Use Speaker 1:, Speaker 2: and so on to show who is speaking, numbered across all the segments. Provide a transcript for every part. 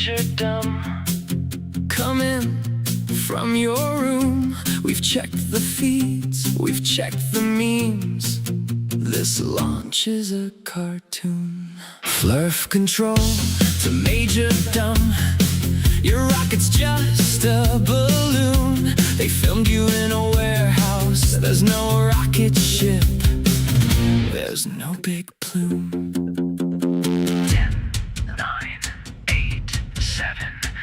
Speaker 1: Major Dumb. Come in from your room. We've checked the feeds, we've checked the memes. This launch is a cartoon. Flurf control to Major Dumb. Your rocket's just a balloon. They filmed you in a warehouse. There's no rocket ship, there's no big plume. 10, 9, 8, 7,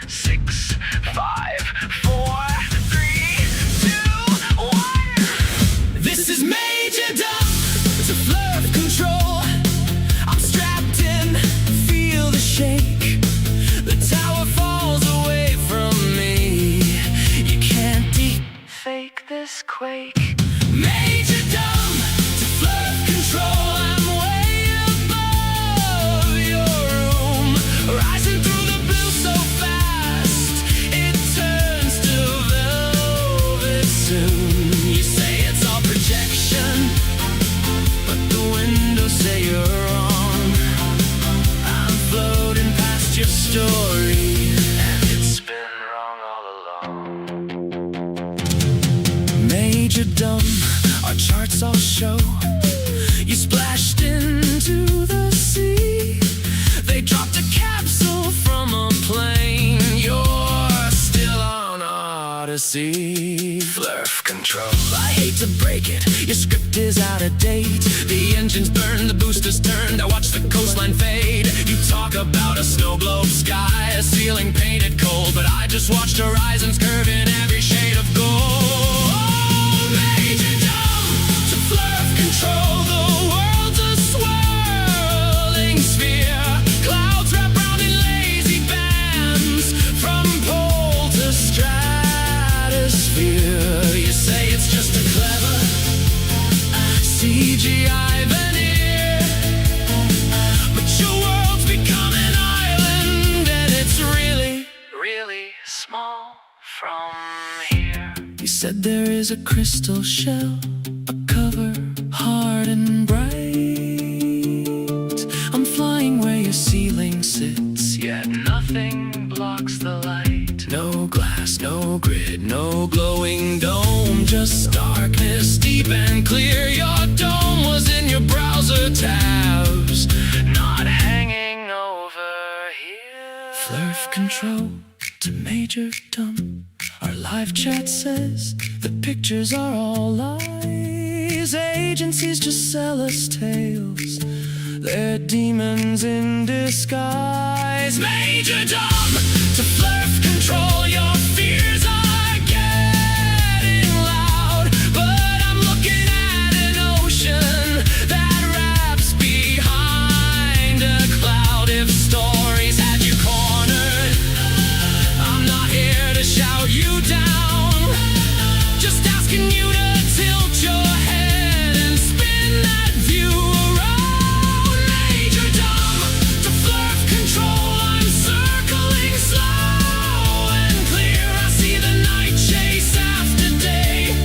Speaker 1: 6, 5, 4, 3, 2, 1. This is Major Dumb. It's a Flurf control. I'm strapped in, feel the shake. The tower falls away from me. You can't deep-fake this quake. Major Dumb to Flurf control. I'm way above your room, rising through the blue so fast it turns to velvet soon. You say it's all projection, but the windows say you're wrong. I'm floating past your story, and it's been wrong all along. Major Dumb, our charts all show you splashed into the sea. They dropped a capsule from a plane. You're still on Odyssey. Flurf control. I hate to break it, your script is out of date. The engines burn, the boosters turned. I watch the coastline fade. You talk about a snow globe sky, a ceiling painted cold, but I just watched horizons curve in every shade of gold. Major Dumb to Flurf control. The world's a swirling sphere. Clouds wrap round in lazy bands from pole to stratosphere. You say it's just a clever CGI veneer, but your world's become an island, and it's really, really small from here. You said there is a crystal shell, a cover hard and bright. I'm flying where your ceiling sits, yet nothing blocks the light. No glass, no grid, no glowing dome, just darkness deep and clear. Your dome was in your browser tabs, not hanging over here. Flurf control to Major Dumb. Our live chat says the pictures are all lies. Agencies just sell us tales, they're demons in disguise. Major Dumb to Flurf control. Your fears are getting loud, but I'm looking at an ocean that wraps behind a cloud. If stories had you cornered, I'm not here to shout you down, just asking you to tilt your head and spin that view around. Major Dumb to Flurf control. I'm circling slow and clear. I see the night chase after day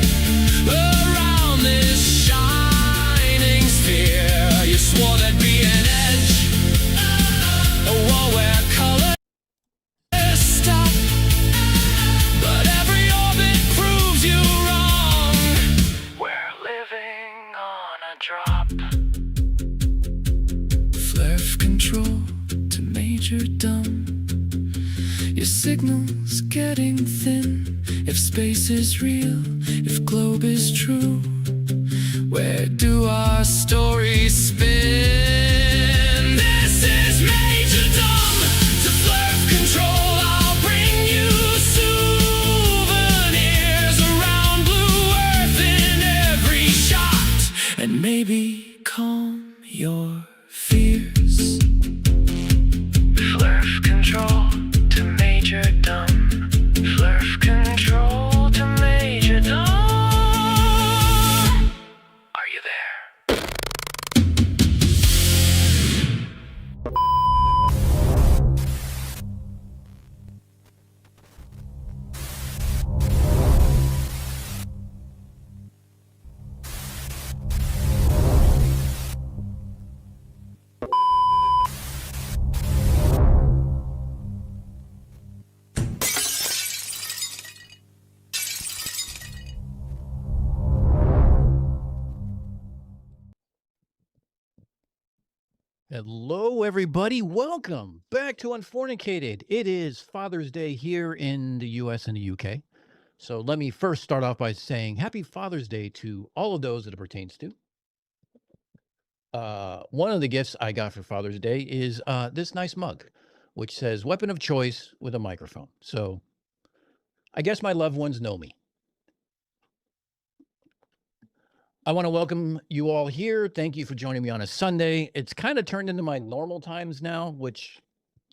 Speaker 1: around this shining sphere. You swore there'd be an edge, a wall where color stop, but every orbit proves you wrong. We're living on a drop. Flurf control to Major Dumb. Your signal's getting thin. If space is real, if globe is true, where do our stories spin? This is Major Dumb to Flurf control. I'll bring you souvenirs around Blue Earth in every shot, and maybe calm your fears. Flurf control to Major Dumb. Flurf control to Major Dumb. Are you there?
Speaker 2: Hello, everybody. Welcome back to Unfornicated. It is Father's Day here in the US and the UK. So let me first start off by saying Happy Father's Day to all of those that it pertains to. One of the gifts I got for Father's Day is this nice mug, which says weapon of choice with a microphone. So I guess my loved ones know me. I want to welcome you all here. Thank you for joining me on a Sunday. It's kind of turned into my normal times now, which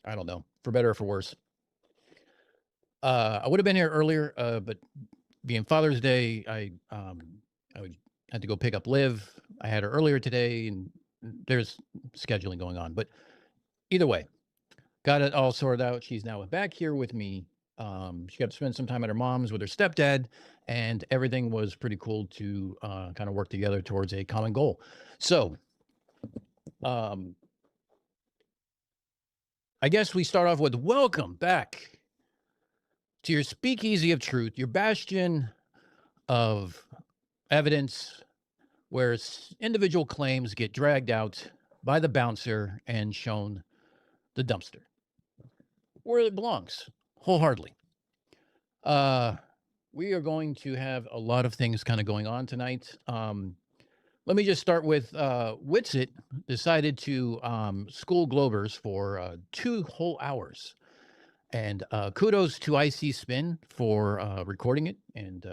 Speaker 2: I don't know, for better or for worse. I would have been here earlier, but being Father's Day, I had to go pick up Liv. I had her earlier today, and there's scheduling going on. But either way, got it all sorted out. She's now back here with me. She got to spend some time at her mom's with her stepdad, and everything was pretty cool to kind of work together towards a common goal. So, I guess we start off with welcome back to your speakeasy of truth, your bastion of evidence where individual claims get dragged out by the bouncer and shown the dumpster where it belongs wholeheartedly. We are going to have a lot of things kind of going on tonight. Let me just start with Witsit decided to school Globers for 2 whole hours. And kudos to IC Spin for recording it and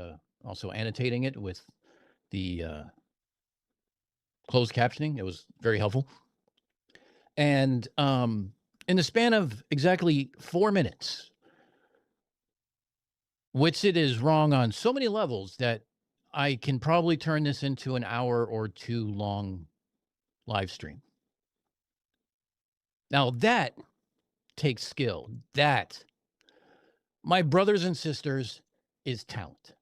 Speaker 2: also annotating it with the closed captioning. It was very helpful. And in the span of exactly 4 minutes, Witsit is wrong on so many levels that I can probably turn this into an hour or 2 long live stream. Now that takes skill. That, my brothers and sisters, is talent.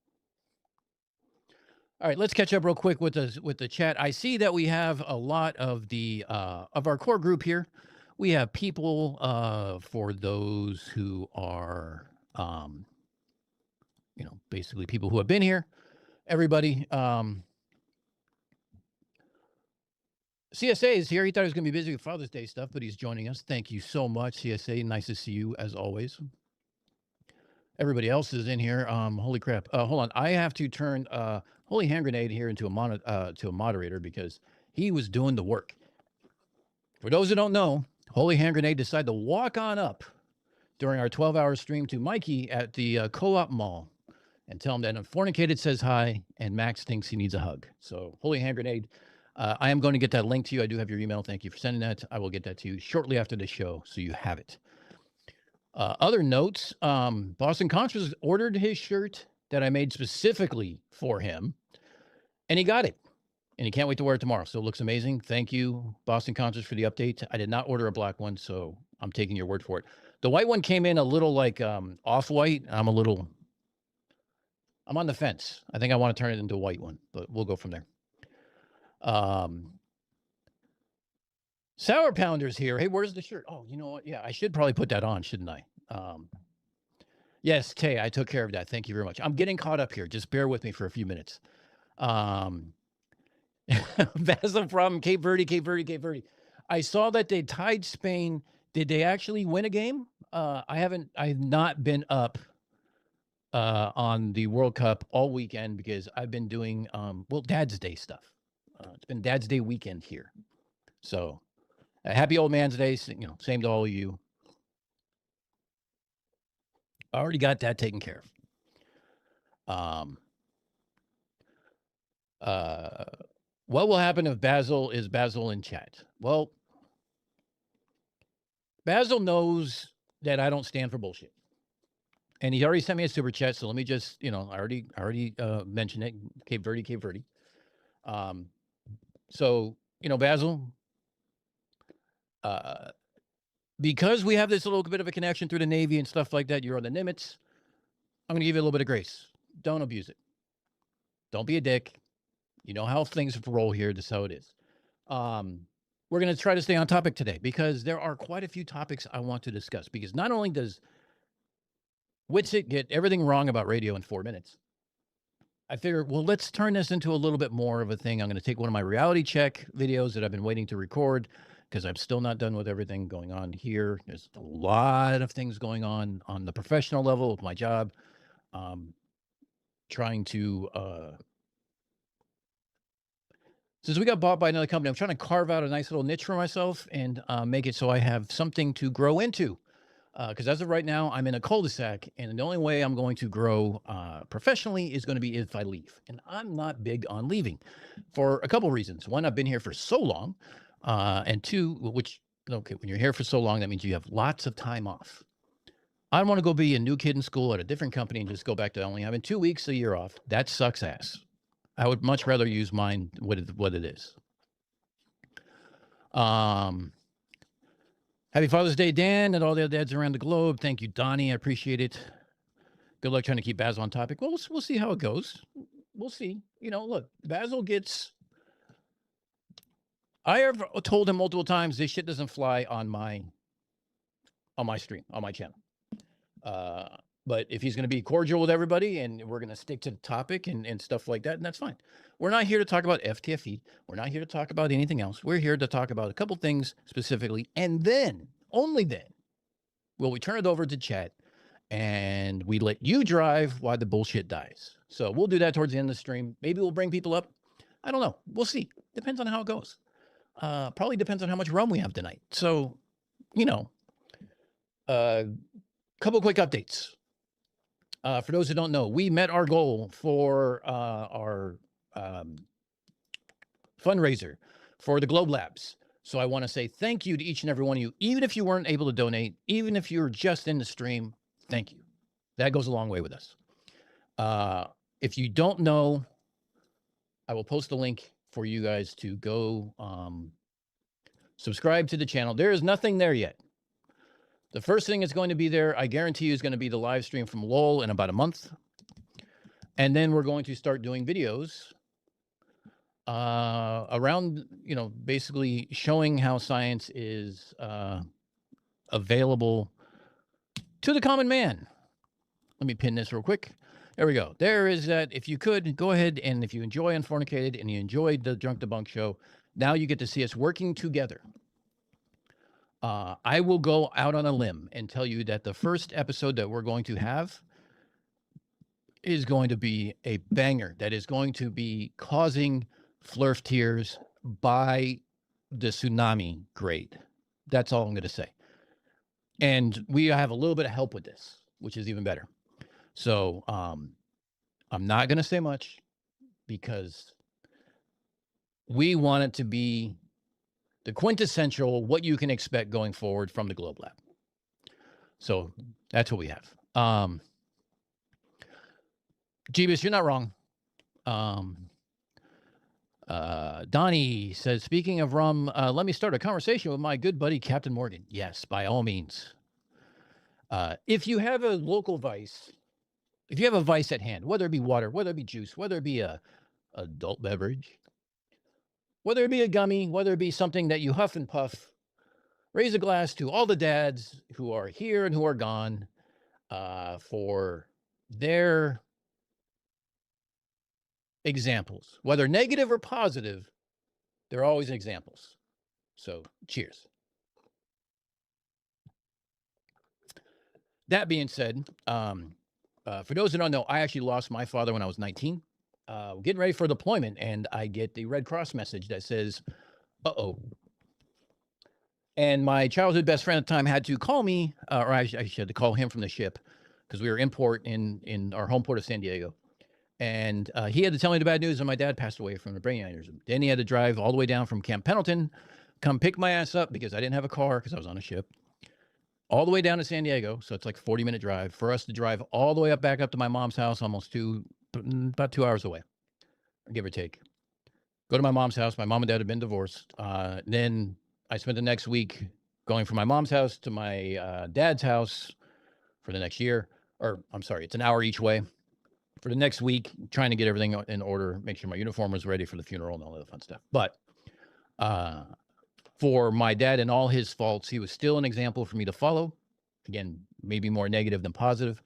Speaker 2: All right, let's catch up real quick with the chat. I see that we have a lot of the of our core group here. We have people for those who are basically people who have been here. Everybody, CSA is here. He thought he was going to be busy with Father's Day stuff, but he's joining us. Thank you so much, CSA. Nice to see you as always. Everybody else is in here. Holy crap! Hold on, I have to turn Holy Hand Grenade here into a moderator because he was doing the work. For those who don't know, Holy Hand Grenade decided to walk on up during our 12-hour stream to Mikey at the Co-op Mall and tell him that Unfornicated says hi and Max thinks he needs a hug. So Holy Hand Grenade, I am going to get that link to you. I do have your email. Thank you for sending that. I will get that to you shortly after the show so you have it. Other notes, Boston Contras ordered his shirt that I made specifically for him, and he got it. And he can't wait to wear it tomorrow. So it looks amazing. Thank you, Boston Contras, for the update. I did not order a black one, so I'm taking your word for it. The white one came in a little like off-white. I'm on the fence. I think I want to turn it into a white one, but we'll go from there. Sour Pounder's here. Hey, where's the shirt? Oh, you know what? Yeah, I should probably put that on, shouldn't I? Yes, Tay, I took care of that. Thank you very much. I'm getting caught up here. Just bear with me for a few minutes. Basil from Cape Verde. I saw that they tied Spain. Did they actually win a game? I've not been up on the World Cup all weekend because I've been doing, Dad's Day stuff. It's been Dad's Day weekend here. So happy Old Man's Day, same to all of you. I already got that taken care of. What will happen if Basil is Basil in chat? Well, Basil knows that I don't stand for bullshit. And he already sent me a super chat, so let me just, I already mentioned it. Cape Verde. So, Basil, because we have this little bit of a connection through the Navy and stuff like that, you're on the Nimitz, I'm going to give you a little bit of grace. Don't abuse it. Don't be a dick. You know how things roll here. This is how it is. We're going to try to stay on topic today because there are quite a few topics I want to discuss. Because not only does Witsit get everything wrong about radio in 4 minutes, I figure, well, let's turn this into a little bit more of a thing. I'm going to take one of my reality check videos that I've been waiting to record because I'm still not done with everything going on here. There's a lot of things going on the professional level with my job. Trying to since we got bought by another company, I'm trying to carve out a nice little niche for myself and make it so I have something to grow into. Because as of right now, I'm in a cul-de-sac, and the only way I'm going to grow professionally is going to be if I leave. And I'm not big on leaving for a couple reasons. One, I've been here for so long, and two, okay, when you're here for so long, that means you have lots of time off. I don't want to go be a new kid in school at a different company and just go back to only having 2 weeks a year off. That sucks ass. I would much rather use mine what it is. Happy Father's Day, Dan, and all the other dads around the globe. Thank you, Donnie. I appreciate it. Good luck trying to keep Basil on topic. Well, we'll see how it goes. We'll see. Look, Basil gets. I have told him multiple times this shit doesn't fly on my stream, on my channel. But if he's going to be cordial with everybody and we're going to stick to the topic and stuff like that, and that's fine. We're not here to talk about FTFE. We're not here to talk about anything else. We're here to talk about a couple things specifically. And then, only then, will we turn it over to chat and we let you drive while the bullshit dies. So we'll do that towards the end of the stream. Maybe we'll bring people up. I don't know. We'll see. Depends on how it goes. Probably depends on how much rum we have tonight. So, couple quick updates. For those who don't know, we met our goal for our fundraiser for the Globe Labs. So I want to say thank you to each and every one of you, even if you weren't able to donate, even if you were just in the stream, thank you. That goes a long way with us. If you don't know, I will post a link for you guys to go subscribe to the channel. There is nothing there yet. The first thing that's going to be there, I guarantee you, is going to be the live stream from Lowell in about a month. And then we're going to start doing videos around, basically showing how science is available to the common man. Let me pin this real quick. There we go. There is that. If you could, go ahead, and if you enjoy Unfornicated and you enjoyed the Drunk Debunk show, now you get to see us working together. I will go out on a limb and tell you that the first episode that we're going to have is going to be a banger that is going to be causing flurf tears by the tsunami grade. That's all I'm going to say. And we have a little bit of help with this, which is even better. So I'm not going to say much because we want it to be the quintessential what you can expect going forward from the Globe Lab. So that's what we have. Jeebus, you're not wrong. Donnie says, speaking of rum, let me start a conversation with my good buddy, Captain Morgan. Yes, by all means. If you have a local vice, if you have a vice at hand, whether it be water, whether it be juice, whether it be a adult beverage, whether it be a gummy, whether it be something that you huff and puff, raise a glass to all the dads who are here and who are gone for their examples. Whether negative or positive, they're always examples. So cheers. That being said, for those who don't know, I actually lost my father when I was 19. Getting ready for deployment, and I get the Red Cross message that says, uh-oh. And my childhood best friend at the time had to call me, or I had to call him from the ship because we were in port in our home port of San Diego. And he had to tell me the bad news, and my dad passed away from a brain aneurysm. Then he had to drive all the way down from Camp Pendleton, come pick my ass up because I didn't have a car because I was on a ship, all the way down to San Diego. So it's like a 40-minute drive for us to drive all the way back up to my mom's house, about 2 hours away, give or take. Go to my mom's house. My mom and dad had been divorced. Then I spent the next week going from my mom's house to my dad's house for the next year. Or I'm sorry, it's an hour each way. For the next week, trying to get everything in order, make sure my uniform was ready for the funeral and all that fun stuff. But for my dad and all his faults, he was still an example for me to follow. Again, maybe more negative than positive.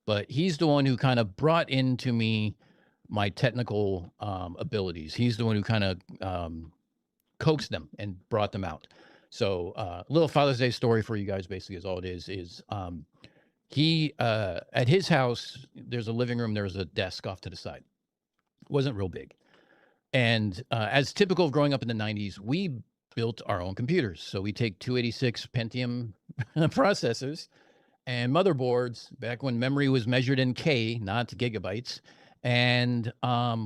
Speaker 2: But he's the one who kind of brought into me my technical abilities. He's the one who kind of coaxed them and brought them out. So little Father's Day story for you guys basically is all it is he at his house, there's a living room, there's a desk off to the side. It wasn't real big. And as typical of growing up in the 90s, we built our own computers. So we take 286 Pentium processors and motherboards back when memory was measured in K, not gigabytes. And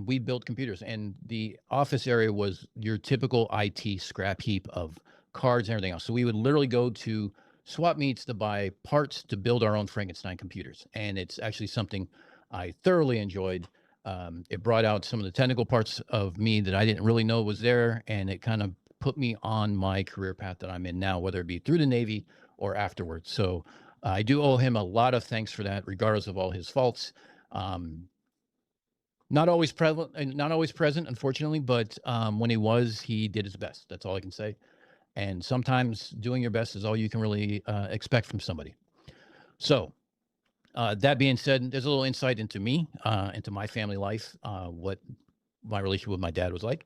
Speaker 2: we built computers. And the office area was your typical IT scrap heap of cards and everything else. So we would literally go to swap meets to buy parts to build our own Frankenstein computers. And it's actually something I thoroughly enjoyed. It brought out some of the technical parts of me that I didn't really know was there. And it kind of put me on my career path that I'm in now, whether it be through the Navy or afterwards. So I do owe him a lot of thanks for that, regardless of all his faults. Not always present, unfortunately, but when he was, he did his best. That's all I can say. And sometimes doing your best is all you can really expect from somebody. So that being said, there's a little insight into me, into my family life, what my relationship with my dad was like.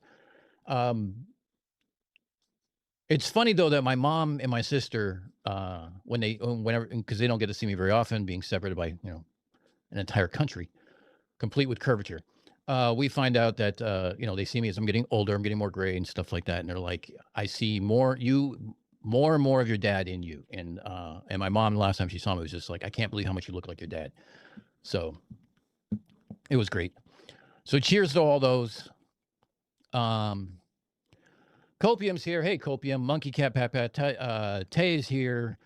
Speaker 2: It's funny though that my mom and my sister, whenever, because they don't get to see me very often, being separated by an entire country, complete with curvature. We find out that they see me as I'm getting older, I'm getting more gray and stuff like that, and they're like, I see more and more of your dad in you. And my mom, the last time she saw me, was just like, I can't believe how much you look like your dad. So it was great. So cheers to all those. Copium's here. Hey, Copium. Monkey Cat Pat Pat. Tay's here.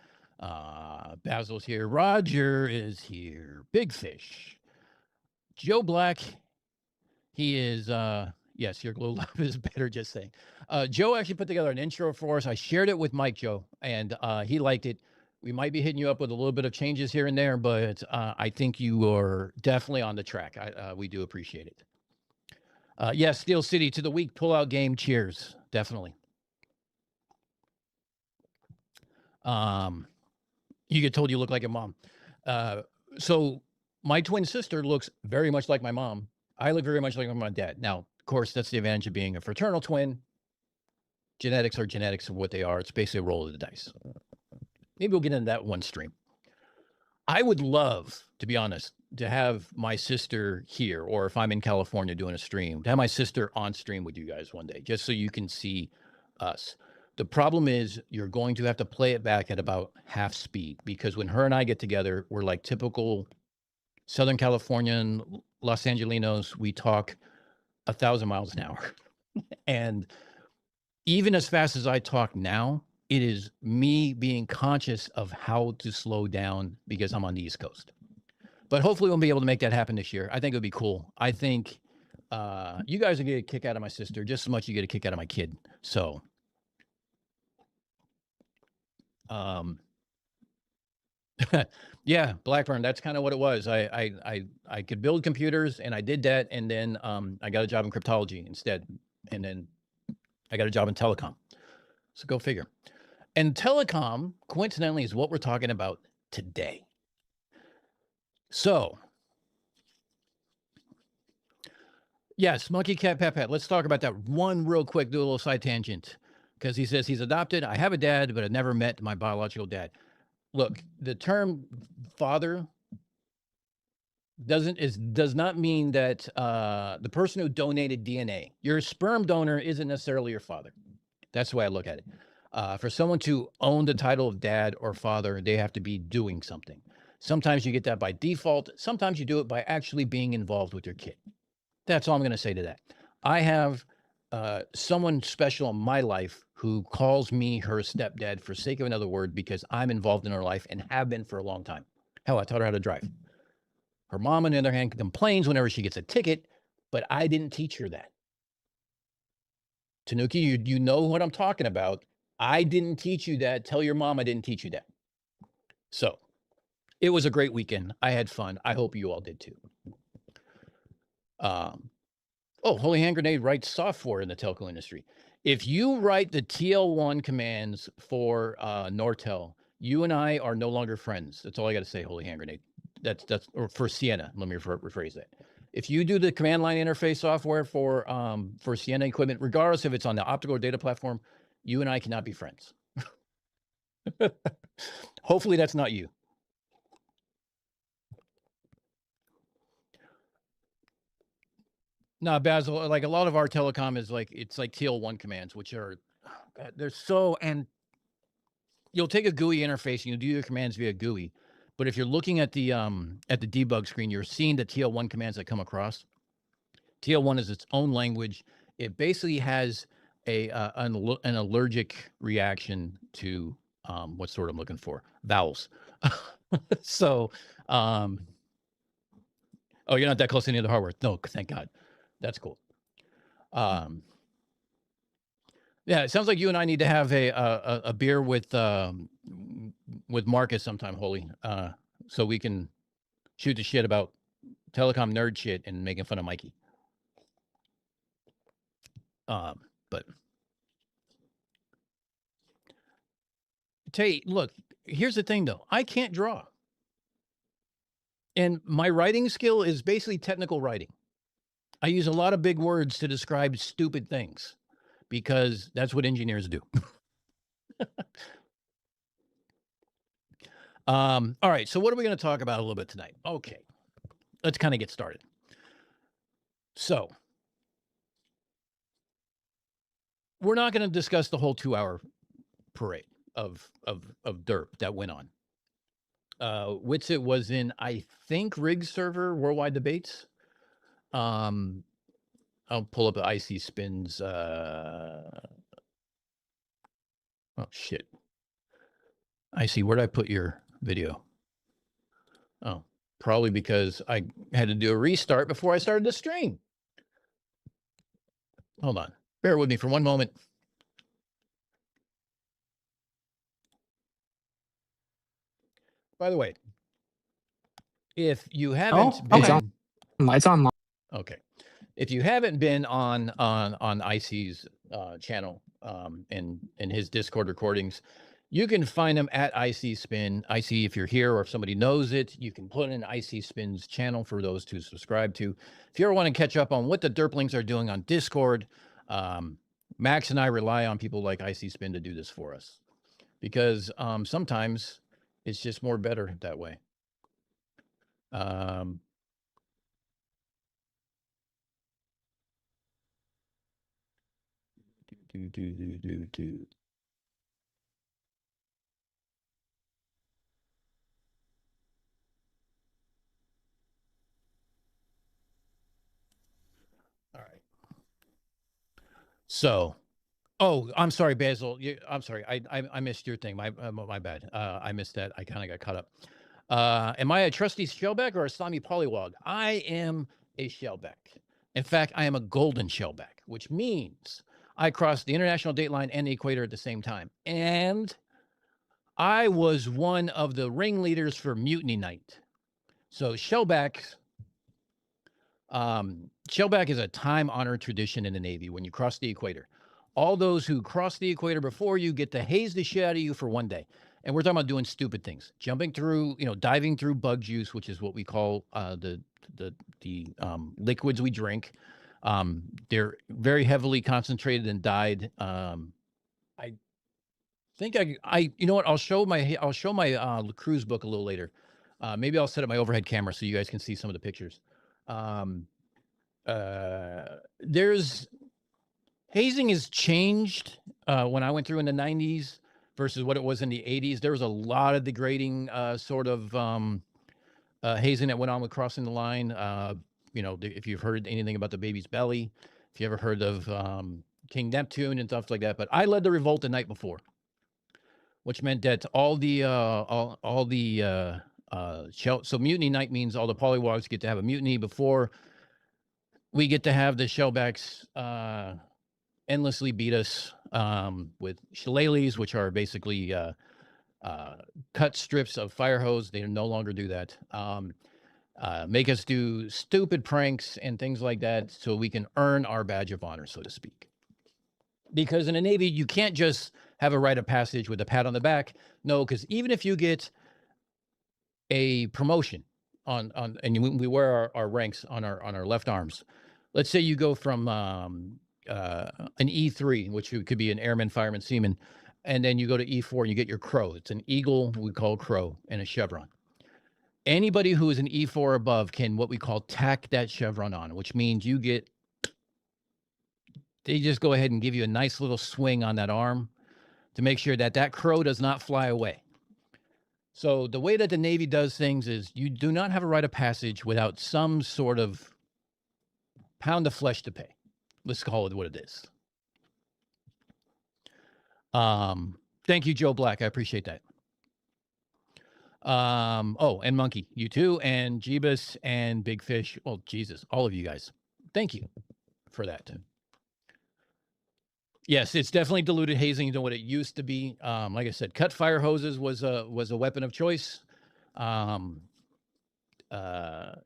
Speaker 2: Basil's here. Roger is here. Big Fish. Joe Black. He is, yes, your glow love is better, just saying. Joe actually put together an intro for us. I shared it with Mike, Joe, and he liked it. We might be hitting you up with a little bit of changes here and there, but I think you are definitely on the track. We do appreciate it. Yes, Steel City to the week pullout game. Cheers. Definitely. You get told you look like your mom. So my twin sister looks very much like my mom. I look very much like my dad. Now, of course, that's the advantage of being a fraternal twin. Genetics are genetics of what they are. It's basically a roll of the dice. Maybe we'll get into that one stream. I would love, to be honest, to have my sister here, or if I'm in California doing a stream, to have my sister on stream with you guys one day, just so you can see us. The problem is you're going to have to play it back at about half speed, because when her and I get together, we're like typical Southern Californian Los Angelinos. We talk 1,000 miles an hour. And even as fast as I talk now, it is me being conscious of how to slow down because I'm on the East Coast. But hopefully we'll be able to make that happen this year. I think it would be cool. I think you guys will get a kick out of my sister just as much as you get a kick out of my kid. So yeah, Blackburn, that's kind of what it was. I could build computers, and I did that, and then I got a job in cryptology instead, and then I got a job in telecom. So go figure. And telecom, coincidentally, is what we're talking about today. So, yes, Monkey Cat Pat Pat. Let's talk about that one real quick, do a little side tangent. Because he says he's adopted. I have a dad, but I've never met my biological dad. Look, the term father does not mean that the person who donated DNA, your sperm donor isn't necessarily your father. That's the way I look at it. For someone to own the title of dad or father, they have to be doing something. Sometimes you get that by default. Sometimes you do it by actually being involved with your kid. That's all I'm going to say to that. I have someone special in my life who calls me her stepdad for sake of another word because I'm involved in her life and have been for a long time. Hell, I taught her how to drive. Her mom, on the other hand, complains whenever she gets a ticket, but I didn't teach her that. Tanuki, you know what I'm talking about. I didn't teach you that. Tell your mom I didn't teach you that. So it was a great weekend. I had fun. I hope you all did too. Holy Hand Grenade writes software in the telco industry. If you write the TL1 commands for Nortel, you and I are no longer friends. That's all I got to say, Holy Hand Grenade. That's or for Sienna. Let me rephrase that. If you do the command line interface software for Sienna equipment, regardless if it's on the optical or data platform, you and I cannot be friends. Hopefully that's not you. No, Basil, like a lot of our telecom is like, it's like TL1 commands, which are, they're so, and you'll take a GUI interface and you'll do your commands via GUI. But if you're looking at the debug screen, you're seeing the TL1 commands that come across. TL1 is its own language. It basically has an allergic reaction to what sort I'm looking for? Vowels. So, oh, you're not that close to any of the hardware. No, thank God. That's cool. Yeah, it sounds like you and I need to have a beer with Marcus sometime, Holy, so we can shoot the shit about telecom nerd shit and making fun of Mikey. But Tate, look, here's the thing though. I can't draw. And my writing skill is basically technical writing. I use a lot of big words to describe stupid things because that's what engineers do. All right. So what are we going to talk about a little bit tonight? Okay. Let's kind of get started. So we're not going to discuss the whole 2-hour parade of Derp that went on. Witsit was in, I think, Rig Server Worldwide Debates. I'll pull up the IC Spins. Oh shit! I see. Where'd I put your video? Oh, probably because I had to do a restart before I started the stream. Hold on. Bear with me for one moment. By the way, if you haven't been,
Speaker 3: it's on.
Speaker 2: Okay. If you haven't been on IC's channel and his Discord recordings, you can find them at IC Spin. IC, if you're here or if somebody knows it, you can put in IC Spin's channel for those to subscribe to. If you ever want to catch up on what the Derplings are doing on Discord, Max and I rely on people like IC Spin to do this for us because sometimes it's just more better that way. All right. So, oh, I'm sorry, Basil. I'm sorry. I missed your thing. My bad. I missed that. I kind of got caught up. Am I a trusty shellback or a slimy polywog? I am a shellback. In fact, I am a golden shellback, which means I crossed the international date line and the equator at the same time. And I was one of the ringleaders for Mutiny Night. So shellback is a time-honored tradition in the Navy when you cross the equator. All those who cross the equator before you get to haze the shit out of you for one day. And we're talking about doing stupid things, jumping through, diving through bug juice, which is what we call the liquids we drink. They're very heavily concentrated and dyed. I think you know what? I'll show my cruise book a little later. Maybe I'll set up my overhead camera so you guys can see some of the pictures. There's hazing has changed when I went through in the 90s versus what it was in the 80s. There was a lot of degrading sort of hazing that went on with crossing the line. If you've heard anything about the baby's belly, if you ever heard of King Neptune and stuff like that. But I led the revolt the night before, which meant that all the so mutiny night means all the polywogs get to have a mutiny before we get to have the shellbacks endlessly beat us with shillelaghs, which are basically cut strips of fire hose. They no longer do that. Make us do stupid pranks and things like that so we can earn our badge of honor, so to speak. Because in the Navy, you can't just have a rite of passage with a pat on the back. No, because even if you get a promotion and we wear our ranks on our left arms. Let's say you go from an E3, which could be an airman, fireman, seaman, and then you go to E4 and you get your crow. It's an eagle, we call crow, and a chevron. Anybody who is an E4 above can what we call tack that chevron on, which means they just go ahead and give you a nice little swing on that arm to make sure that that crow does not fly away. So the way that the Navy does things is you do not have a rite of passage without some sort of pound of flesh to pay. Let's call it what it is. Thank you, Joe Black. I appreciate that. Oh, and Monkey, you too, and Jeebus and Big Fish. Oh, Jesus, all of you guys. Thank you for that. Yes, it's definitely diluted hazing than what it used to be. Like I said, cut fire hoses was a weapon of choice. Yeah,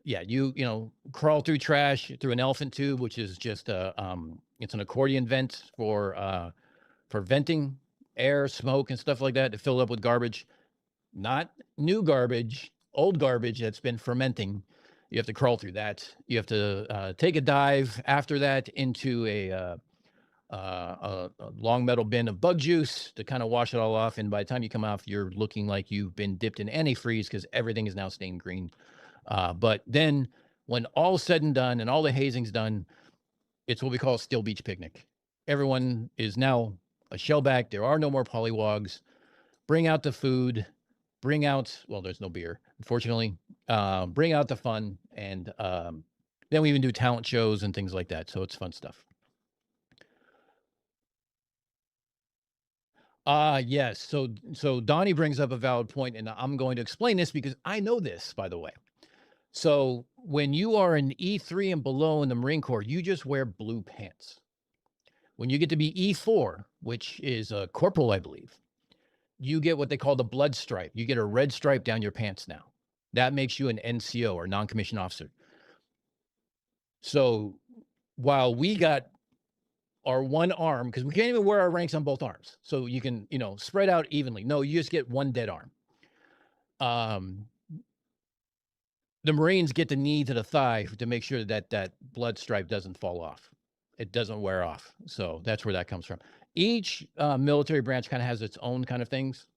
Speaker 2: you know, crawl through trash through an elephant tube, which is just it's an accordion vent for venting air, smoke, and stuff like that to fill it up with garbage. Not new garbage, old garbage that's been fermenting. You have to crawl through that. You have to take a dive after that into a long metal bin of bug juice to kind of wash it all off. And by the time you come off, you're looking like you've been dipped in antifreeze because everything is now stained green. But then when all's said and done and all the hazing's done, it's what we call a still beach picnic. Everyone is now a shellback. There are no more polywogs. Bring out the food. Bring out, well, there's no beer, unfortunately. Bring out the fun. And then we even do talent shows and things like that. So it's fun stuff. Yes. So Donnie brings up a valid point, and I'm going to explain this because I know this, by the way. So when you are an E3 and below in the Marine Corps, you just wear blue pants. When you get to be E4, which is a corporal, I believe, you get what they call the blood stripe. You get a red stripe down your pants now. That makes you an NCO or non-commissioned officer. So while we got our one arm, because we can't even wear our ranks on both arms, so you can, you know, spread out evenly. No, you just get one dead arm. The Marines get the knee to the thigh to make sure that that blood stripe doesn't fall off. It doesn't wear off. So that's where that comes from. Each military branch kind of has its own kind of things.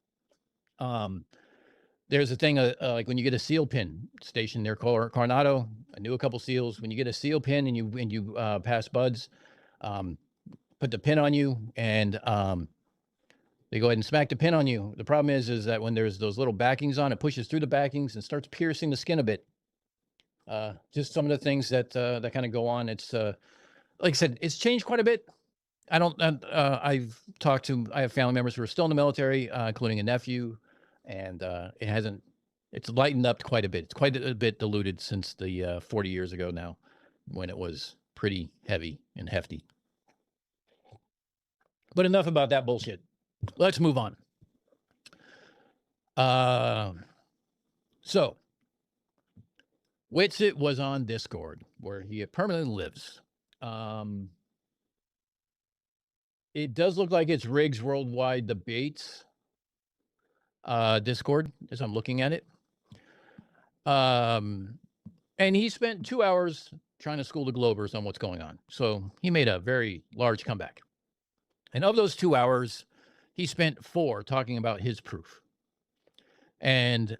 Speaker 2: There's a thing like when you get a SEAL pin stationed near Coronado. I knew a couple SEALs. When you get a SEAL pin and you pass buds, put the pin on you, and they go ahead and smack the pin on you. The problem is that when there's those little backings on, it pushes through the backings and starts piercing the skin a bit. Just some of the things that that kind of go on. It's like I said, it's changed quite a bit. I don't. I've talked to. I have family members who are still in the military, including a nephew, and it hasn't. It's lightened up quite a bit. It's quite a bit diluted since the 40 years ago now, when it was pretty heavy and hefty. But enough about that bullshit. Let's move on. So Witsit was on Discord, where he permanently lives. It does look like it's Riggs Worldwide Debates Discord, as I'm looking at it. And he spent 2 hours trying to school the Globers on what's going on. So he made a very large comeback. And of those 2 hours, he spent 4 talking about his proof. And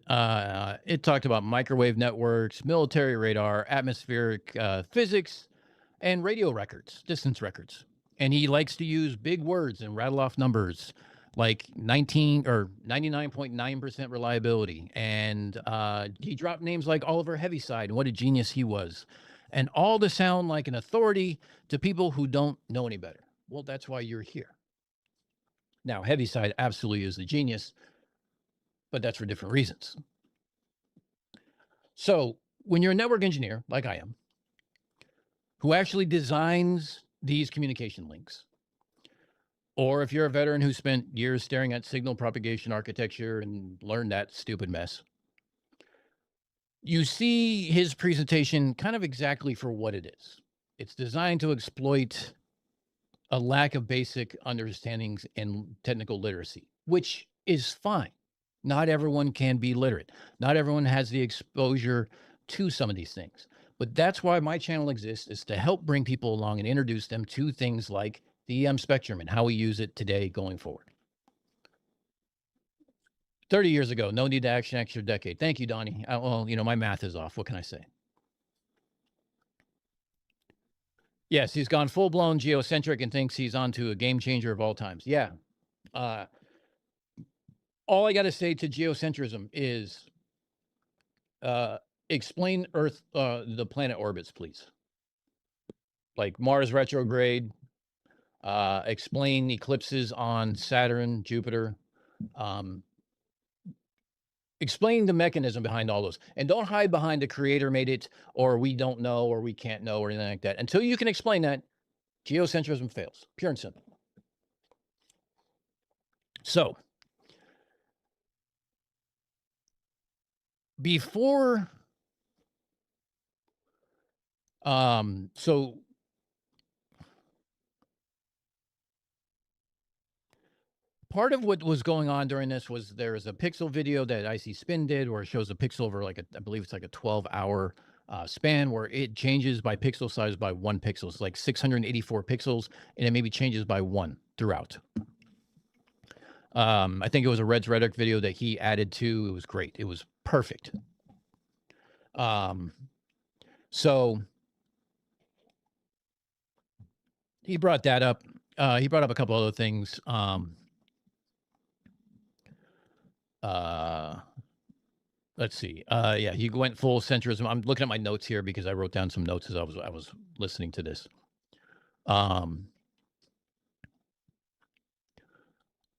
Speaker 2: it talked about microwave networks, military radar, atmospheric physics, and radio records, distance records. And he likes to use big words and rattle off numbers like 19 or 99.9% reliability. And he dropped names like Oliver Heaviside and what a genius he was. And all to sound like an authority to people who don't know any better. Well, that's why you're here. Now, Heaviside absolutely is the genius, but that's for different reasons. So when you're a network engineer, like I am, who actually designs these communication links, or if you're a veteran who spent years staring at signal propagation architecture and learned that stupid mess, you see his presentation kind of exactly for what it is. It's designed to exploit a lack of basic understandings and technical literacy, which is fine. Not everyone can be literate. Not everyone has the exposure to some of these things. But that's why my channel exists, is to help bring people along and introduce them to things like the EM spectrum and how we use it today going forward. 30 years ago. No need to action extra decade. Thank you, Donnie. Well, you know, my math is off. What can I say? Yes, he's gone full-blown geocentric and thinks he's onto a game changer of all times. Yeah. All I got to say to geocentrism is explain Earth, the planet orbits, please. Like Mars retrograde, explain eclipses on Saturn, Jupiter. Explain the mechanism behind all those. And don't hide behind the creator made it, or we don't know, or we can't know, or anything like that. Until you can explain that, geocentrism fails. Pure and simple. So, before, so part of what was going on during this was there is a pixel video that IC Spin did where it shows a pixel over like I believe it's like a 12-hour span where it changes by pixel size by 1 pixel. It's like 684 pixels, and it maybe changes by 1 throughout. I think it was a Red's Rhetoric video that he added to. It was great. It was perfect. So he brought that up. He brought up a couple other things. Let's see. Yeah, he went full centrism. I'm looking at my notes here because I wrote down some notes as I was listening to this.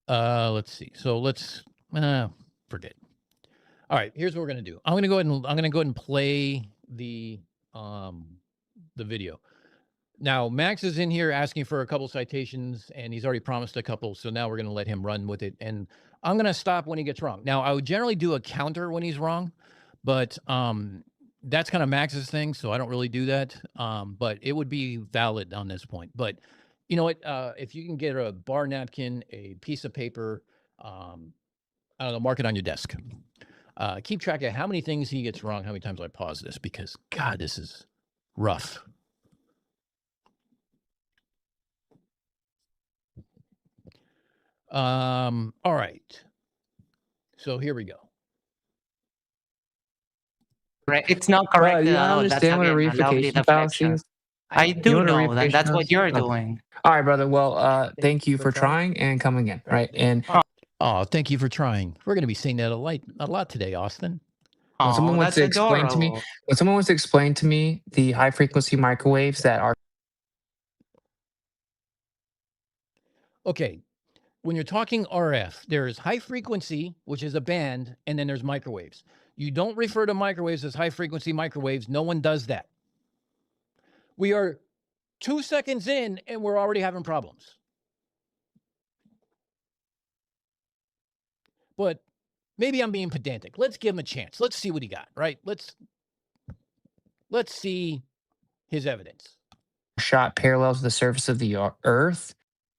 Speaker 2: Let's see. So let's forget. All right, here's what we're gonna do. I'm gonna go ahead and play the video. Now Max is in here asking for a couple citations, and he's already promised a couple. So now we're gonna let him run with it, and I'm gonna stop when he gets wrong. Now I would generally do a counter when he's wrong, but that's kind of Max's thing, so I don't really do that. But it would be valid on this point. But you know what? If you can get a bar napkin, a piece of paper, I don't know, mark it on your desk. Keep track of how many things he gets wrong, how many times I pause this, because God, this is rough. All right. So here we go.
Speaker 3: Right. It's not correct
Speaker 4: You
Speaker 3: at all. That's
Speaker 4: understand what a
Speaker 3: again a lovely
Speaker 4: reification fallacy
Speaker 3: deflection.
Speaker 4: is?
Speaker 3: I
Speaker 4: You
Speaker 3: do
Speaker 4: know what a
Speaker 3: know, and
Speaker 4: reification
Speaker 3: that's what
Speaker 4: fallacy
Speaker 3: you're
Speaker 4: is? Okay.
Speaker 3: doing.
Speaker 4: All right, brother. Well, thank you for trying and coming in, right? And
Speaker 2: Oh, thank you for trying. We're going to be saying that a lot today, Austin.
Speaker 4: when someone
Speaker 3: Oh,
Speaker 4: wants
Speaker 3: that's
Speaker 4: to explain to me,
Speaker 3: adorable.
Speaker 4: when someone wants to explain to me the high frequency microwaves that are
Speaker 2: Okay. When you're talking RF, there's high frequency, which is a band, and then there's microwaves. You don't refer to microwaves as high frequency microwaves. No one does that. We are 2 seconds in and we're already having problems. But maybe I'm being pedantic. Let's give him a chance. Let's see what he got, right? Let's see his evidence.
Speaker 4: shot parallel to the surface of the Earth,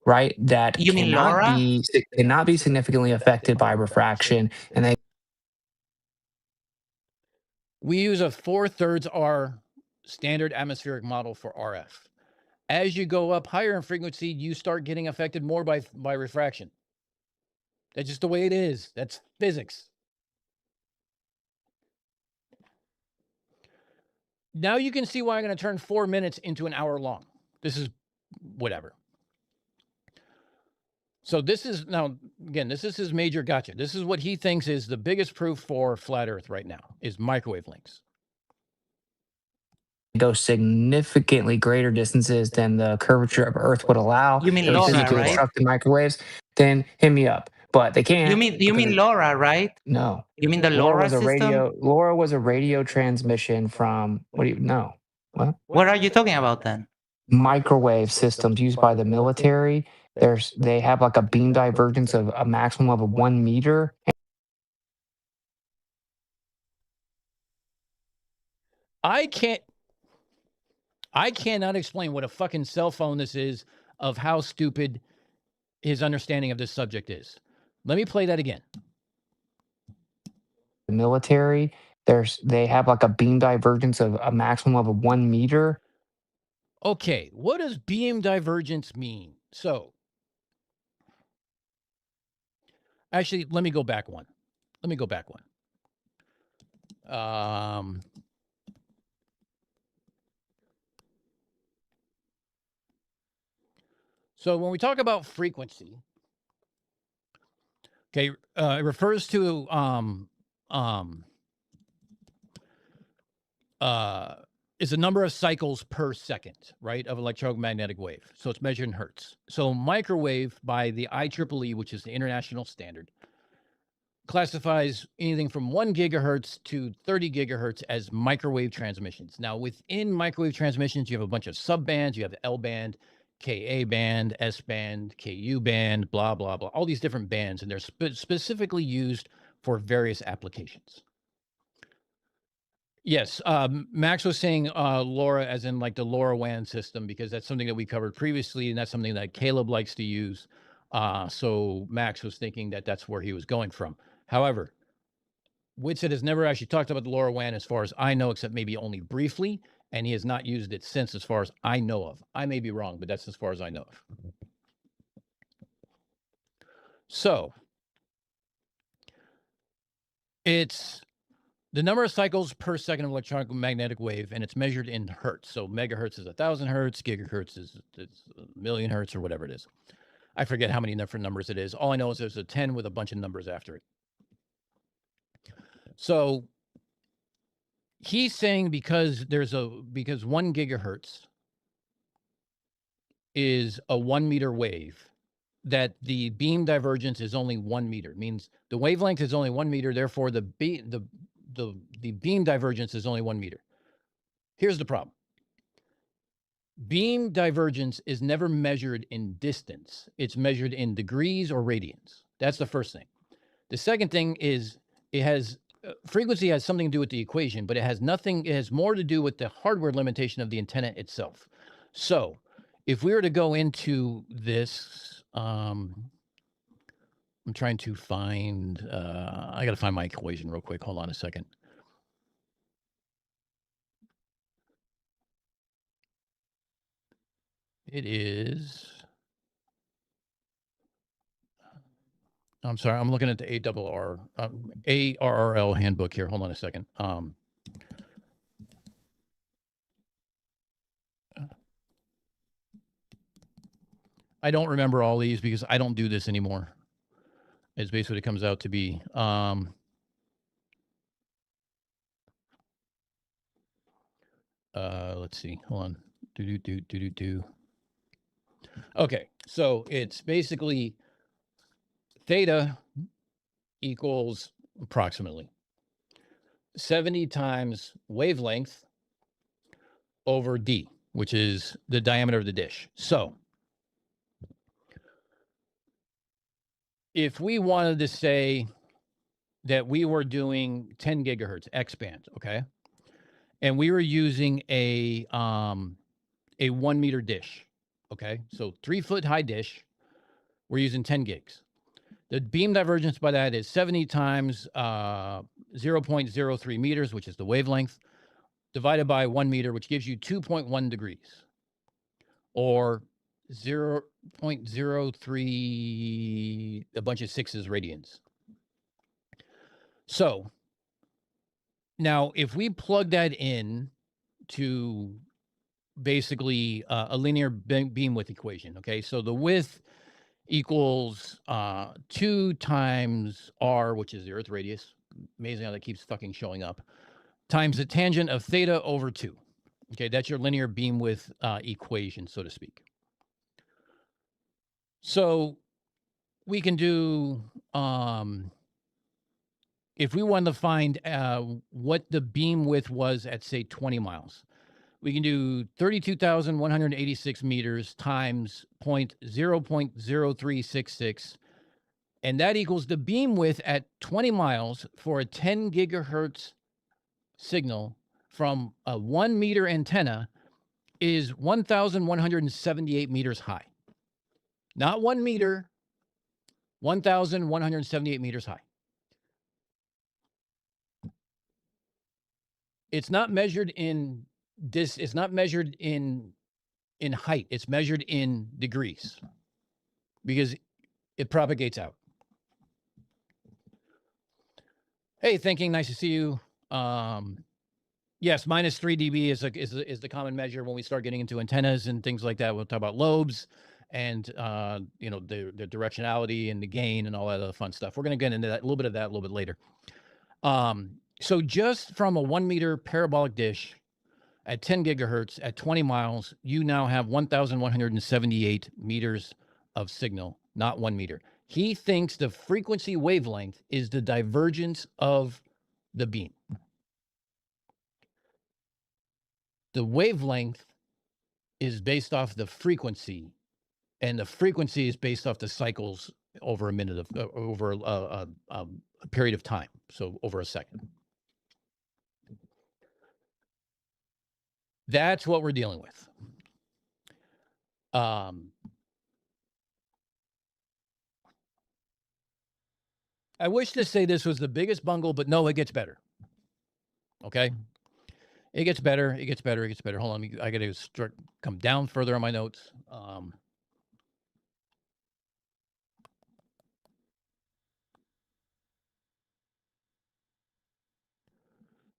Speaker 4: right? That
Speaker 3: You mean LoRa?
Speaker 4: cannot be significantly affected by refraction, and they
Speaker 2: We use a 4/3 R standard atmospheric model for RF. As you go up higher in frequency, you start getting affected more by refraction. That's just the way it is. That's physics. Now you can see why I'm going to turn 4 minutes into an hour long. This is whatever. So this is now, again, this is his major gotcha. This is what he thinks is the biggest proof for flat Earth right now is microwave links.
Speaker 4: go significantly greater distances than the curvature of Earth would allow.
Speaker 3: You mean
Speaker 4: They would
Speaker 3: LoRa,
Speaker 4: physically
Speaker 3: right?
Speaker 4: obstruct the microwaves. Then hit me up, but they can't.
Speaker 3: You mean LoRa, right?
Speaker 4: No.
Speaker 3: You mean the
Speaker 4: LoRa
Speaker 3: LoRa
Speaker 4: was a
Speaker 3: system?
Speaker 4: LoRa was a radio transmission from what do you know? What?
Speaker 3: What are you talking about then?
Speaker 4: Microwave systems used by the military. They have like a beam divergence of a maximum of 1 meter.
Speaker 2: I cannot explain what a fucking cell phone this is of how stupid his understanding of this subject is. Let me play that again.
Speaker 4: The military, they have like a beam divergence of a maximum of 1 meter.
Speaker 2: Okay, what does beam divergence mean? So, actually, let me go back one. let me go back one. So when we talk about frequency, okay, it refers to is the number of cycles per second, right, of electromagnetic wave. So it's measured in hertz. So microwave by the IEEE, which is the international standard, classifies anything from 1 gigahertz to 30 gigahertz as microwave transmissions. Now, within microwave transmissions, you have a bunch of subbands. You have the L band, Ka band, S band, Ku band, blah, blah, blah, all these different bands, and they're specifically used for various applications. Yes, Max was saying LoRa as in like the LoRaWAN system, because that's something that we covered previously, and that's something that Caleb likes to use. So Max was thinking that that's where he was going from. However, Whitsett has never actually talked about the LoRaWAN as far as I know, except maybe only briefly, and he has not used it since as far as I know of. I may be wrong, but that's as far as I know of. So it's the number of cycles per second of electromagnetic wave, and it's measured in hertz. So megahertz is 1,000 hertz, gigahertz is a million hertz, or whatever it is. I forget how many different numbers it is. All I know is there's a 10 with a bunch of numbers after it. So he's saying because 1 gigahertz is a 1 meter wave, that the beam divergence is only 1 meter. Means the wavelength is only 1 meter. Therefore, the beam divergence is only 1 meter. Here's the problem. Beam divergence is never measured in distance. It's measured in degrees or radians. That's the first thing. The second thing is it has frequency has something to do with the equation, but it has more to do with the hardware limitation of the antenna itself. So if we were to go into this, I'm trying to find, I got to find my equation real quick. Hold on a second. It is, I'm sorry, I'm looking at the ARRL handbook here. Hold on a second. I don't remember all these because I don't do this anymore. It's basically what it comes out to be. Let's see. Hold on. Okay, so it's basically theta equals approximately 70 times wavelength over d, which is the diameter of the dish. So if we wanted to say that we were doing 10 gigahertz X band, okay, and we were using a 1 meter dish, okay, so 3 foot high dish, we're using 10 gigs. The beam divergence by that is 70 times 0.03 meters, which is the wavelength, divided by 1 meter, which gives you 2.1 degrees, or 0.03, a bunch of sixes radians. So now if we plug that in to basically a linear beam width equation, okay, so the width equals 2 times r, which is the Earth radius. Amazing how that keeps fucking showing up. Times the tangent of theta over 2. Okay, that's your linear beam width equation, so to speak. So we can do, if we wanted to find what the beam width was at, say, 20 miles, we can do 32,186 meters times 0.0366, and that equals the beam width at 20 miles for a 10 gigahertz signal from a 1 meter antenna is 1,178 meters high. Not 1 meter, 1,178 meters high. It's not measured in this. It's not measured in height. It's measured in degrees because it propagates out. Hey, thinking, nice to see you. Yes, minus 3 dB is the common measure when we start getting into antennas and things like that. We'll talk about lobes and the directionality and the gain and all that other fun stuff. We're going to get into that a little bit later. So just from a 1 meter parabolic dish at 10 gigahertz at 20 miles, you now have 1,178 meters of signal, not 1 meter. He thinks the frequency wavelength is the divergence of the beam. The wavelength is based off the frequency, and the frequency is based off the cycles over a minute of over a period of time, so over a second. That's what we're dealing with. I wish to say this was the biggest bungle, but no, it gets better. Okay, it gets better. It gets better. It gets better. Hold on, I got to come down further on my notes.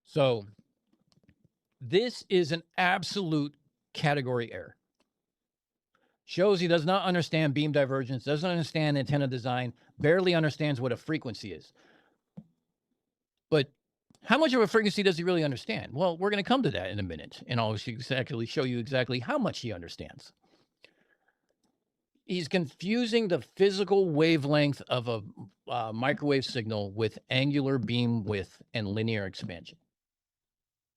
Speaker 2: So this is an absolute category error. Shows he does not understand beam divergence, doesn't understand antenna design, barely understands what a frequency is. But how much of a frequency does he really understand? Well, we're going to come to that in a minute, and I'll exactly show you exactly how much he understands. He's confusing the physical wavelength of a microwave signal with angular beam width and linear expansion.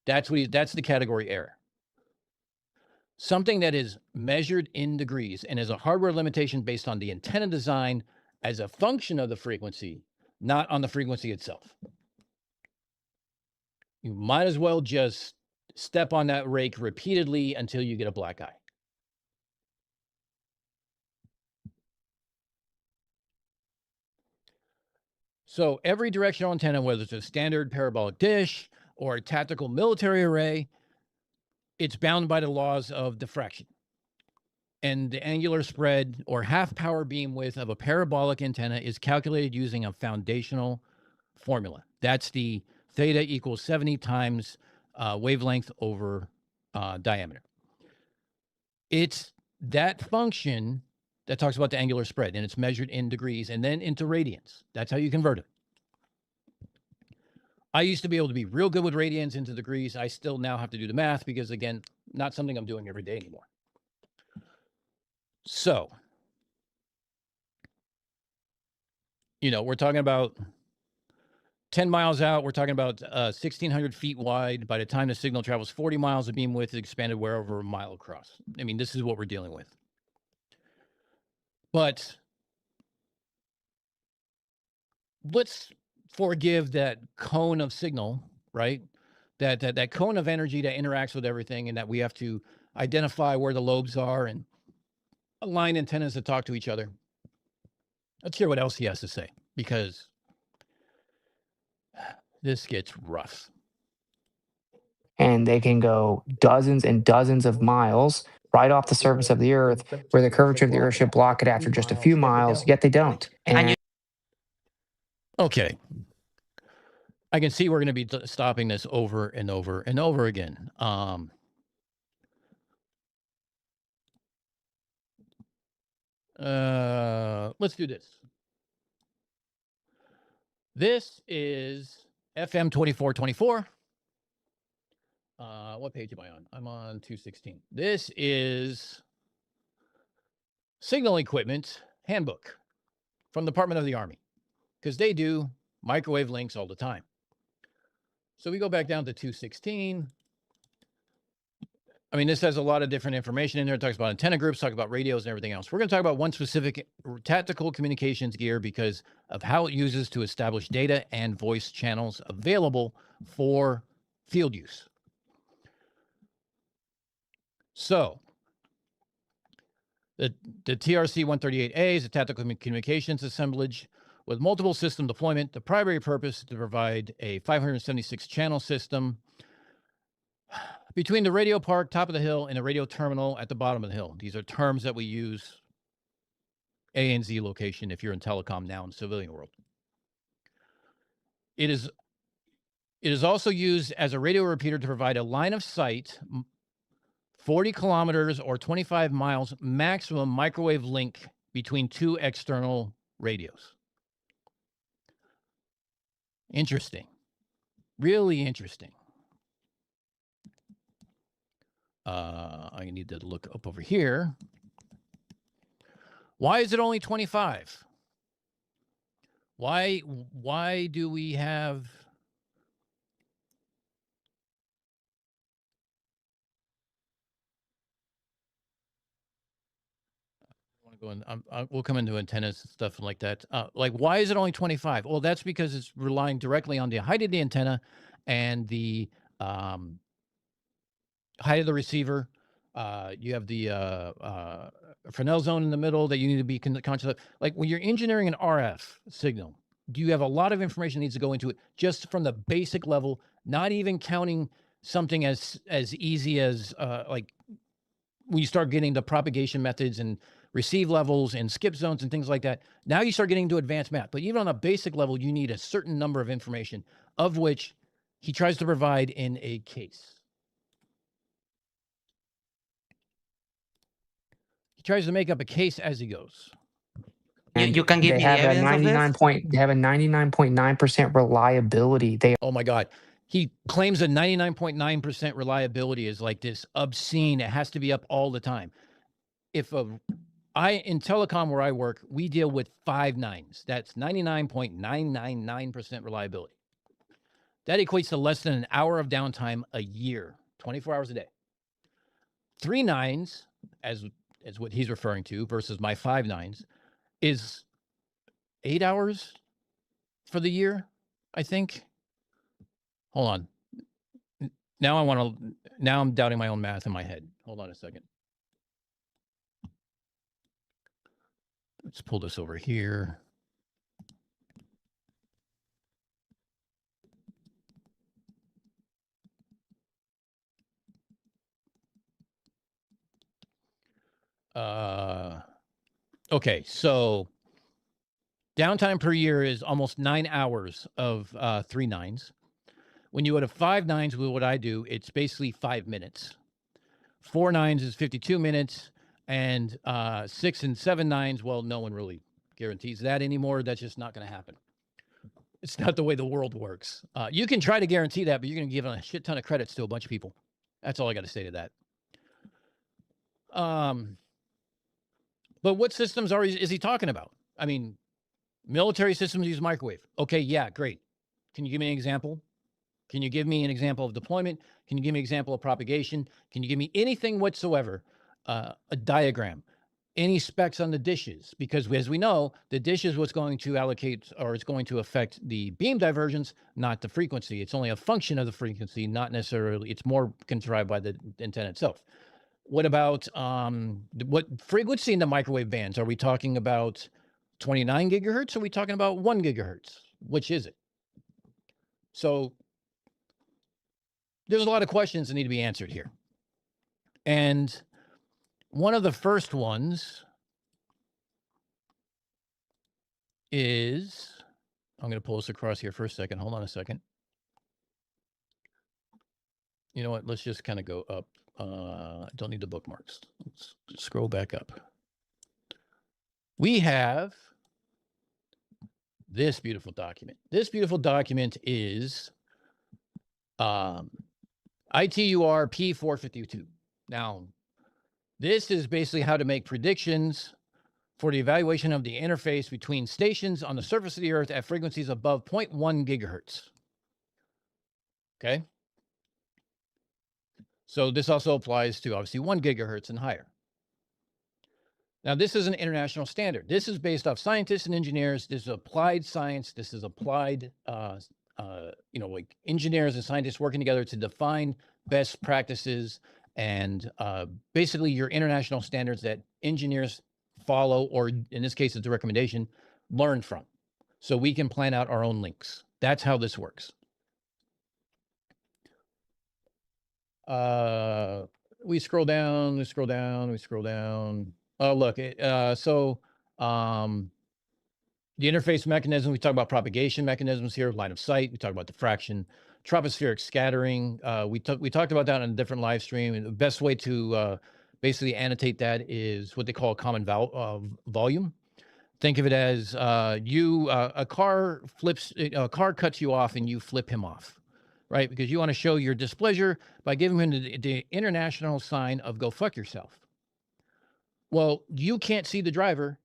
Speaker 2: That's the category error. Something that is measured in degrees and is a hardware limitation based on the antenna design as a function of the frequency, not on the frequency itself. You might as well just step on that rake repeatedly until you get a black eye. So every directional antenna, whether it's a standard parabolic dish or a tactical military array, it's bound by the laws of diffraction. And the angular spread or half power beam width of a parabolic antenna is calculated using a foundational formula. That's the theta equals 70 times wavelength over diameter. It's that function that talks about the angular spread, and it's measured in degrees and then into radians. That's how you convert it. I used to be able to be real good with radians into degrees. I still now have to do the math because, again, not something I'm doing every day anymore. So, we're talking about 10 miles out. We're talking about 1,600 feet wide. By the time the signal travels 40 miles, the beam width is expanded well over a mile across. I mean, this is what we're dealing with. But let's forgive that cone of signal, right? That cone of energy that interacts with everything, and that we have to identify where the lobes are and align antennas that talk to each other. Let's hear what else he has to say, because this gets rough.
Speaker 4: And they can go dozens and dozens of miles right off the surface of the Earth, where the curvature of the Earth should block it after just a few miles, yet they don't. And
Speaker 2: Okay. I can see we're going to be stopping this over and over and over again. Let's do this. This is FM 2424. What page am I on? I'm on 216. This is Signal Equipment Handbook from the Department of the Army, because they do microwave links all the time. So we go back down to 216. I mean, this has a lot of different information in there. It talks about antenna groups, talk about radios and everything else. We're going to talk about one specific tactical communications gear because of how it uses to establish data and voice channels available for field use. So the TRC-138A is a tactical communications assemblage with multiple system deployment. The primary purpose is to provide a 576 channel system between the radio park, top of the hill, and the radio terminal at the bottom of the hill. These are terms that we use, A and Z location, if you're in telecom now in the civilian world. It is It is also used as a radio repeater to provide a line of sight, 40 kilometers or 25 miles maximum microwave link between two external radios. Interesting. Really interesting. I need to look up over here. Why is it only 25? Why do we have... Go in, we'll come into antennas and stuff like that. Like, why is it only 25? Well, that's because it's relying directly on the height of the antenna and the height of the receiver. You have the Fresnel zone in the middle that you need to be conscious of. Like, when you're engineering an RF signal, you have a lot of information that needs to go into it just from the basic level, not even counting something as easy as like when you start getting the propagation methods and receive levels and skip zones and things like that. Now you start getting into advanced math. But even on a basic level, you need a certain number of information, of which he tries to provide in a case. He tries to make up a case as he goes.
Speaker 3: You can give
Speaker 4: they
Speaker 3: me
Speaker 4: have
Speaker 3: the
Speaker 4: a
Speaker 3: evidence of this?
Speaker 4: They have a 99.9% reliability.
Speaker 2: Oh my God. He claims a 99.9% reliability is like this obscene. It has to be up all the time. If in telecom where I work, we deal with 5 nines. That's 99.999% reliability. That equates to less than an hour of downtime a year, 24 hours a day. 3 nines, as what he's referring to, versus my 5 nines, is 8 hours for the year, I think. Hold on. Now I'm doubting my own math in my head. Hold on a second. Let's pull this over here. Okay, so downtime per year is almost 9 hours of 3 nines. When you go to 5 nines with what I do, it's basically 5 minutes. 4 nines is 52 minutes, and 6 and 7 nines, well, no one really guarantees that anymore. That's just not going to happen. It's not the way the world works. You can try to guarantee that, but you're going to give a shit ton of credits to a bunch of people. That's all I got to say to that. But what systems is he talking about? I mean, military systems use microwave. Okay, yeah, great. Can you give me an example? Can you give me an example of deployment? Can you give me an example of propagation? Can you give me anything whatsoever? A diagram, any specs on the dishes? Because as we know, the dish is what's going to allocate, or it's going to affect the beam divergence, not the frequency. It's only a function of the frequency, not necessarily, it's more contrived by the antenna itself. What about what frequency in the microwave bands? Are we talking about 29 gigahertz? Or are we talking about 1 gigahertz? Which is it? So there's a lot of questions that need to be answered here. And one of the first ones is, I'm going to pull this across here for a second. Hold on a second. You know what? Let's just kind of go up. I don't need the bookmarks. Let's scroll back up. We have this beautiful document. This beautiful document is ITUR P452. Now, this is basically how to make predictions for the evaluation of the interface between stations on the surface of the Earth at frequencies above 0.1 gigahertz. Okay? So this also applies to, obviously, 1 gigahertz and higher. Now, this is an international standard. This is based off scientists and engineers. This is applied science. This is applied, like engineers and scientists working together to define best practices and basically your international standards that engineers follow, or in this case, it's a recommendation, learn from. So we can plan out our own links. That's how this works. We scroll down, we scroll down, we scroll down. Oh, look, the interface mechanism, we talk about propagation mechanisms here, line of sight, we talk about diffraction, tropospheric scattering. We talked about that on a different live stream. And the best way to basically annotate that is what they call a common volume. Think of it as a car cuts you off and you flip him off, right? Because you want to show your displeasure by giving him the international sign of go fuck yourself. Well, you can't see the driver.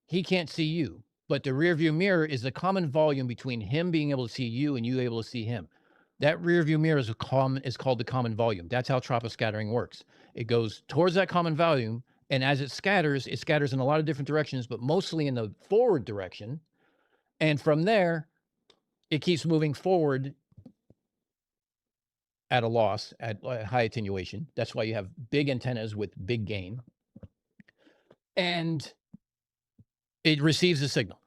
Speaker 2: He can't see you. But the rear view mirror is the common volume between him being able to see you and you able to see him. That rear view mirror is called the common volume. That's how troposcattering works. It goes towards that common volume, and as it scatters in a lot of different directions, but mostly in the forward direction. And from there, it keeps moving forward at a loss, at high attenuation. That's why you have big antennas with big gain. And it receives the signal.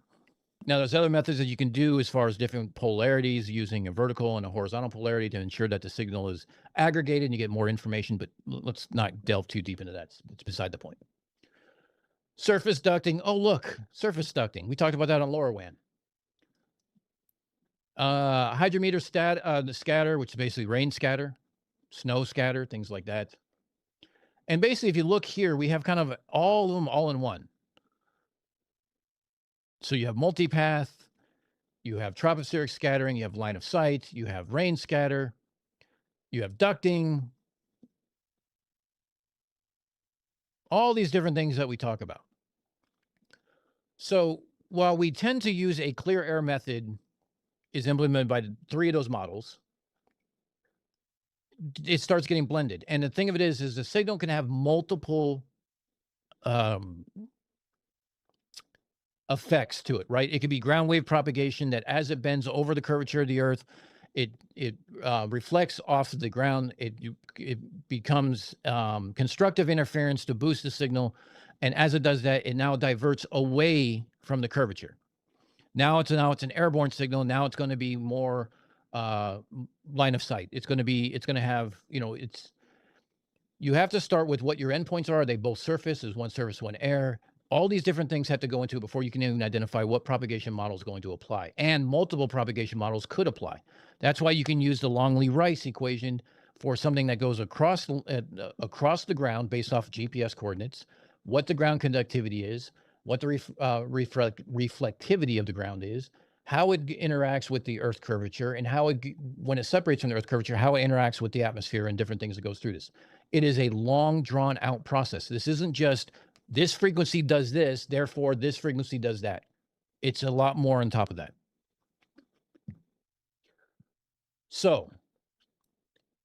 Speaker 2: Now, there's other methods that you can do as far as different polarities, using a vertical and a horizontal polarity to ensure that the signal is aggregated and you get more information, but let's not delve too deep into that. It's beside the point. Surface ducting. Oh, look, surface ducting. We talked about that on LoRaWAN. Hydrometer the scatter, which is basically rain scatter, snow scatter, things like that. And basically, if you look here, we have kind of all of them all in one. So you have multipath, you have tropospheric scattering, you have line of sight, you have rain scatter, you have ducting, all these different things that we talk about. So while we tend to use a clear air method is implemented by 3 of those models, it starts getting blended. And the thing of it is the signal can have multiple effects to it, right? It could be ground wave propagation that as it bends over the curvature of the Earth, it reflects off of the ground. It becomes constructive interference to boost the signal. And as it does that, it now diverts away from the curvature. Now it's an airborne signal. Now it's going to be more line of sight. It's going to have, you have to start with what your endpoints are. They both surface, is one surface, one air. All these different things have to go into it before you can even identify what propagation model is going to apply. And multiple propagation models could apply. That's why you can use the Longley-Rice equation for something that goes across the ground based off GPS coordinates, what the ground conductivity is, what the reflectivity of the ground is, how it interacts with the Earth curvature, and how when it separates from the Earth curvature, how it interacts with the atmosphere and different things that goes through this. It is a long, drawn-out process. This isn't just this frequency does this, therefore this frequency does that. It's a lot more on top of that. So,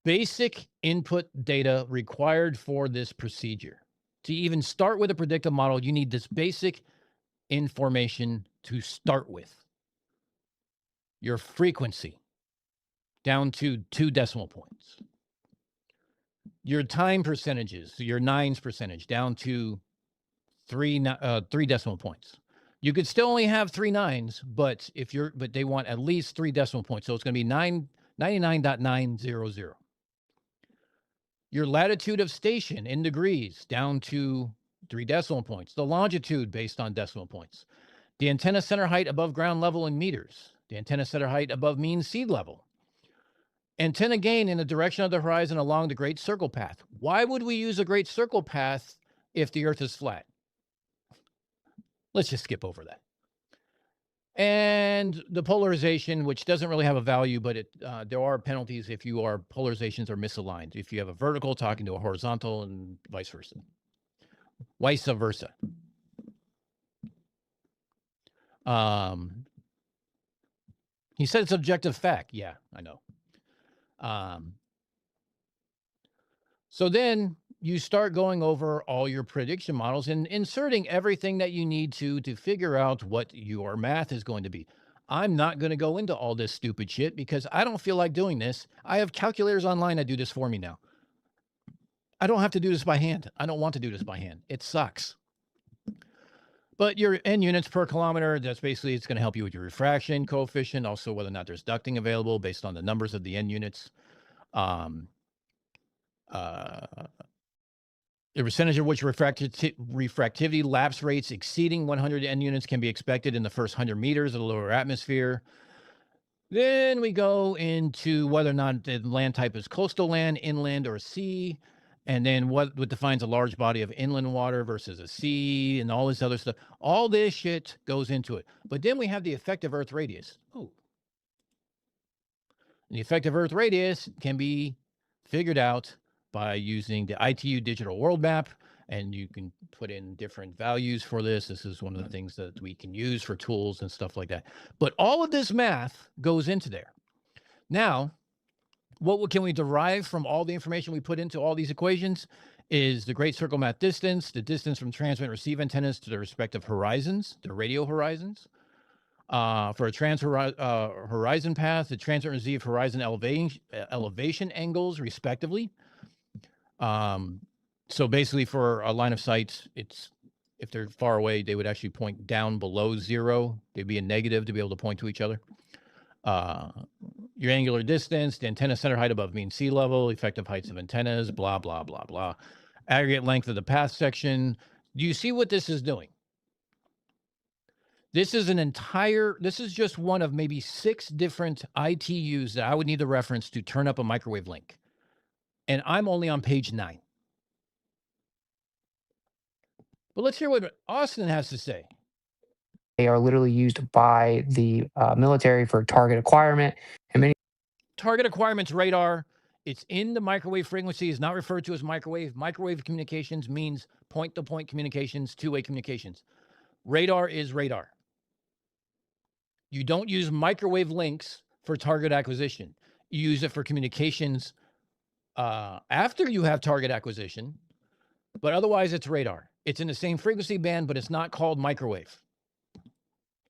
Speaker 2: basic input data required for this procedure. To even start with a predictive model, you need this basic information to start with. Your frequency down to 2 decimal points. Your time percentages, so your nines percentage down to 3 decimal points. You could still only have 3 nines, but they want at least 3 decimal points. So it's going to be 99.900. Your latitude of station in degrees down to 3 decimal points. The longitude based on decimal points. The antenna center height above ground level in meters. The antenna center height above mean sea level. Antenna gain in the direction of the horizon along the great circle path. Why would we use a great circle path if the Earth is flat? Let's just skip over that. And the polarization, which doesn't really have a value, but there are penalties if polarizations are misaligned. If you have a vertical talking to a horizontal and vice versa. Vice versa. He said it's objective fact. Yeah, I know. So then you start going over all your prediction models and inserting everything that you need to figure out what your math is going to be. I'm not going to go into all this stupid shit because I don't feel like doing this. I have calculators online that do this for me now. I don't have to do this by hand. I don't want to do this by hand. It sucks. But your N units per kilometer, that's basically, it's going to help you with your refraction coefficient, also whether or not there's ducting available based on the numbers of the N units. The percentage of which refractivity lapse rates exceeding 100 N units can be expected in the first 100 meters of the lower atmosphere. Then we go into whether or not the land type is coastal land, inland, or sea, and then what defines a large body of inland water versus a sea, and all this other stuff. All this shit goes into it. But then we have the effective Earth radius. Oh, the effective Earth radius can be figured out by using the ITU digital world map, and you can put in different values for this. This is one of the things that we can use for tools and stuff like that. But all of this math goes into there. Now, what can we derive from all the information we put into all these equations is the great circle math distance, the distance from transmit and receive antennas to their respective horizons, the radio horizons. For a horizon path, the transmit and receive horizon elevation angles, respectively. So basically, for a line of sight, it's if they're far away, they would actually point down below zero. They'd be a negative to be able to point to each other. Your angular distance, the antenna center height above mean sea level, effective heights of antennas, blah, blah, blah, blah. Aggregate length of the path section. Do you see what this is doing? This is this is just one of maybe 6 different ITUs that I would need the reference to turn up a microwave link. And I'm only on page 9. But let's hear what Austin has to say.
Speaker 4: They are literally used by the military for target acquirement. And many
Speaker 2: target acquirement's radar. It's in the microwave frequency, is not referred to as microwave. Microwave communications means point-to-point communications, two-way communications. Radar is radar. You don't use microwave links for target acquisition. You use it for communications after you have target acquisition, but otherwise it's radar. It's in the same frequency band, but it's not called microwave.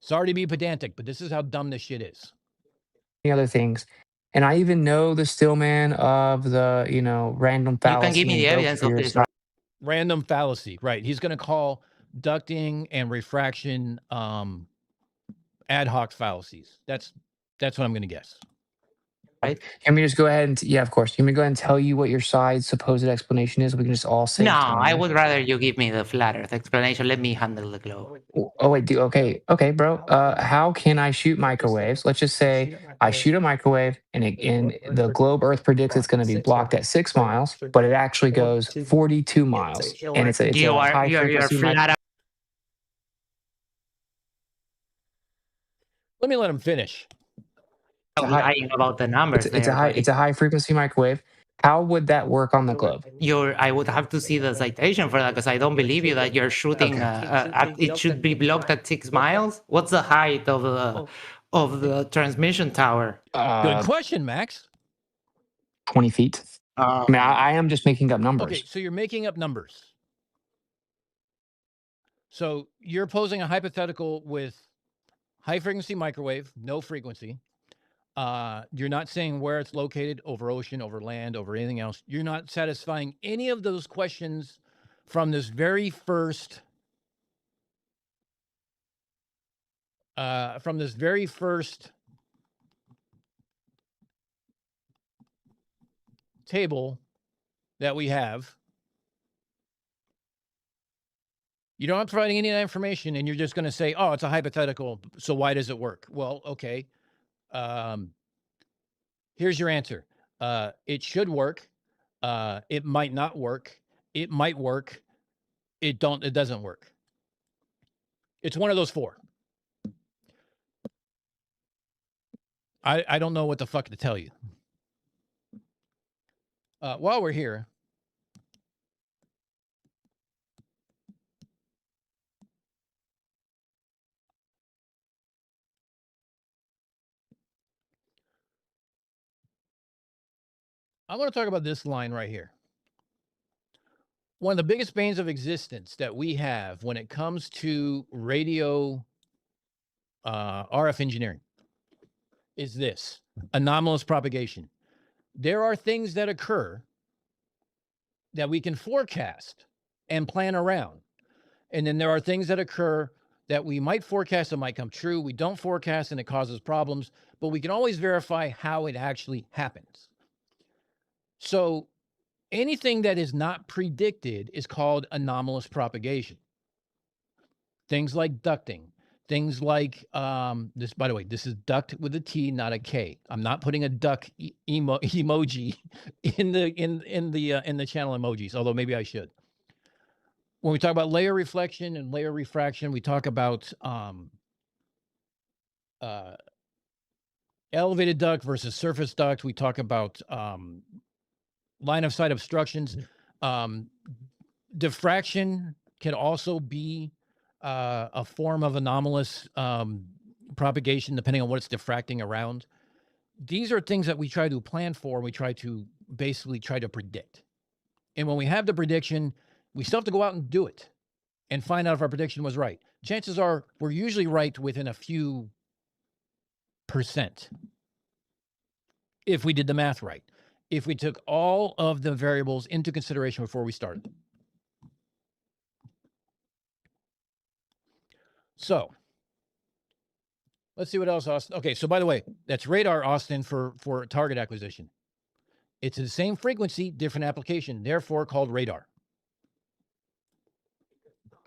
Speaker 2: Sorry to be pedantic, but this is how dumb this shit is.
Speaker 4: other things. And I even know the stillman of the, random fallacy.
Speaker 3: You can give me the evidence of this.
Speaker 2: Random fallacy, right? He's going to call ducting and refraction ad hoc fallacies. That's what I'm going to guess.
Speaker 4: Right? Can we just go ahead and of course. Can we go ahead and tell you what your side's supposed explanation is? We can just all say
Speaker 3: no. I would rather you give me the flat Earth explanation. Let me handle the globe.
Speaker 4: Oh wait, okay, bro. How can I shoot microwaves? Let's just say I shoot a microwave, and the globe Earth predicts it's going to be blocked at 6 miles, but it actually goes 42 miles, and it's a high frequency.
Speaker 2: Let me let him finish.
Speaker 3: Lying about the numbers.
Speaker 4: It's a high frequency microwave. How would that work on the globe?
Speaker 3: I would have to see the citation for that because I don't believe you that you're shooting. It should be blocked at 6 miles. What's the height of the transmission tower?
Speaker 2: Good question, Max.
Speaker 4: 20 feet. I mean, I am just making up numbers.
Speaker 2: Okay, so you're making up numbers. So you're posing a hypothetical with high frequency microwave, no frequency. You're not saying where it's located, over ocean, over land, over anything else. You're not satisfying any of those questions from this very first table that we have. You don't have to provide any of that information, and you're just going to say, oh, it's a hypothetical, so why does it work? Well, okay. Here's your answer. It should work. It might not work. It might work. It doesn't work. It's one of those 4. I don't know what the fuck to tell you. While we're here, I want to talk about this line right here. One of the biggest banes of existence that we have when it comes to radio RF engineering is this: anomalous propagation. There are things that occur that we can forecast and plan around. And then there are things that occur that we might forecast and might come true. We don't forecast and it causes problems, but we can always verify how it actually happens. So anything that is not predicted is called anomalous propagation. Things like ducting, Things like this. By the way, this is duct with a T, not a K. I'm not putting a duck emoji in the channel emojis, although maybe I should. When we talk about layer reflection and layer refraction, we talk about elevated duct versus surface duct. We talk about line of sight obstructions. Diffraction can also be a form of anomalous propagation, depending on what it's diffracting around. These are things that we try to plan for. We try to basically try to predict. And when we have the prediction, we still have to go out and do it and find out if our prediction was right. Chances are we're usually right within a few percent if we did the math right, if we took all of the variables into consideration before we started. So let's see what else, Austin. Okay, so by the way, that's radar, Austin, for target acquisition. It's the same frequency, different application, therefore called radar.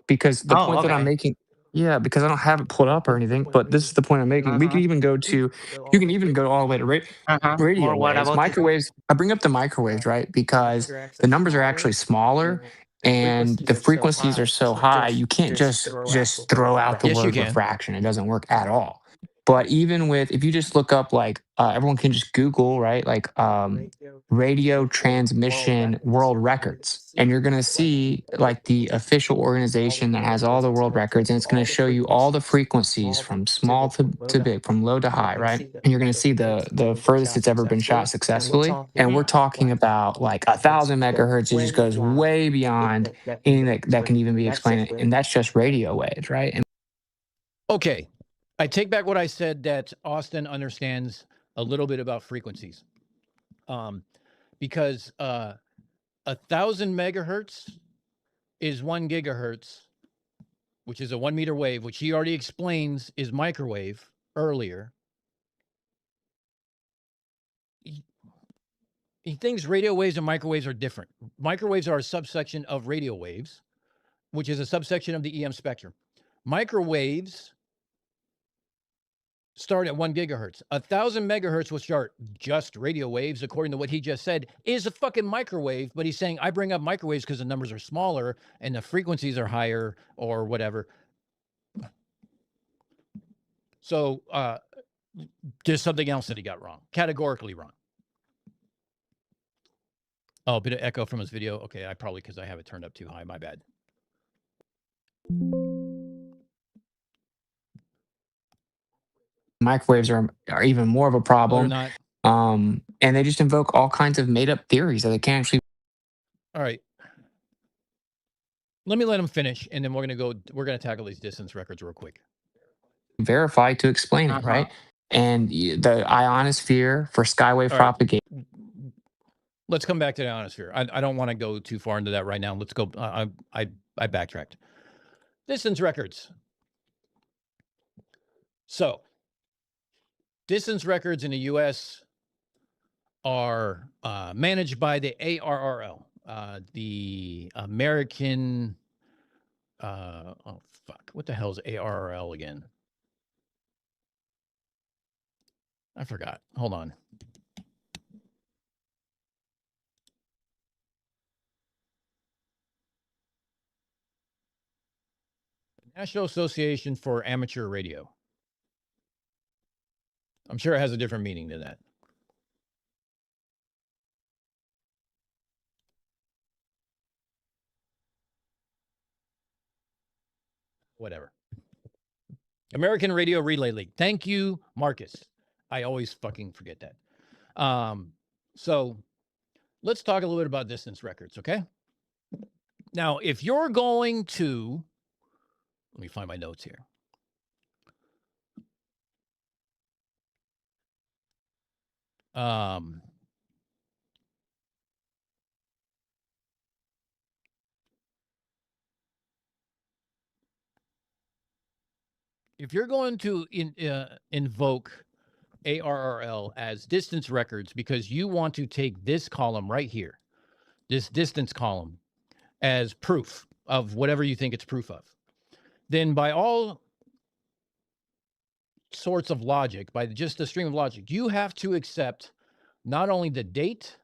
Speaker 4: Because the point that I'm making, yeah, because I don't have it pulled up or anything, but this is the point I'm making. We could even go to, you can even go all the way to radio waves, microwaves. I bring up the microwaves, right? Because the numbers are actually smaller and the frequencies are so high, you can't just throw out the word refraction. It doesn't work at all. But even with, if you just look up, like, everyone can just Google, right? Like, radio transmission world records. And you're going to see like the official organization that has all the world records. And it's going to show you all the frequencies from small to big, from low to high, right? And you're going to see the furthest it's ever been shot successfully. And we're talking about like 1,000 megahertz. It just goes way beyond anything that can even be explained. And that's just radio waves, right? And
Speaker 2: okay. I take back what I said, that Austin understands a little bit about frequencies. Because 1,000 megahertz is 1 gigahertz, which is a 1 meter wave, which he already explains is microwave earlier. He thinks radio waves and microwaves are different. Microwaves are a subsection of radio waves, which is a subsection of the EM spectrum. Microwaves start at 1 gigahertz. 1,000 megahertz will start just radio waves, according to what he just said, is a fucking microwave. But he's saying I bring up microwaves because the numbers are smaller and the frequencies are higher or whatever. So there's something else that he got wrong, categorically wrong. Oh, a bit of echo from his video. Okay, I probably, because I have it turned up too high. My bad.
Speaker 4: microwaves are even more of a problem.
Speaker 2: No, they're not.
Speaker 4: And they just invoke all kinds of made up theories that they can't actually.
Speaker 2: All right. Let me let him finish, and then we're going to tackle these distance records real quick.
Speaker 4: Verify to explain it, right? And the ionosphere for skywave propagation.
Speaker 2: Let's come back to the ionosphere. I don't want to go too far into that right now. Let's go. I backtracked. Distance records. So, distance records in the U.S. are managed by the ARRL, the American. Oh fuck! What the hell is ARRL again? I forgot. Hold on. National Association for Amateur Radio. I'm sure it has a different meaning than that. Whatever. American Radio Relay League. Thank you, Marcus. I always fucking forget that. So let's talk a little bit about distance records, okay? Now, if you're going to, let me find my notes here. If you're going to invoke ARRL as distance records because you want to take this column right here, this distance column, as proof of whatever you think it's proof of, then by all sorts of logic, by just the stream of logic, you have to accept not only the date,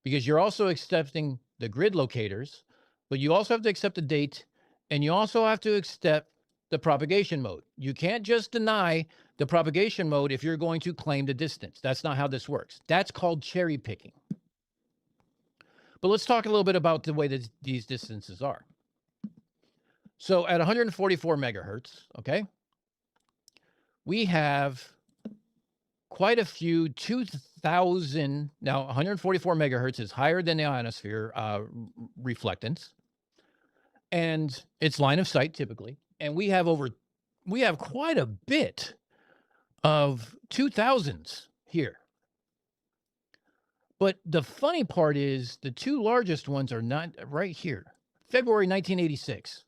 Speaker 2: because you're also accepting the grid locators, but you also have to accept the date, and you also have to accept the propagation mode. You can't just deny the propagation mode if you're going to claim the distance. That's not how this works. That's called cherry picking. But let's talk a little bit about the way that these distances are. So at 144 megahertz, okay, we have quite a few 2,000. Now, 144 megahertz is higher than the ionosphere reflectance, and it's line of sight typically. And we have quite a bit of 2000s here. But the funny part is the two largest ones are not right here. February 1986.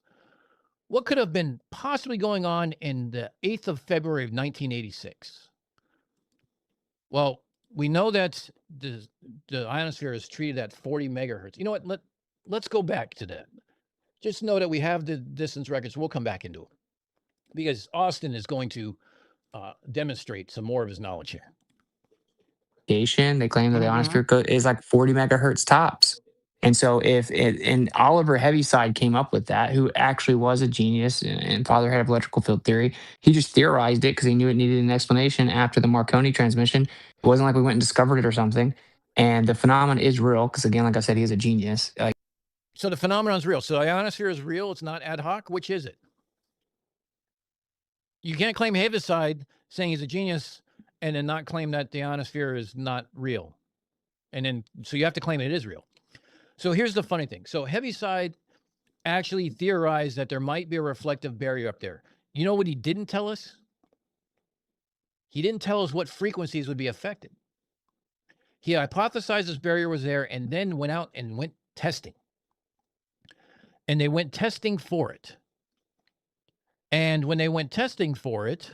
Speaker 2: What could have been possibly going on in the 8th of February of 1986? Well, we know that the ionosphere is treated at 40 megahertz. You know what? Let's go back to that. Just know that we have the distance records. We'll come back into it because Austin is going to demonstrate some more of his knowledge here.
Speaker 4: They claim that the ionosphere is like 40 megahertz tops. And so and Oliver Heaviside came up with that, who actually was a genius and fatherhead of electrical field theory. He just theorized it because he knew it needed an explanation after the Marconi transmission. It wasn't like we went and discovered it or something. And the phenomenon is real because, again, like I said, he is a genius.
Speaker 2: So the phenomenon is real. So the ionosphere is real. It's not ad hoc. Which is it? You can't claim Heaviside saying he's a genius and then not claim that the ionosphere is not real. And then, so you have to claim it is real. So here's the funny thing. So Heaviside actually theorized that there might be a reflective barrier up there. You know what he didn't tell us? He didn't tell us what frequencies would be affected. He hypothesized this barrier was there and then went out and went testing. And they went testing for it. And when they went testing for it,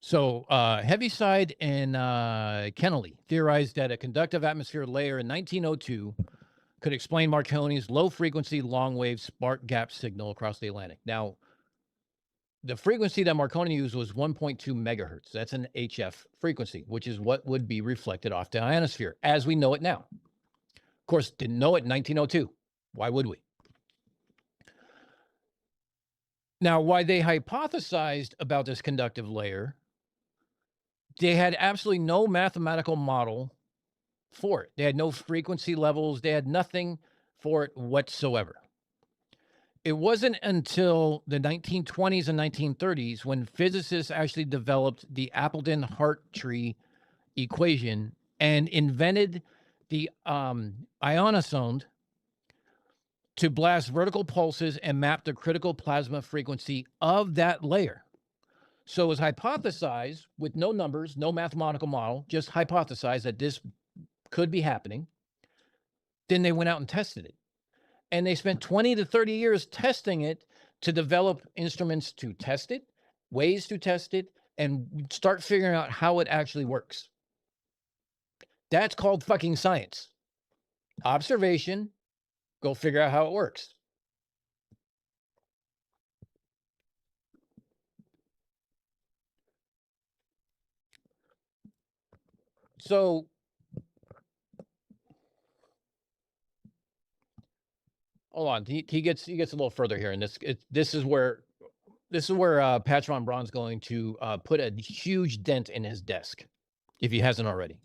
Speaker 2: So Heaviside and Kennelly theorized that a conductive atmosphere layer in 1902 could explain Marconi's low-frequency, long-wave spark gap signal across the Atlantic. Now, the frequency that Marconi used was 1.2 megahertz. That's an HF frequency, which is what would be reflected off the ionosphere as we know it now. Of course, didn't know it in 1902. Why would we? Now, why they hypothesized about this conductive layer, they had absolutely no mathematical model for it. They had no frequency levels. They had nothing for it whatsoever. It wasn't until the 1920s and 1930s when physicists actually developed the Appleton-Hartree equation and invented the ionosonde to blast vertical pulses and map the critical plasma frequency of that layer. So it was hypothesized with no numbers, no mathematical model, just hypothesized that this could be happening. Then they went out and tested it. And they spent 20 to 30 years testing it to develop instruments to test it, ways to test it, and start figuring out how it actually works. That's called fucking science. Observation, go figure out how it works. So hold on, he gets a little further here, and this is where Patch Von Braun's going to put a huge dent in his desk, if he hasn't already.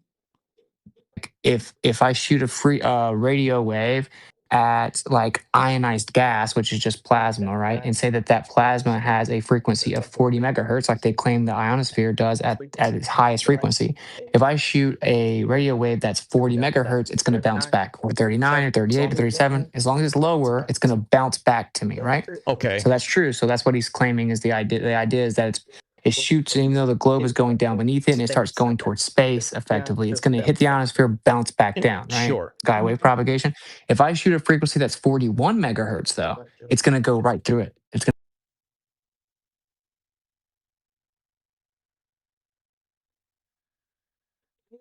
Speaker 4: If I shoot a free radio wave at like ionized gas, which is just plasma, right, and say that plasma has a frequency of 40 megahertz, like they claim the ionosphere does at its highest frequency. If I shoot a radio wave that's 40 megahertz, it's going to bounce back, or 39 or 38 or 37. As long as it's lower, it's going to bounce back to me, right?
Speaker 2: Okay.
Speaker 4: So that's true. So that's what he's claiming is the idea. The idea is that it shoots, even though the globe is going down beneath it and it starts going towards space effectively, it's going to hit the ionosphere, bounce back down, right?
Speaker 2: Sure.
Speaker 4: Skywave propagation. If I shoot a frequency that's 41 megahertz, though, it's going to go right through it. It's going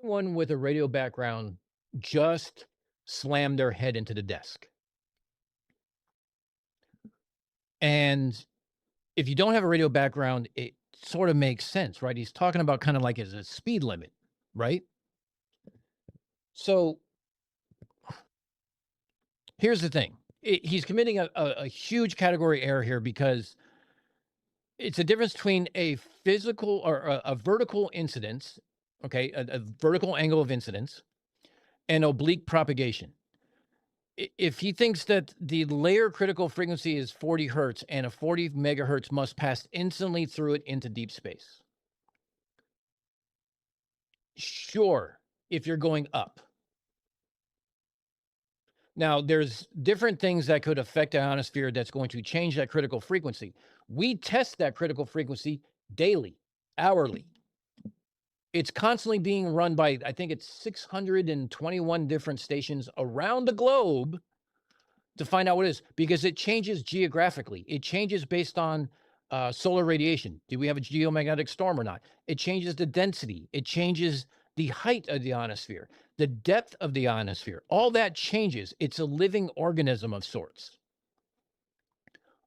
Speaker 2: One with a radio background just slammed their head into the desk. And if you don't have a radio background, it sort of makes sense, right? He's talking about kind of like as a speed limit, right? So here's the thing. He's committing a huge category error here because it's a difference between a physical or a vertical incidence, okay, a vertical angle of incidence, and oblique propagation. If he thinks that the layer critical frequency is 40 hertz and a 40 megahertz must pass instantly through it into deep space. Sure, if you're going up. Now, there's different things that could affect the ionosphere that's going to change that critical frequency. We test that critical frequency daily, hourly. It's constantly being run by, I think it's 621 different stations around the globe to find out what it is, because it changes geographically. It changes based on solar radiation. Do we have a geomagnetic storm or not? It changes the density. It changes the height of the ionosphere, the depth of the ionosphere. All that changes. It's a living organism of sorts.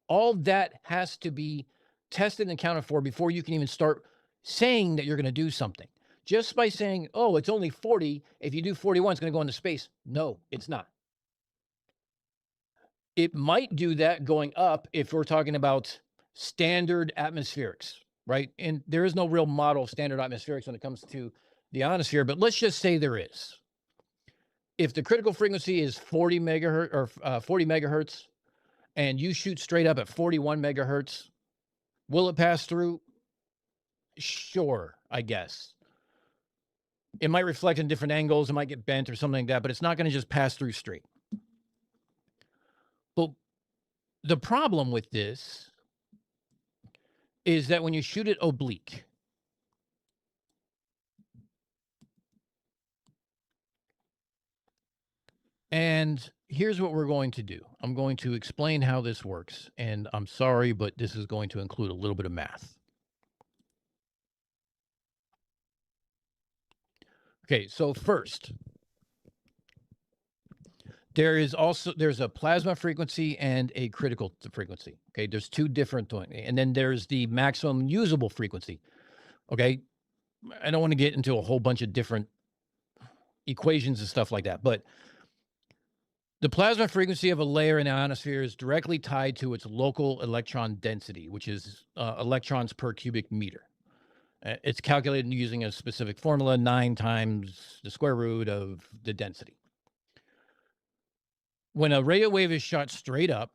Speaker 2: All that has to be tested and accounted for before you can even start saying that you're going to do something. Just by saying, oh, it's only 40, if you do 41, it's going to go into space. No, it's not. It might do that going up if we're talking about standard atmospherics, right? And there is no real model of standard atmospherics when it comes to the ionosphere, but let's just say there is. If the critical frequency is 40 megahertz or 40 megahertz, and you shoot straight up at 41 megahertz, will it pass through? Sure, I guess. It might reflect in different angles. It might get bent or something like that, but it's not going to just pass through straight. But the problem with this is that when you shoot it oblique, and here's what we're going to do. I'm going to explain how this works, and I'm sorry, but this is going to include a little bit of math. Okay, so first, there's a plasma frequency and a critical frequency. Okay, there's two different things, and then there's the maximum usable frequency. Okay, I don't want to get into a whole bunch of different equations and stuff like that, but the plasma frequency of a layer in the ionosphere is directly tied to its local electron density, which is electrons per cubic meter. It's calculated using a specific formula, 9 times the square root of the density. When a radio wave is shot straight up,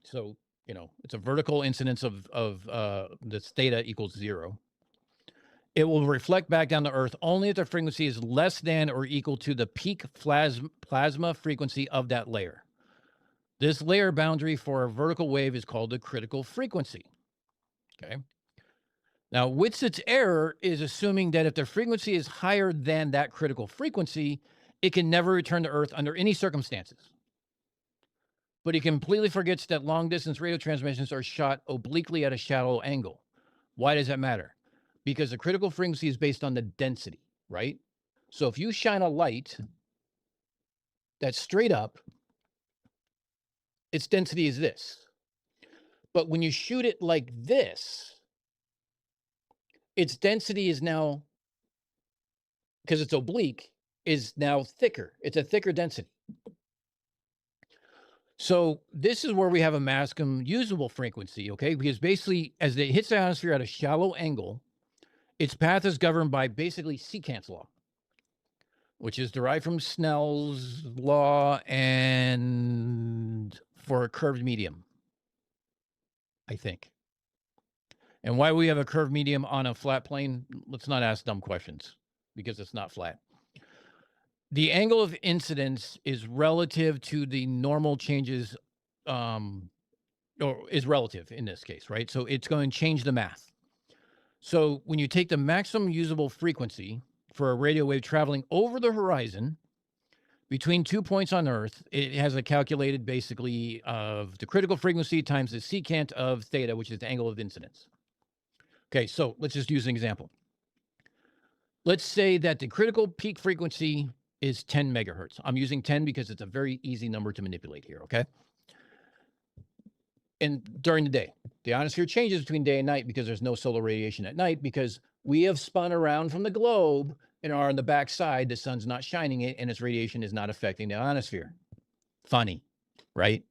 Speaker 2: so, it's a vertical incidence of the theta equals 0, it will reflect back down to Earth only if the frequency is less than or equal to the peak plasma frequency of that layer. This layer boundary for a vertical wave is called the critical frequency. Okay. Now, Whitson's error is assuming that if the frequency is higher than that critical frequency, it can never return to Earth under any circumstances. But he completely forgets that long-distance radio transmissions are shot obliquely at a shallow angle. Why does that matter? Because the critical frequency is based on the density, right? So if you shine a light that's straight up, its density is this. But when you shoot it like this, its density is now, because it's oblique, is now thicker. It's a thicker density. So this is where we have a maximum usable frequency, okay? Because basically, as it hits the ionosphere at a shallow angle, its path is governed by basically secant's law, which is derived from Snell's law and for a curved medium, I think. And why we have a curved medium on a flat plane, let's not ask dumb questions because it's not flat. The angle of incidence is relative to the normal changes, or is relative in this case, right? So it's going to change the math. So when you take the maximum usable frequency for a radio wave traveling over the horizon between 2 points on Earth, it has a calculated basically of the critical frequency times the secant of theta, which is the angle of incidence. Okay, so let's just use an example. let's say that the critical peak frequency is 10 megahertz. I'm using 10 because it's a very easy number to manipulate here, okay? And during the day, the ionosphere changes between day and night because there's no solar radiation at night because we have spun around from the globe and are on the back side. The sun's not shining it and its radiation is not affecting the ionosphere. Funny, right?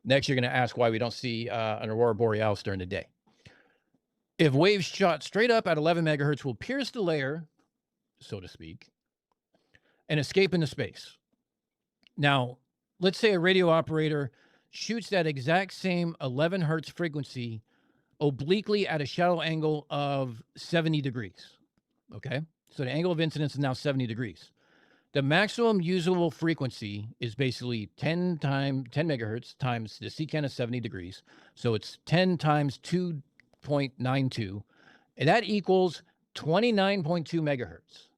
Speaker 2: Next, you're going to ask why we don't see an aurora borealis during the day. If waves shot straight up at 11 megahertz will pierce the layer, so to speak, and escape into space. Now, let's say a radio operator shoots that exact same 11 hertz frequency obliquely at a shadow angle of 70 degrees. Okay? So the angle of incidence is now 70 degrees. The maximum usable frequency is basically 10 megahertz times the secant of 70 degrees. So it's 10 times 2.92, and that equals 29.2 megahertz.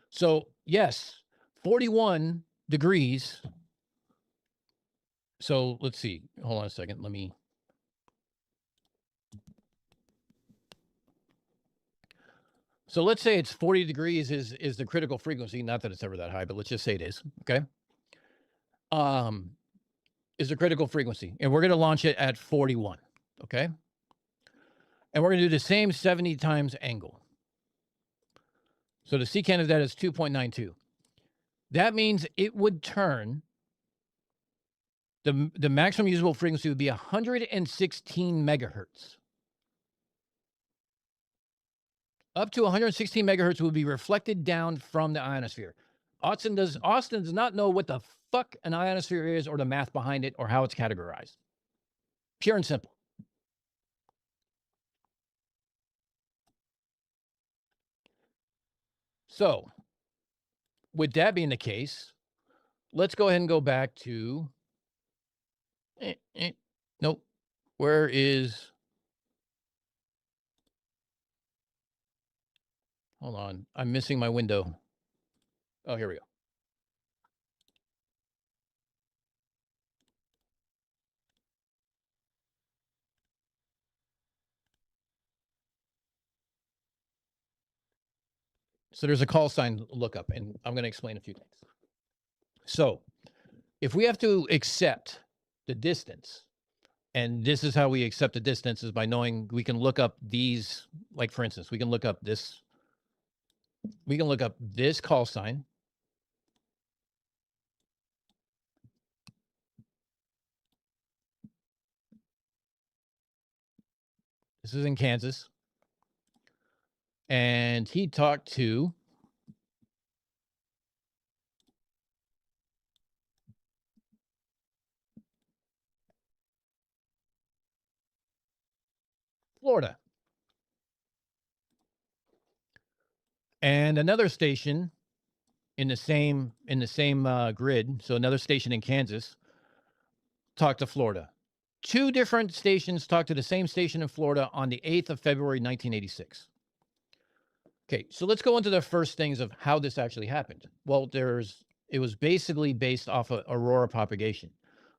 Speaker 2: So yes, 41 degrees. So let's see. Hold on a second. Let me. So let's say it's 40 degrees is the critical frequency. Not that it's ever that high, but let's just say it is. Okay. Is the critical frequency. And we're going to launch it at 41. Okay. And we're going to do the same 70 times angle. So the secant of that is 2.92. That means it would turn, the maximum usable frequency would be 116 megahertz. Up to 116 megahertz will be reflected down from the ionosphere. Austin does not know what the fuck an ionosphere is or the math behind it or how it's categorized. Pure and simple. So, with that being the case, let's go ahead and go back to, nope, where is, hold on, I'm missing my window. Oh, here we go. So there's a call sign lookup, and I'm going to explain a few things. So if we have to accept the distance, and this is how we accept the distance is by knowing we can look up these, like for instance, we can look up this call sign. This is in Kansas. And he talked to Florida. And another station in the same grid, so another station in Kansas, talked to Florida. Two different stations talked to the same station in Florida on the 8th of February, 1986. Okay, so let's go into the first things of how this actually happened. Well, it was basically based off of aurora propagation.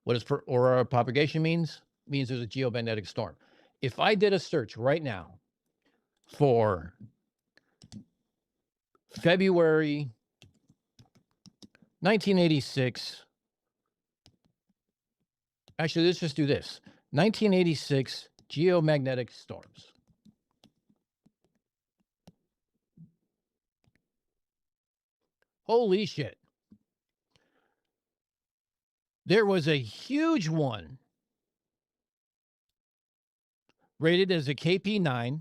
Speaker 2: What does aurora propagation means? It means there's a geomagnetic storm. If I did a search right now for February 1986, actually, let's just do this. 1986 geomagnetic storms. Holy shit. There was a huge one rated as a KP9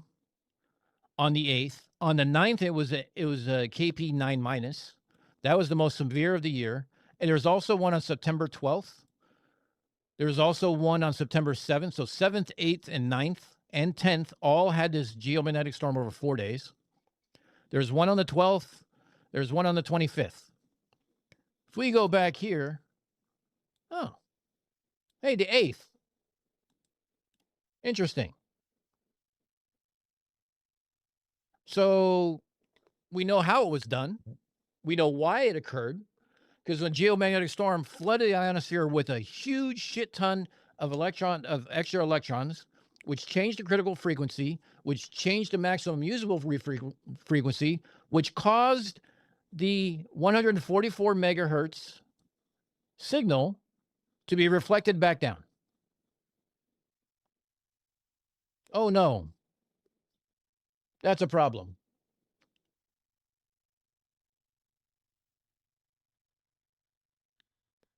Speaker 2: on the 8th. On the 9th, it was a KP9 minus. That was the most severe of the year. And there was also one on September 12th. There was also one on September 7th. So 7th, 8th, and 9th and 10th all had this geomagnetic storm over 4 days. There's one on the 12th. There's one on the 25th. If we go back here, oh, hey, the 8th. Interesting. So we know how it was done. We know why it occurred. Because when geomagnetic storm flooded the ionosphere with a huge shit ton of extra electrons, which changed the critical frequency, which changed the maximum usable frequency, which caused the 144 megahertz signal to be reflected back down. Oh no, that's a problem.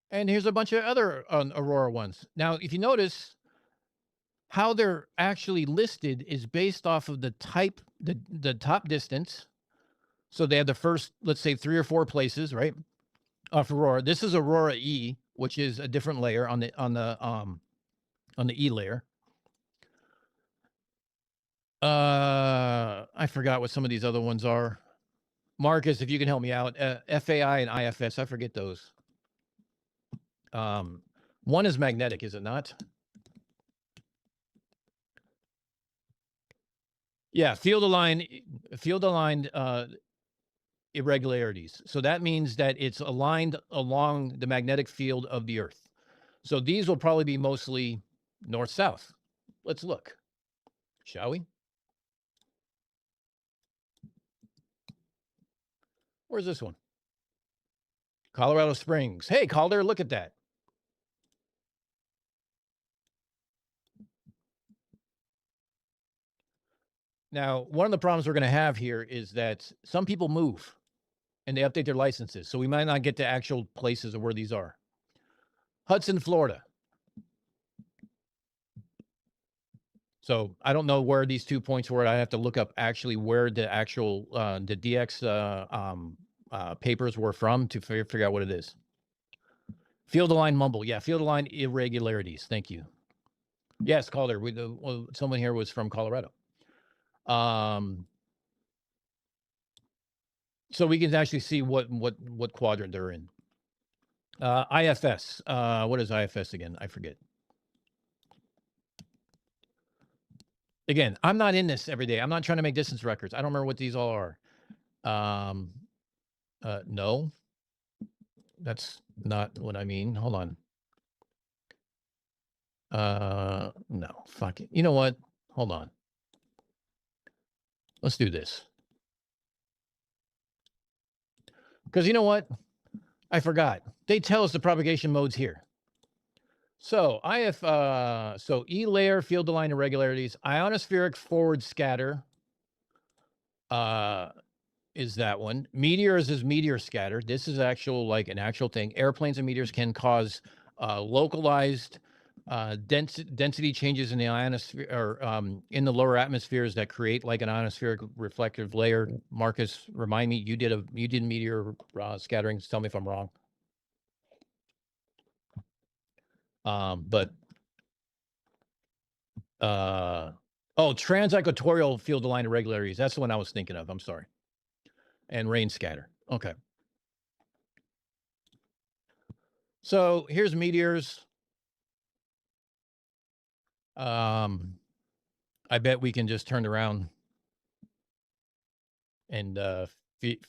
Speaker 2: And here's a bunch of other Aurora ones. Now, if you notice, how they're actually listed is based off of the type, the top distance. So they have the first, let's say, 3 or 4 places, right? Of Aurora. This is Aurora E, which is a different layer on the E layer. I forgot what some of these other ones are. Marcus, if you can help me out. FAI and IFS, I forget those. One is magnetic, is it not? Yeah, field aligned irregularities. So that means that it's aligned along the magnetic field of the Earth. So these will probably be mostly north-south. Let's look, shall we? Where's this one? Colorado Springs. Hey, Calder, look at that. Now, one of the problems we're going to have here is that some people move and they update their licenses. So we might not get to actual places of where these are. Hudson, Florida. So I don't know where these 2 points were. I have to look up actually where the actual the DX papers were from to figure out what it is. Field aligned mumble. Yeah, field aligned irregularities. Thank you. Yes, Calder. Someone here was from Colorado. So we can actually see what quadrant they're in. IFS. What is IFS again? I forget. Again, I'm not in this every day. I'm not trying to make distance records. I don't remember what these all are. No, that's not what I mean. Hold on. No, fuck it. You know what? Hold on. Let's do this. Because you know what? I forgot. They tell us the propagation modes here. So so E layer field aligned irregularities, ionospheric forward scatter is that one. Meteors is meteor scatter. This is an actual thing. Airplanes and meteors can cause localized density changes in the ionosphere or in the lower atmospheres that create like an ionospheric reflective layer. Marcus, remind me, you did meteor scattering. Tell me if I'm wrong. Transequatorial field aligned irregularities. That's the one I was thinking of. I'm sorry. And rain scatter. Okay. So here's meteors. I bet we can just turn around and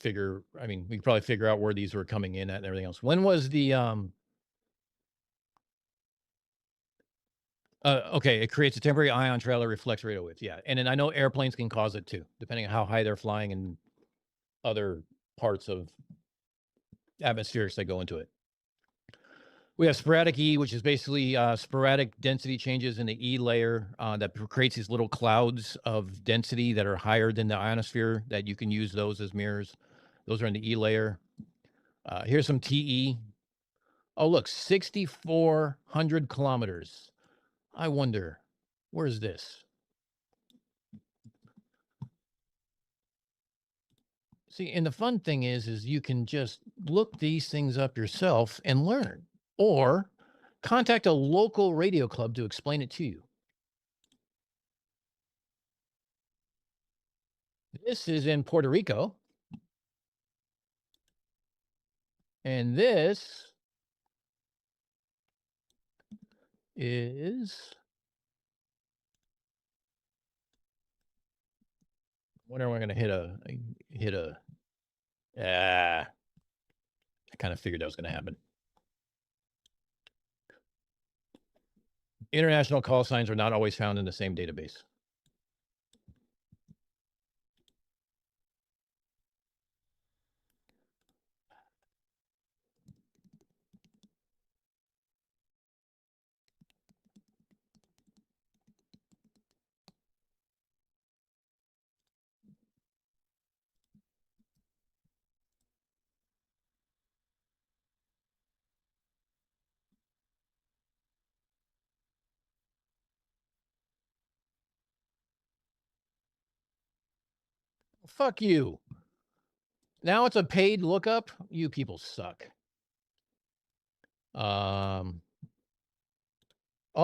Speaker 2: figure. I mean, we can probably figure out where these were coming in at and everything else. When was the okay, it creates a temporary ion trail that reflects radio waves. Yeah, and then I know airplanes can cause it too, depending on how high they're flying and other parts of atmospherics that go into it. We have sporadic E, which is basically sporadic density changes in the E layer that creates these little clouds of density that are higher than the ionosphere that you can use those as mirrors. Those are in the E layer. Here's some TE. Oh, look, 6,400 kilometers. I wonder, where's this? See, and the fun thing is you can just look these things up yourself and learn, or contact a local radio club to explain it to you. This is in Puerto Rico. And this is, when are we going to I kind of figured that was going to happen. International call signs are not always found in the same database. Fuck you. Now it's a paid lookup. You people suck. All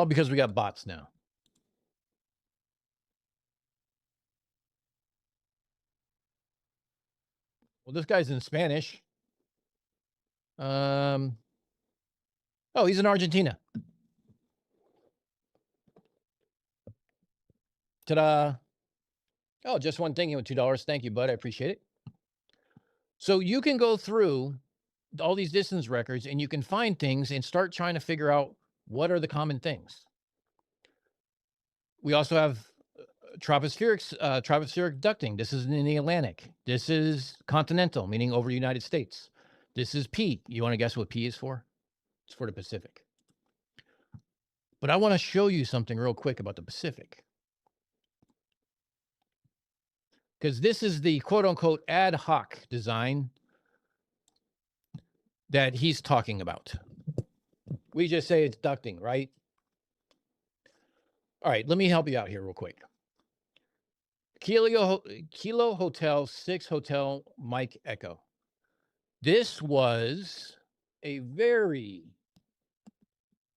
Speaker 2: because we got bots now. Well, this guy's in Spanish. Oh, he's in Argentina. Ta-da. Oh, just one thing. You want $2. Thank you, bud. I appreciate it. So you can go through all these distance records and you can find things and start trying to figure out what are the common things. We also have tropospheric ducting. This is in the Atlantic. This is continental, meaning over the United States. This is P. You want to guess what P is for? It's for the Pacific. But I want to show you something real quick about the Pacific. Because this is the quote unquote ad hoc design that he's talking about. We just say it's ducting, right? All right, let me help you out here real quick. Kilo Hotel 6 Hotel Mike Echo. This was a very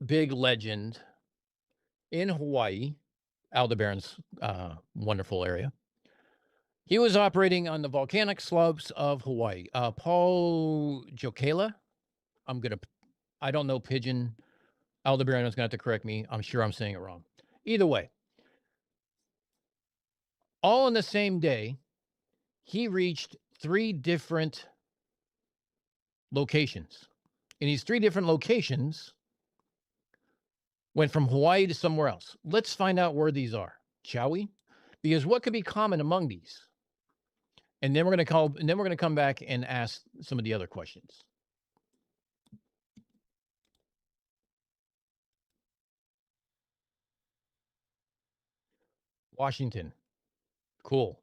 Speaker 2: big legend in Hawaii, Aldebaran's wonderful area. He was operating on the volcanic slopes of Hawaii. Paul Jokela, I don't know Pidgin. Aldebaran is going to have to correct me. I'm sure I'm saying it wrong. Either way, all on the same day, he reached 3 different locations. And these 3 different locations went from Hawaii to somewhere else. Let's find out where these are, shall we? Because what could be common among these? And then we're going to come back and ask some of the other questions. Washington. Cool.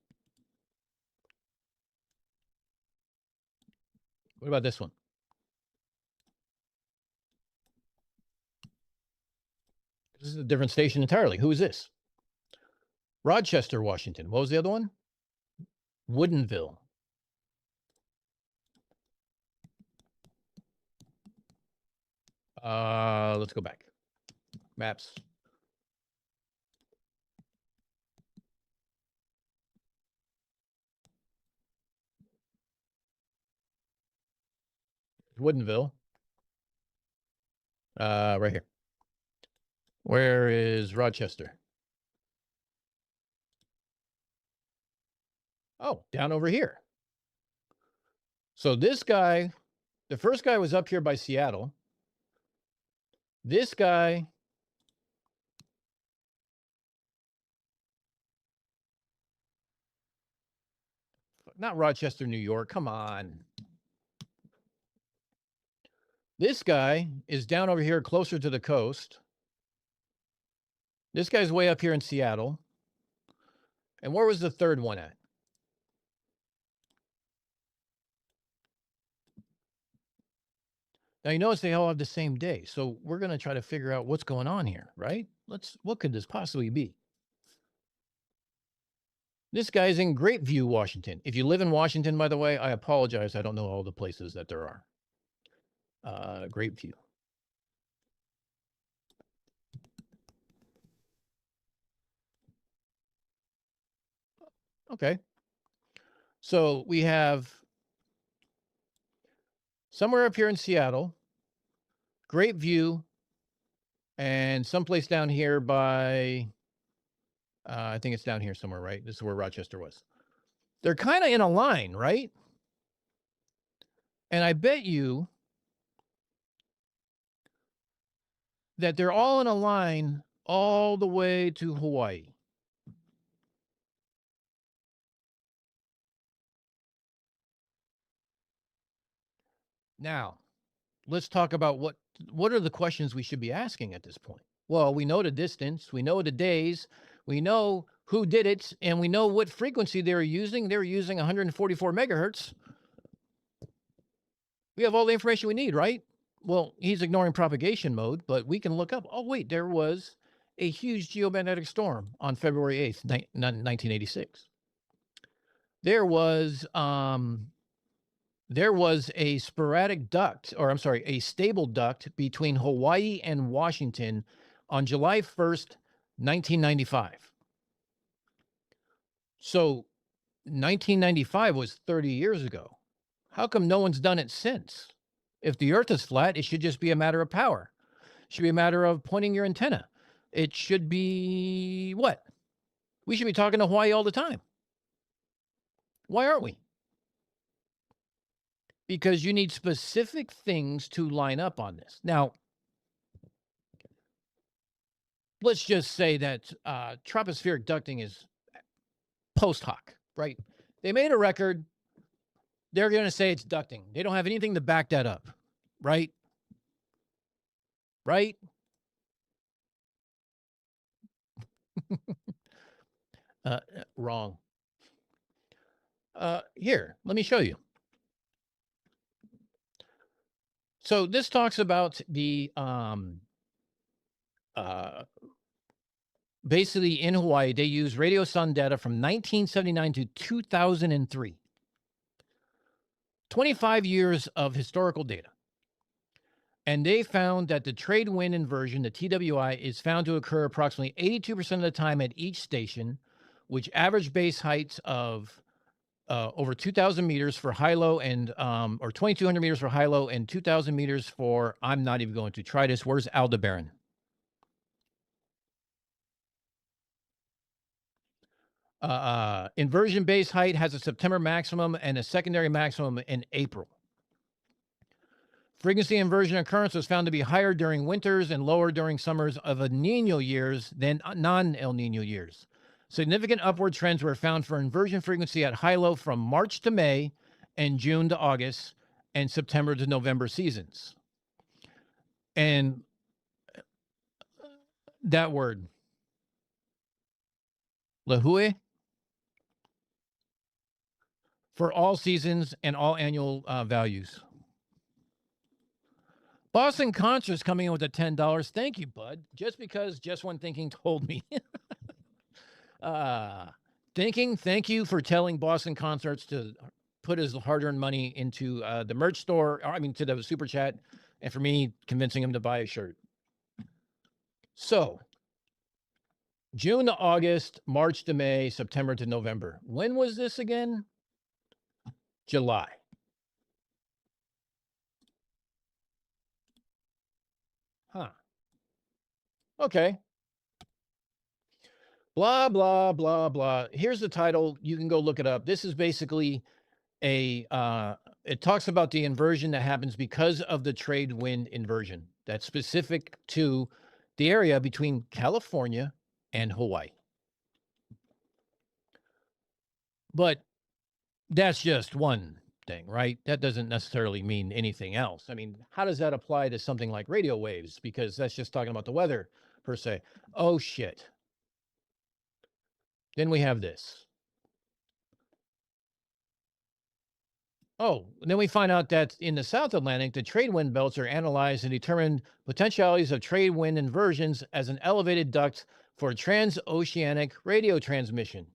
Speaker 2: What about this one? This is a different station entirely. Who is this? Rochester, Washington. What was the other one? Woodinville. Let's go back. Maps. Woodinville. Right here. Where is Rochester? Oh, down over here. So this guy, the first guy was up here by Seattle. This guy not Rochester, New York. Come on. This guy is down over here closer to the coast. This guy's way up here in Seattle. And where was the third one at? Now, you notice they all have the same day. So we're going to try to figure out what's going on here, right? What could this possibly be? This guy's in Grapeview, Washington. If you live in Washington, by the way, I apologize. I don't know all the places that there are. Grapeview. Okay. So we have somewhere up here in Seattle, Grapeview, and someplace down here by, I think it's down here somewhere, right? This is where Rochester was. They're kind of in a line, right? And I bet you that they're all in a line all the way to Hawaii. Now, let's talk about what are the questions we should be asking at this point. Well, we know the distance, we know the days, we know who did it, and we know what frequency they were using. They were using 144 megahertz. We have all the information we need, right? Well, he's ignoring propagation mode, but we can look up. Oh, wait, there was a huge geomagnetic storm on February 8th, 1986. There was a sporadic duct, or I'm sorry, a stable duct between Hawaii and Washington on July 1st, 1995. So 1995 was 30 years ago. How come no one's done it since? If the earth is flat, it should just be a matter of power. It should be a matter of pointing your antenna. It should be what? We should be talking to Hawaii all the time. Why aren't we? Because you need specific things to line up on this. Now, let's just say that tropospheric ducting is post hoc, right? They made a record. They're going to say it's ducting. They don't have anything to back that up, right? Right? Wrong. Here, let me show you. So this talks about the basically in Hawaii, they use radio sun data from 1979 to 2003. 25 years of historical data. And they found that the trade wind inversion, the TWI, is found to occur approximately 82% of the time at each station, which average base heights of over 2,000 meters for high-low and, or 2,200 meters for high-low and 2,000 meters for, I'm not even going to try this. Where's Aldebaran? Inversion base height has a September maximum and a secondary maximum in April. Frequency inversion occurrence was found to be higher during winters and lower during summers of El Nino years than non-El Nino years. Significant upward trends were found for inversion frequency at high-low from March to May and June to August and September to November seasons. And that word, lahue, for all seasons and all annual values. Boston Concert's coming in with a $10. Thank you, bud. Just because Just One Thinking told me. Thank you for telling Boston Concerts to put his hard-earned money into the merch store, to the super chat, and for me convincing him to buy a shirt. So, June to August, March to May, September to November. When was this again? July. Huh. Okay. Blah, blah, blah, blah. Here's the title. You can go look it up. This is basically it talks about the inversion that happens because of the trade wind inversion that's specific to the area between California and Hawaii. But that's just one thing, right? That doesn't necessarily mean anything else. I mean, how does that apply to something like radio waves? Because that's just talking about the weather per se. Oh, shit. Then we have this. Oh, and then we find out that in the South Atlantic, the trade wind belts are analyzed and determine potentialities of trade wind inversions as an elevated duct for transoceanic radio transmission.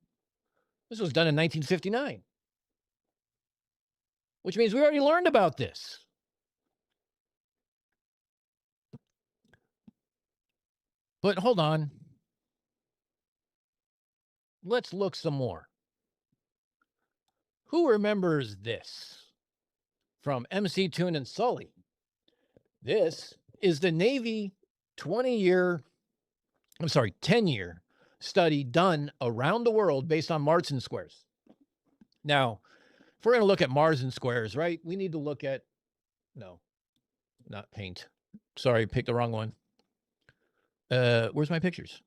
Speaker 2: This was done in 1959, which means we already learned about this. But hold on. Let's look some more. Who remembers this from MC Toon and Sully? This is the Navy 10-year study done around the world based on Martin squares. Now, if we're going to look at Martin squares, right, we need to look at, no, not paint. Sorry, picked the wrong one. Where's my pictures?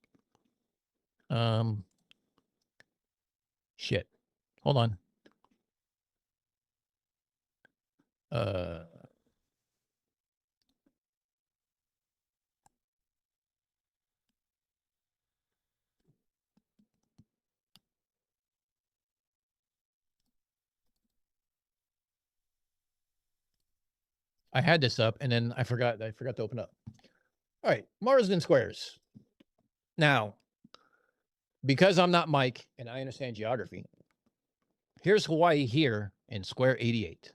Speaker 2: Shit. Hold on. I had this up and then I forgot to open up. All right, Marsden squares. Now, because I'm not Mike and I understand geography, here's Hawaii here in square 88.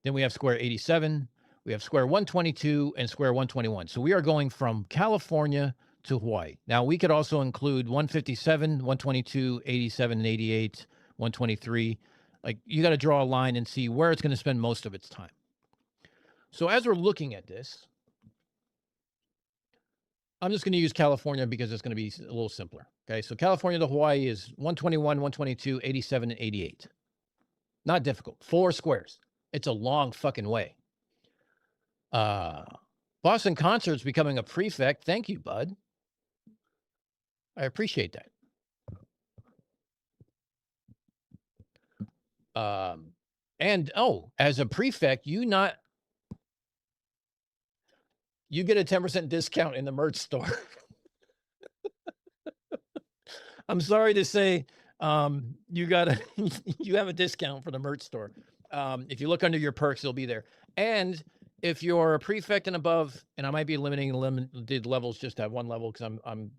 Speaker 2: Then we have square 87, we have square 122 and square 121. So we are going from California to Hawaii. Now we could also include 157, 122, 87 and 88, 123. Like you got to draw a line and see where it's going to spend most of its time. So as we're looking at this, I'm just going to use California because it's going to be a little simpler. Okay, so California to Hawaii is 121, 122, 87, and 88. Not difficult. 4 squares. It's a long fucking way. Boston Concert's becoming a prefect. Thank you, bud. I appreciate that. And as a prefect, you get a 10% discount in the merch store. I'm sorry to say, you have a discount for the merch store. If you look under your perks, it'll be there. And if you're a prefect and above, and I might be limiting limited levels just to have one level because I'm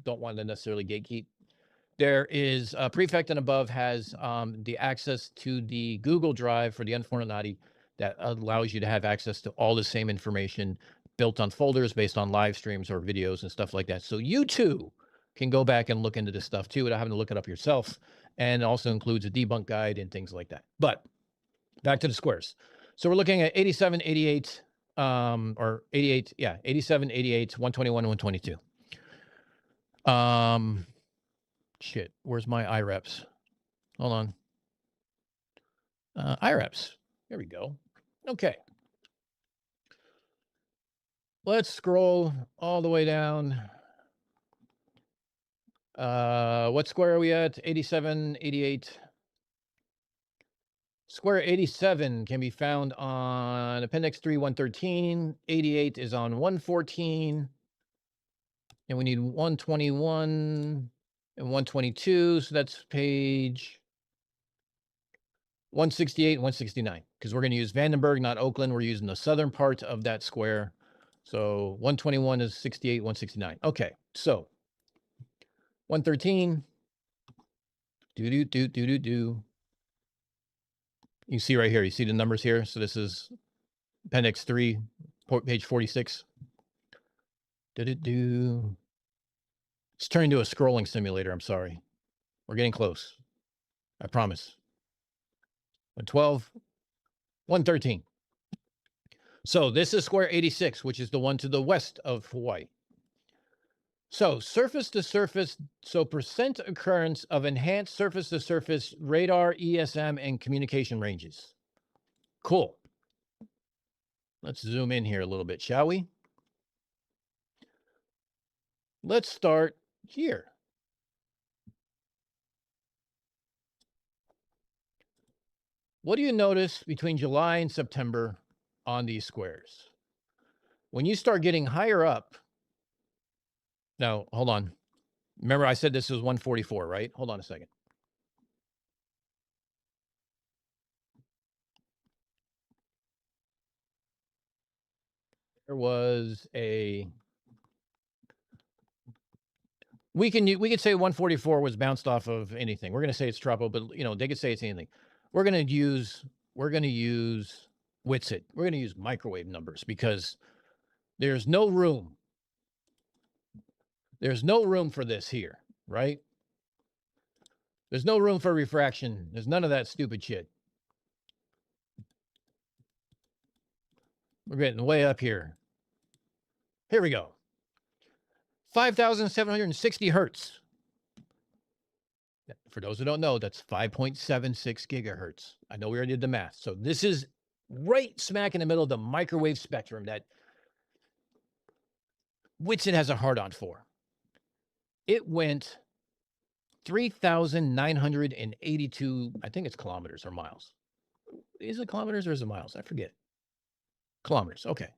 Speaker 2: don't want to necessarily gatekeep. There is a prefect and above has the access to the Google Drive for the Unforninati that allows you to have access to all the same information built on folders based on live streams or videos and stuff like that. So you too can go back and look into this stuff too without having to look it up yourself. And it also includes a debunk guide and things like that. But back to the squares. So we're looking at 87, 88, or 88, 87, 88, 121, 122. Shit, where's my IREPs? Hold on. IREPs. Here we go. Okay. Let's scroll all the way down. What square are we at? 87, 88. Square 87 can be found on Appendix 3, 113. 88 is on 114. And we need 121 and 122. So that's page 168 and 169. Because we're going to use Vandenberg, not Oakland. We're using the southern part of that square. So 121 is 68, 169. Okay, so 113. You see right here, you see the numbers here. So this is Appendix 3, page 46. It's turning into a scrolling simulator. I'm sorry. We're getting close. I promise. 112, 113. So this is square 86, which is the one to the west of Hawaii. So surface to surface, so percent occurrence of enhanced surface to surface radar, ESM, and communication ranges. Cool. Let's zoom in here a little bit, shall we? Let's start here. What do you notice between July and September on these squares? When you start getting higher up, now, hold on. Remember I said this was 144, right? Hold on a second. There was a... We could say 144 was bounced off of anything. We're going to say it's Tropo, but they could say it's anything. We're going to use Witsit. We're going to use microwave numbers because there's no room. There's no room for this here, right? There's no room for refraction. There's none of that stupid shit. We're getting way up here. Here we go. 5,760 hertz. For those who don't know, that's 5.76 gigahertz. I know we already did the math. So this is right smack in the middle of the microwave spectrum, that Whitson has a hard-on for. It went 3,982, I think it's kilometers or miles. Is it kilometers or is it miles? I forget. Kilometers, okay.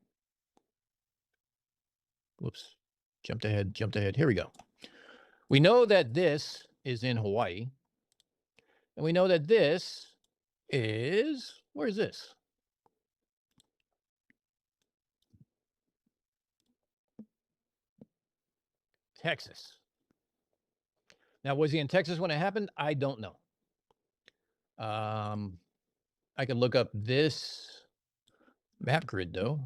Speaker 2: Whoops. Jumped ahead. Here we go. We know that this is in Hawaii. And we know that this is, where is this? Texas. Now, was he in Texas when it happened? I don't know. I can look up this map grid, though.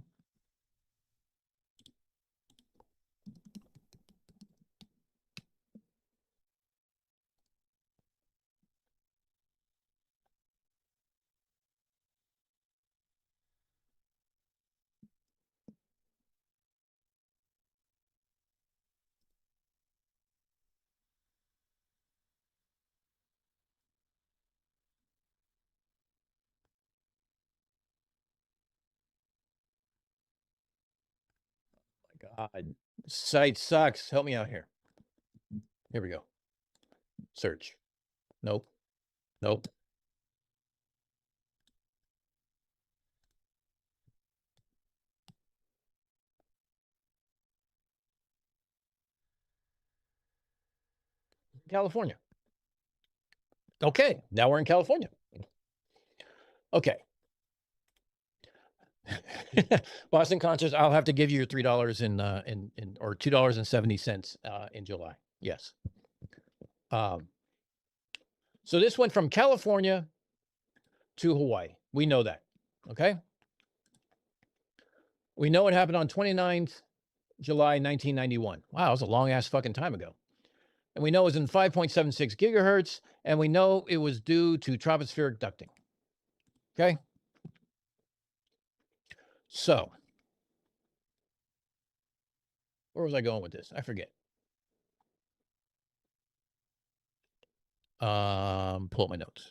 Speaker 2: God, site sucks. Help me out here. Here we go. Search. Nope. Nope. California. Okay, now we're in California. Okay. Boston Concerts, I'll have to give you your $3 in or $2.70 in July. Yes. So this went from California to Hawaii. We know that. Okay. We know it happened on 29th July 1991. Wow, it was a long ass fucking time ago. And we know it was in 5.76 gigahertz, and we know it was due to tropospheric ducting. Okay. So, where was I going with this? I forget. Pull up my notes.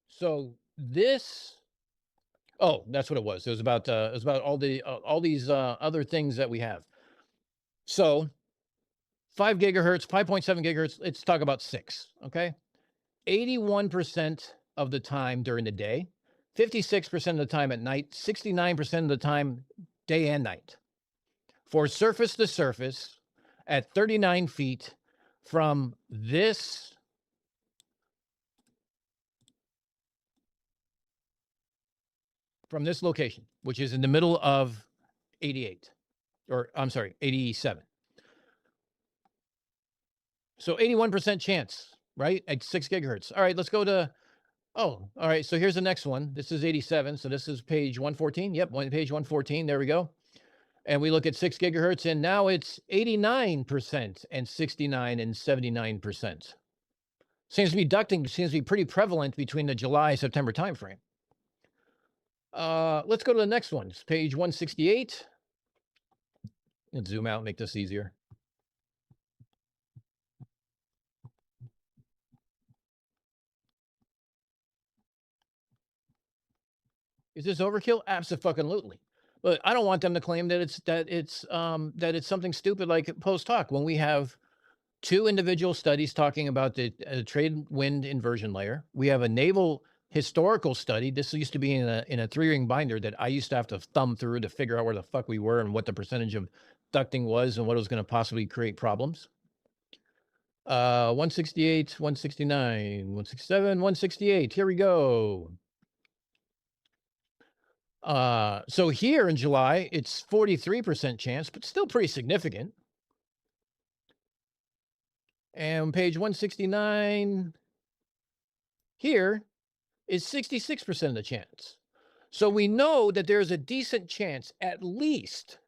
Speaker 2: So this, oh, that's what it was. It was about all these other things that we have. So 5 gigahertz, 5.7 gigahertz. Let's talk about 6. Okay, 81% of the time during the day, 56% of the time at night, 69% of the time day and night. For surface to surface at 39 feet from this location, which is in the middle of 88, or I'm sorry, 87. So 81% chance, right? At 6 gigahertz. All right, let's go to, oh, all right. So here's the next one. This is 87. So this is page 114. Yep, page 114. There we go. And we look at 6 gigahertz, and now it's 89% and 69 and 79%. Seems to be ducting, seems to be pretty prevalent between the July-September timeframe. Let's go to the next one. It's page 168. Let's zoom out, make this easier. Is this overkill? Absolutely. But I don't want them to claim that it's something stupid like post hoc when we have 2 individual studies talking about the trade wind inversion layer. We have a naval historical study. This used to be in a 3-ring binder that I used to have to thumb through to figure out where the fuck we were and what the percentage of ducting was and what was going to possibly create problems. 168, 169, 167, 168. Here we go. So here in July, it's 43% chance, but still pretty significant. And page 169 here is 66% of the chance. So we know that there's a decent chance, at least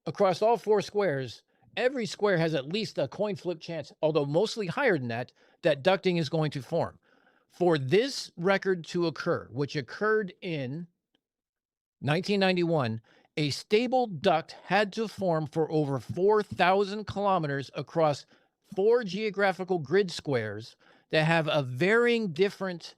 Speaker 2: across all 4 squares, every square has at least a coin flip chance, although mostly higher than that, that ducting is going to form. For this record to occur, which occurred in 1991, a stable duct had to form for over 4,000 kilometers across 4 geographical grid squares that have a varying different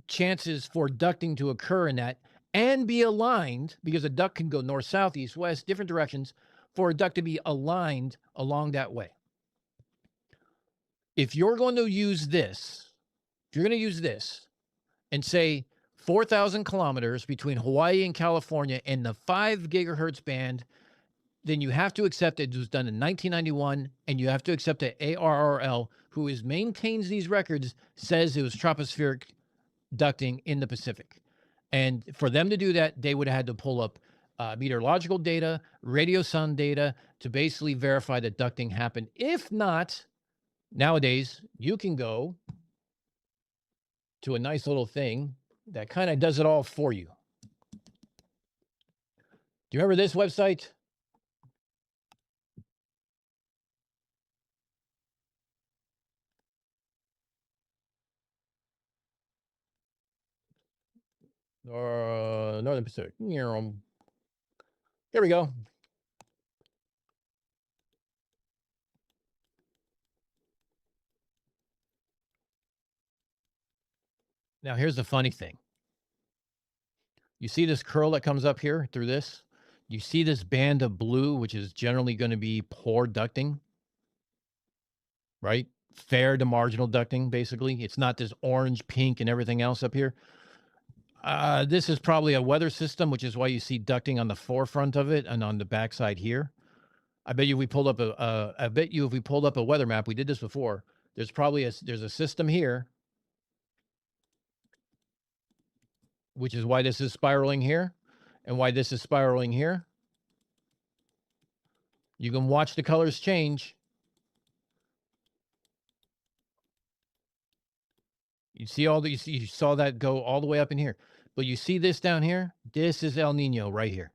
Speaker 2: chances for ducting to occur in that and be aligned, because a duct can go north, south, east, west, different directions, for a duct to be aligned along that way. If you're going to use this, and say 4,000 kilometers between Hawaii and California in the 5 gigahertz band, then you have to accept it was done in 1991, and you have to accept that ARRL, who maintains these records, says it was tropospheric ducting in the Pacific. And for them to do that, they would have had to pull up meteorological data, radio sound data to basically verify that ducting happened. If not, nowadays, you can go to a nice little thing that kind of does it all for you. Do you remember this website? Northern Pacific. Here we go. Now, here's the funny thing. You see this curl that comes up here through this? You see this band of blue, which is generally going to be poor ducting, right? Fair to marginal ducting, basically. It's not this orange, pink, and everything else up here. This is probably a weather system, which is why you see ducting on the forefront of it and on the backside here. I bet you if we pulled up a weather map, we did this before. There's probably there's a system here, which is why this is spiraling here and why this is spiraling here. You can watch the colors change. You see you saw that go all the way up in here. But you see this down here? This is El Nino right here.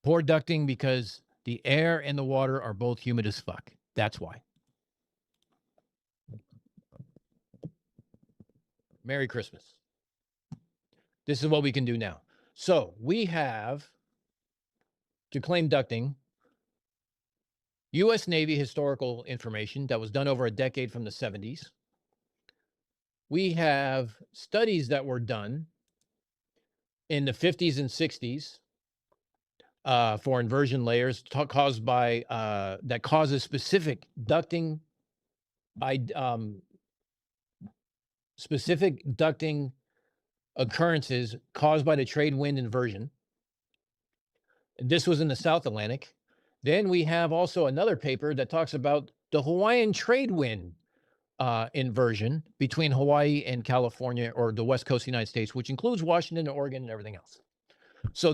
Speaker 2: Poor ducting because the air and the water are both humid as fuck. That's why. Merry Christmas. This is what we can do now. So we have, to claim ducting, U.S. Navy historical information that was done over a decade from the 70s. We have studies that were done in the 50s and 60s for inversion layers caused by that causes specific ducting by specific ducting occurrences caused by the trade wind inversion. This was in the South Atlantic. Then we have also another paper that talks about the Hawaiian trade wind inversion between Hawaii and California, or the West Coast of the United States, which includes Washington and Oregon and everything else. So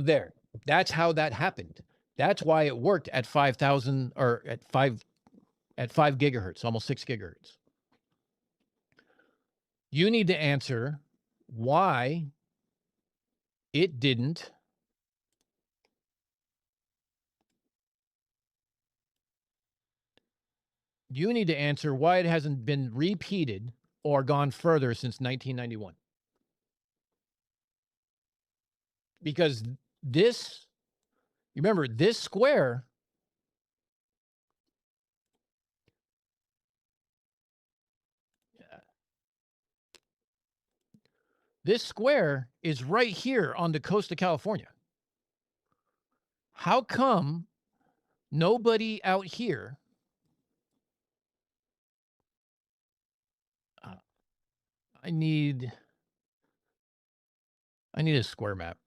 Speaker 2: that's how that happened. That's why it worked at 5,000 or at 5 gigahertz, almost 6 gigahertz. You need to answer why it didn't you need to answer why it hasn't been repeated or gone further since 1991. Because this, you remember, this square is right here on the coast of California. How come nobody out here I need a square map.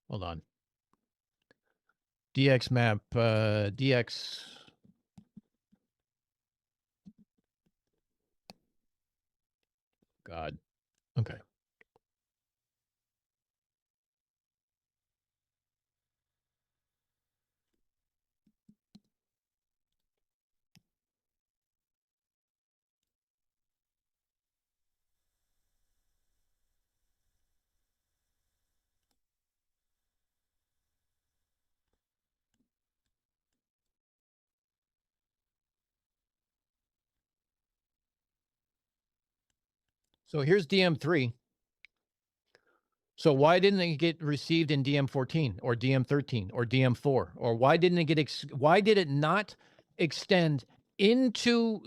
Speaker 2: Hold on. DX map, DX. God. Okay. So here's DM3. So why didn't it get received in DM14 or DM13 or DM4? Or why didn't it why did it not extend into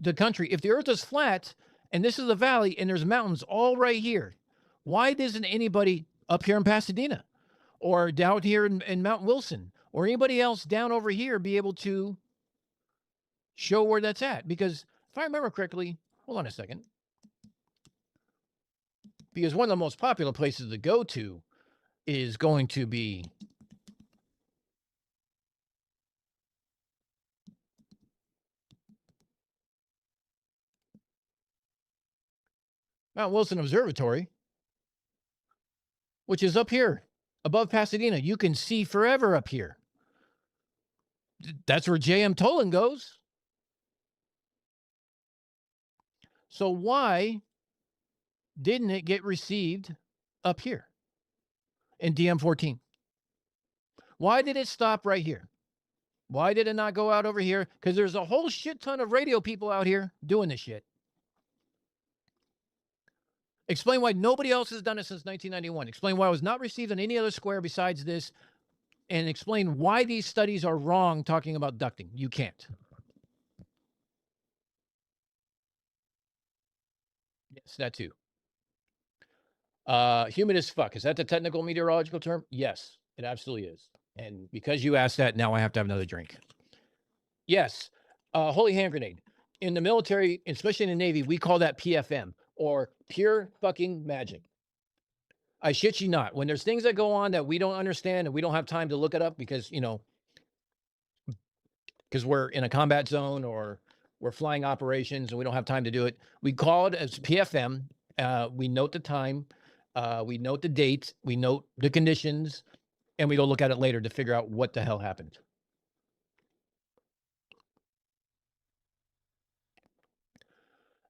Speaker 2: the country. If the Earth is flat and this is a valley and there's mountains all right here, why doesn't anybody up here in Pasadena or down here in Mount Wilson or anybody else down over here be able to show where that's at? Because if I remember correctly, hold on a second. Because one of the most popular places to go to is going to be Mount Wilson Observatory, which is up here above Pasadena. You can see forever up here. That's where J.M. Tolan goes. So why didn't it get received up here in DM14? Why did it stop right here? Why did it not go out over here? Because there's a whole shit ton of radio people out here doing this shit. Explain why nobody else has done it since 1991. Explain why it was not received on any other square besides this. And explain why these studies are wrong talking about ducting. You can't. Yes, that too. Humid as fuck. Is that the technical meteorological term? Yes, it absolutely is. And because you asked that, now I have to have another drink. Yes. Holy hand grenade. In the military, especially in the Navy, we call that PFM, or pure fucking magic. I shit you not. When there's things that go on that we don't understand and we don't have time to look it up because, because we're in a combat zone or we're flying operations and we don't have time to do it, we call it as PFM. We note the time, we note the date, we note the conditions, and we go look at it later to figure out what the hell happened.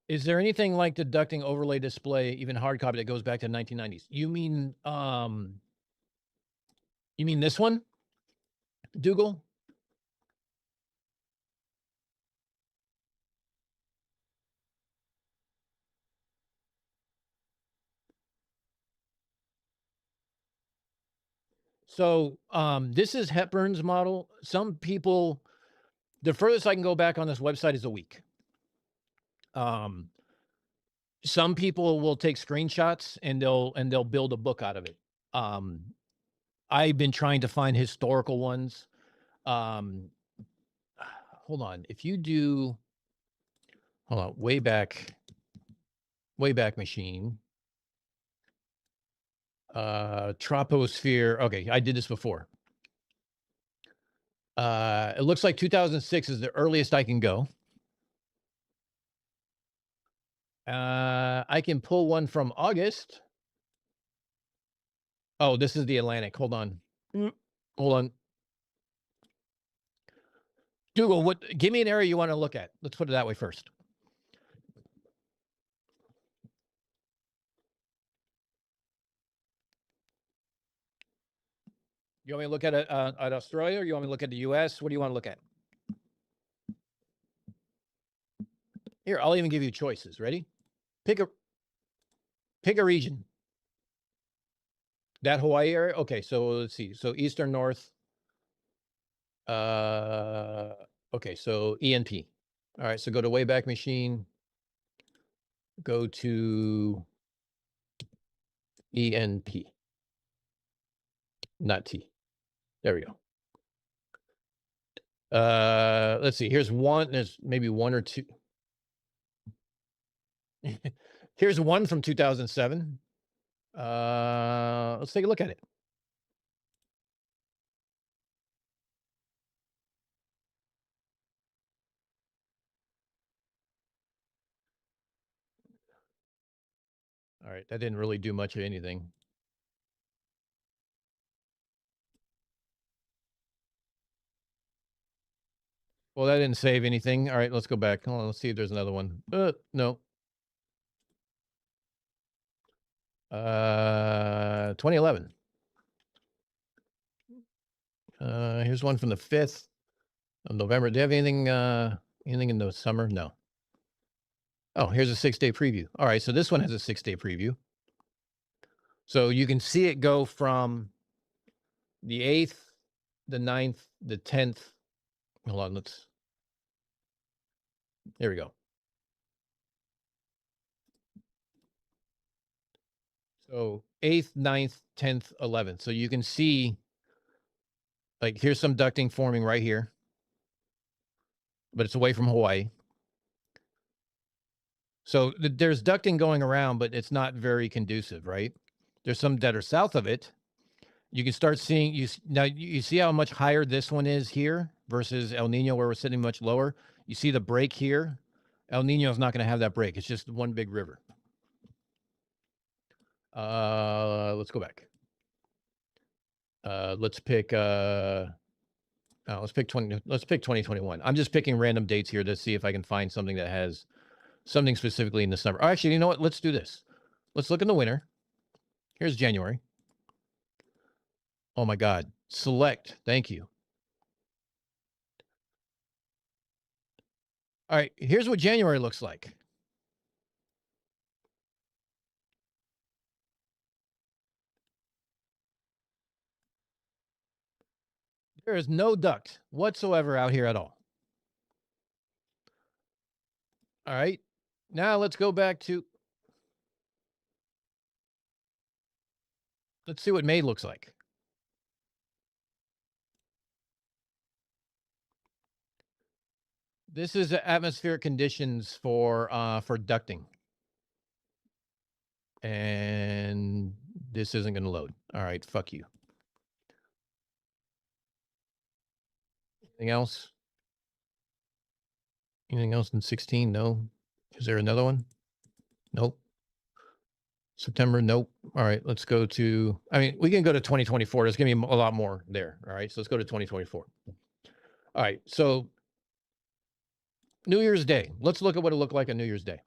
Speaker 2: Is there anything like the ducting overlay display, even hard copy, that goes back to the 1990s? You mean this one, Dougal? So this is Hepburn's model. Some people, the furthest I can go back on this website is a week. Some people will take screenshots and they'll build a book out of it. I've been trying to find historical ones. Hold on. If you do, hold on, Wayback Machine, troposphere. Okay, I did this before. It looks like 2006 is the earliest I can go. I can pull one from August. Oh, this is the Atlantic. Hold on. Hold on. Dougal, give me an area you want to look at. Let's put it that way first. You want me to look at Australia, or you want me to look at the US? What do you want to look at? Here, I'll even give you choices. Ready? Pick a region. That Hawaii area? Okay, so let's see. So eastern north. Okay, so ENP. All right, so go to Wayback Machine. Go to ENP. Not T. There we go. Let's see. Here's one. There's maybe one or two. Here's one from 2007. Let's take a look at it. All right, that didn't really do much of anything. Well, that didn't save anything. All right, let's go back. Hold on, let's see if there's another one. No. 2011. Here's one from the 5th of November. Do you have anything in the summer? No. Oh, here's a 6-day preview. All right, so this one has a 6-day preview. So you can see it go from the 8th, the 9th, the 10th. Hold on, there we go. So 8th, 9th, 10th, 11th. So you can see, like, here's some ducting forming right here, but it's away from Hawaii. So there's ducting going around, but it's not very conducive, right? There's some that are south of it. You can start seeing now. You see how much higher this one is here versus El Nino, where we're sitting much lower. You see the break here. El Nino is not going to have that break. It's just one big river. Let's go back. Let's pick 2021. I'm just picking random dates here to see if I can find something that has something specifically in the summer. Oh, actually, you know what? Let's do this. Let's look in the winter. Here's January. Oh my God. Select. Thank you. All right. Here's what January looks like. There is no duct whatsoever out here at all. All right. Now let's go back to, let's see what May looks like. This is atmospheric conditions for ducting. And this isn't going to load. All right. Fuck you. Anything else? Anything else in 16? No. Is there another one? Nope. September? Nope. All right. Let's go to, I mean, we can go to 2024. There's going to be a lot more there. All right. So let's go to 2024. All right. So New Year's Day. Let's look at what it looked like on New Year's Day.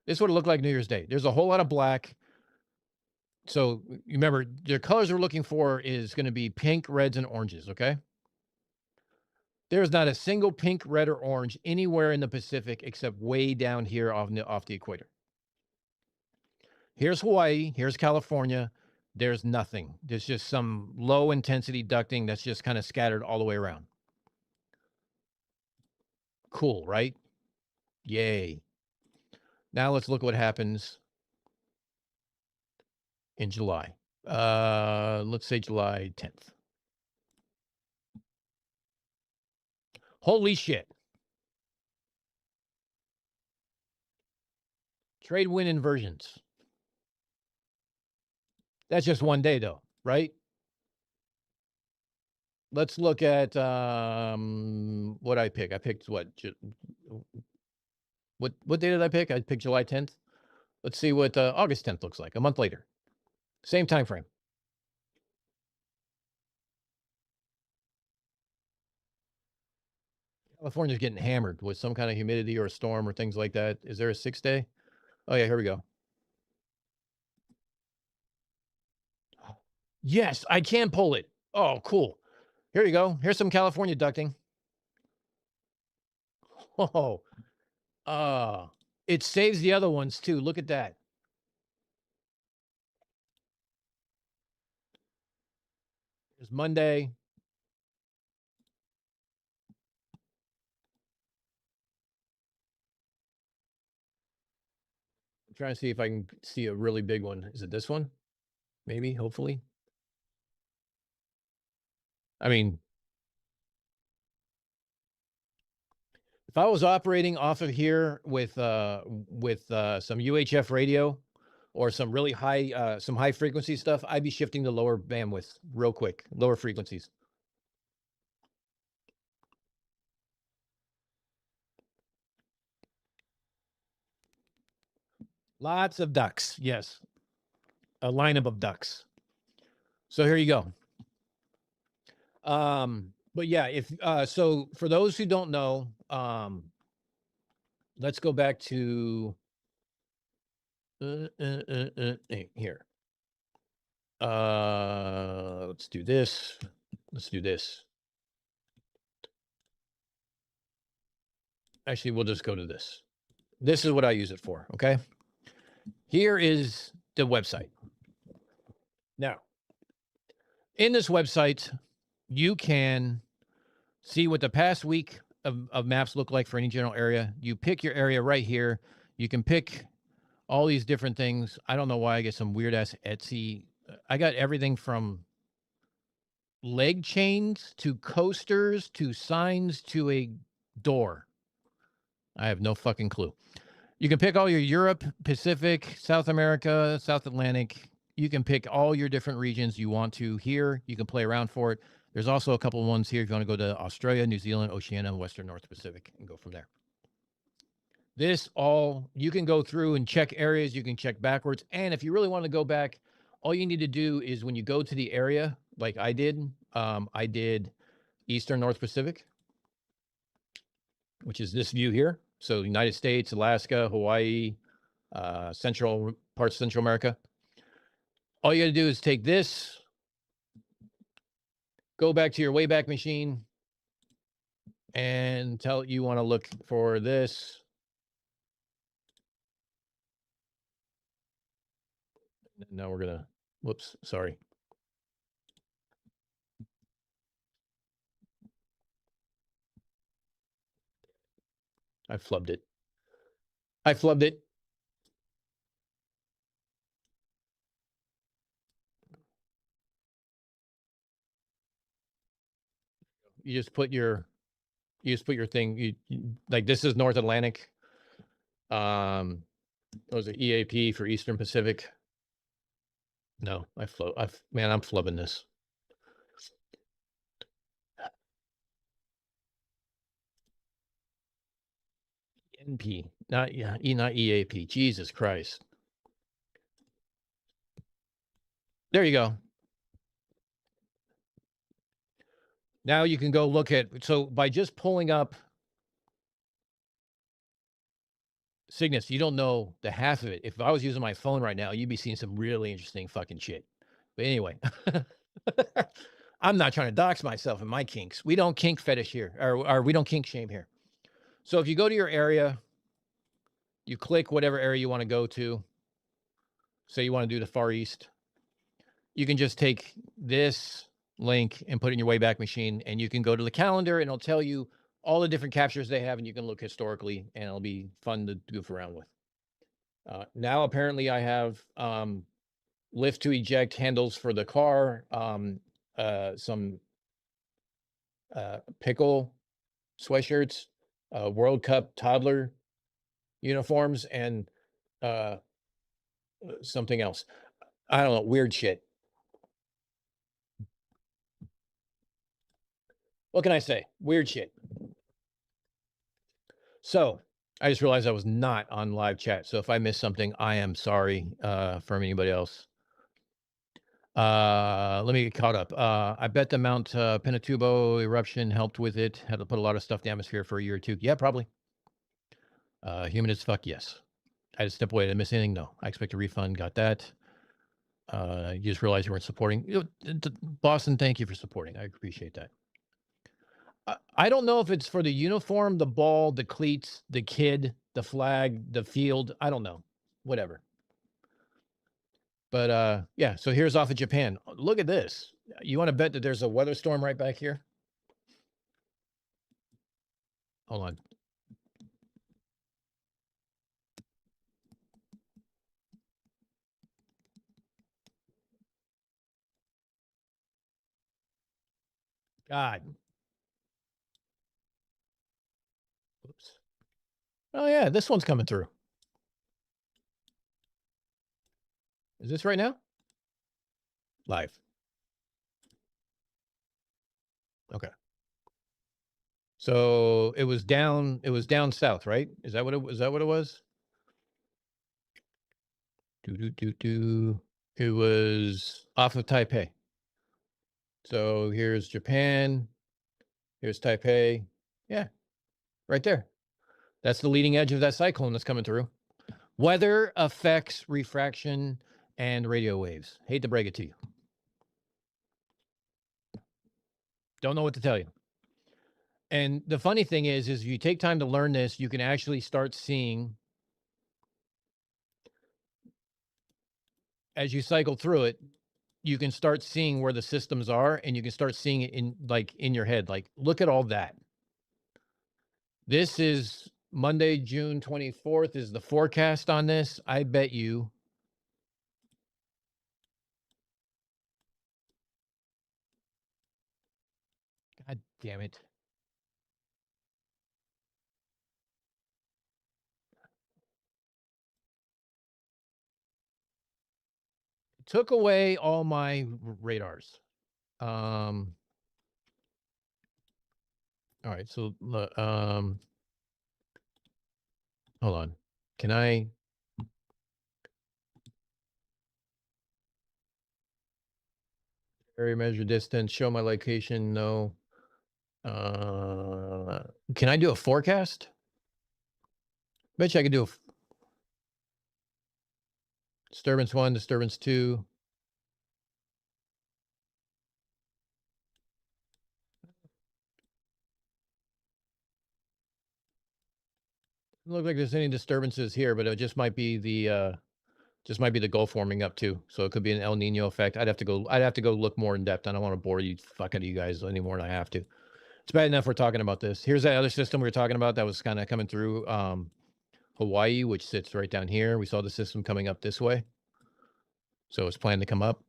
Speaker 2: This is what it looked like New Year's Day. There's a whole lot of black. So remember, the colors we're looking for is going to be pink, reds, and oranges. Okay. There's not a single pink, red, or orange anywhere in the Pacific except way down here off the equator. Here's Hawaii. Here's California. There's nothing. There's just some low intensity ducting that's just kind of scattered all the way around. Cool, right? Yay. Now let's look what happens in July. Let's say July 10th. Holy shit. Trade wind inversions. That's just one day though, right? Let's look at what I pick. I picked what day did I pick? I picked July 10th. Let's see what August 10th looks like, a month later. Same time frame. California's getting hammered with some kind of humidity or a storm or things like that. Is there a 6 day? Oh yeah, here we go. Yes, I can pull it. Oh, cool. Here you go. Here's some California ducting. Oh, it saves the other ones too. Look at that. It's Monday. I'm trying to see if I can see a really big one. Is it this one? Maybe, hopefully. I mean, if I was operating off of here with some UHF radio or some really high some high frequency stuff, I'd be shifting to lower bandwidth real quick, lower frequencies. Lots of ducks. Yes. A lineup of ducks. So here you go. But yeah, if so for those who don't know, let's go back to here. Let's do this. Let's do this. Actually, we'll just go to this. This is what I use it for. Okay. Here is the website. Now, in this website, you can see what the past week of maps look like for any general area. You pick your area right here. You can pick all these different things. I don't know why I get some weird ass Etsy. I got everything from leg chains to coasters to signs to a door. I have no fucking clue. You can pick all your Europe, Pacific, South America, South Atlantic. You can pick all your different regions you want to here. You can play around for it. There's also a couple of ones here if you want to go to Australia, New Zealand, Oceania, Western North Pacific, and go from there. This all, you can go through and check areas. You can check backwards. And if you really want to go back, all you need to do is when you go to the area, like I did Eastern North Pacific, which is this view here. So United States, Alaska, Hawaii, central parts of Central America. All you got to do is take this, go back to your Wayback Machine, and tell it you want to look for this. Now we're gonna, whoops, sorry. I flubbed it. I flubbed it. You just put your thing. Like this is North Atlantic. What was it? EAP for Eastern Pacific. No, I'm flubbing this. NP, not EAP. Jesus Christ. There you go. Now you can go look at, so by just pulling up Cygnus, you don't know the half of it. If I was using my phone right now, you'd be seeing some really interesting fucking shit. But anyway, I'm not trying to dox myself and my kinks. We don't kink fetish here, or we don't kink shame here. So if you go to your area, you click whatever area you want to go to. Say you want to do the Far East. You can just take this link and put it in your Wayback Machine, and you can go to the calendar and it'll tell you all the different captures they have, and you can look historically, and it'll be fun to goof around with. Now, apparently, I have lift to eject handles for the car, some pickle sweatshirts, World Cup toddler uniforms, and something else. I don't know, weird shit. What can I say? Weird shit. So I just realized I was not on live chat. So if I missed something, I am sorry from anybody else. Let me get caught up. I bet the Mount Pinatubo eruption helped with it. Had to put a lot of stuff in the atmosphere for a year or two. Yeah, probably. Human as fuck, yes. I had to step away. Did I miss anything? No. I expect a refund. Got that. You just realized you weren't supporting. Boston, thank you for supporting. I appreciate that. I don't know if it's for the uniform, the ball, the cleats, the kid, the flag, the field. I don't know. Whatever. But yeah, so here's off of Japan. Look at this. You want to bet that there's a weather storm right back here? Hold on. God. Oops. Oh yeah, this one's coming through. Is this right now? Live. Okay. So it was down south, right? Is that what it was? It was off of Taipei. So here's Japan. Here's Taipei. Yeah. Right there. That's the leading edge of that cyclone that's coming through. Weather affects refraction and radio waves. Hate to break it to you. Don't know what to tell you. And the funny thing is if you take time to learn this, you can actually start seeing, as you cycle through it, you can start seeing where the systems are, and you can start seeing it in your head. Like, look at all that. This is Monday, June 24th is the forecast on this. I bet you. God damn it. Took away all my radars. All right, so hold on. Can I area measure distance, show my location? No. Can I do a forecast? Bet you I could do a disturbance 1, disturbance 2. Doesn't look like there's any disturbances here, but it just might be the Gulf warming up too. So it could be an El Nino effect. I'd have to go look more in depth. I don't want to bore you fuck out of you guys any more than I have to. It's bad enough we're talking about this. Here's that other system we were talking about that was kind of coming through Hawaii, which sits right down here. We saw the system coming up this way. So it's planned to come up.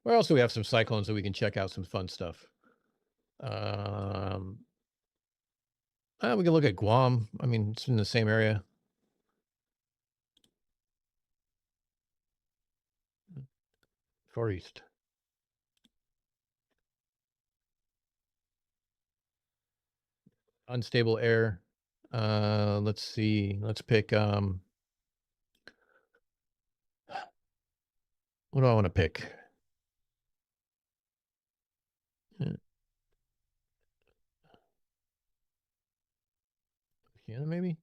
Speaker 2: Where else do we have some cyclones that we can check out some fun stuff? We can look at Guam. I mean, it's in the same area. Far East. Unstable air. Let's see. Let's pick what do I want to pick? Yeah, maybe.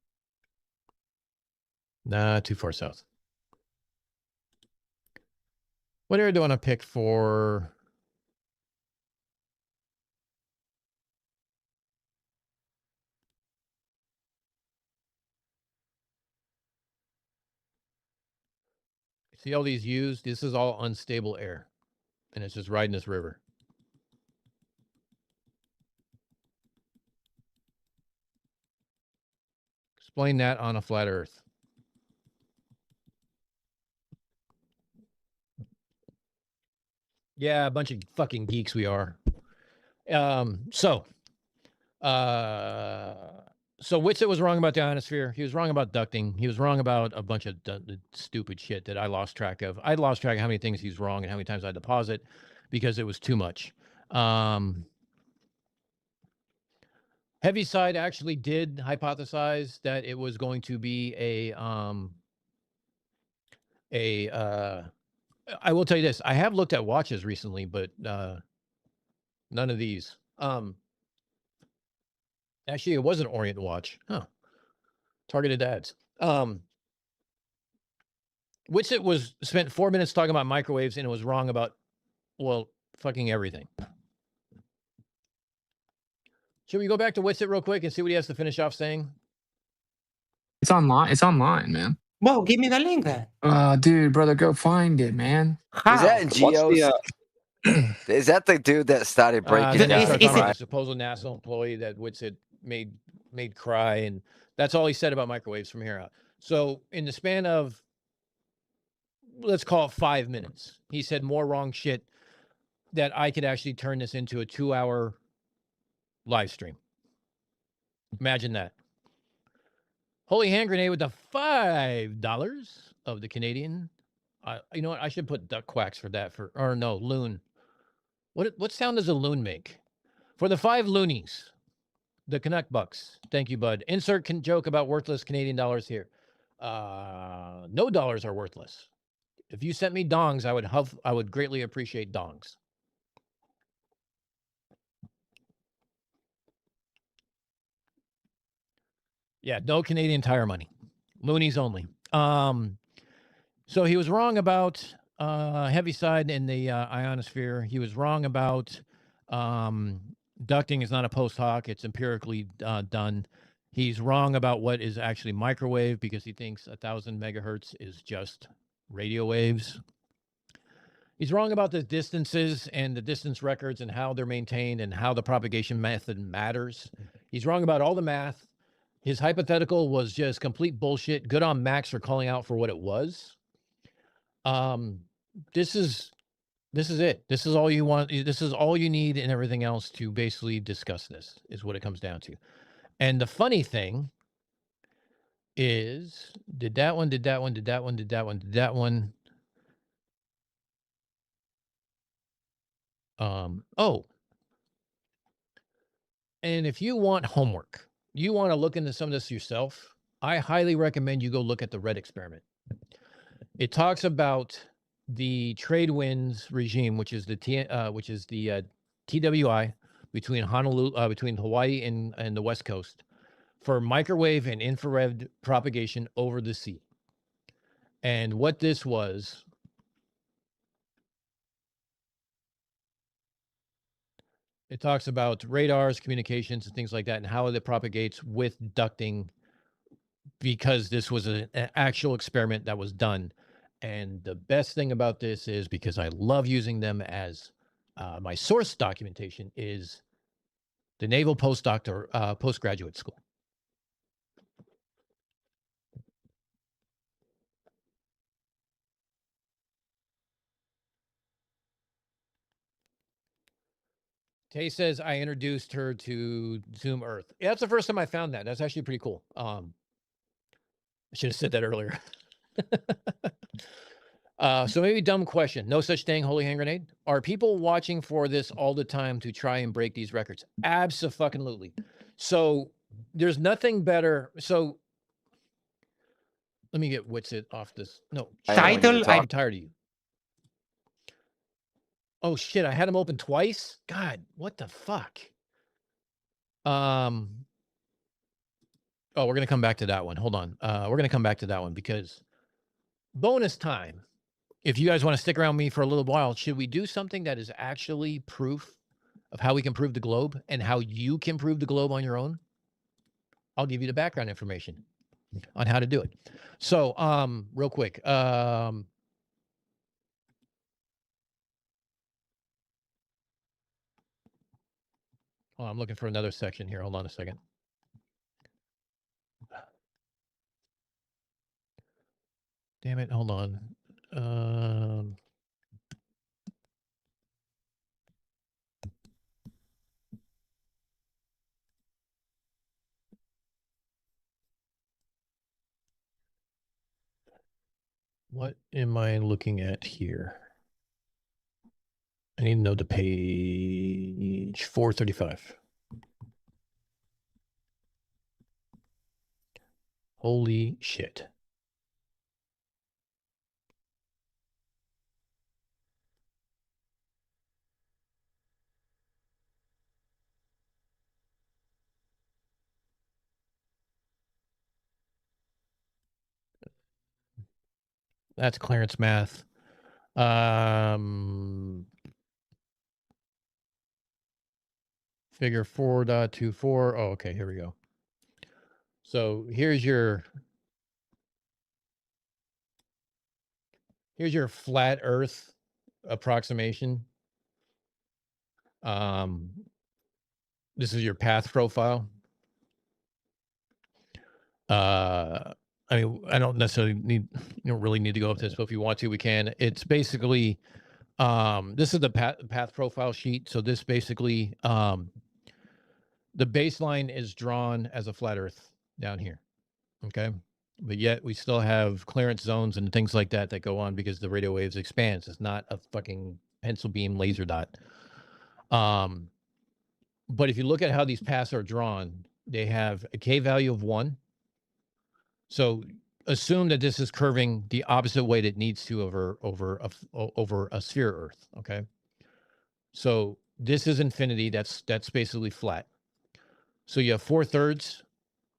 Speaker 2: Nah, too far south. What area do I want to pick for? See all these U's? This is all unstable air. And it's just riding this river. Explain that on a flat earth. Yeah, a bunch of fucking geeks we are. So Whitsitt was wrong about the ionosphere. He was wrong about ducting. He was wrong about a bunch of stupid shit that I lost track of. I lost track of how many things he's wrong and how many times I deposit because it was too much. Heaviside actually did hypothesize that it was going to be I will tell you this. I have looked at watches recently, but none of these. Actually, it was an Orient watch. Huh. Targeted ads. Whitsitt was spent 4 minutes talking about microwaves and it was wrong about, well, fucking everything. Should we go back to Whitsitt real quick and see what he has to finish off saying?
Speaker 4: It's online. It's online, man.
Speaker 3: Well, give me the link then.
Speaker 4: Dude, brother, go find it, man.
Speaker 3: How?
Speaker 5: Is that in Geos? Is that the dude that started breaking
Speaker 3: Is-
Speaker 5: down?
Speaker 3: is
Speaker 2: Talking
Speaker 3: it-
Speaker 2: about the supposed NASA employee that Whitsitt made cry, and that's all he said about microwaves from here out. So in the span of, let's call it 5 minutes, he said more wrong shit that I could actually turn this into a 2-hour live stream. Imagine that. Holy hand grenade with the $5 of the Canadian. You know what? I should put duck quacks for that. Or no, loon. What sound does a loon make? For the 5 loonies, the Canuck bucks. Thank you, bud. Insert joke about worthless Canadian dollars here. No dollars are worthless. If you sent me dongs, I would greatly appreciate dongs. Yeah, no Canadian Tire money. Loonies only. So he was wrong about Heaviside in the ionosphere. He was wrong about ducting is not a post hoc. It's empirically done. He's wrong about what is actually microwave because he thinks 1,000 megahertz is just radio waves. He's wrong about the distances and the distance records and how they're maintained and how the propagation method matters He's wrong about all the math. His hypothetical was just complete bullshit. Good on Max for calling out for what it was. This is it. This is all you want. This is all you need and everything else to basically discuss this is what it comes down to. And the funny thing is, did that one. Oh, and if you want homework, you want to look into some of this yourself, I highly recommend you go look at the Red experiment. It talks about the trade winds regime, which is the TWI between Honolulu, between Hawaii and the West Coast, for microwave and infrared propagation over the sea. And what this was, it talks about radars, communications, and things like that, and how it propagates with ducting, because this was an actual experiment that was done. And the best thing about this is, because I love using them as my source documentation, is the Naval Postgraduate School. Tay says I introduced her to Zoom Earth. Yeah, that's the first time I found that. That's actually pretty cool. I should have said that earlier. So maybe dumb question. No such thing, holy hand grenade. Are people watching for this all the time to try and break these records? Abso-fucking-lutely. So there's nothing better. So let me get Witsit off this. No,
Speaker 3: Title.
Speaker 2: I'm tired of you. Oh shit! I had him open twice. God, what the fuck? Oh, we're gonna come back to that one. Hold on. We're gonna come back to that one because bonus time. If you guys want to stick around me for a little while, should we do something that is actually proof of how we can prove the globe and how you can prove the globe on your own? I'll give you the background information on how to do it. So, real quick. Oh, I'm looking for another section here. Hold on a second. Damn it. Hold on. What am I looking at here? I need to know the page 435. Holy shit. That's Clarence math. Figure 4.24. Oh, okay, here we go. So here's your flat Earth approximation. This is your path profile. I mean, I don't necessarily need, you don't really need to go up to this, but if you want to, we can. It's basically, this is the path profile sheet. So this basically, the baseline is drawn as a flat Earth down here. Okay. But yet we still have clearance zones and things like that that go on because the radio waves expands. It's not a fucking pencil beam laser dot. But if you look at how these paths are drawn, they have a K value of 1. So assume that this is curving the opposite way that it needs to over a sphere Earth. Okay. So this is infinity. That's basically flat. So you have 4/3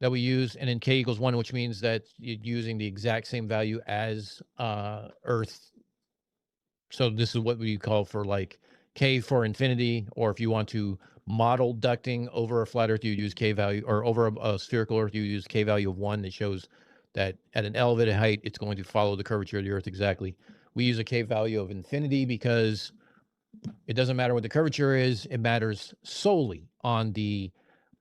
Speaker 2: that we use, and then K equals 1, which means that you're using the exact same value as Earth. So this is what we call for like K for infinity, or if you want to model ducting over a flat Earth, you use K value, or over a spherical Earth, you use K value of 1 that shows that at an elevated height, it's going to follow the curvature of the Earth exactly. We use a K value of infinity because it doesn't matter what the curvature is. It matters solely on the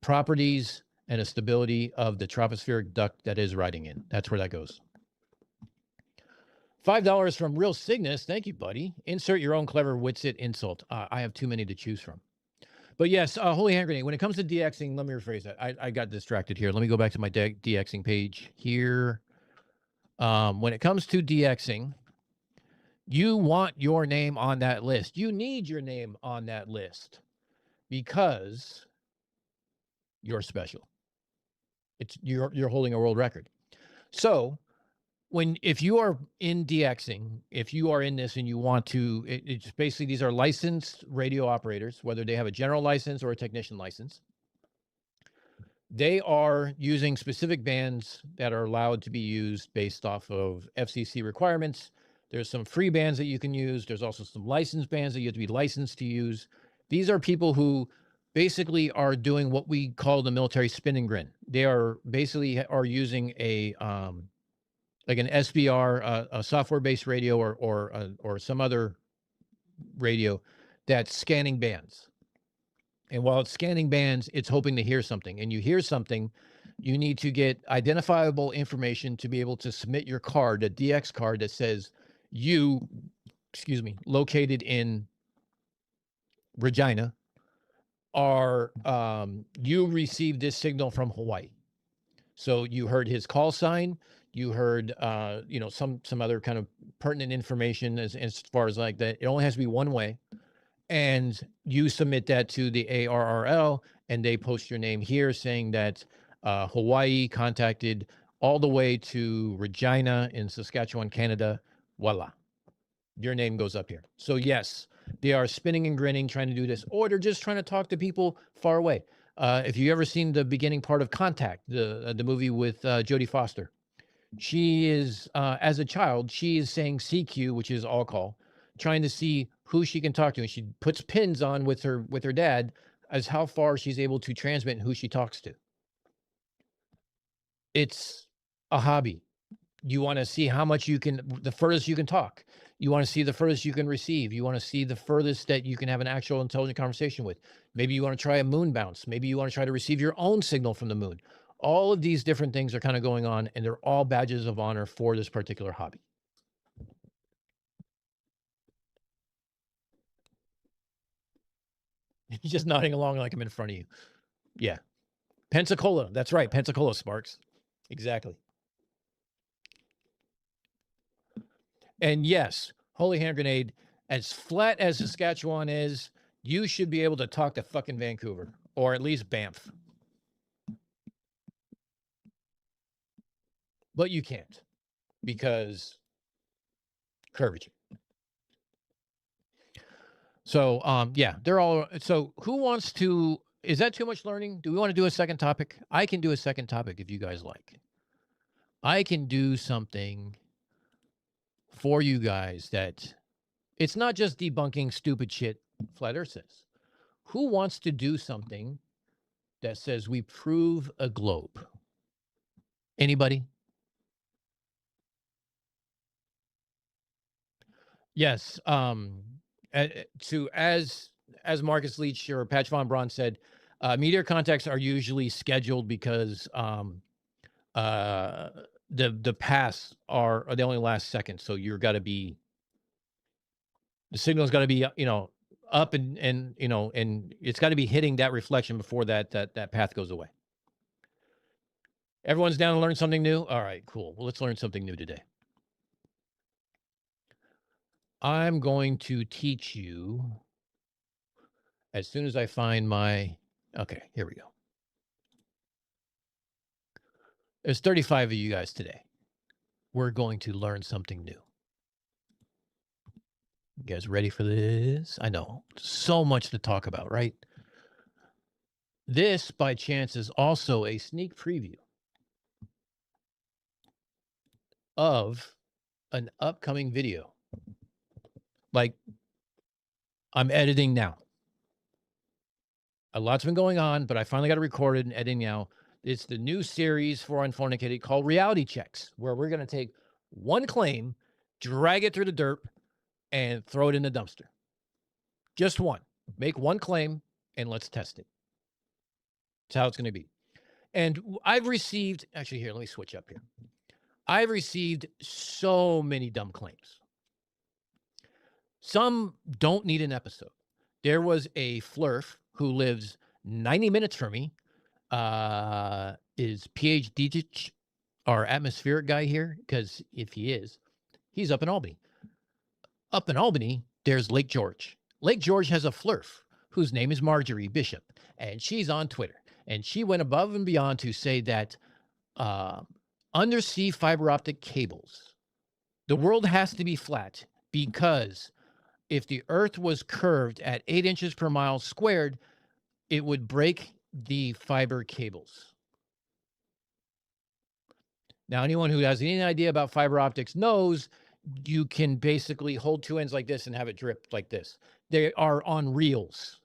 Speaker 2: properties and a stability of the tropospheric duct that is riding in. That's where that goes. $5 from Real Cygnus. Thank you, buddy. Insert your own clever Witsit insult. I have too many to choose from. But yes, Holy Hand Grenade. When it comes to DXing, let me rephrase that. I got distracted here. Let me go back to my DXing page here. When it comes to DXing, you want your name on that list. You need your name on that list because you're special. You're holding a world record. So if you are in DXing, if you are in this and you want to, it's basically these are licensed radio operators, whether they have a general license or a technician license. They are using specific bands that are allowed to be used based off of FCC requirements. There's some free bands that you can use. There's also some licensed bands that you have to be licensed to use. These are people who basically are doing what we call the military spin and grin. They are basically using a like an SBR, a software-based radio or some other radio that's scanning bands. And while it's scanning bands, it's hoping to hear something. And you hear something, you need to get identifiable information to be able to submit your card, a DX card that says located in Regina, you received this signal from Hawaii. So you heard his call sign, you heard some other kind of pertinent information as far as like that. It only has to be one way. And you submit that to the ARRL, and they post your name here saying that Hawaii contacted all the way to Regina in Saskatchewan, Canada. Voila. Your name goes up here. So yes, they are spinning and grinning, trying to do this, or they're just trying to talk to people far away. If you ever seen the beginning part of Contact, the movie with Jodie Foster, she is, as a child, she is saying CQ, which is all call, trying to see who she can talk to. And she puts pins on with her dad as how far she's able to transmit and who she talks to. It's a hobby. You want to see how much the furthest you can talk. You want to see the furthest you can receive. You want to see the furthest that you can have an actual intelligent conversation with. Maybe you want to try a moon bounce. Maybe you want to try to receive your own signal from the moon. All of these different things are kind of going on, and they're all badges of honor for this particular hobby. He's just nodding along like I'm in front of you. Yeah. Pensacola. That's right. Pensacola, Sparks. Exactly. And yes, Holy Hand Grenade, as flat as Saskatchewan is, you should be able to talk to fucking Vancouver, or at least Banff. But you can't, because curvature. So, yeah, they're all. So who wants to, is that too much learning? Do we want to do a second topic? I can do a second topic if you guys like. I can do something for you guys that it's not just debunking stupid shit Flat Earth says. Who wants to do something that says we prove a globe? Anybody? Yes. As Marcus Leach or Patch Von Braun said, meteor contacts are usually scheduled because the paths they only last seconds. So the signal's got to be up and it's got to be hitting that reflection before that path goes away. Everyone's down to learn something new? All right, cool. Well, let's learn something new today. I'm going to teach you as soon as I find okay, here we go. There's 35 of you guys today. We're going to learn something new. You guys ready for this? I know, so much to talk about, right? This, by chance, is also a sneak preview of an upcoming video. Like, I'm editing now. A lot's been going on, but I finally got it recorded and editing now. It's the new series for Unfornicated called Reality Checks, where we're going to take one claim, drag it through the derp, and throw it in the dumpster. Just one. Make one claim, and let's test it. That's how it's going to be. And I've received, actually, here, let me switch up here. I've received so many dumb claims. Some don't need an episode. There was a flurf who lives 90 minutes from me, is PhD, our atmospheric guy here, because if he is, he's up in Albany. Up in Albany, there's Lake George. Lake George has a flurf whose name is Marjorie Bishop, and she's on Twitter. And she went above and beyond to say that undersea fiber optic cables, the world has to be flat because if the Earth was curved at 8 inches per mile squared, it would break the fiber cables. Now, anyone who has any idea about fiber optics knows you can basically hold two ends like this and have it drip like this. They are on reels.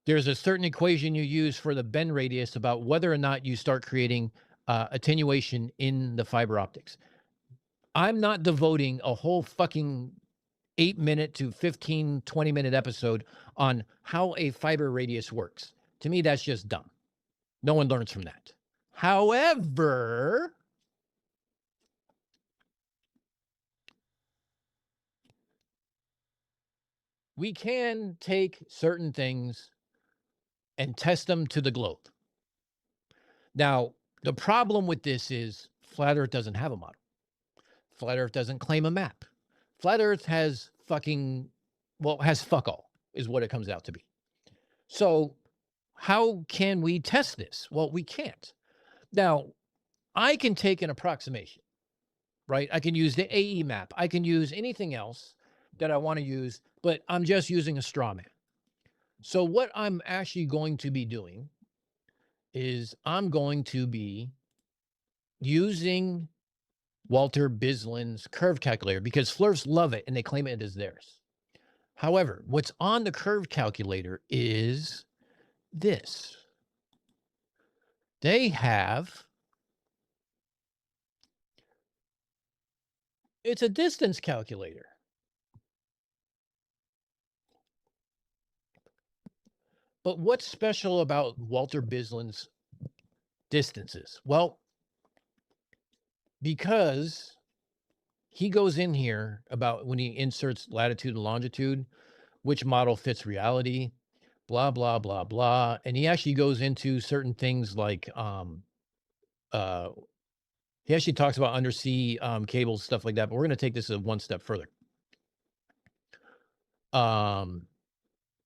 Speaker 2: There's a certain equation you use for the bend radius about whether or not you start creating attenuation in the fiber optics. I'm not devoting a whole fucking 8-minute to 15, 20-minute episode on how a fiber radius works. To me, that's just dumb. No one learns from that. However, we can take certain things and test them to the globe. Now, the problem with this is Flat Earth doesn't have a model. Flat Earth doesn't claim a map. Flat Earth has has fuck all, is what it comes out to be. So how can we test this? Well, we can't. Now, I can take an approximation, right? I can use the AE map. I can use anything else that I want to use, but I'm just using a straw man. So what I'm actually going to be doing is I'm going to be using Walter Bislin's curve calculator because flirts love it and they claim it is theirs. However, what's on the curve calculator is this. They have, it's a distance calculator. But what's special about Walter Bislin's distances? Well, because he goes in here about when he inserts latitude and longitude, which model fits reality, blah, blah, blah, blah. And he actually goes into certain things like, he actually talks about undersea cables, stuff like that, but we're going to take this one step further.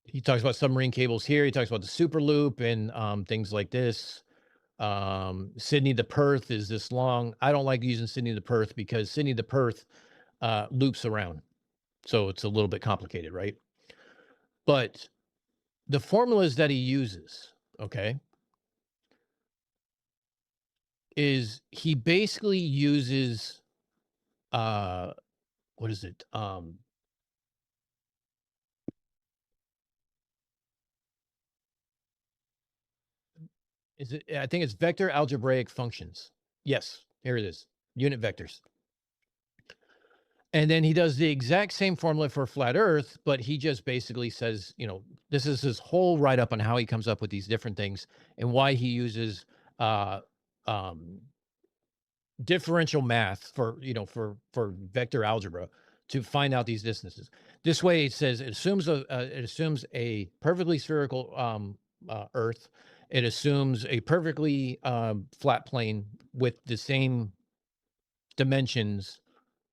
Speaker 2: He talks about submarine cables here. He talks about the super loop and things like this. Sydney to Perth is this long. I don't like using Sydney to Perth because Sydney to Perth loops around. So it's a little bit complicated, right? But the formulas that he uses, okay, is he basically uses, what is it? I think it's vector algebraic functions. Yes, here it is. Unit vectors. And then he does the exact same formula for flat Earth, but he just basically says, this is his whole write-up on how he comes up with these different things and why he uses differential math for vector algebra to find out these distances. This way, it says it assumes a perfectly spherical Earth. It assumes a perfectly flat plane with the same dimensions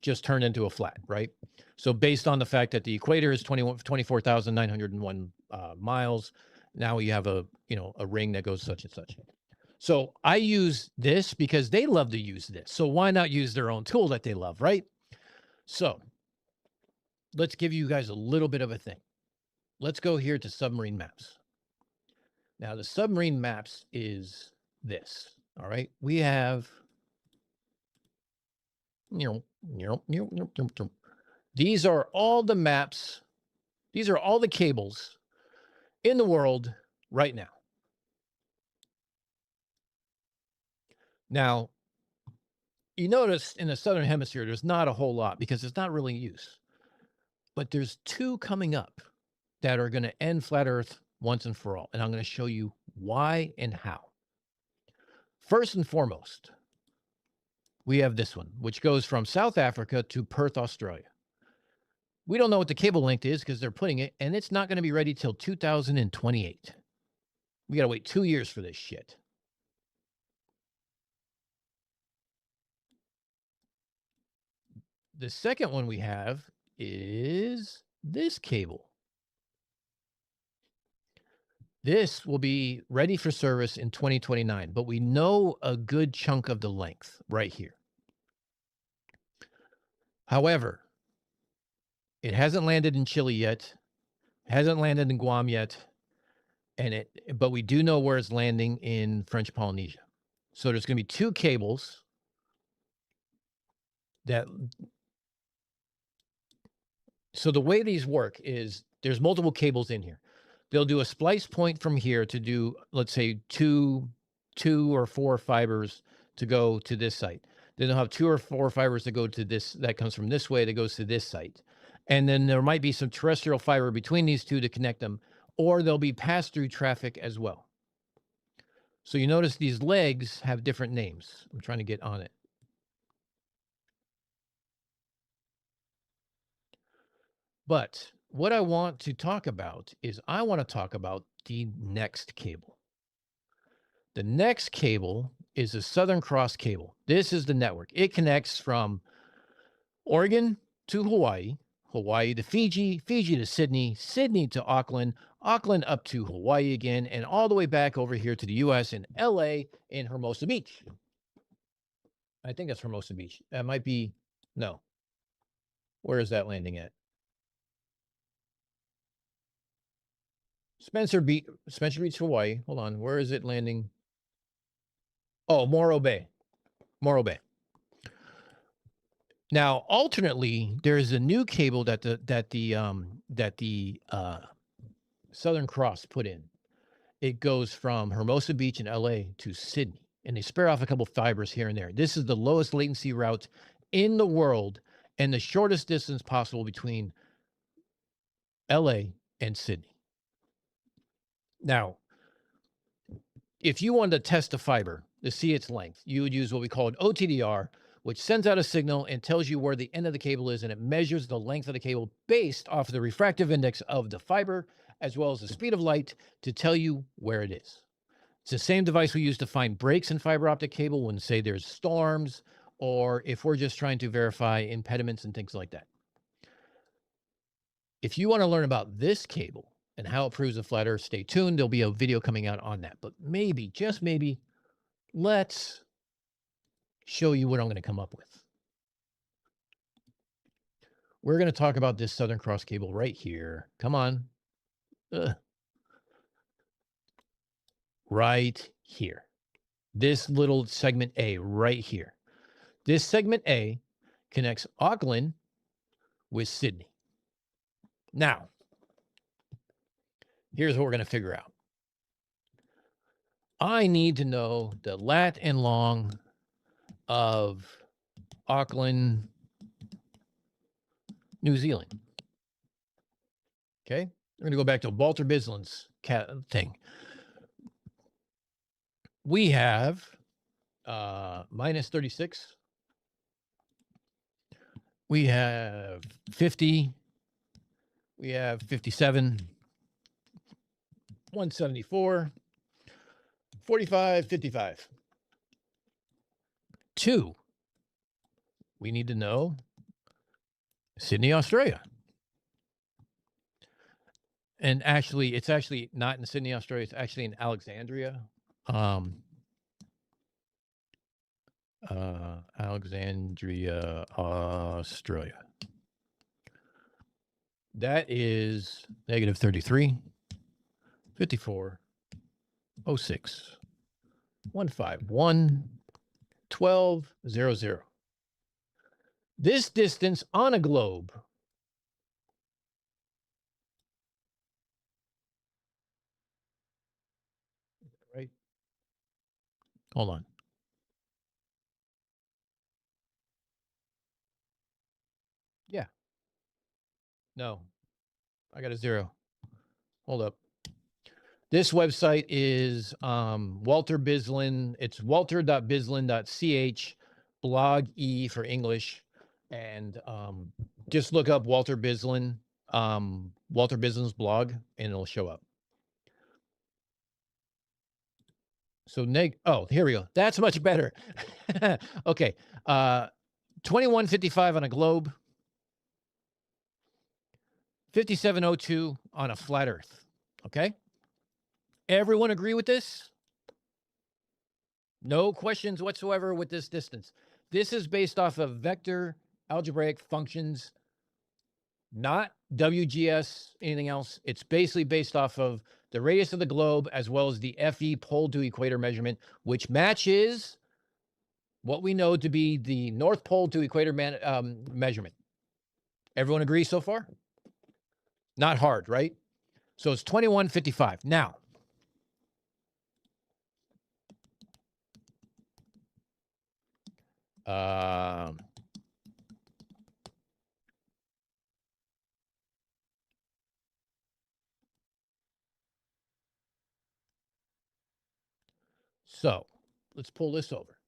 Speaker 2: just turned into a flat, right? So based on the fact that the equator is 24,901 miles, now we have a ring that goes such and such. So I use this because they love to use this. So why not use their own tool that they love, right? So let's give you guys a little bit of a thing. Let's go here to submarine maps. Now the submarine maps is this, all right? We have, these are all the maps. These are all the cables in the world right now. Now, you notice in the Southern Hemisphere, there's not a whole lot because it's not really used. But there's two coming up that are going to end flat Earth once and for all. And I'm going to show you Why and how? First and foremost, we have this one, which goes from South Africa to Perth, Australia. We don't know what the cable length is because they're putting it, and it's not going to be ready till 2028. We got to wait 2 years for this shit. The second one we have is this cable. This will be ready for service in 2029, but we know a good chunk of the length right here. However, it hasn't landed in Chile yet, hasn't landed in Guam yet, but we do know where it's landing in French Polynesia. So there's going to be two cables that. So the way these work is there's multiple cables in here. They'll do a splice point from here to do, let's say, two or four fibers to go to this site. Then they'll have 2 or 4 fibers that go to this, that comes from this way, that goes to this site. And then there might be some terrestrial fiber between these two to connect them, or there'll be pass-through traffic as well. So you notice these legs have different names. I'm trying to get on it. But what I want to talk about is I want to talk about the next cable. The next cable is the Southern Cross cable. This is the network. It connects from Oregon to Hawaii, Hawaii to Fiji, Fiji to Sydney, Sydney to Auckland, Auckland up to Hawaii again, and all the way back over here to the US in LA in Hermosa Beach. I think that's Hermosa Beach. That might be, no. Where is that landing at? Spencer Beach, Hawaii. Hold on. Where is it landing? Oh, Morro Bay. Morro Bay. Now, alternately, there is a new cable that the Southern Cross put in. It goes from Hermosa Beach in LA to Sydney, and they spare off a couple fibers here and there. This is the lowest latency route in the world and the shortest distance possible between LA and Sydney. Now, if you wanted to test a fiber to see its length, you would use what we call an OTDR, which sends out a signal and tells you where the end of the cable is, and it measures the length of the cable based off of the refractive index of the fiber, as well as the speed of light to tell you where it is. It's the same device we use to find breaks in fiber optic cable when, say, there's storms, or if we're just trying to verify impediments and things like that. If you want to learn about this cable and how it proves a flat Earth, stay tuned. There'll be a video coming out on that. But maybe, just maybe, let's show you what I'm going to come up with. We're going to talk about this Southern Cross cable right here. Come on. Right here. This little segment A right here. This segment A connects Auckland with Sydney. Now, here's what we're going to figure out. I need to know the lat and long of Auckland, New Zealand. Okay, we're going to go back to Walter Bisland's thing. We have minus 36. We have 50. We have 57. 174. 45, 55. 2. We need to know Sydney, Australia. And actually, it's actually not in Sydney, Australia. It's actually in Alexandria. Alexandria, Australia. That is negative 33, 54, 06, 151, 12, 00. This distance on a globe right? Hold on. Yeah. No, I got a 0. Hold up. This website is Walter Bislin. It's walter.bislin.ch, blog E for English. And just look up Walter Bislin's blog, and it'll show up. So here we go. That's much better. Okay. 2155 on a globe. 5702 on a flat Earth. Okay. Everyone agree with this? No questions whatsoever with this distance. This is based off of vector algebraic functions, not WGS, anything else. It's basically based off of the radius of the globe as well as the FE pole to equator measurement, which matches what we know to be the North Pole to equator measurement. Everyone agree so far? Not hard, right? So it's 2155. Now, so let's pull this over.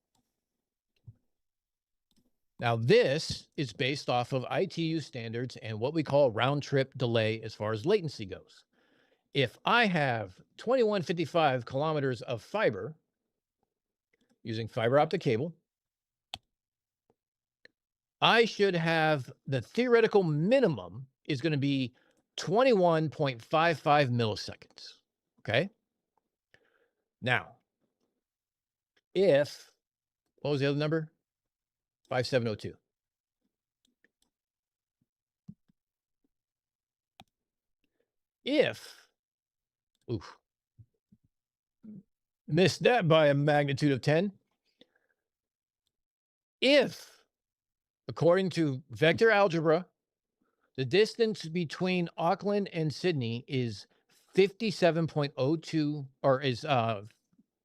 Speaker 2: Now, this is based off of ITU standards and what we call round trip delay as far as latency goes. If I have 2155 kilometers of fiber using fiber optic cable, I should have the theoretical minimum is going to be 21.55 milliseconds. Okay. Now, what was the other number? 5702. Missed that by a magnitude of 10. If, according to vector algebra, the distance between Auckland and Sydney is 57.02 or is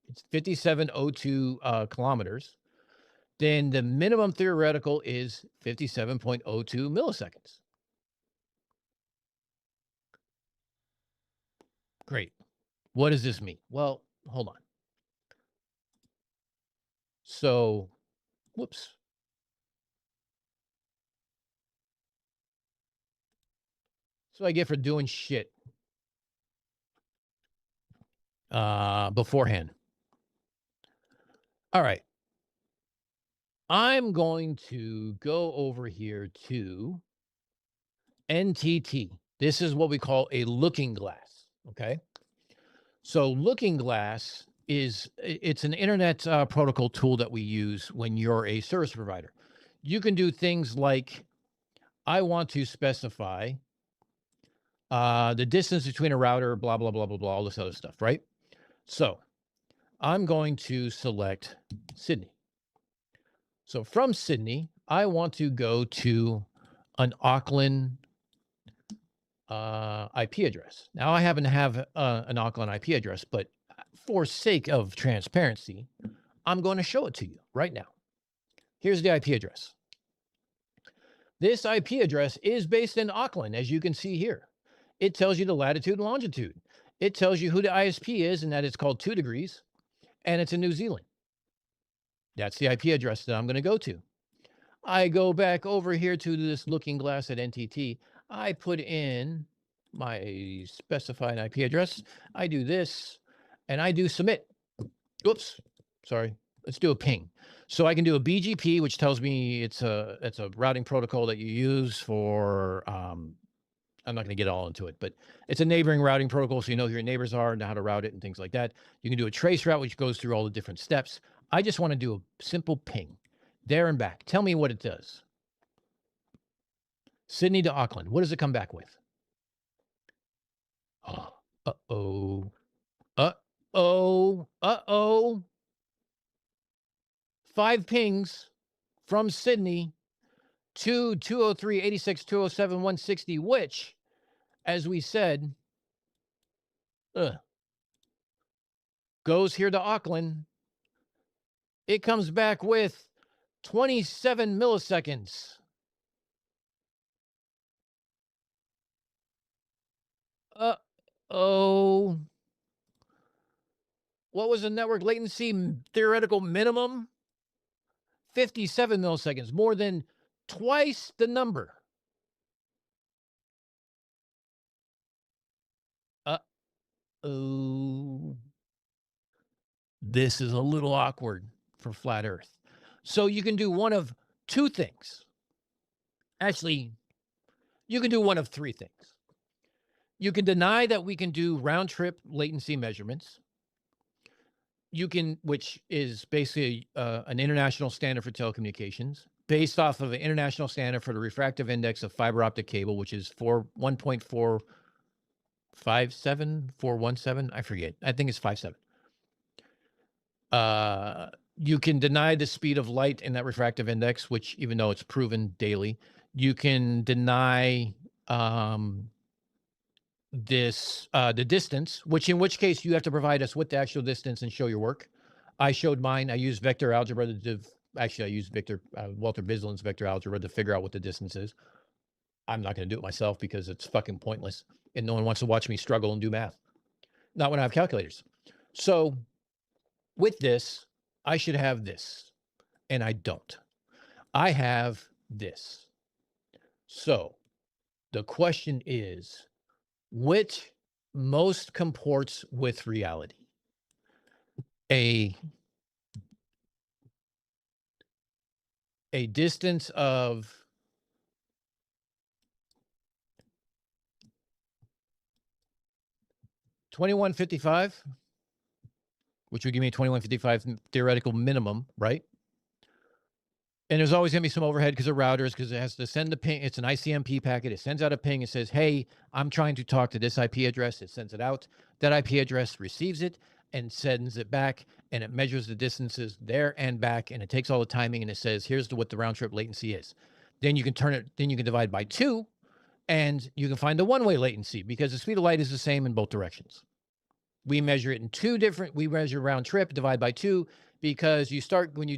Speaker 2: it's 5702 kilometers, then the minimum theoretical is 57.02 milliseconds. Great. What does this mean? Well, hold on. So, whoops. So I get for doing shit beforehand. All right. I'm going to go over here to NTT. This is what we call a looking glass. Okay. So looking glass it's an internet protocol tool that we use when you're a service provider. You can do things like, I want to specify the distance between a router, blah, blah, blah, blah, blah, all this other stuff, right? So I'm going to select Sydney. So from Sydney, I want to go to an Auckland IP address. Now, I happen to have an Auckland IP address, but for sake of transparency, I'm going to show it to you right now. Here's the IP address. This IP address is based in Auckland, as you can see here. It tells you the latitude and longitude. It tells you who the ISP is and that it's called 2 degrees, and it's in New Zealand. That's the IP address that I'm going to go to. I go back over here to this looking glass at NTT. I put in my specified IP address. I do this, and I do submit. Oops, sorry. Let's do a ping. So I can do a BGP, which tells me it's a routing protocol that you use for, I'm not going to get all into it, but it's a neighboring routing protocol, so you know who your neighbors are and how to route it and things like that. You can do a trace route, which goes through all the different steps. I just want to do a simple ping, there and back. Tell me what it does. Sydney to Auckland. What does it come back with? Oh, uh-oh. Uh-oh. Uh-oh. 5 pings from Sydney to 203, 86, 207, 160, which, as we said, goes here to Auckland. It comes back with 27 milliseconds. Uh-oh. What was the network latency theoretical minimum? 57 milliseconds, more than twice the number. Uh-oh. This is a little awkward for flat Earth. So you can do one of two things. Actually, you can do one of three things. You can deny that we can do round trip latency measurements. You can, which is basically an international standard for telecommunications, based off of an international standard for the refractive index of fiber optic cable, which is 1.457, I forget. I think it's 57. You can deny the speed of light in that refractive index, which even though it's proven daily, you can deny the distance, which in which case you have to provide us with the actual distance and show your work. I showed mine. I used vector algebra to actually I used Walter Bislin's vector algebra to figure out what the distance is. I'm not going to do it myself because it's fucking pointless and no one wants to watch me struggle and do math. Not when I have calculators. So with this, I should have this, and I don't. I have this. So the question is, which most comports with reality? A distance of 2155, which would give me a 2155 theoretical minimum, right? And there's always going to be some overhead because of routers, because it has to send the ping. It's an ICMP packet. It sends out a ping. It says, hey, I'm trying to talk to this IP address. It sends it out. That IP address receives it and sends it back, and it measures the distances there and back, and it takes all the timing, and it says, here's what the round trip latency is. Then you can divide by 2, and you can find the one-way latency because the speed of light is the same in both directions. We measure it in we measure round trip, divide by 2, because when you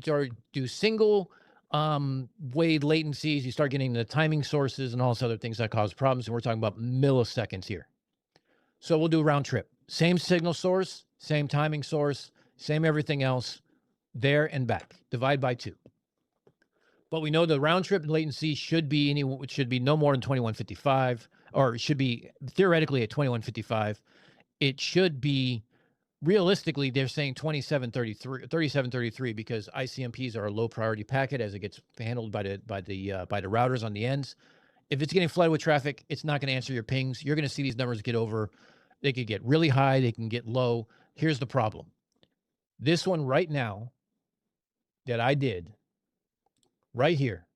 Speaker 2: do single way latencies, you start getting the timing sources and all those other things that cause problems. And we're talking about milliseconds here. So we'll do round trip. Same signal source, same timing source, same everything else, there and back. Divide by 2. But we know the round trip latency should be no more than 2155, or it should be theoretically at 2155. It should be realistically, they're saying 3733 because ICMPs are a low priority packet as it gets handled by the routers on the ends. If it's getting flooded with traffic, it's not going to answer your pings. You're going to see these numbers get over. They could get really high. They can get low. Here's the problem. This one right now that I did right here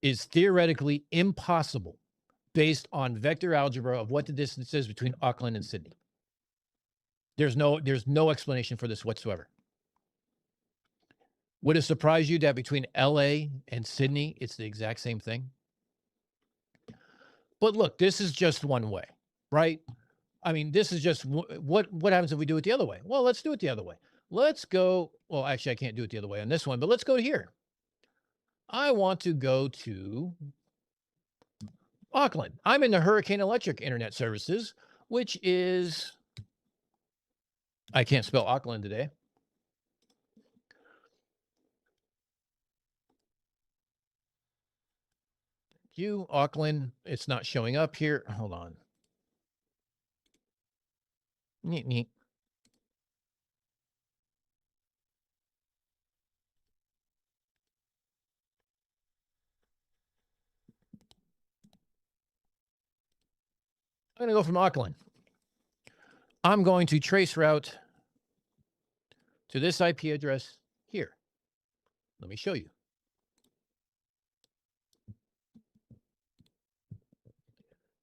Speaker 2: is theoretically impossible based on vector algebra of what the distance is between Auckland and Sydney. There's no explanation for this whatsoever. Would it surprise you that between LA and Sydney, it's the exact same thing? But look, this is just one way, right? I mean, this is just what happens if we do it the other way? Well, let's do it the other way. Let's go. Well, actually, I can't do it the other way on this one, but let's go to here. I want to go to Auckland. I'm in the Hurricane Electric Internet Services, which is, I can't spell Auckland today. Auckland, it's not showing up here. Hold on. Neat. I'm going to go from Auckland. I'm going to trace route to this IP address here. Let me show you.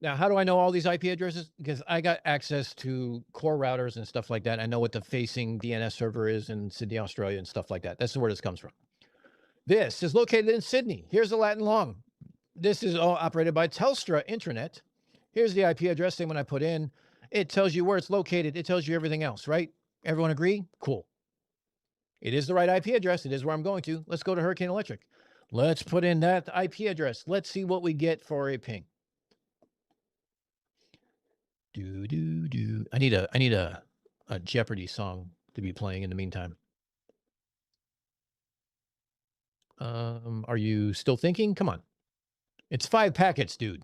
Speaker 2: Now, how do I know all these IP addresses? Because I got access to core routers and stuff like that. I know what the facing DNS server is in Sydney, Australia and stuff like that. That's where this comes from. This is located in Sydney. Here's the Latin long. This is all operated by Telstra Intranet. Here's the IP address thing when I put in. It tells you where it's located. It tells you everything else, right? Everyone agree? Cool. It is the right IP address. It is where I'm going to. Let's go to Hurricane Electric. Let's put in that IP address. Let's see what we get for a ping. I need a Jeopardy song to be playing in the meantime. Are you still thinking? Come on. It's 5 packets, dude.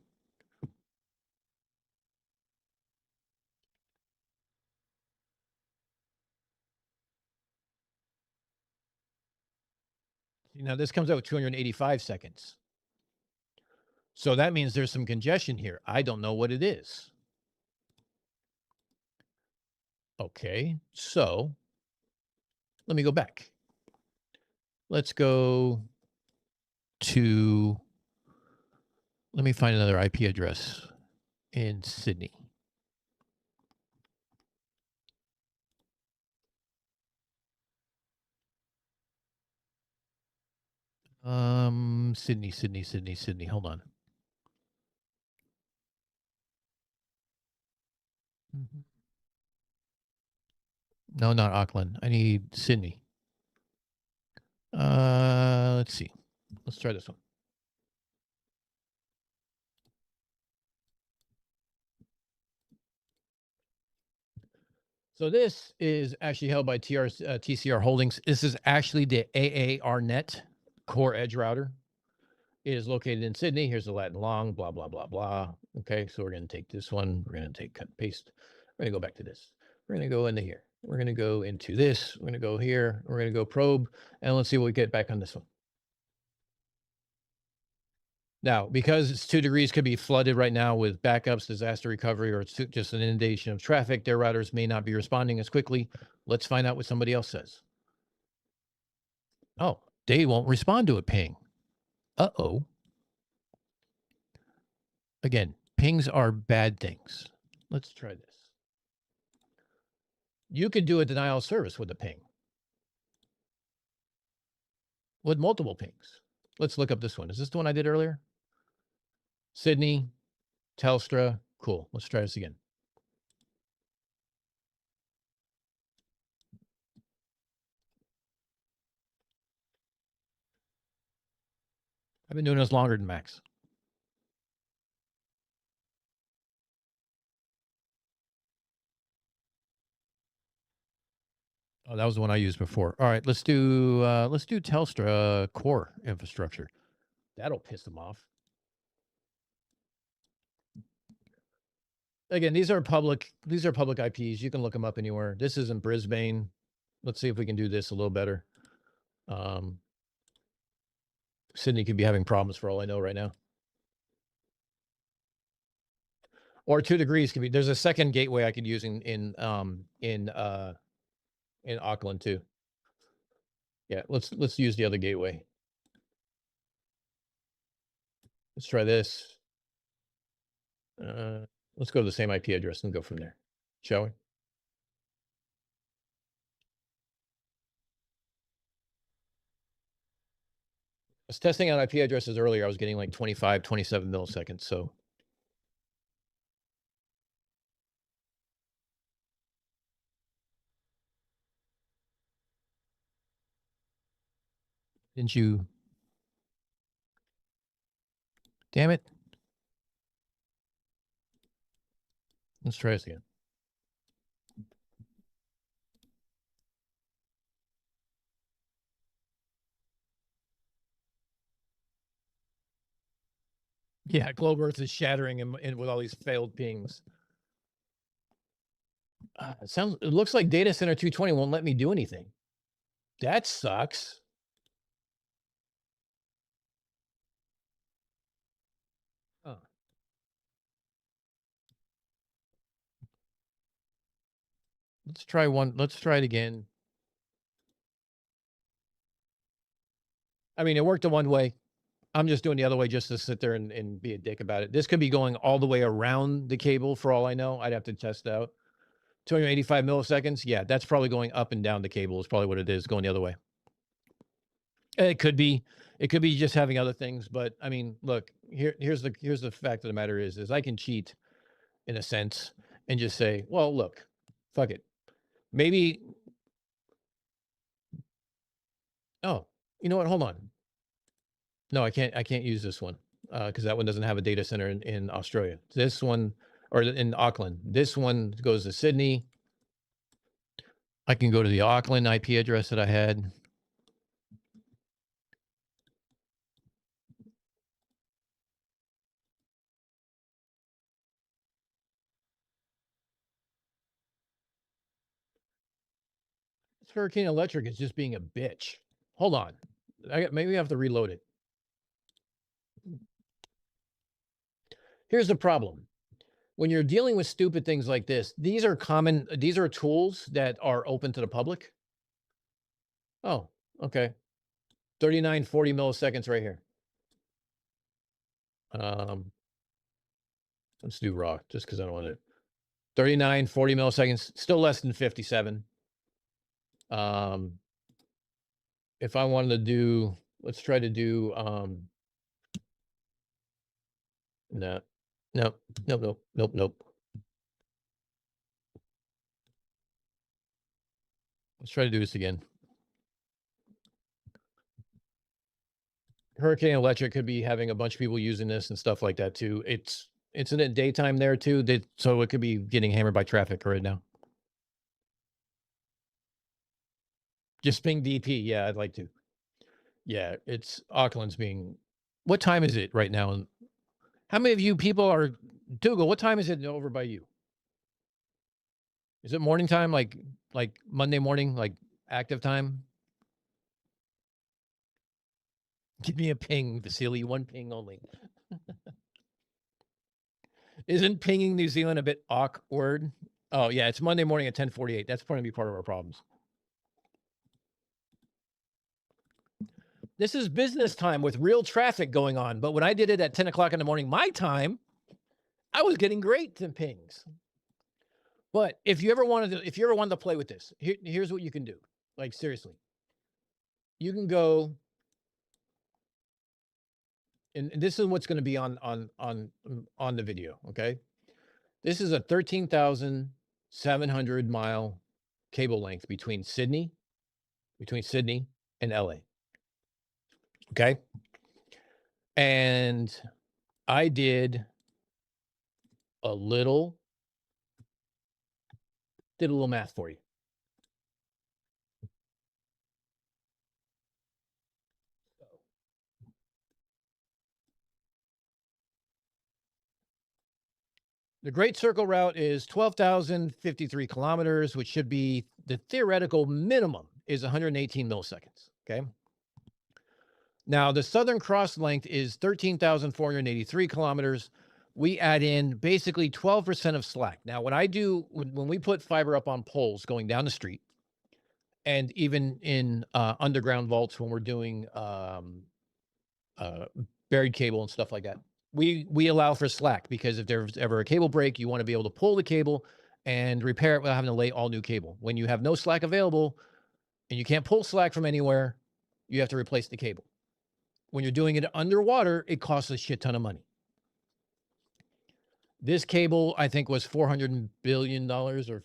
Speaker 2: Now, this comes out with 285 seconds. So that means there's some congestion here. I don't know what it is. Okay, so let me go back. Let's go to, let me find another IP address in Sydney. Sydney. Hold on. No, not Auckland. I need Sydney. Let's see. Let's try this one. So this is actually held by TCR Holdings. This is actually the AARNet core edge router. It is located in Sydney. Here's the Latin long, blah, blah, blah, blah. Okay, so we're going to take this one. We're going to take cut and paste. We're going to go back to this. We're going to go into here. We're going to go into this. We're going to go here. We're going to go probe. And let's see what we get back on this one. Now, because it's 2 degrees, could be flooded right now with backups, disaster recovery, or it's just an inundation of traffic. Their routers may not be responding as quickly. Let's find out what somebody else says. Oh, they won't respond to a ping. Uh-oh. Again, pings are bad things. Let's try this. You could do a denial of service with a ping. With multiple pings. Let's look up this one. Is this the one I did earlier? Sydney, Telstra. Cool. Let's try this again. I've been doing this longer than Max. Oh, that was the one I used before. All right, let's do Telstra core infrastructure. That'll piss them off. Again, these are public IPs. You can look them up anywhere. This is in Brisbane. Let's see if we can do this a little better. Sydney could be having problems for all I know right now. Or 2 degrees could be. There's a second gateway I could use in Auckland too. Yeah, let's use the other gateway. Let's try this. Let's go to the same IP address and go from there, shall we? I was testing out IP addresses earlier. I was getting like 25, 27 milliseconds. So didn't you? Damn it. Let's try this again. Yeah, globe Earth is shattering and with all these failed pings. It looks like data center 220 won't let me do anything. That sucks. Oh. Let's try one. Let's try it again. I mean, it worked the one way. I'm just doing the other way just to sit there and be a dick about it. This could be going all the way around the cable for all I know. I'd have to test out. 285 milliseconds. Yeah, that's probably going up and down the cable is probably what it is, going the other way. It could be just having other things, but I mean, look, here's the fact of the matter is I can cheat in a sense and just say, well, look, fuck it. Maybe. Oh, you know what? Hold on. No, I can't use this one because that one doesn't have a data center in Australia. This one, or in Auckland. This one goes to Sydney. I can go to the Auckland IP address that I had. This Hurricane Electric is just being a bitch. Hold on. Maybe I have to reload it. Here's the problem. When you're dealing with stupid things like this, these are tools that are open to the public. Oh, okay. 3940 milliseconds right here. Let's do raw just because I don't want it. 3940 milliseconds, still less than 57. If I wanted to do, let's try to do, no, nope. Let's try to do this again. Hurricane Electric could be having a bunch of people using this and stuff like that too. It's in the daytime there too, so it could be getting hammered by traffic right now. Just ping DP. Yeah, I'd like to. Yeah, it's Auckland's being. What time is it right now? And how many of you people are Dougal? What time is it over by you? Is it morning time, like Monday morning, like active time? Give me a ping, Vasily. One ping only. Isn't pinging New Zealand a bit awkward? Oh yeah, it's Monday morning at 10:48. That's going to be part of our problems. This is business time with real traffic going on. But when I did it at 10 o'clock in the morning, my time, I was getting great pings. But if you ever wanted to play with this, here's what you can do. Like seriously, you can go, and this is what's going to be on the video. Okay, this is a 13,700 mile cable length between Sydney and LA. Okay, and I did a little math for you. The Great Circle route is 12,053 kilometers, which should be the theoretical minimum is 118 milliseconds. Okay. Now, the Southern Cross length is 13,483 kilometers. We add in basically 12% of slack. Now, when we put fiber up on poles going down the street, and even in underground vaults when we're doing buried cable and stuff like that, we allow for slack because if there's ever a cable break, you want to be able to pull the cable and repair it without having to lay all new cable. When you have no slack available and you can't pull slack from anywhere, you have to replace the cable. When you're doing it underwater, it costs a shit ton of money. This cable, I think, was $400 billion or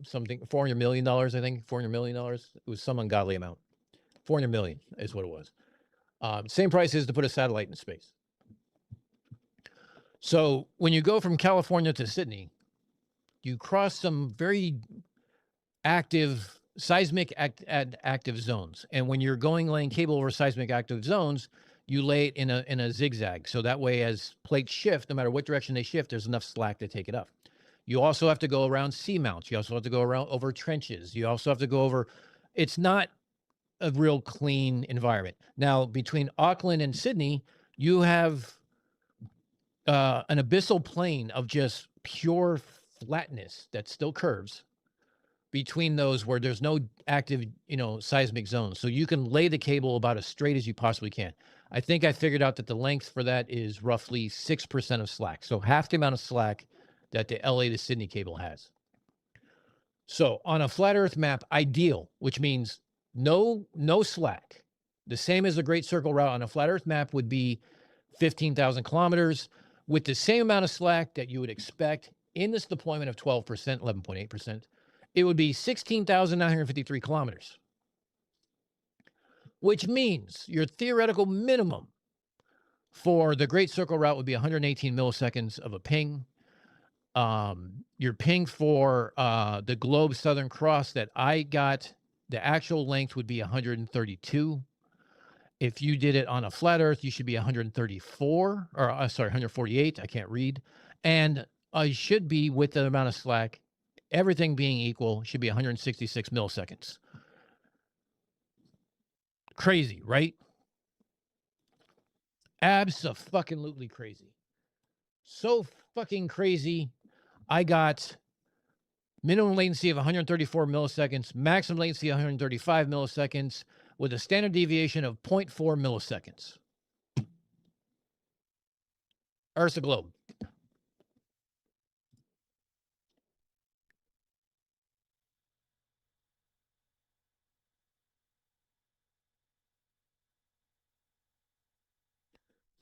Speaker 2: something, $400 million, I think, $400 million. It was some ungodly amount. 400 million is what it was. Same price as to put a satellite in space. So when you go from California to Sydney, you cross some very active seismic active zones. And when you're laying cable over seismic active zones, you lay it in a zigzag. So that way, as plates shift, no matter what direction they shift, there's enough slack to take it up. You also have to go around seamounts. You also have to go over trenches. You also have to go over. It's not a real clean environment. Now, between Auckland and Sydney, you have an abyssal plain of just pure flatness that still curves between those where there's no active, seismic zones. So you can lay the cable about as straight as you possibly can. I think I figured out that the length for that is roughly 6% of slack. So half the amount of slack that the LA to Sydney cable has. So on a flat Earth map, ideal, which means no slack. The same as the Great Circle route on a flat Earth map would be 15,000 kilometers with the same amount of slack that you would expect in this deployment of 12%, 11.8%. It would be 16,953 kilometers, which means your theoretical minimum for the Great Circle route would be 118 milliseconds of a ping. Your ping for the Globe Southern Cross that I got, the actual length would be 132. If you did it on a flat Earth, you should be 134, or sorry, 148. I can't read. And you should be, with the amount of slack, everything being equal, should be 166 milliseconds. Crazy, right? Abso-fucking-lutely crazy. So fucking crazy. I got minimum latency of 134 milliseconds, maximum latency 135 milliseconds, with a standard deviation of 0.4 milliseconds. Earth's a globe.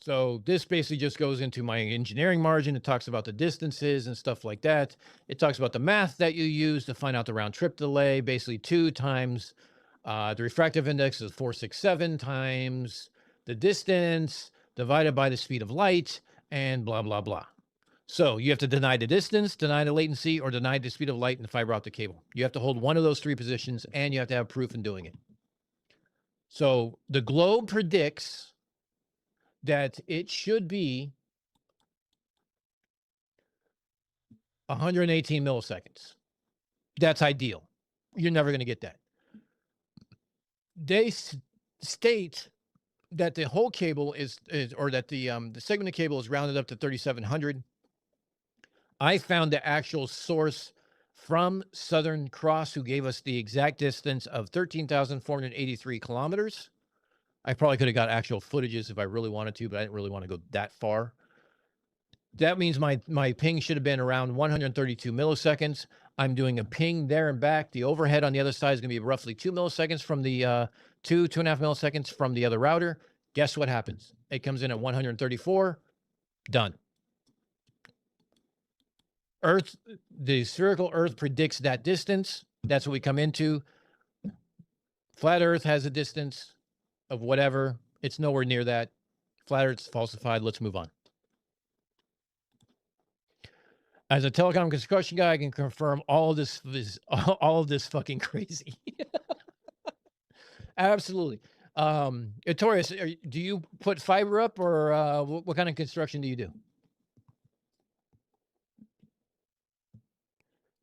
Speaker 2: So this basically just goes into my engineering margin. It talks about the distances and stuff like that. It talks about the math that you use to find out the round trip delay. Basically 2 times the refractive index is 467 times the distance divided by the speed of light and blah, blah, blah. So you have to deny the distance, deny the latency, or deny the speed of light in the fiber optic cable. You have to hold one of those 3 positions, and you have to have proof in doing it. So the globe predicts that it should be 118 milliseconds. That's ideal. You're never going to get that. They state that the whole cable is or that the segment of cable is rounded up to 3,700. I found the actual source from Southern Cross, who gave us the exact distance of 13,483 kilometers. I probably could have got actual footages if I really wanted to, but I didn't really want to go that far. That means my ping should have been around 132 milliseconds. I'm doing a ping there and back. The overhead on the other side is going to be roughly 2 milliseconds from the 2.5 milliseconds from the other router. Guess what happens? It comes in at 134. Done. Earth, the spherical Earth predicts that distance. That's what we come into. Flat Earth has a distance of whatever. It's nowhere near that. Flat Earth's falsified. Let's move on. As a telecom construction guy, I can confirm all of this is all of this fucking crazy. Absolutely. Torres, do you put fiber up, or what kind of construction do you do?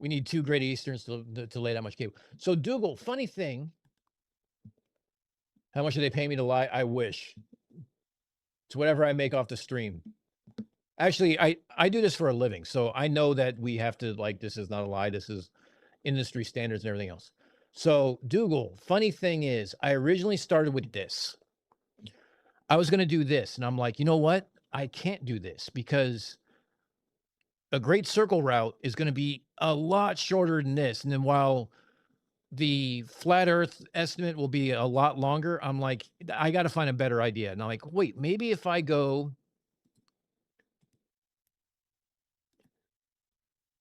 Speaker 2: We need 2 Great Easterns to lay that much cable. So Dougal, funny thing. How much do they pay me to lie? I wish. It's whatever I make off the stream. Actually, I do this for a living, so I know that we have to, like, this is not a lie. This is industry standards and everything else. So Dougal, funny thing is, I originally started with this. I was going to do this, and I'm like, you know what? I can't do this because a great circle route is going to be a lot shorter than this. And then while the flat Earth estimate will be a lot longer, I'm like, I got to find a better idea. And I'm like, wait, maybe if I go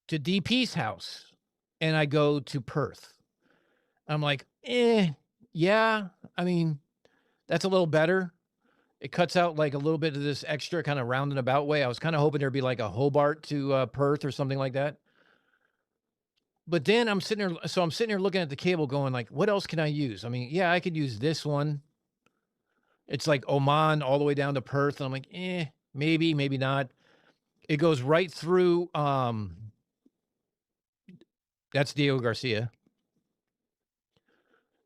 Speaker 2: to DP's house and I go to Perth, I'm like, yeah, I mean, that's a little better. It cuts out like a little bit of this extra kind of roundabout way. I was kind of hoping there'd be like a Hobart to Perth or something like that. But then I'm sitting there looking at the cable going like, what else can I use? I mean, yeah, I could use this one. It's like Oman all the way down to Perth. And I'm like, maybe, maybe not. It goes right through. That's Diego Garcia.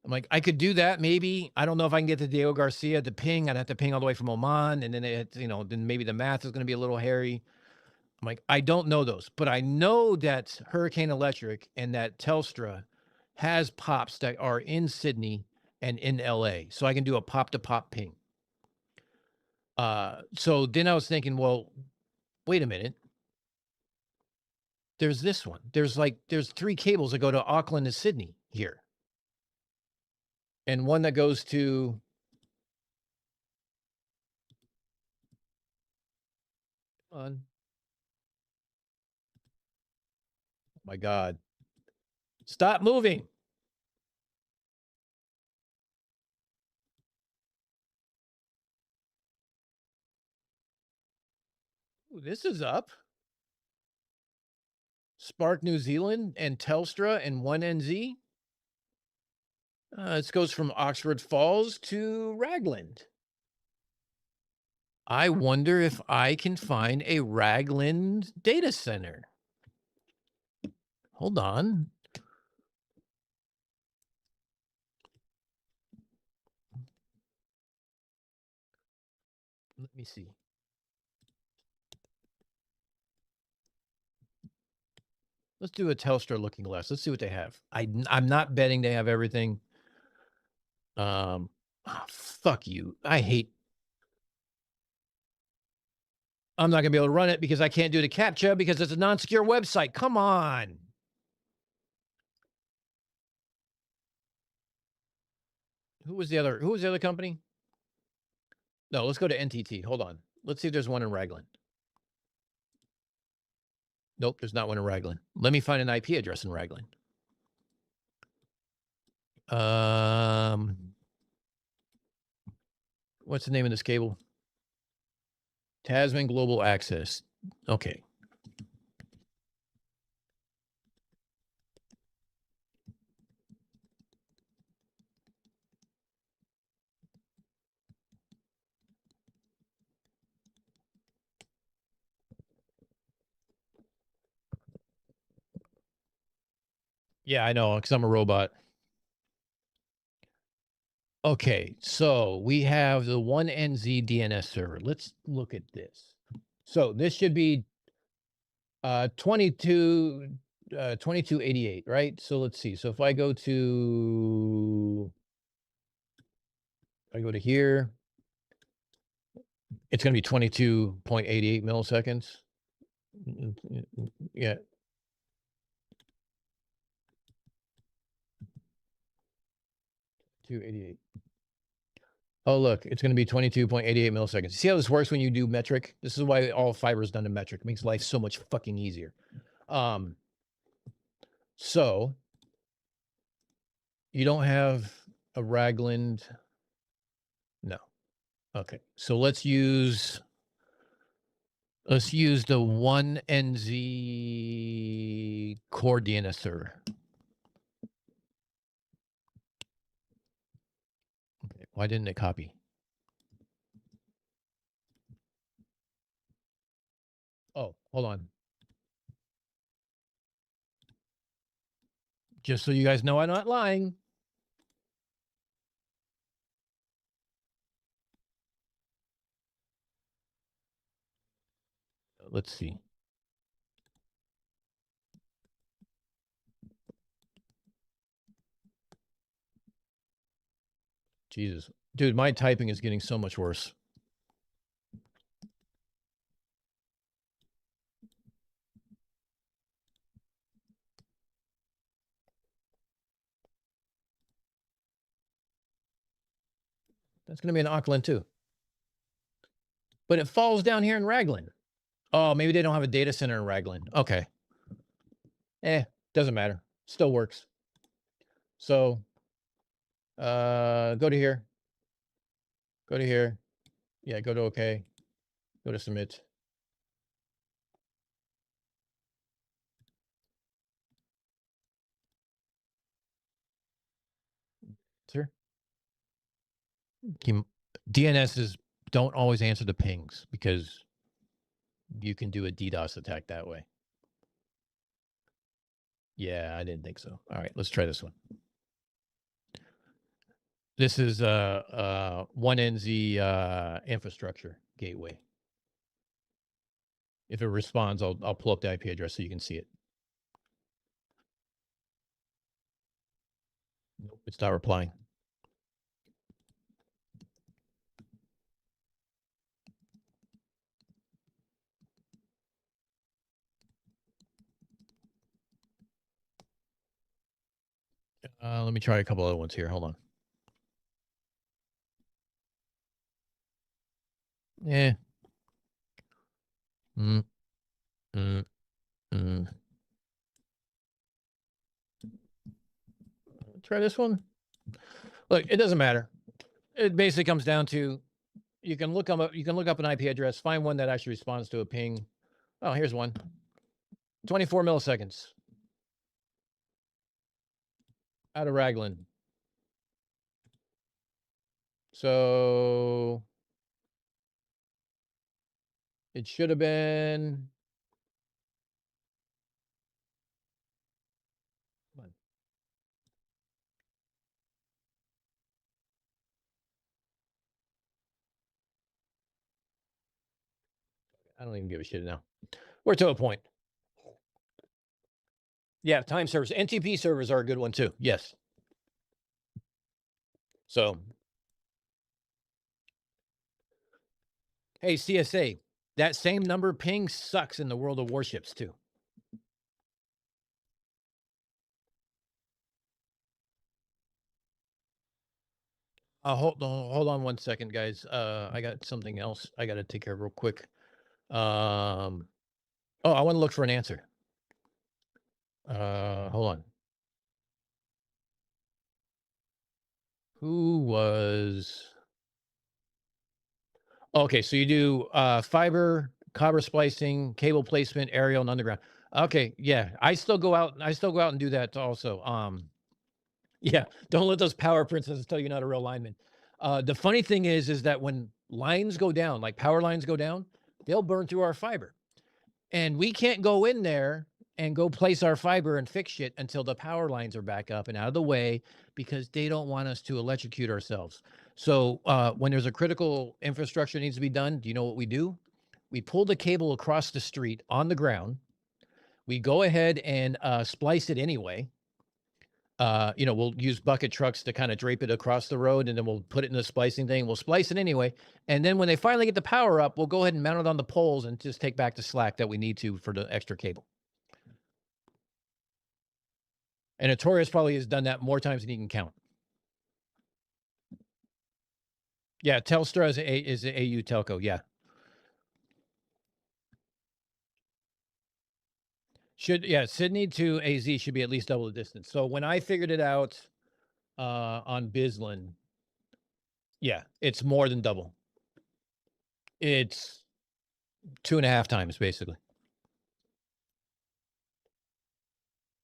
Speaker 2: I'm like, I could do that. Maybe. I don't know if I can get to Diego Garcia to ping. I'd have to ping all the way from Oman. And then then maybe the math is going to be a little hairy. I'm like, I don't know those, but I know that Hurricane Electric and that Telstra has pops that are in Sydney and in LA. So I can do a pop to pop ping. So then I was thinking, well, wait a minute. There's this one. There's 3 cables that go to Auckland and Sydney here. And one that goes to oh my God. Stop moving. Ooh, this is up. Spark New Zealand and Telstra and 1NZ. This goes from Oxford Falls to Ragland. I wonder if I can find a Ragland data center. Hold on. Let me see. Let's do a Telstra looking glass. Let's see what they have. I'm not betting they have everything. Fuck you. I hate. I'm not gonna be able to run it because I can't do the CAPTCHA because it's a non-secure website. Come on. Who was the other company? No, let's go to NTT. Hold on. Let's see if there's one in Raglan. Nope, there's not one in Raglan. Let me find an IP address in Raglan. What's the name of this cable? Tasman Global Access. Okay. Yeah, I know, because I'm a robot. Okay, so we have the 1NZ DNS server. Let's look at this. So this should be 2288, right? So let's see. So if I go to here, it's going to be 22.88 milliseconds. Yeah. $288. Oh, look, it's going to be 22.88 milliseconds. See how this works when you do metric? This is why all fiber is done in metric. It makes life so much fucking easier. So you don't have a Ragland. No. Okay. So let's use the 1NZ core DNS server. Okay. Why didn't it copy? Oh, hold on. Just so you guys know I'm not lying. Let's see. Jesus. Dude, my typing is getting so much worse. That's going to be in Auckland too. But it falls down here in Raglan. Oh, maybe they don't have a data center in Raglan. Okay. Doesn't matter. Still works. So, go to here. Go to here. Yeah, go to OK. Go to submit. Sir? DNSs don't always answer the pings because you can do a DDoS attack that way. Yeah, I didn't think so. All right, let's try this one. This is 1NZ infrastructure gateway. If it responds, I'll pull up the IP address so you can see it. Nope, it's not replying. Let me try a couple other ones here. Hold on. Yeah. Try this one. Look, it doesn't matter. It basically comes down to you can look up an IP address, find one that actually responds to a ping. Oh, here's one. 24 milliseconds. Out of Raglan. So it should have been. I don't even give a shit now. We're to a point. Yeah, time servers. NTP servers are a good one too. Yes. So, hey, CSA, that same number ping sucks in the world of warships too. Hold on 1 second, guys. I got something else I got to take care of real quick. Oh, I want to look for an answer. Hold on. Who was? Okay, so you do fiber, copper splicing, cable placement, aerial, and underground. Okay, yeah, I still go out and do that also. Yeah, don't let those power princesses tell you you're not a real lineman. The funny thing is that when lines go down, like power lines go down, they'll burn through our fiber. And we can't go in there and go place our fiber and fix shit until the power lines are back up and out of the way because they don't want us to electrocute ourselves. So when there's a critical infrastructure that needs to be done, do you know what we do? We pull the cable across the street on the ground. We go ahead and splice it anyway. We'll use bucket trucks to kind of drape it across the road, and then we'll put it in the splicing thing. We'll splice it anyway. And then when they finally get the power up, we'll go ahead and mount it on the poles and just take back the slack that we need to for the extra cable. And Notorious probably has done that more times than he can count. Yeah, Telstra is a AU telco. Yeah. Sydney to AZ should be at least double the distance. So when I figured it out on Bislin, yeah, it's more than double. It's 2.5 times basically.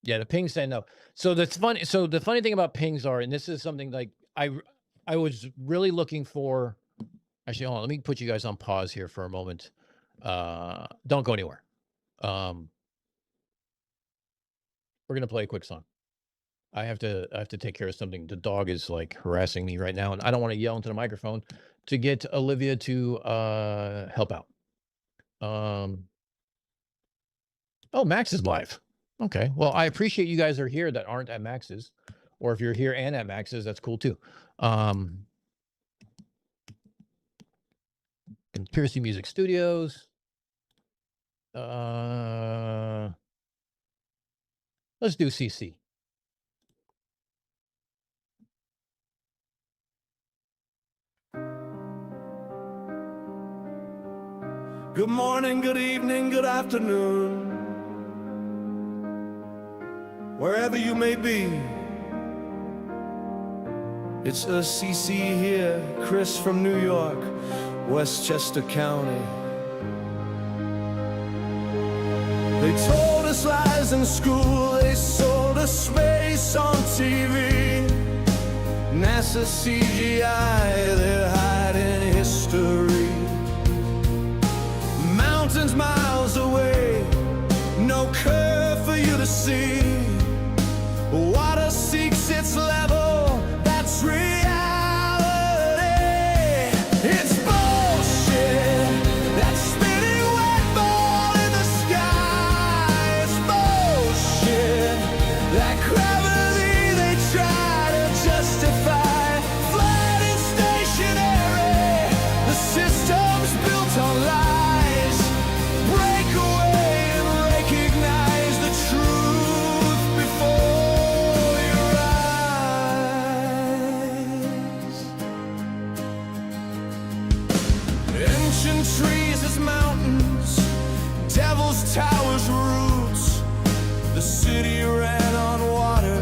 Speaker 2: Yeah, the pings say no. So that's funny. So the funny thing about pings are, and this is something like I was really looking for. Actually, hold on. Let me put you guys on pause here for a moment. Don't go anywhere. We're gonna play a quick song. I have to take care of something. The dog is like harassing me right now, and I don't want to yell into the microphone to get Olivia to help out. Oh, Max is live. Okay. Well, I appreciate you guys are here that aren't at Max's, or if you're here and at Max's, that's cool too. Conspiracy Music Studios. Let's do CC.
Speaker 1: Good morning, good evening, good afternoon, wherever you may be. It's a CC here, Chris from New York, Westchester County. They told us lies in school, they sold us space on TV. NASA CGI, they're hiding history. Mountains miles away, no curve for you to see. Water seeks its level, that's reality. It's bullshit, that spinning wet ball in the sky. It's bullshit, that gravity they try to justify. Flat and stationary, the system's built on lies. Break away and recognize the truth before your eyes. Ancient trees as mountains, devil's towers roots. The city ran on water,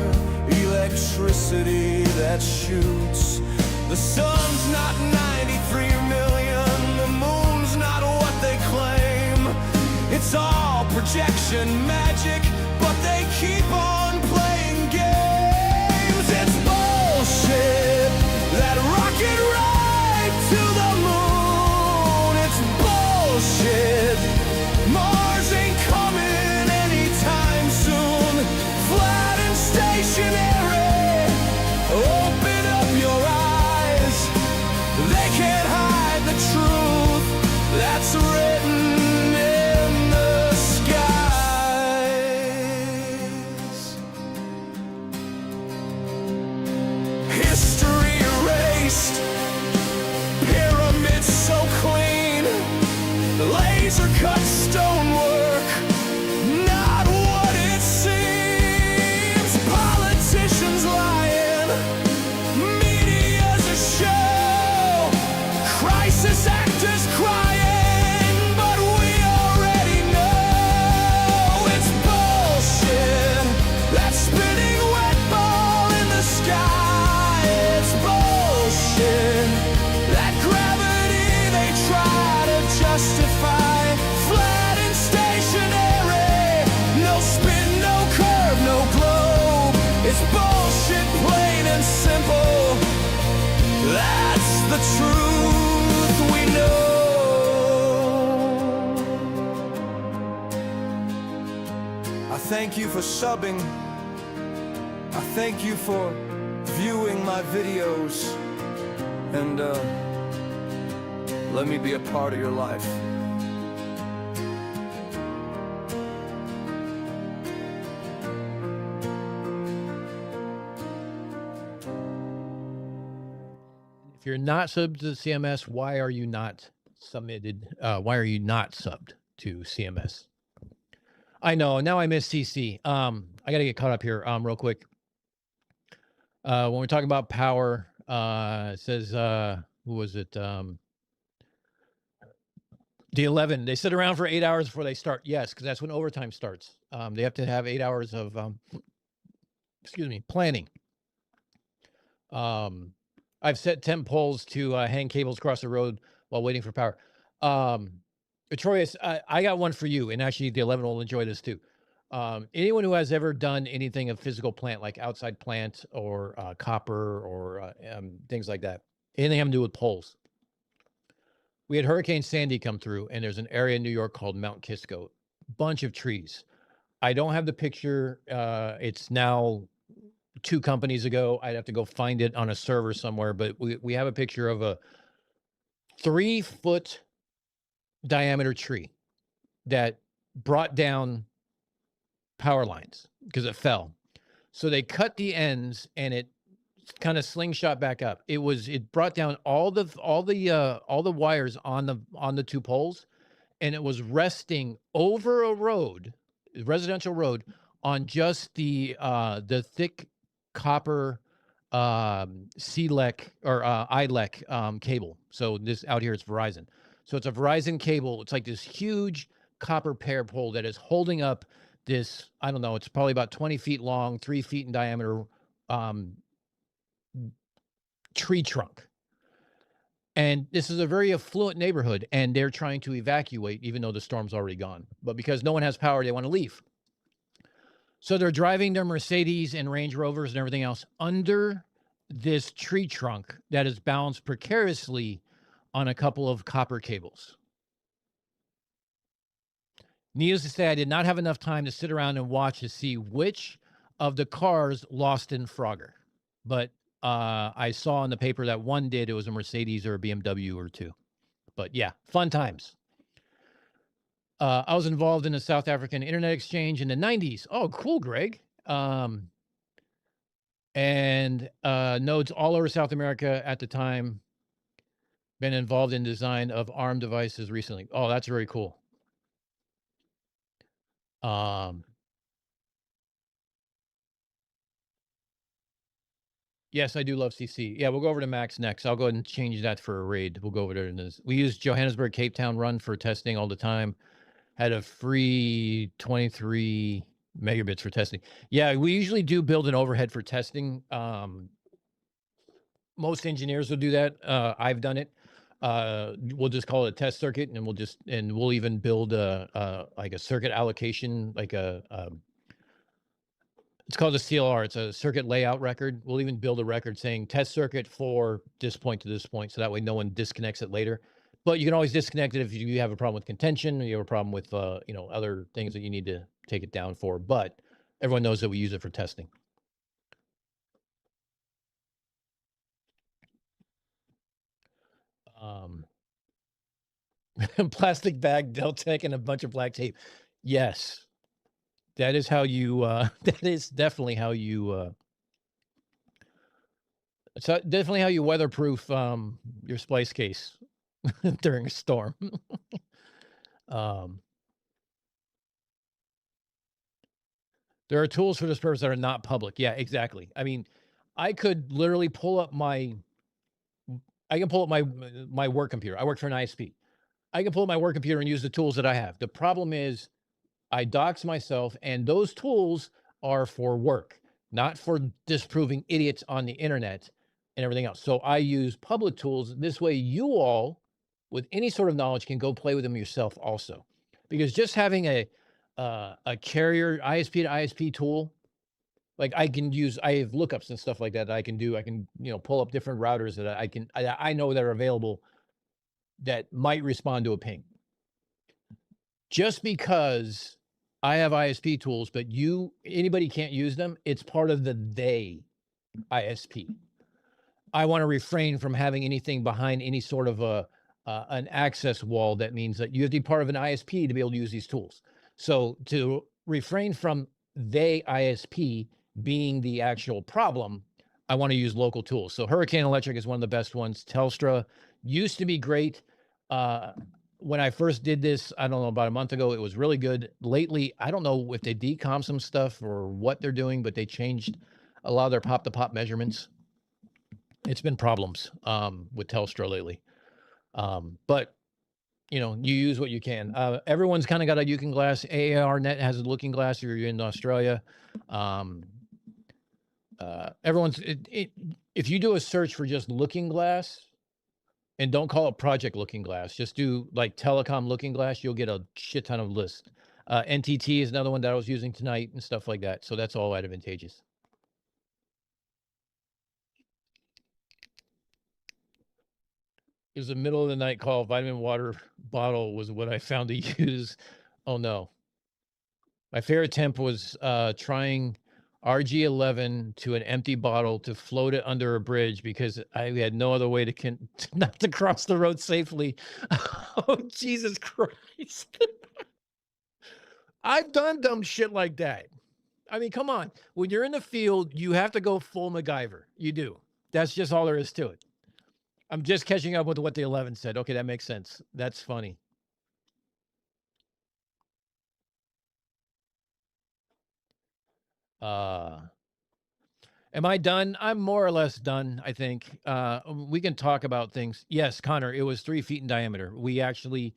Speaker 1: electricity that shoots. The sun's not 93 million, the moon's not what they claim. It's It's all projection magic, but they keep on playing games. It's bullshit, that rocket ride to the moon. It's bullshit, Mars ain't coming anytime soon. Flat and stationary, open up your eyes. They can't hide the truth that's written in the skies. History erased, pyramids so clean, laser cut stonework, not what it seems. Politicians lying, media's a show, crisis actors crying, but we already know it's bullshit. That spinning wet ball in the sky, it's bullshit. That gravity they try to justify, flat and stationary, no spin, no curve, no globe. It's bullshit, plain and simple. That's the truth we know. I thank you for subbing. I thank you for viewing my videos. And let me be a part of your life.
Speaker 2: If you're not subbed to CMS, why are you not submitted? Why are you not subbed to CMS? I know. Now I miss CC. I got to get caught up here real quick. When we're talking about power, it says, who was it? The 11. They sit around for 8 hours before they start. Yes, because that's when overtime starts. They have to have 8 hours of, planning. I've set 10 poles to hang cables across the road while waiting for power. Troyus, I got one for you, and actually the 11 will enjoy this too. Anyone who has ever done anything of physical plant, like outside plant or copper or things like that, anything having to do with poles. We had Hurricane Sandy come through, and there's an area in New York called Mount Kisco. Bunch of trees. I don't have the picture. It's now 2 companies ago. I'd have to go find it on a server somewhere, but we have a picture of a 3-foot diameter tree that brought down power lines because it fell. So they cut the ends and it kind of slingshot back up. It brought down all the wires on the 2 poles, and it was resting over a road, residential road, on just the thick copper CLEC or ILEC cable. So this out here it's Verizon. So it's a Verizon cable. It's like this huge copper pair pole that is holding up this, I don't know, it's probably about 20 feet long, 3 feet in diameter tree trunk. And this is a very affluent neighborhood, and they're trying to evacuate even though the storm's already gone. But because no one has power, they want to leave. So they're driving their Mercedes and Range Rovers and everything else under this tree trunk that is balanced precariously on a couple of copper cables. Needless to say, I did not have enough time to sit around and watch to see which of the cars lost in Frogger. But I saw in the paper that one did. It was a Mercedes or a BMW or 2. But yeah, fun times. I was involved in a South African internet exchange in the 90s. Oh, cool, Greg. And nodes all over South America at the time. Been involved in design of ARM devices recently. Oh, that's very cool. Yes, I do love CC. Yeah, we'll go over to Max next. I'll go ahead and change that for a raid. We'll go over there. We use Johannesburg, Cape Town run for testing all the time. Had a free 23 megabits for testing. Yeah, we usually do build an overhead for testing. Most engineers will do that. I've done it. We'll just call it a test circuit, and we'll even build like a circuit allocation, like it's called a CLR. It's a circuit layout record. We'll even build a record saying test circuit for this point to this point, so that way no one disconnects it later. But you can always disconnect it if you have a problem with contention, or you have a problem with other things that you need to take it down for. But everyone knows that we use it for testing. Plastic bag, Deltec, and a bunch of black tape. Yes, that is how you. That is definitely how you. It's definitely how you weatherproof your splice case during a storm. There are tools for this purpose that are not public. Yeah, exactly. I mean, I could literally pull up my work computer. I work for an ISP. I can pull up my work computer and use the tools that I have. The problem is I dox myself, and those tools are for work, not for disproving idiots on the internet and everything else. So I use public tools. This way, you all, with any sort of knowledge, can go play with them yourself also. Because just having a carrier ISP to ISP tool, like I have lookups and stuff like that I can do. I can pull up different routers that I know that are available that might respond to a ping. Just because I have ISP tools, but anybody can't use them, it's part of the they ISP. I want to refrain from having anything behind any sort of an access wall. That means that you have to be part of an ISP to be able to use these tools. So to refrain from they ISP being the actual problem, I want to use local tools. So Hurricane Electric is one of the best ones. Telstra used to be great. When I first did this, I don't know, about a month ago, it was really good. Lately, I don't know if they decom some stuff or what they're doing, but they changed a lot of their pop-to-pop measurements. It's been problems with Telstra lately. But you use what you can. Everyone's kind of got a Looking Glass. AARnet has a Looking Glass if you're in Australia. If you do a search for just Looking Glass, and don't call it Project Looking Glass, just do like Telecom Looking Glass, you'll get a shit ton of lists. NTT is another one that I was using tonight and stuff like that. So that's all advantageous. It was a middle of the night call. Vitamin water bottle was what I found to use. Oh no. My favorite attempt was trying RG11 to an empty bottle to float it under a bridge because I had no other way to not to cross the road safely. Oh, Jesus Christ. I've done dumb shit like that. I mean, come on. When you're in the field, you have to go full MacGyver. You do. That's just all there is to it. I'm just catching up with what the 11 said. Okay, that makes sense. That's funny. Am I done? I'm more or less done, I think. We can talk about things. Yes, Connor, it was 3 feet in diameter. We actually,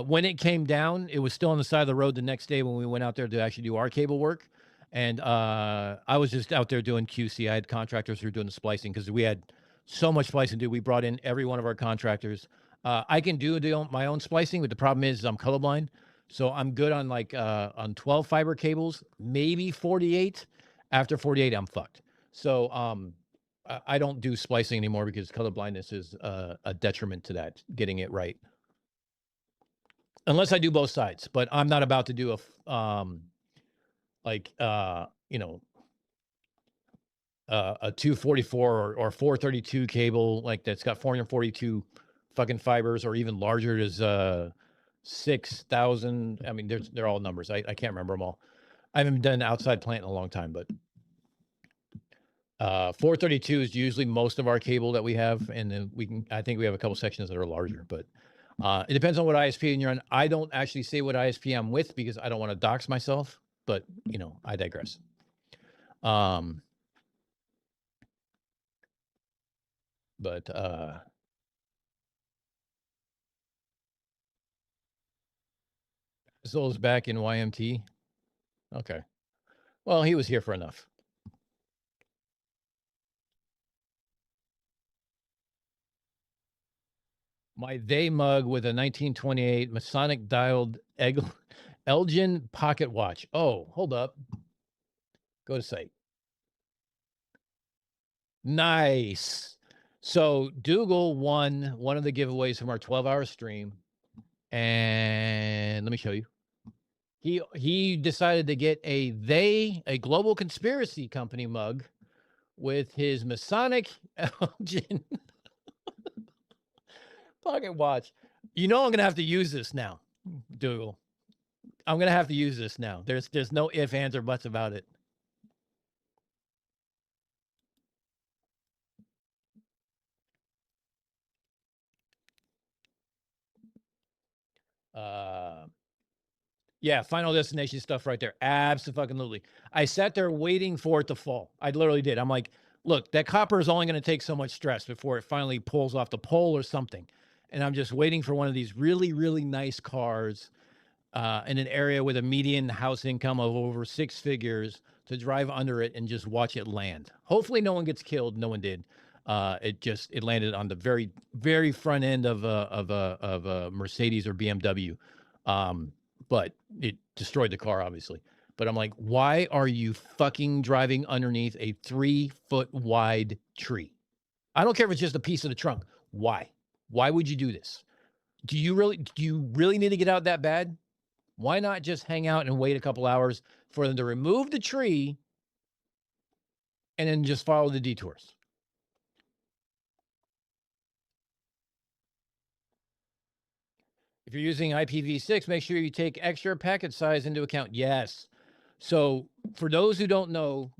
Speaker 2: when it came down, it was still on the side of the road the next day when we went out there to actually do our cable work. And I was just out there doing QC. I had contractors who were doing the splicing because we had so much splicing to do. We brought in every one of our contractors. I can do my own splicing, but the problem is I'm colorblind. So I'm good on on 12 fiber cables, maybe 48. After 48, I'm fucked. So I don't do splicing anymore because color blindness is a detriment to that, getting it right. Unless I do both sides, but I'm not about to do a 244 or 432 cable like that's got 442 fucking fibers, or even larger is 6,000. I mean, they're all numbers. I can't remember them all. I haven't done outside plant in a long time, but 432 is usually most of our cable that we have, and then I think we have a couple sections that are larger, but it depends on what ISP you're on. I don't actually say what ISP I'm with because I don't want to dox myself, but I digress. Zol's back in YMT. Okay. Well, he was here for enough. My they mug with a 1928 Masonic dialed Elgin pocket watch. Oh, hold up. Go to site. Nice. So Dougal won one of the giveaways from our 12-hour stream. And let me show you. He decided to get a global conspiracy company mug with his Masonic Elgin pocket watch. You know I'm gonna have to use this now, Dougal. I'm gonna have to use this now. There's no ifs, ands, or buts about it. Yeah, Final Destination stuff right there. Absolutely. I sat there waiting for it to fall. I literally did. I'm like, look, that copper is only going to take so much stress before it finally pulls off the pole or something. And I'm just waiting for one of these really, really nice cars in an area with a median house income of over 6 figures to drive under it and just watch it land. Hopefully no one gets killed. No one did. It landed on the very, very front end of a Mercedes or BMW. But it destroyed the car, obviously. But I'm like, why are you fucking driving underneath a 3-foot wide tree? I don't care if it's just a piece of the trunk. Why? Why would you do this? Do you really need to get out that bad? Why not just hang out and wait a couple hours for them to remove the tree and then just follow the detours? If you're using IPv6, make sure you take extra packet size into account. Yes. So for those who don't know,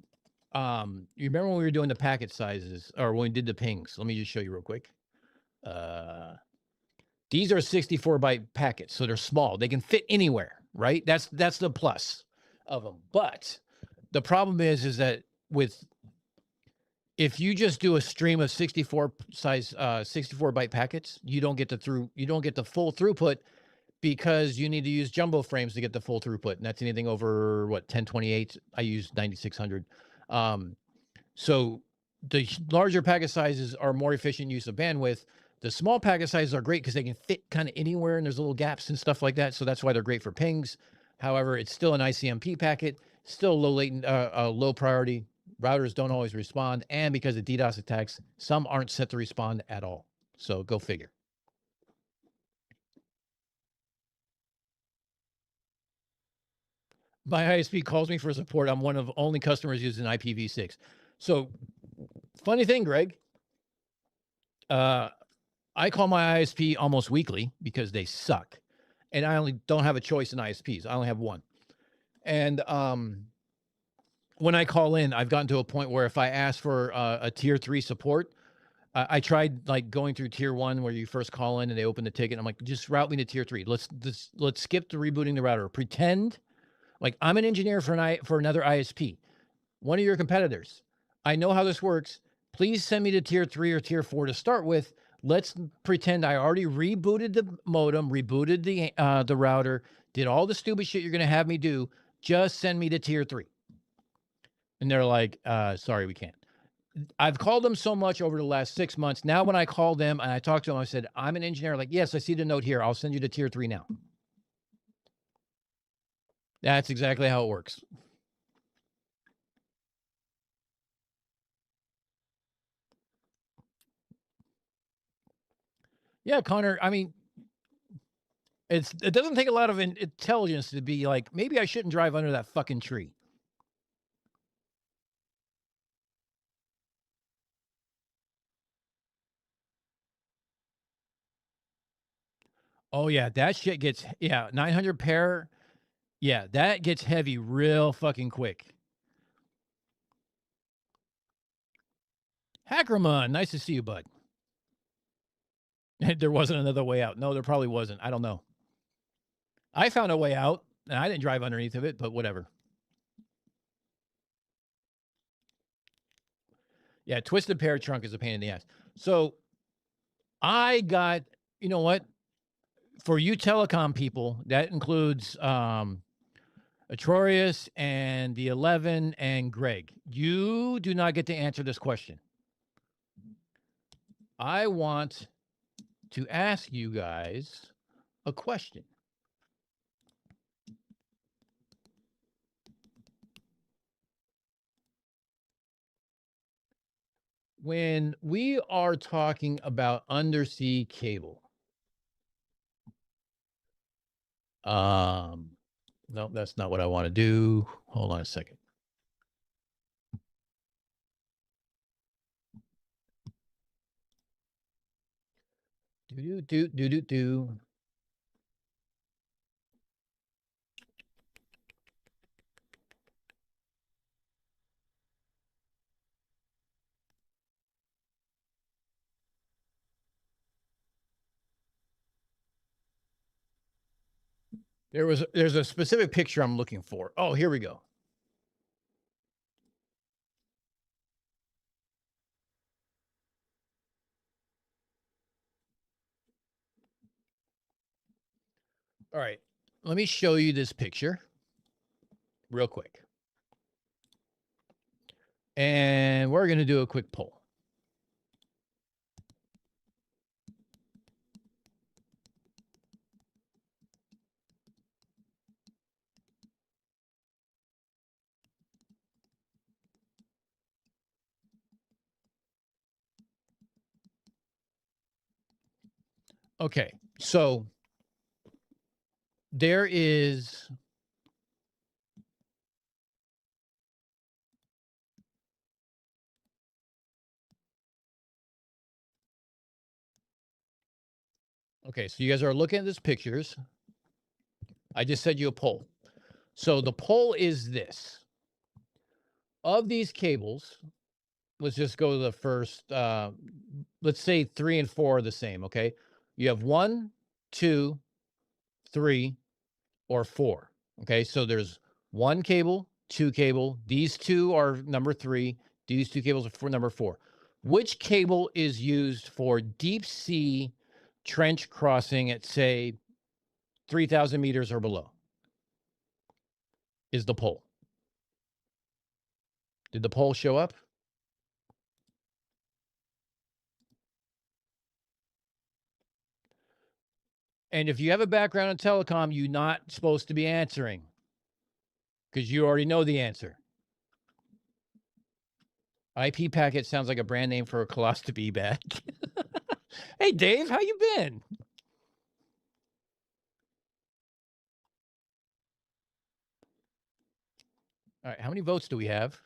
Speaker 2: you remember when we were doing the packet sizes or when we did the pings? Let me just show you real quick. These are 64 byte packets, so they're small. They can fit anywhere, right? That's the plus of them. But the problem is that if you just do a stream of 64 byte packets, you don't get the full throughput because you need to use jumbo frames to get the full throughput. And that's anything over 1028. I use 9600. So the larger packet sizes are more efficient use of bandwidth. The small packet sizes are great because they can fit kind of anywhere and there's little gaps and stuff like that. So that's why they're great for pings. However, it's still an ICMP packet, still low priority. Routers don't always respond. And because of DDoS attacks, some aren't set to respond at all. So go figure. My ISP calls me for support. I'm one of only customers using IPv6. So funny thing, Greg, I call my ISP almost weekly because they suck. And I only don't have a choice in ISPs. I only have one. And when I call in, I've gotten to a point where if I ask for a tier 3 support, I tried like going through tier 1 where you first call in and they open the ticket. I'm like, just route me to tier 3. Let's skip the rebooting the router. Pretend like I'm an engineer for another ISP, one of your competitors. I know how this works. Please send me to tier 3 or tier 4 to start with. Let's pretend I already rebooted the modem, rebooted the router, did all the stupid shit you're going to have me do. Just send me to tier 3. And they're like, sorry, we can't. I've called them so much over the last 6 months. Now, when I call them and I talk to them, I said, I'm an engineer. Like, yes, I see the note here. I'll send you to tier 3 now. That's exactly how it works. Yeah, Connor, I mean, it doesn't take a lot of intelligence to be like, maybe I shouldn't drive under that fucking tree. Oh, yeah, that shit gets, 900 pair. Yeah, that gets heavy real fucking quick. Hackerman, nice to see you, bud. There wasn't another way out. No, there probably wasn't. I don't know. I found a way out, and I didn't drive underneath of it, but whatever. Yeah, twisted pair trunk is a pain in the ass. So I got, you know what? For you telecom people, that includes Atrorius and the 11 and Greg. You do not get to answer this question. I want to ask you guys a question. When we are talking about undersea cable, no, that's not what I want to do. Hold on a second. Do. There's a specific picture I'm looking for. Oh, here we go. All right. Let me show you this picture real quick. And we're going to do a quick poll. Okay. So there is okay, so you guys are looking at these pictures. I just said you a poll. So the poll is this. Of these cables, let's just go to the first, let's say 3 and 4 are the same, okay? You have 1, 2, 3, or 4, okay? So there's 1 cable, 2 cable. These 2 are number 3. These 2 cables are for number 4. Which cable is used for deep sea trench crossing at, say, 3,000 meters or below? Is the poll. Did the poll show up? And if you have a background in telecom, you're not supposed to be answering because you already know the answer. IP packet sounds like a brand name for a colostomy bag. Hey, Dave, how you been? All right, how many votes do we have?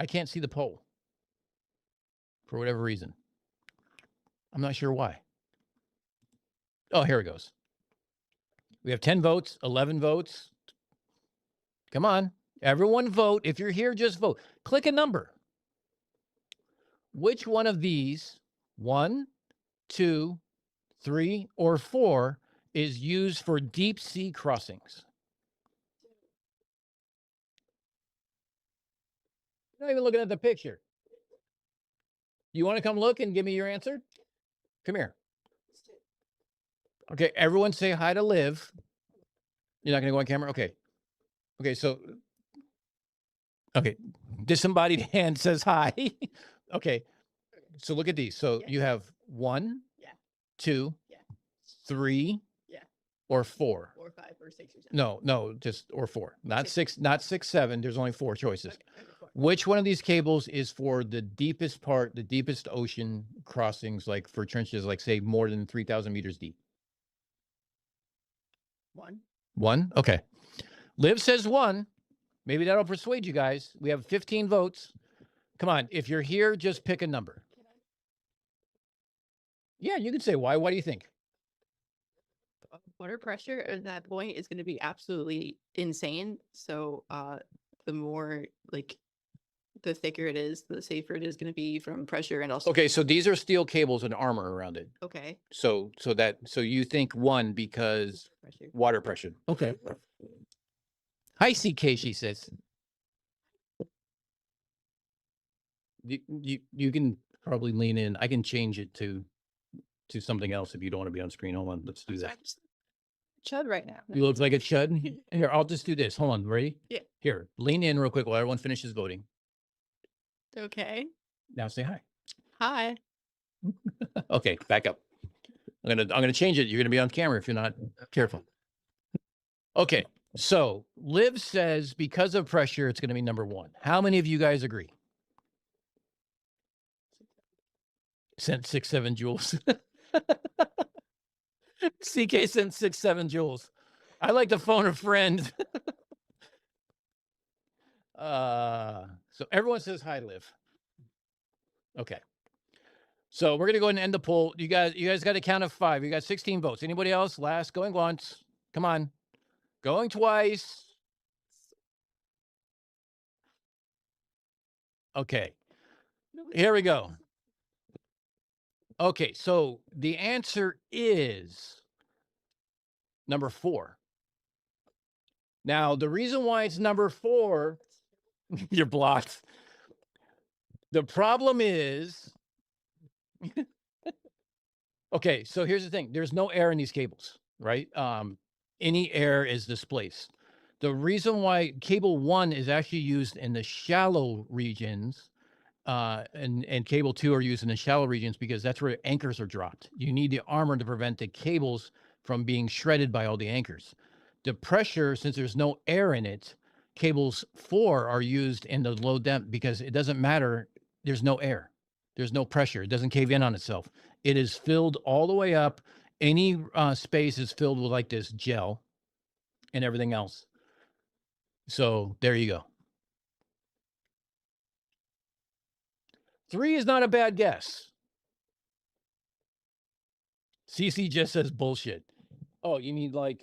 Speaker 2: I can't see the poll for whatever reason. I'm not sure why. Oh, here it goes. We have 10 votes, 11 votes. Come on, everyone vote. If you're here, just vote. Click a number. Which one of these, 1, 2, 3, or 4, is used for deep sea crossings? You're not even looking at the picture. You want to come look and give me your answer? Come here. Okay, everyone say hi to Liv. You're not going to go on camera? Okay. Okay, so, okay, disembodied hand says hi. Okay, so look at these. So you have 1, 2, 3, or 4.
Speaker 6: 4, 5, or 6, or 7.
Speaker 2: No, just or 4. Not
Speaker 6: 6.
Speaker 2: 6, not 6, 7. There's only 4 choices.
Speaker 6: Okay, 4.
Speaker 2: Which one of these cables is for the deepest part, the deepest ocean crossings, like for trenches, like say more than 3,000 meters deep?
Speaker 6: 1.
Speaker 2: 1? Okay. Liv says 1. Maybe that'll persuade you guys. We have 15 votes. Come on. If you're here, just pick a number. Yeah, you can say why. What do you think?
Speaker 6: Water pressure at that point is going to be absolutely insane. So the more like the thicker it is, the safer it is going to be from pressure and also.
Speaker 2: Okay, so these are steel cables and armor around it.
Speaker 6: Okay.
Speaker 2: So you think 1 because
Speaker 6: Pressure.
Speaker 2: water pressure. Okay. Hi, CK, she says. You can probably lean in. I can change it to something else if you don't want to be on screen. Hold on, let's do
Speaker 6: So
Speaker 2: that.
Speaker 6: I'm just chud right now.
Speaker 2: You look like a chud. Here, I'll just do this. Hold on, ready?
Speaker 6: Yeah.
Speaker 2: Here, lean in real quick while everyone finishes voting.
Speaker 6: Okay.
Speaker 2: Now say hi.
Speaker 6: Hi.
Speaker 2: Okay, back up. I'm gonna change it. You're gonna be on camera if you're not careful. Okay, so Liv says because of pressure, it's gonna be number 1. How many of you guys agree? Sent 6-7 joules. CK sent 6-7 joules. I like to phone a friend. So everyone says hi, Liv. Okay. So we're gonna go ahead and end the poll. You guys got a count of 5. You got 16 votes. Anybody else? Last, going once. Come on. Going twice. Okay. Here we go. Okay, so the answer is number 4. Now, the reason why it's number 4, you're blocked. The problem is, okay, so here's the thing. There's no air in these cables, right? Any air is displaced. The reason why cable 1 is actually used in the shallow regions and cable 2 are used in the shallow regions because that's where anchors are dropped. You need the armor to prevent the cables from being shredded by all the anchors. The pressure, since there's no air in it, cables 4 are used in the low depth because it doesn't matter. There's no air. There's no pressure. It doesn't cave in on itself. It is filled all the way up. Any space is filled with like this gel and everything else. So there you go. 3 is not a bad guess. CC just says bullshit. Oh, you need like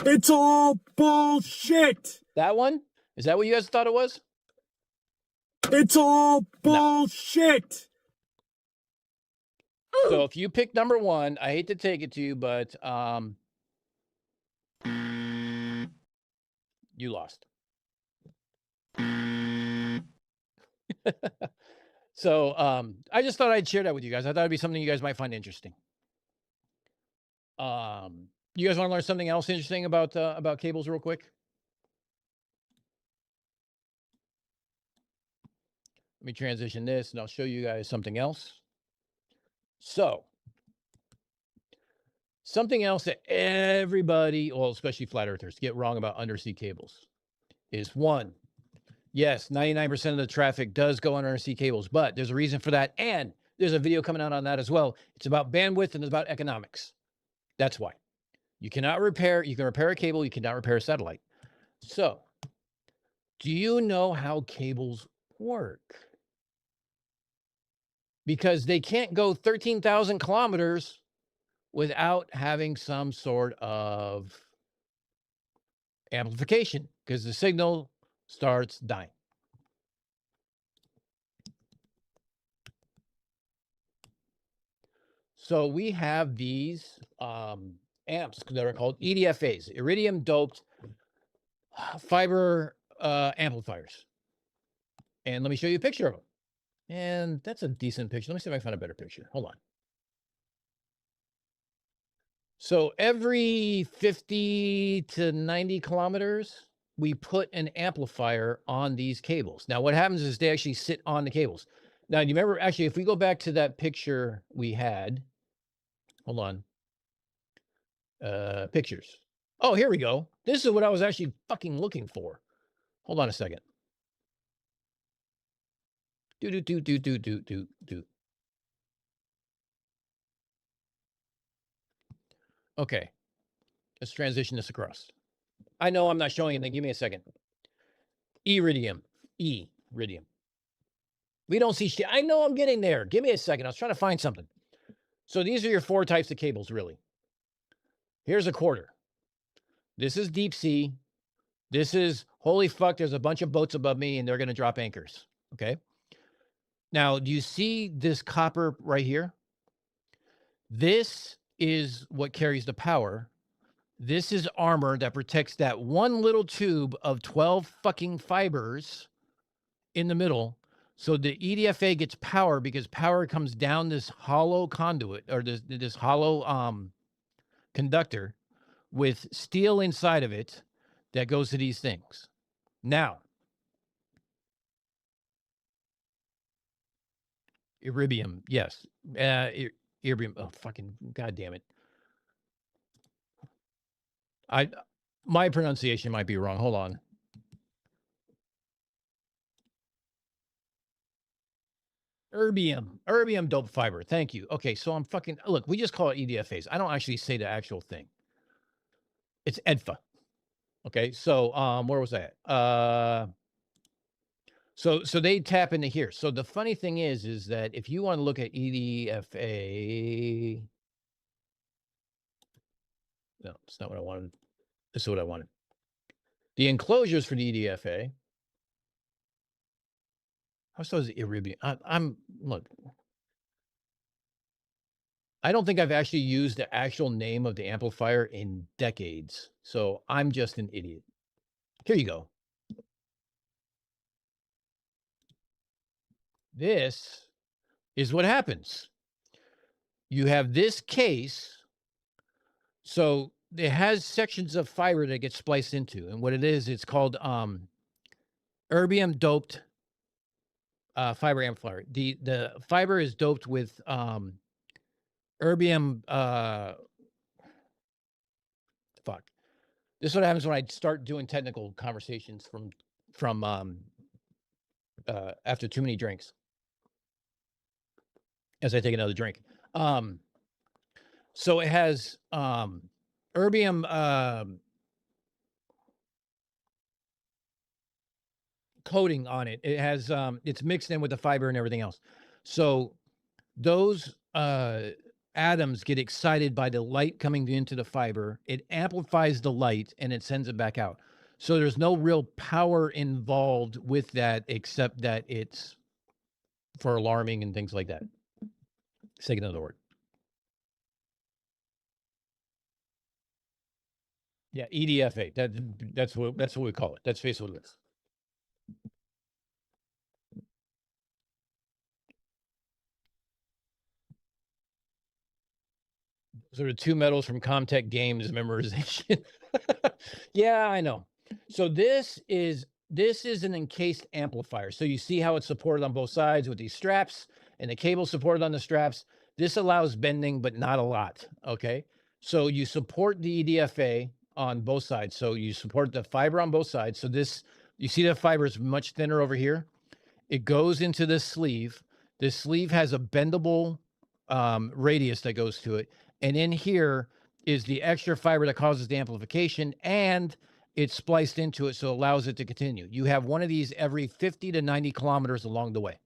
Speaker 7: It's all bullshit.
Speaker 2: that one? Is that what you guys thought it was?
Speaker 7: It's all bullshit.
Speaker 2: So if you pick number 1, I hate to take it to you, but you lost. So I just thought I'd share that with you guys. I thought it'd be something you guys might find interesting. You guys want to learn something else interesting about cables real quick? Let me transition this and I'll show you guys something else. So something else that everybody, well, especially flat earthers, get wrong about undersea cables is 1. Yes, 99% of the traffic does go on undersea cables, but there's a reason for that. And there's a video coming out on that as well. It's about bandwidth and it's about economics. That's why. You can repair a cable, you cannot repair a satellite. So, do you know how cables work? Because they can't go 13,000 kilometers without having some sort of amplification because the signal starts dying. So we have these amps that are called EDFAs, iridium doped fiber amplifiers. And let me show you a picture of them. And that's a decent picture. Let me see if I can find a better picture. Hold on. So every 50 to 90 kilometers, we put an amplifier on these cables. Now, what happens is they actually sit on the cables. Now, do you remember, actually, if we go back to that picture we had, hold on, pictures. Oh, here we go. This is what I was actually fucking looking for. Hold on a second. Do. Okay, let's transition this across. I know I'm not showing anything. Give me a second. Iridium. Iridium. We don't see shit. I know I'm getting there. Give me a second. I was trying to find something. So these are your 4 types of cables, really. Here's a quarter. This is deep sea. This is, holy fuck, there's a bunch of boats above me and they're going to drop anchors. Okay. Now, do you see this copper right here? This is what carries the power. This is armor that protects that one little tube of 12 fucking fibers in the middle. So the EDFA gets power because power comes down this hollow conduit or this hollow conductor with steel inside of it that goes to these things. Now, Iribium, yes. Iribium. Oh, fucking god damn it. My pronunciation might be wrong. Hold on. Erbium dope fiber. Thank you. Okay, so I'm fucking look. We just call it EDFAs. I don't actually say the actual thing. It's EDFA. Okay, so where was I at? So they tap into here. So the funny thing is that if you want to look at EDFA, no, it's not what I wanted. This is what I wanted. The enclosures for the EDFA. How so is Iribium? I'm look. I don't think I've actually used the actual name of the amplifier in decades. So I'm just an idiot. Here you go. This is what happens. You have this case. So it has sections of fiber that get spliced into. And what it is, it's called erbium doped fiber amplifier. The fiber is doped with erbium fuck. This is what happens when I start doing technical conversations from after too many drinks. As I take another drink. So it has erbium coating on it. It has it's mixed in with the fiber and everything else. So those atoms get excited by the light coming into the fiber. It amplifies the light and it sends it back out. So there's no real power involved with that except that it's for alarming and things like that. Let's take another word. Yeah, EDFA. That's what we call it. That's basically what it is. Sort of two medals from Comtech Games memorization. Yeah, I know. So this is an encased amplifier. So you see how it's supported on both sides with these straps and the cable supported on the straps. This allows bending, but not a lot. Okay. So you support the EDFA on both sides. So you support the fiber on both sides. So you see the fiber is much thinner over here. It goes into this sleeve. This sleeve has a bendable radius that goes to it. And in here is the extra fiber that causes the amplification, and it's spliced into it, so it allows it to continue. You have one of these every 50 to 90 kilometers along the way.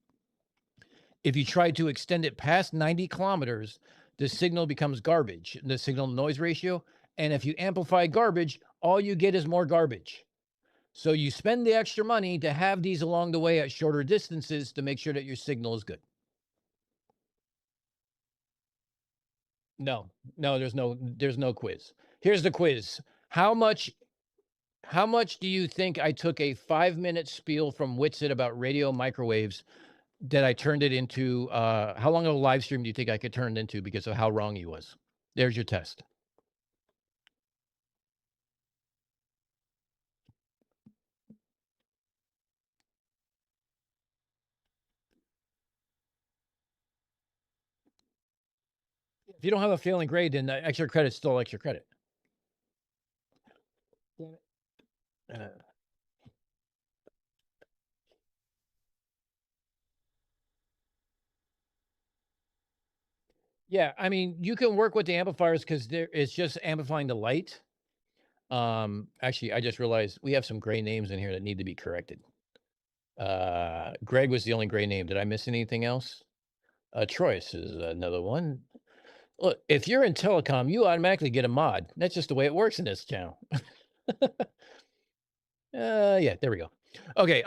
Speaker 2: If you try to extend it past 90 kilometers, the signal becomes garbage, the signal noise ratio. And if you amplify garbage, all you get is more garbage. So you spend the extra money to have these along the way at shorter distances to make sure that your signal is good. No, there's no quiz. Here's the quiz. How much do you think I took a 5-minute spiel from Witsit about radio microwaves that I turned it into? How long of a live stream do you think I could turn it into because of how wrong he was? There's your test. If you don't have a failing grade, then extra credit's still extra credit. Damn it. Yeah, I mean, you can work with the amplifiers because it's just amplifying the light. Actually, I just realized we have some gray names in here that need to be corrected. Greg was the only gray name. Did I miss anything else? Troyes is another one. Look, if you're in telecom, you automatically get a mod. That's just the way it works in this channel. Yeah, there we go. Okay.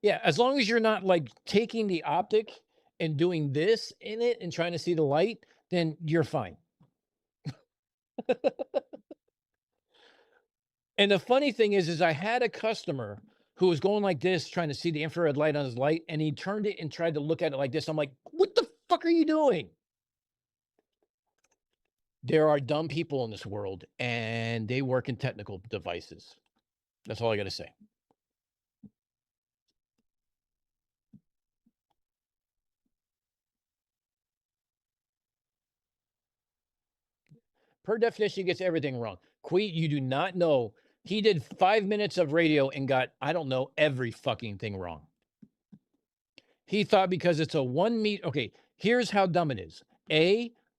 Speaker 2: Yeah, as long as you're not like taking the optic and doing this in it and trying to see the light, then you're fine. And the funny thing is I had a customer who was going like this, trying to see the infrared light on his light, and he turned it and tried to look at it like this. I'm like, what the fuck are you doing? There are dumb people in this world, and they work in technical devices. That's all I got to say. Per definition, he gets everything wrong. Queet, you do not know. He did 5 minutes of radio and got, I don't know, every fucking thing wrong. He thought because it's a 1 meter. Okay, here's how dumb it is.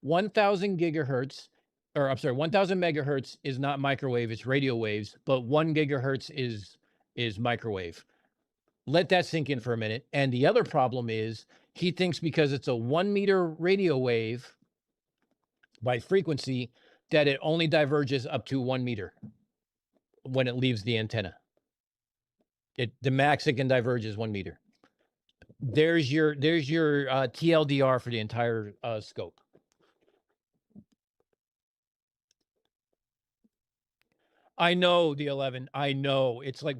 Speaker 2: 1,000 gigahertz, or I'm sorry, 1,000 megahertz is not microwave, it's radio waves, but 1 gigahertz is microwave. Let that sink in for a minute. And the other problem is he thinks because it's a 1 meter radio wave by frequency that it only diverges up to 1 meter when it leaves the antenna. The max it can diverge is 1 meter. There's your TLDR for the entire scope. I know the 11. I know. It's like,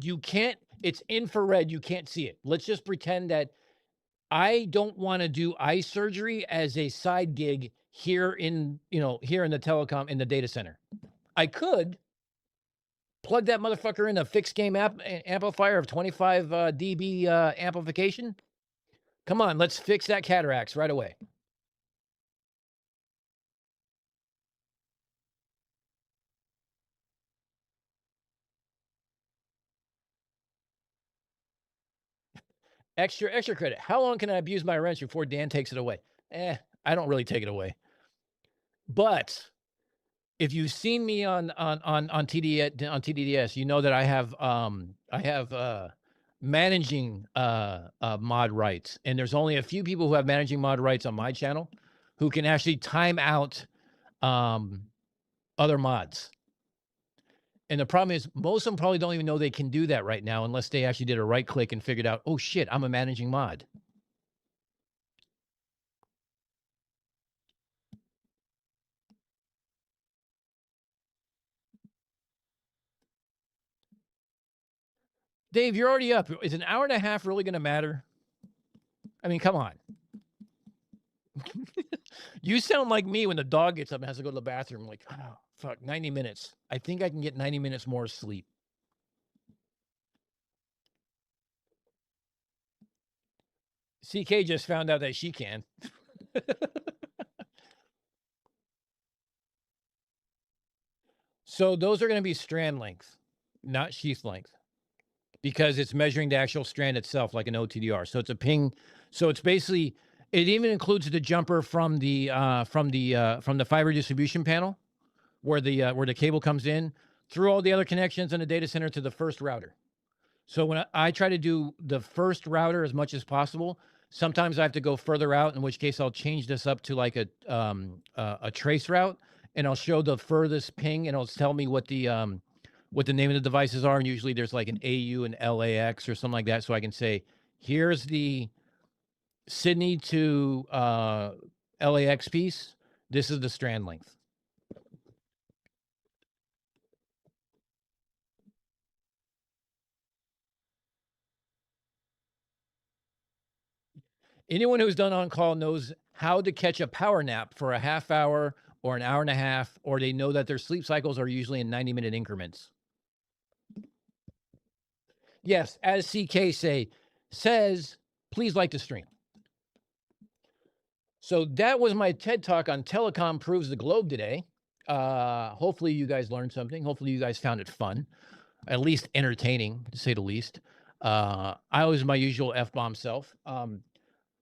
Speaker 2: you can't, it's infrared. You can't see it. Let's just pretend that I don't want to do eye surgery as a side gig here in the telecom, in the data center. I could plug that motherfucker in a fixed gain amplifier of 25 dB amplification. Come on, let's fix that cataracts right away. Extra credit. How long can I abuse my wrench before Dan takes it away? I don't really take it away. But if you've seen me on TDDS, you know that I have managing mod rights, and there's only a few people who have managing mod rights on my channel who can actually time out other mods. And the problem is most of them probably don't even know they can do that right now unless they actually did a right click and figured out, oh shit, I'm a managing mod. Dave, you're already up. Is an hour and a half really going to matter? I mean, come on. You sound like me when the dog gets up and has to go to the bathroom. Like, oh, fuck, 90 minutes. I think I can get 90 minutes more sleep. CK just found out that she can. So those are going to be strand length, not sheath length, because it's measuring the actual strand itself like an OTDR. So it's a ping. So it's basically, it even includes the jumper from the fiber distribution panel where the cable comes in through all the other connections in the data center to the first router. So when I try to do the first router as much as possible, sometimes I have to go further out, in which case I'll change this up to like a trace route, and I'll show the furthest ping, and it'll tell me what the name of the devices are. And usually there's like an AU and LAX or something like that. So I can say, here's the Sydney to LAX piece. This is the strand length. Anyone who's done on call knows how to catch a power nap for a half hour or an hour and a half, or they know that their sleep cycles are usually in 90-minute increments. Yes, as CK says, please like the stream. So that was my TED Talk on Telecom Proves the Globe today. Hopefully you guys learned something. Hopefully you guys found it fun, at least entertaining, to say the least. I was my usual F-bomb self.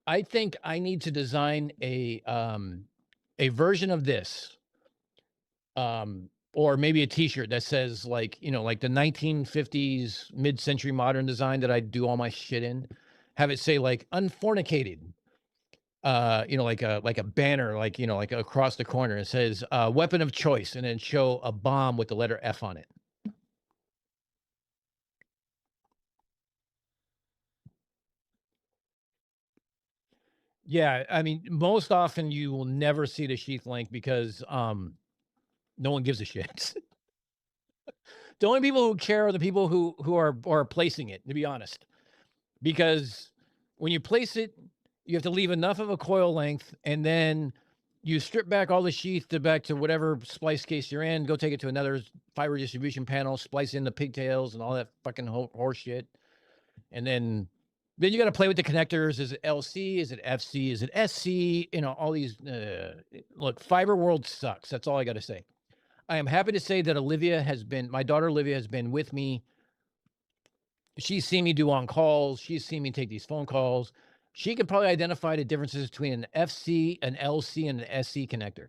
Speaker 2: I think I need to design a version of this, or maybe a T-shirt that says like the 1950s mid-century modern design that I do all my shit in. Have it say like Unfornicated, like a banner, like across the corner. It says weapon of choice, and then show a bomb with the letter F on it. Yeah, I mean, most often you will never see the sheath length because no one gives a shit. The only people who care are the people who are placing it, to be honest. Because when you place it, you have to leave enough of a coil length, and then you strip back all the sheath back to whatever splice case you're in, go take it to another fiber distribution panel, splice in the pigtails and all that fucking horse shit, and then Then you got to play with the connectors. Is it LC? Is it FC? Is it SC? You know, all these. Look, fiber world sucks. That's all I got to say. I am happy to say that my daughter Olivia has been with me. She's seen me do on calls. She's seen me take these phone calls. She can probably identify the differences between an FC, an LC, and an SC connector.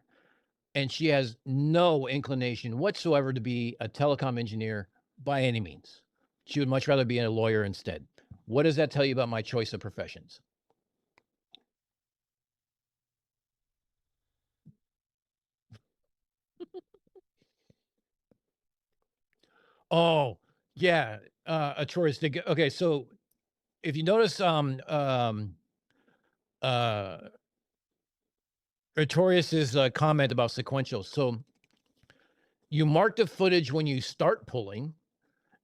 Speaker 2: And she has no inclination whatsoever to be a telecom engineer by any means. She would much rather be a lawyer instead. What does that tell you about my choice of professions? Oh, yeah. A choice. Okay, so if you notice, Artorius's comment about sequentials. So you mark the footage when you start pulling,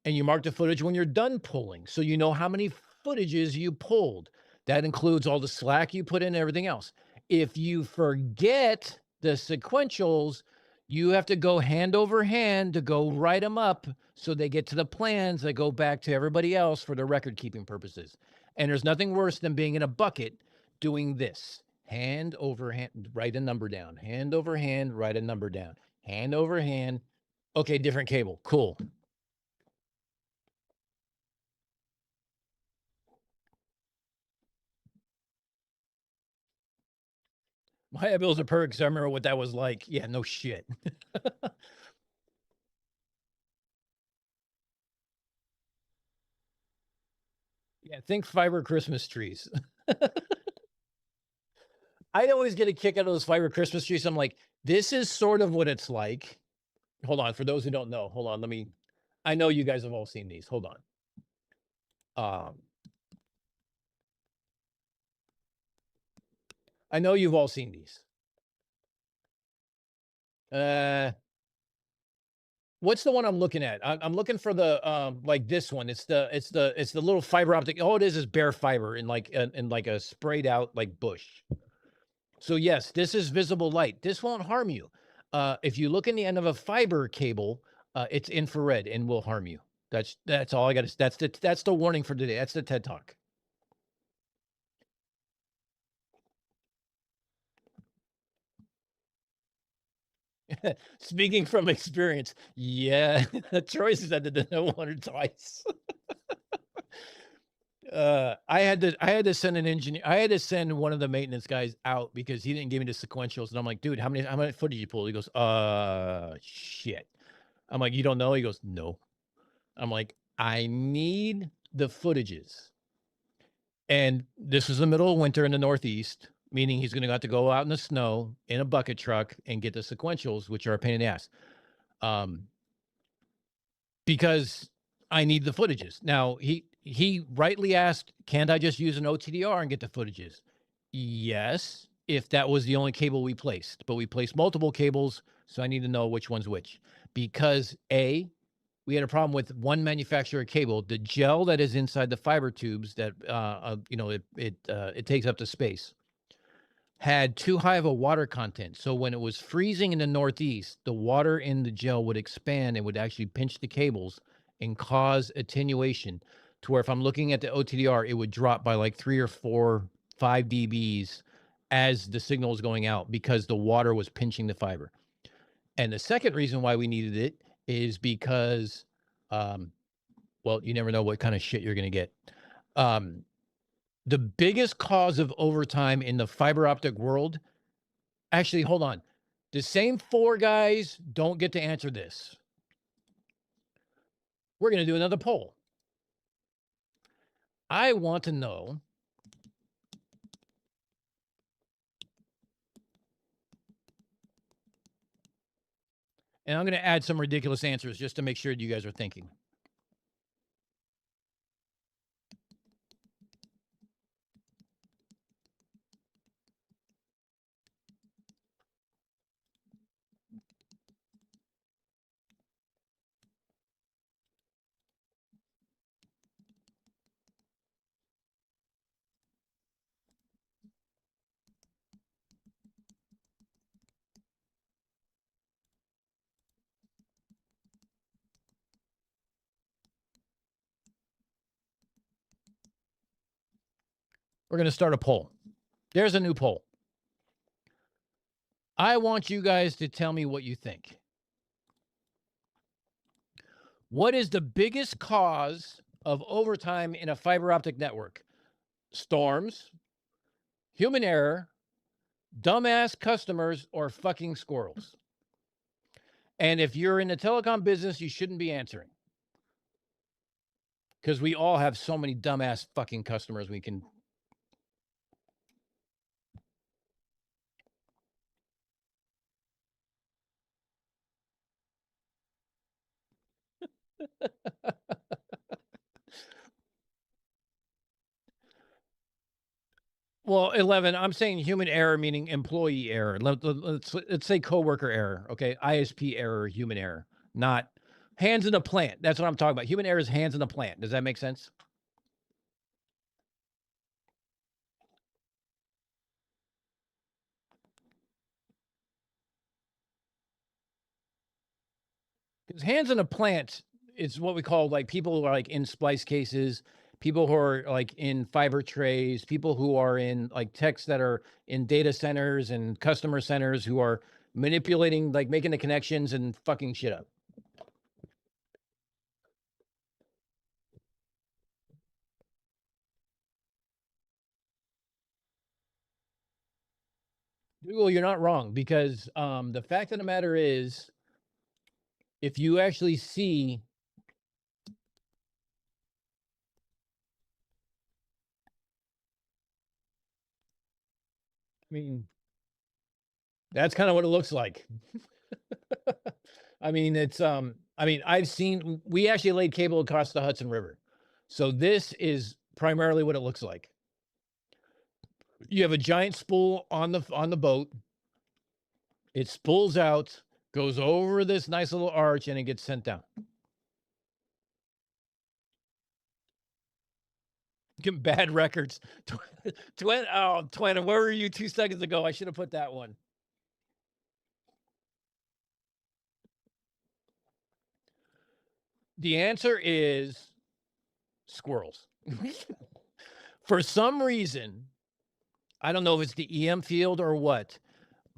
Speaker 2: and you mark the footage when you're done pulling. So you know how many footages you pulled. That includes all the slack you put in and everything else. If you forget the sequentials, you have to go hand over hand to go write them up so they get to the plans that go back to everybody else for the record keeping purposes. And there's nothing worse than being in a bucket doing this. Hand over hand, write a number down. Hand over hand, write a number down. Hand over hand. Okay, different cable. Cool. My bills are perfect because I remember what that was like. Yeah, no shit. Yeah, think fiber Christmas trees. I always get a kick out of those fiber Christmas trees. I'm like, this is sort of what it's like. Hold on, for those who don't know, hold on. I know you guys have all seen these. Hold on. I know you've all seen these. What's the one I'm looking at? I'm looking for the like this one. It's the little fiber optic. All it is bare fiber in like a sprayed out like bush. So yes, this is visible light. This won't harm you. If you look in the end of a fiber cable, it's infrared and will harm you. That's all I got to. That's the warning for today. That's the TED Talk. Speaking from experience, yeah, Troy said that no one or twice. I had to send an engineer. I had to send one of the maintenance guys out because he didn't give me the sequentials, and I'm like, dude, how many footage you pull? He goes, shit. I'm like, you don't know? He goes, no. I'm like, I need the footages. And this was the middle of winter in the Northeast, meaning he's going to have to go out in the snow in a bucket truck and get the sequentials, which are a pain in the ass. Because I need the footages. Now, he rightly asked, can't I just use an OTDR and get the footages? Yes, if that was the only cable we placed. But we placed multiple cables, so I need to know which one's which. Because A, we had a problem with one manufacturer cable. The gel that is inside the fiber tubes that it takes up the space had too high of a water content. So when it was freezing in the Northeast, the water in the gel would expand and would actually pinch the cables and cause attenuation to where if I'm looking at the OTDR, it would drop by like 3 or 4, 5 dBs as the signal is going out because the water was pinching the fiber. And the second reason why we needed it is because, well, you never know what kind of shit you're going to get. The biggest cause of overtime in the fiber optic world, actually, hold on. The same 4 guys don't get to answer this. We're going to do another poll. I want to know, and I'm going to add some ridiculous answers just to make sure you guys are thinking. We're going to start a poll. There's a new poll. I want you guys to tell me what you think. What is the biggest cause of overtime in a fiber optic network? Storms, human error, dumbass customers, or fucking squirrels? And if you're in the telecom business, you shouldn't be answering. Because we all have so many dumbass fucking customers we can. Well, 11, I'm saying human error, meaning employee error. Let's say coworker error, okay? ISP error, human error, not hands in a plant. That's what I'm talking about. Human error is hands in a plant. Does that make sense? Because hands in a plant is what we call like people who are like in splice cases, people who are like in fiber trays, people who are in like techs that are in data centers and customer centers who are manipulating, like making the connections and fucking shit up. Well, you're not wrong because the fact of the matter is, if you actually see, I mean, that's kind of what it looks like. I mean, it's I mean, we actually laid cable across the Hudson River. So this is primarily what it looks like. You have a giant spool on the boat. It spools out, goes over this nice little arch, and it gets sent down. Get bad records. Twen, where were you 2 seconds ago? I should have put that one. The answer is squirrels. For some reason, I don't know if it's the EM field or what,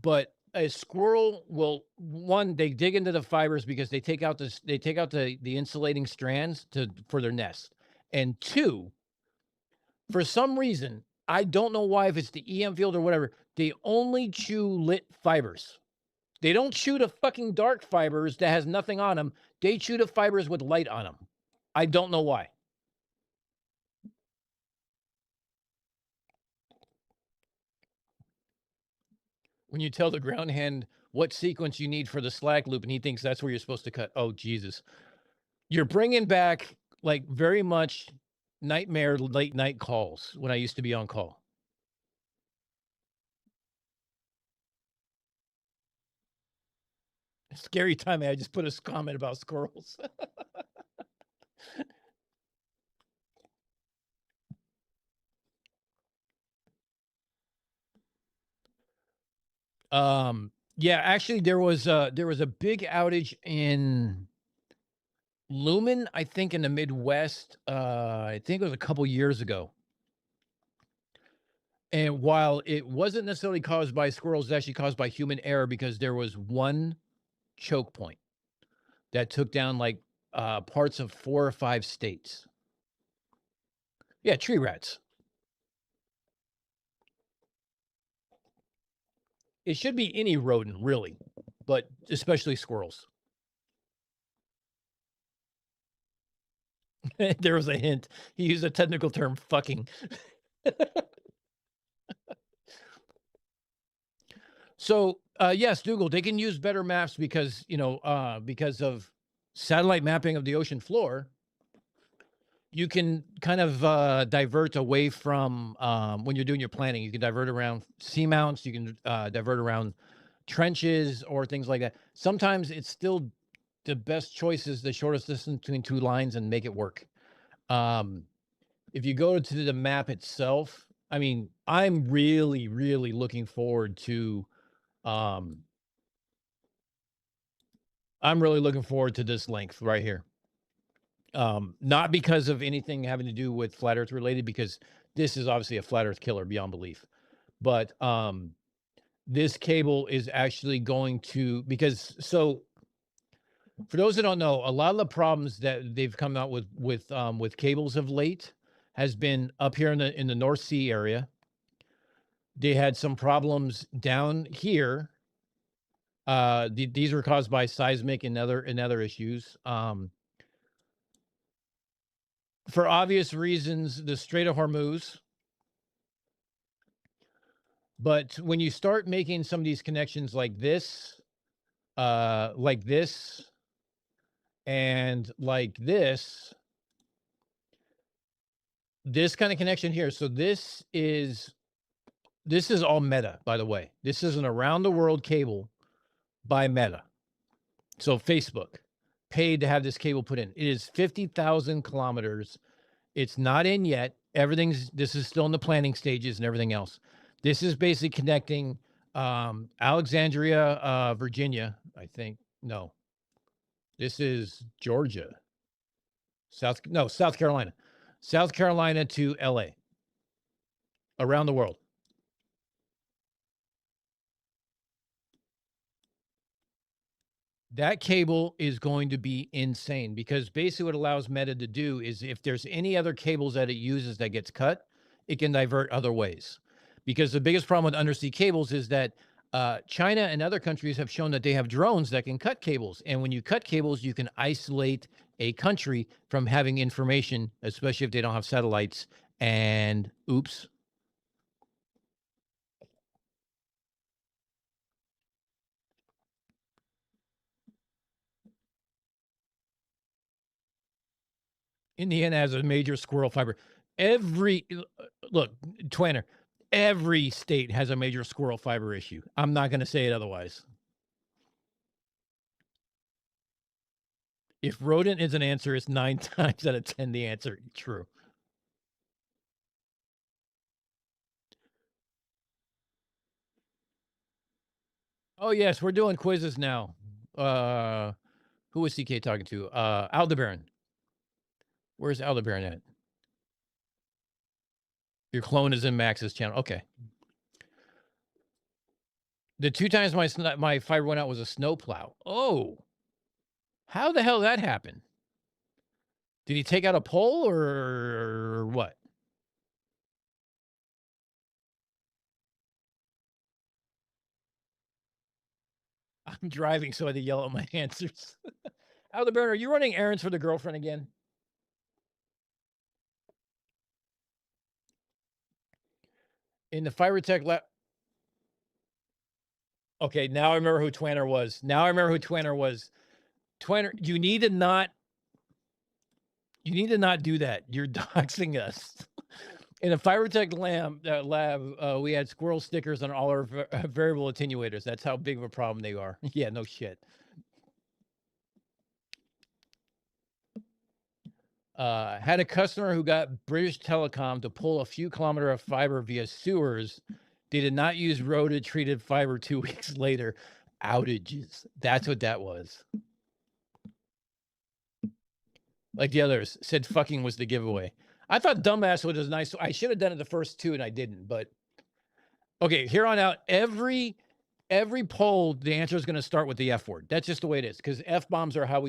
Speaker 2: but a squirrel will, one, they dig into the fibers because they take out the insulating strands for their nest. And two, for some reason, I don't know why, if it's the EM field or whatever, they only chew lit fibers. They don't chew the fucking dark fibers that has nothing on them. They chew the fibers with light on them. I don't know why. When you tell the ground hand what sequence you need for the slack loop and he thinks that's where you're supposed to cut. Oh, Jesus. You're bringing back like very much nightmare late night calls when I used to be on call. Scary time. I just put a comment about squirrels. Yeah, actually there was a big outage in Lumen, I think in the Midwest. I think it was a couple years ago. And while it wasn't necessarily caused by squirrels, it's actually caused by human error because there was one choke point that took down like parts of 4 or 5 states. Yeah, tree rats. It should be any rodent, really, but especially squirrels. There was a hint. He used a technical term, fucking. So, yes, Dougal, they can use better maps because, because of satellite mapping of the ocean floor. You can kind of divert away from when you're doing your planning. You can divert around seamounts. You can divert around trenches or things like that. Sometimes it's still the best choice is the shortest distance between 2 lines and make it work. If you go to the map itself, I mean, I'm really, really looking forward to I'm really looking forward to this length right here. Not because of anything having to do with flat earth related, because This is obviously a flat Earth killer beyond belief, but this cable is actually going to, because so for those that don't know, a lot of the problems that they've come out with cables of late has been up here in the North Sea area. They had some problems down here. These were caused by seismic and other issues. For obvious reasons, the Strait of Hormuz. But when you start making some of these connections like this, and like this kind of connection here. So this is all Meta, by the way. This is an around the world cable by Meta. So Facebook paid to have this cable put in. It is 50,000 kilometers. It's not in yet. This is still in the planning stages and everything else. This is basically connecting Alexandria, Virginia, I think. No, this is Georgia. South Carolina. South Carolina to LA. Around the world. That cable is going to be insane, because basically what allows Meta to do is if there's any other cables that it uses that gets cut, it can divert other ways. Because the biggest problem with undersea cables is that China and other countries have shown that they have drones that can cut cables. And when you cut cables, you can isolate a country from having information, especially if they don't have satellites. And oops. Indiana has a major squirrel fiber. Look, Twanner, every state has a major squirrel fiber issue. I'm not going to say it otherwise. If rodent is an answer, it's 9 times out of 10 the answer. True. Oh, yes, we're doing quizzes now. Who was CK talking to? Aldebaran. Where's Aldebaran at? Your clone is in Max's channel. Okay. The 2 times my fiber went out was a snowplow. Oh. How the hell that happened? Did he take out a pole or what? I'm driving, so I had to yell out my answers. Aldebaran, are you running errands for the girlfriend again? In the fiber tech lab. Okay, now I remember who Twanner was. Twanner, you need to not do that. You're doxing us. In the FiberTech lab, we had squirrel stickers on all our variable attenuators. That's how big of a problem they are. Yeah, no shit. Had a customer who got British Telecom to pull a few kilometers of fiber via sewers. They did not use road treated fiber 2 weeks later. Outages. That's what that was. Like the others said, fucking was the giveaway. I thought dumbass was nice. I should have done it the first 2 and I didn't. But okay, here on out, every poll, the answer is going to start with the F word. That's just the way it is, because F bombs are how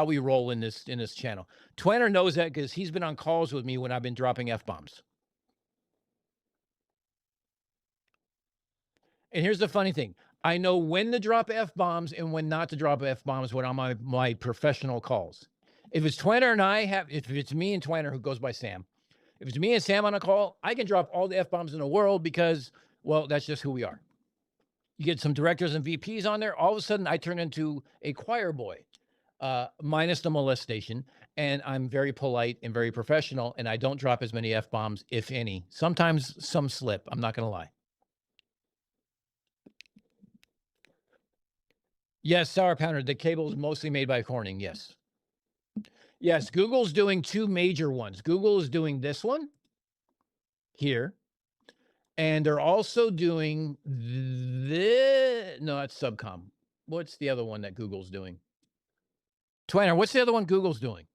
Speaker 2: we roll in this channel. Twanner knows that because he's been on calls with me when I've been dropping F bombs. And here's the funny thing. I know when to drop F bombs and when not to drop F bombs when I'm on my professional calls. If it's Twanner and if it's me and Twanner, who goes by Sam, if it's me and Sam on a call, I can drop all the F bombs in the world because, well, that's just who we are. You get some directors and VPs on there, all of a sudden I turn into a choir boy, minus the molestation. And I'm very polite and very professional, and I don't drop as many F bombs, if any. Sometimes some slip, I'm not going to lie. Yes, Sour Pounder. The cable is mostly made by Corning. Yes. Yes, Google's doing 2 major ones. Google is doing this one here. And they're also doing this. No, that's Subcom. What's the other one that Google's doing? Twanner, what's the other one Google's doing?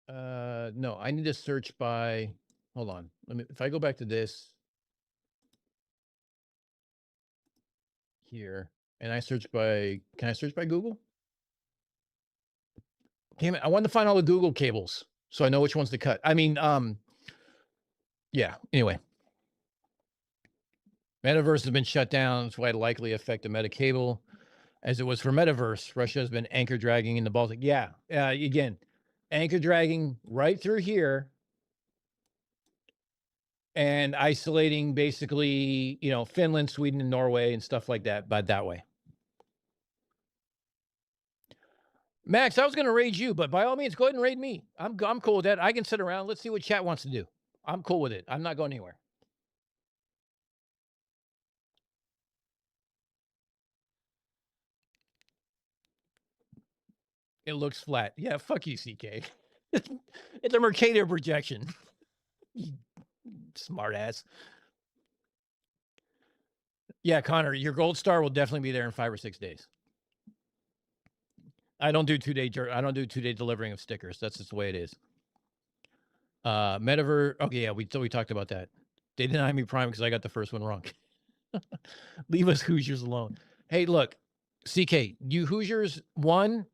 Speaker 2: No, I need to search by, hold on. If I go back to this here and I search by, can I search by Google? Damn it. I wanted to find all the Google cables so I know which ones to cut. I mean, yeah, anyway. Metaverse has been shut down. That's why it likely affect the meta cable. As it was for Metaverse, Russia has been anchor dragging in the Baltic. Yeah, again, anchor dragging right through here and isolating basically, you know, Finland, Sweden, and Norway and stuff like that, but that way. Max, I was going to raid you, but by all means, go ahead and raid me. I'm cool with that. I can sit around. Let's see what chat wants to do. I'm cool with it. I'm not going anywhere. It looks flat. Yeah, fuck you, CK. It's a Mercator projection. Smart ass. Yeah, Connor, your gold star will definitely be there in 5 or 6 days. I don't do 2-day. I don't do 2-day delivering of stickers. That's just the way it is. Metaverse. Okay, yeah, we talked about that. They denied me Prime because I got the first one wrong. Leave us Hoosiers alone. Hey, look, CK, you Hoosiers won.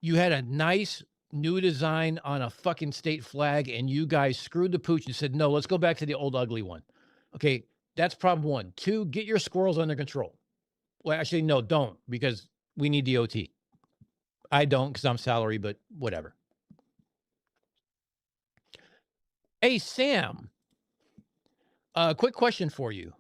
Speaker 2: You had a nice new design on a fucking state flag, and you guys screwed the pooch and said, no, let's go back to the old ugly one. Okay, that's problem 1. 2, get your squirrels under control. Well, actually, no, don't, because we need the OT. I don't because I'm salary, but whatever. Hey, Sam, quick question for you.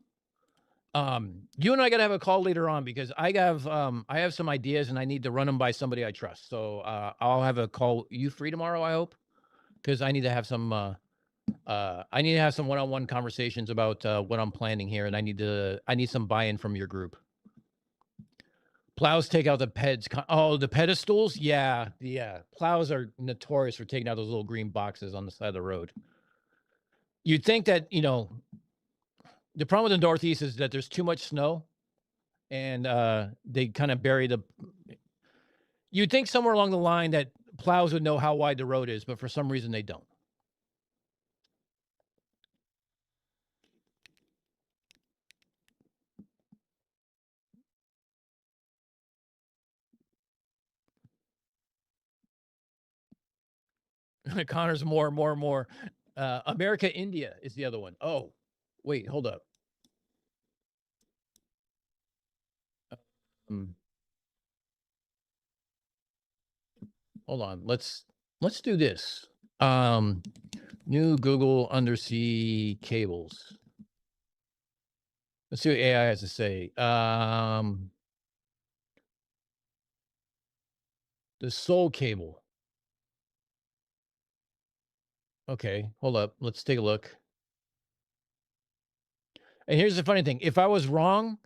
Speaker 2: You and I gotta have a call later on because I have some ideas and I need to run them by somebody I trust. So I'll have a call. You free tomorrow? I hope, because I need to have some one-on-one conversations about what I'm planning here, and I need some buy-in from your group. Plows take out the peds. Oh, the pedestals? Yeah. Plows are notorious for taking out those little green boxes on the side of the road. You'd think that, you know, the problem with the Northeast is that there's too much snow, and they kind of bury the. You'd think somewhere along the line that plows would know how wide the road is, but for some reason they don't. Connor's more. America, India is the other one. Oh, wait, hold up. Hold on. Let's do this. New Google undersea cables. Let's see what AI has to say. The Soul cable. Okay, hold up. Let's take a look. And here's the funny thing. If I was wrong,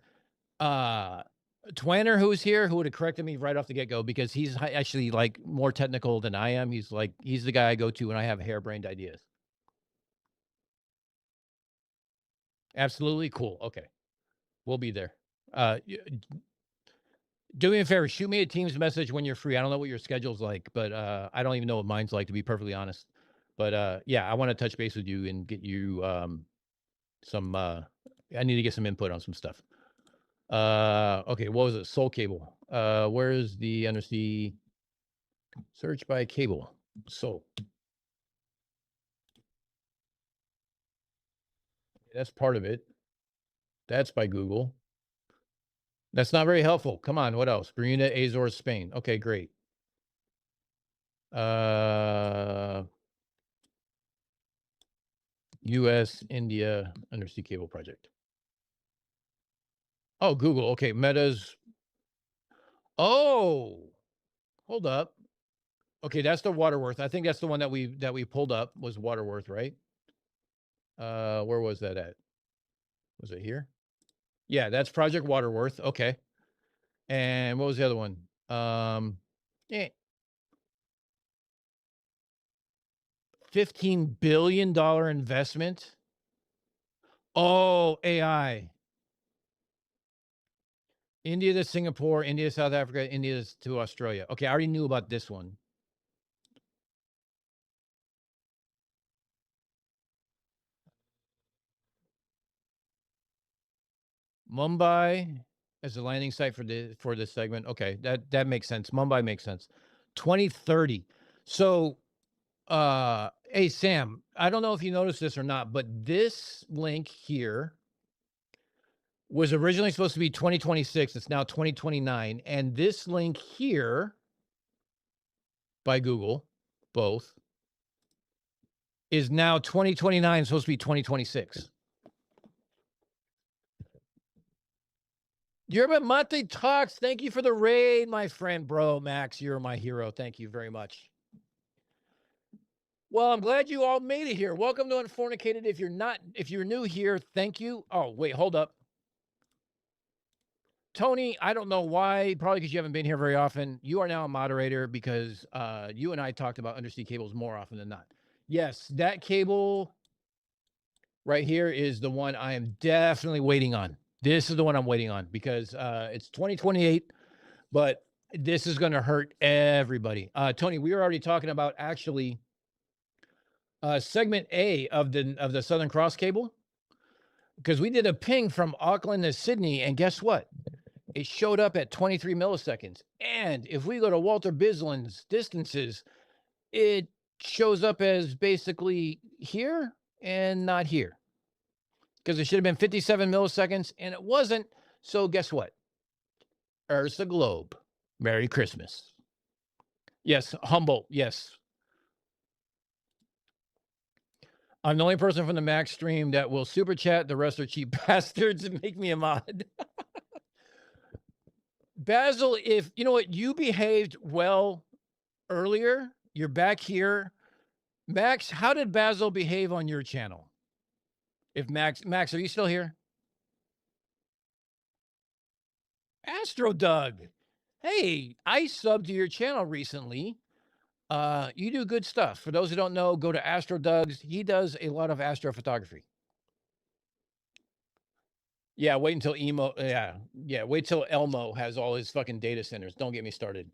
Speaker 2: Twanner, who's here, who would have corrected me right off the get-go, because he's actually like more technical than I am. He's the guy I go to when I have harebrained ideas. Absolutely cool. Okay, we'll be there. Do me a favor, shoot me a Teams message when you're free. I don't know what your schedule's like, but I don't even know what mine's like, to be perfectly honest. But yeah, I want to touch base with you and get you some. I need to get some input on some stuff. Okay, what was it? Soul cable. Where's the undersea search by cable? Soul. That's part of it. That's by Google. That's not very helpful. Come on, what else? Bermuda, Azores, Spain. Okay, great. US, India, undersea cable project. Oh, Google. Okay, Meta's. Oh, hold up. Okay, that's the Waterworth. I think that's the one that we pulled up was Waterworth, right? Where was that at? Was it here? Yeah, that's Project Waterworth. Okay. And what was the other one? Yeah. $15 billion investment. Oh, AI. India to Singapore, India to South Africa, India to Australia. Okay, I already knew about this one. Mumbai as a landing site for this segment. Okay, that makes sense. Mumbai makes sense. 2030. So, hey Sam, I don't know if you noticed this or not, but this link here was originally supposed to be 2026. It's now 2029, and this link here by Google, both, is now 2029. Supposed to be 2026. Yerba Mate Talks, thank you for the raid, my friend, bro. Max, you're my hero. Thank you very much. Well, I'm glad you all made it here. Welcome to Unfornicated. If you're new here, thank you. Oh, wait, hold up. Tony, I don't know why, probably because you haven't been here very often. You are now a moderator because you and I talked about undersea cables more often than not. Yes, that cable right here is the one I am definitely waiting on. This is the one I'm waiting on because it's 2028, but this is going to hurt everybody. Tony, we were already talking about actually segment A of the Southern Cross cable because we did a ping from Auckland to Sydney, and guess what? It showed up at 23 milliseconds. And if we go to Walter Bisland's distances, it shows up as basically here and not here. Because it should have been 57 milliseconds, and it wasn't. So guess what? Earth's a globe. Merry Christmas. Yes, Humboldt, yes. I'm the only person from the Max stream that will super chat. The rest are cheap bastards and make me a mod. Basil, if you know what, you behaved well earlier. You're back here. Max, how did Basil behave on your channel? If Max, are you still here? Astro Doug. Hey, I subbed to your channel recently. You do good stuff. For those who don't know, go to Astro Doug's. He does a lot of astrophotography. Yeah, wait until wait till Elmo has all his fucking data centers. Don't get me started.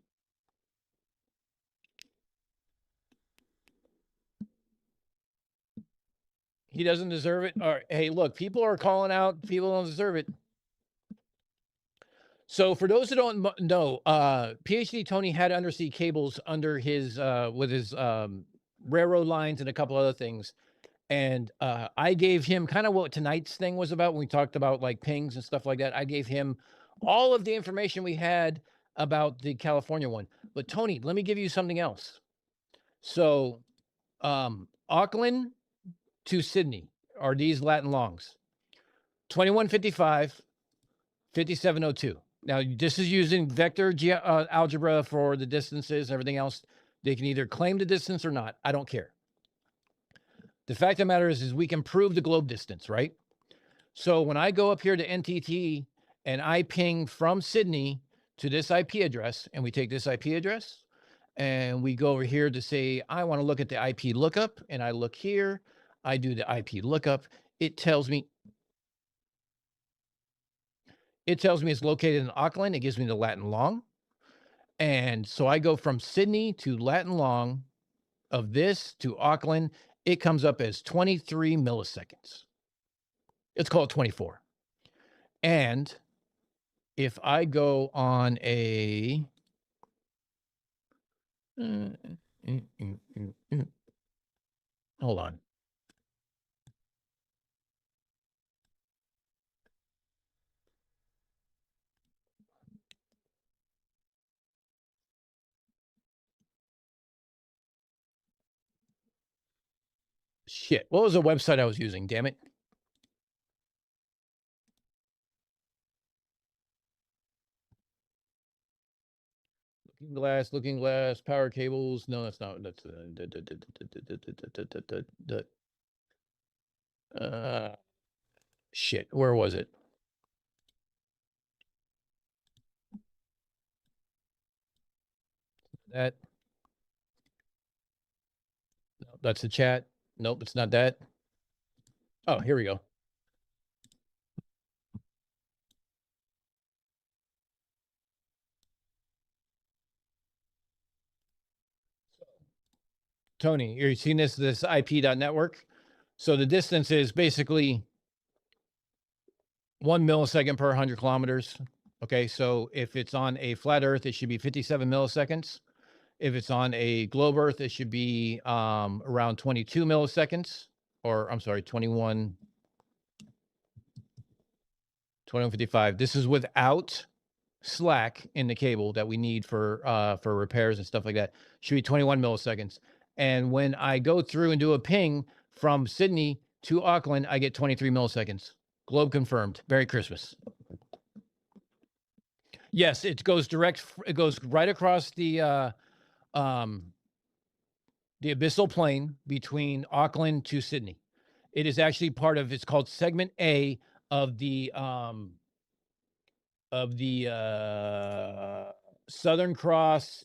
Speaker 2: He doesn't deserve it. Or hey, look, people are calling out. People don't deserve it. So for those who don't know, PhD Tony had undersea cables under his with his railroad lines and a couple other things. And I gave him kind of what tonight's thing was about when we talked about like pings and stuff like that. I gave him all of the information we had about the California one. But Tony, let me give you something else. So Auckland to Sydney are these Latin longs. 2155, 5702. Now, this is using vector algebra for the distances and everything else. They can either claim the distance or not. I don't care. The fact of the matter is we can prove the globe distance, right? So when I go up here to NTT and I ping from Sydney to this IP address, and we take this IP address and we go over here to say, I want to look at the IP lookup, and I look here, I do the IP lookup. It tells me it's located in Auckland. It gives me the Latin long. And so I go from Sydney to Latin long of this to Auckland. It comes up as 23 milliseconds. It's called 24. And if I go on a hold on. Shit. What was the website I was using? Damn it. Looking glass, power cables. No, that's not. That's shit. Where was it? That. No, that's the chat. Nope, it's not that. Oh, here we go. Tony, you're seeing this IP.network. So the distance is basically 1 millisecond per 100 kilometers. Okay, so if it's on a flat Earth, it should be 57 milliseconds. If it's on a globe Earth, it should be around 22 milliseconds, or I'm sorry, 2155. This is without slack in the cable that we need for repairs and stuff like that. Should be 21 milliseconds. And when I go through and do a ping from Sydney to Auckland, I get 23 milliseconds. Globe confirmed. Merry Christmas. Yes, it goes direct. It goes right across the abyssal plain between Auckland to Sydney. It is actually part of. It's called Segment A of the Southern Cross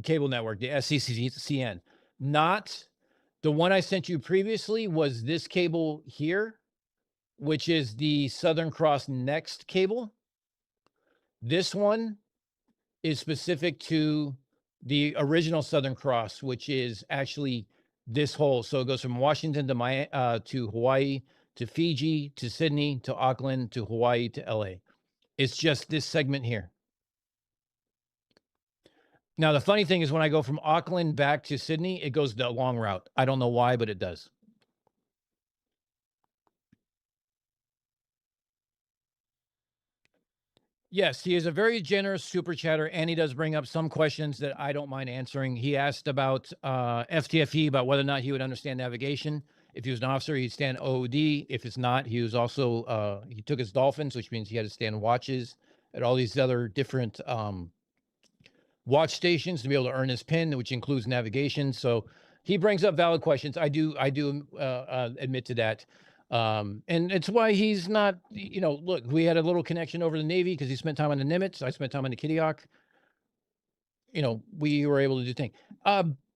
Speaker 2: cable network, the SCCN. Not the one I sent you previously. Was this cable here, which is the Southern Cross Next cable. This one is specific to the original Southern Cross, which is actually this whole. So it goes from Washington to Hawaii, to Fiji, to Sydney, to Auckland, to Hawaii, to LA. It's just this segment here. Now, the funny thing is when I go from Auckland back to Sydney, it goes the long route. I don't know why, but it does. Yes, he is a very generous super chatter, and he does bring up some questions that I don't mind answering. He asked about FTFE, about whether or not he would understand navigation. If he was an officer, he'd stand OOD. If it's not, he was also, he took his dolphins, which means he had to stand watches at all these other different watch stations to be able to earn his pin, which includes navigation. So he brings up valid questions. I do admit to that. And it's why he's not, look, we had a little connection over the Navy because he spent time on the Nimitz. I spent time on the Kitty Hawk. We were able to do things.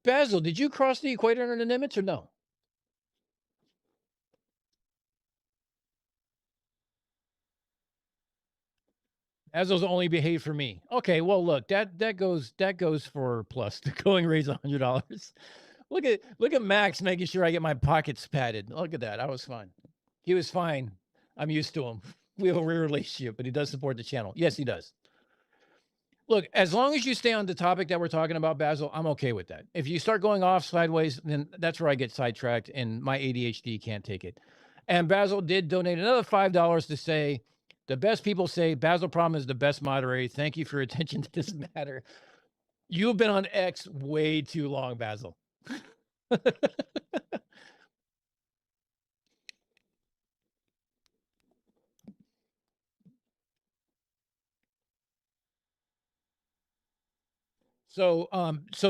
Speaker 2: Basil, did you cross the equator on the Nimitz or no? Basil's only behaved for me. Okay, well, look, that goes for plus. The going rate's $100. Look at Max making sure I get my pockets padded. Look at that. I was fine. He was fine. I'm used to him. We have a real relationship, but he does support the channel. Yes, he does. Look, as long as you stay on the topic that we're talking about, Basil, I'm okay with that. If you start going off sideways, then that's where I get sidetracked, and my ADHD can't take it. And Basil did donate another $5 to say, the best people say Basil Prom is the best moderator. Thank you for your attention to this matter. You've been on X way too long, Basil. So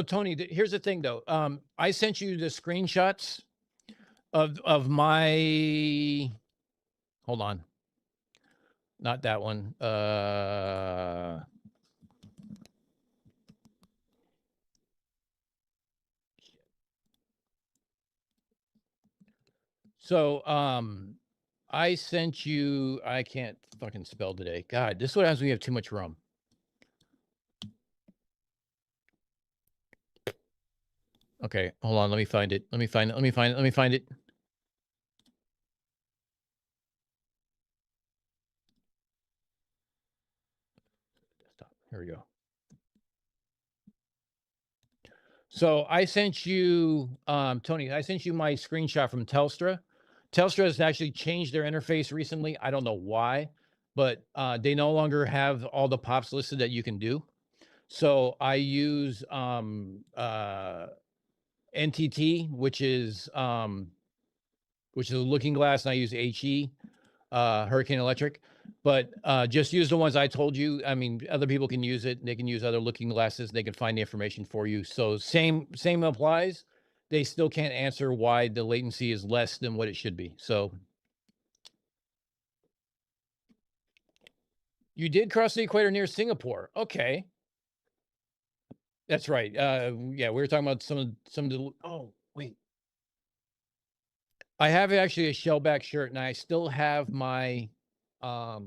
Speaker 2: Tony, here's the thing though. I sent you the screenshots of my, hold on. Not that one. So I sent you, I can't fucking spell today. God, this is what happens when you have too much rum. Okay, hold on. Let me find it. Let me find it. Stop. Here we go. So I sent you, Tony, I sent you my screenshot from Telstra. Telstra has actually changed their interface recently. I don't know why, but they no longer have all the pops listed that you can do. So I use NTT, which is a looking glass, and I use HE, Hurricane Electric. But just use the ones I told you. I mean, other people can use it. They can use other looking glasses. They can find the information for you. So same applies. They still can't answer why the latency is less than what it should be. So you did cross the equator near Singapore. Okay. That's right. Yeah, we were talking about some of the, oh, wait. I have actually a shellback shirt, and I still have my, I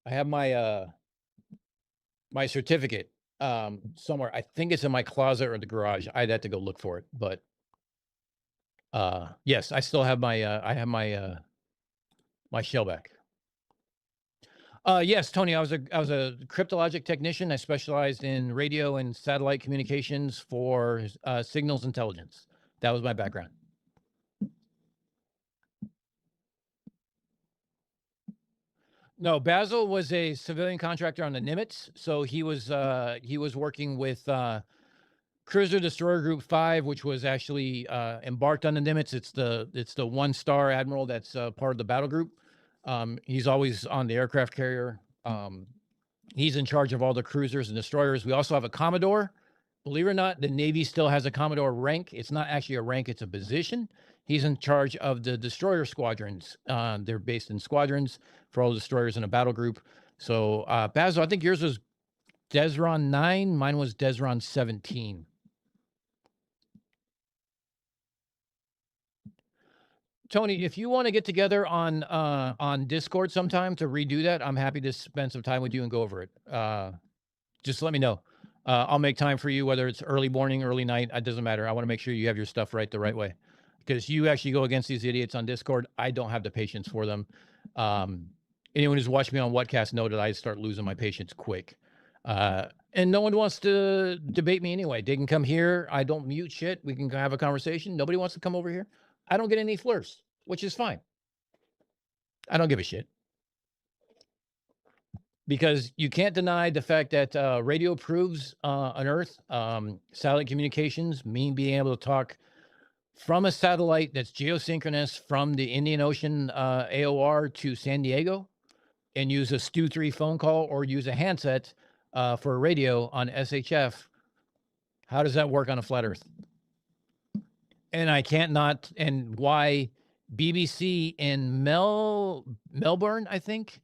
Speaker 2: have my, my certificate somewhere. I think it's in my closet or the garage. I'd have to go look for it, but yes, I still have my My shellback. Yes, Tony, I was a cryptologic technician. I specialized in radio and satellite communications for signals intelligence. That was my background. No, Basil was a civilian contractor on the Nimitz, so he was working with Cruiser Destroyer Group 5, which was actually embarked on the Nimitz. It's the one-star admiral that's part of the battle group. He's always on the aircraft carrier. He's in charge of all the cruisers and destroyers. We also have a Commodore. Believe it or not, the Navy still has a Commodore rank. It's not actually a rank, it's a position. He's in charge of the destroyer squadrons. They're based in squadrons for all the destroyers in a battle group. So, Basil, I think yours was Desron 9. Mine was Desron 17. Tony, if you want to get together on Discord sometime to redo that, I'm happy to spend some time with you and go over it. Just let me know. I'll make time for you, whether it's early morning, early night. It doesn't matter. I want to make sure you have your stuff right the right way, because you actually go against these idiots on Discord. I don't have the patience for them. Anyone who's watched me on Whatcast know that I start losing my patience quick. And no one wants to debate me anyway. They can come here. I don't mute shit. We can have a conversation. Nobody wants to come over here. I don't get any flirts, which is fine. I don't give a shit. Because you can't deny the fact that radio proves on Earth, satellite communications mean being able to talk from a satellite that's geosynchronous from the Indian Ocean AOR to San Diego, and use a Stu 3 phone call or use a handset for a radio on SHF. How does that work on a flat Earth? And I can't not, and why BBC in Melbourne, I think,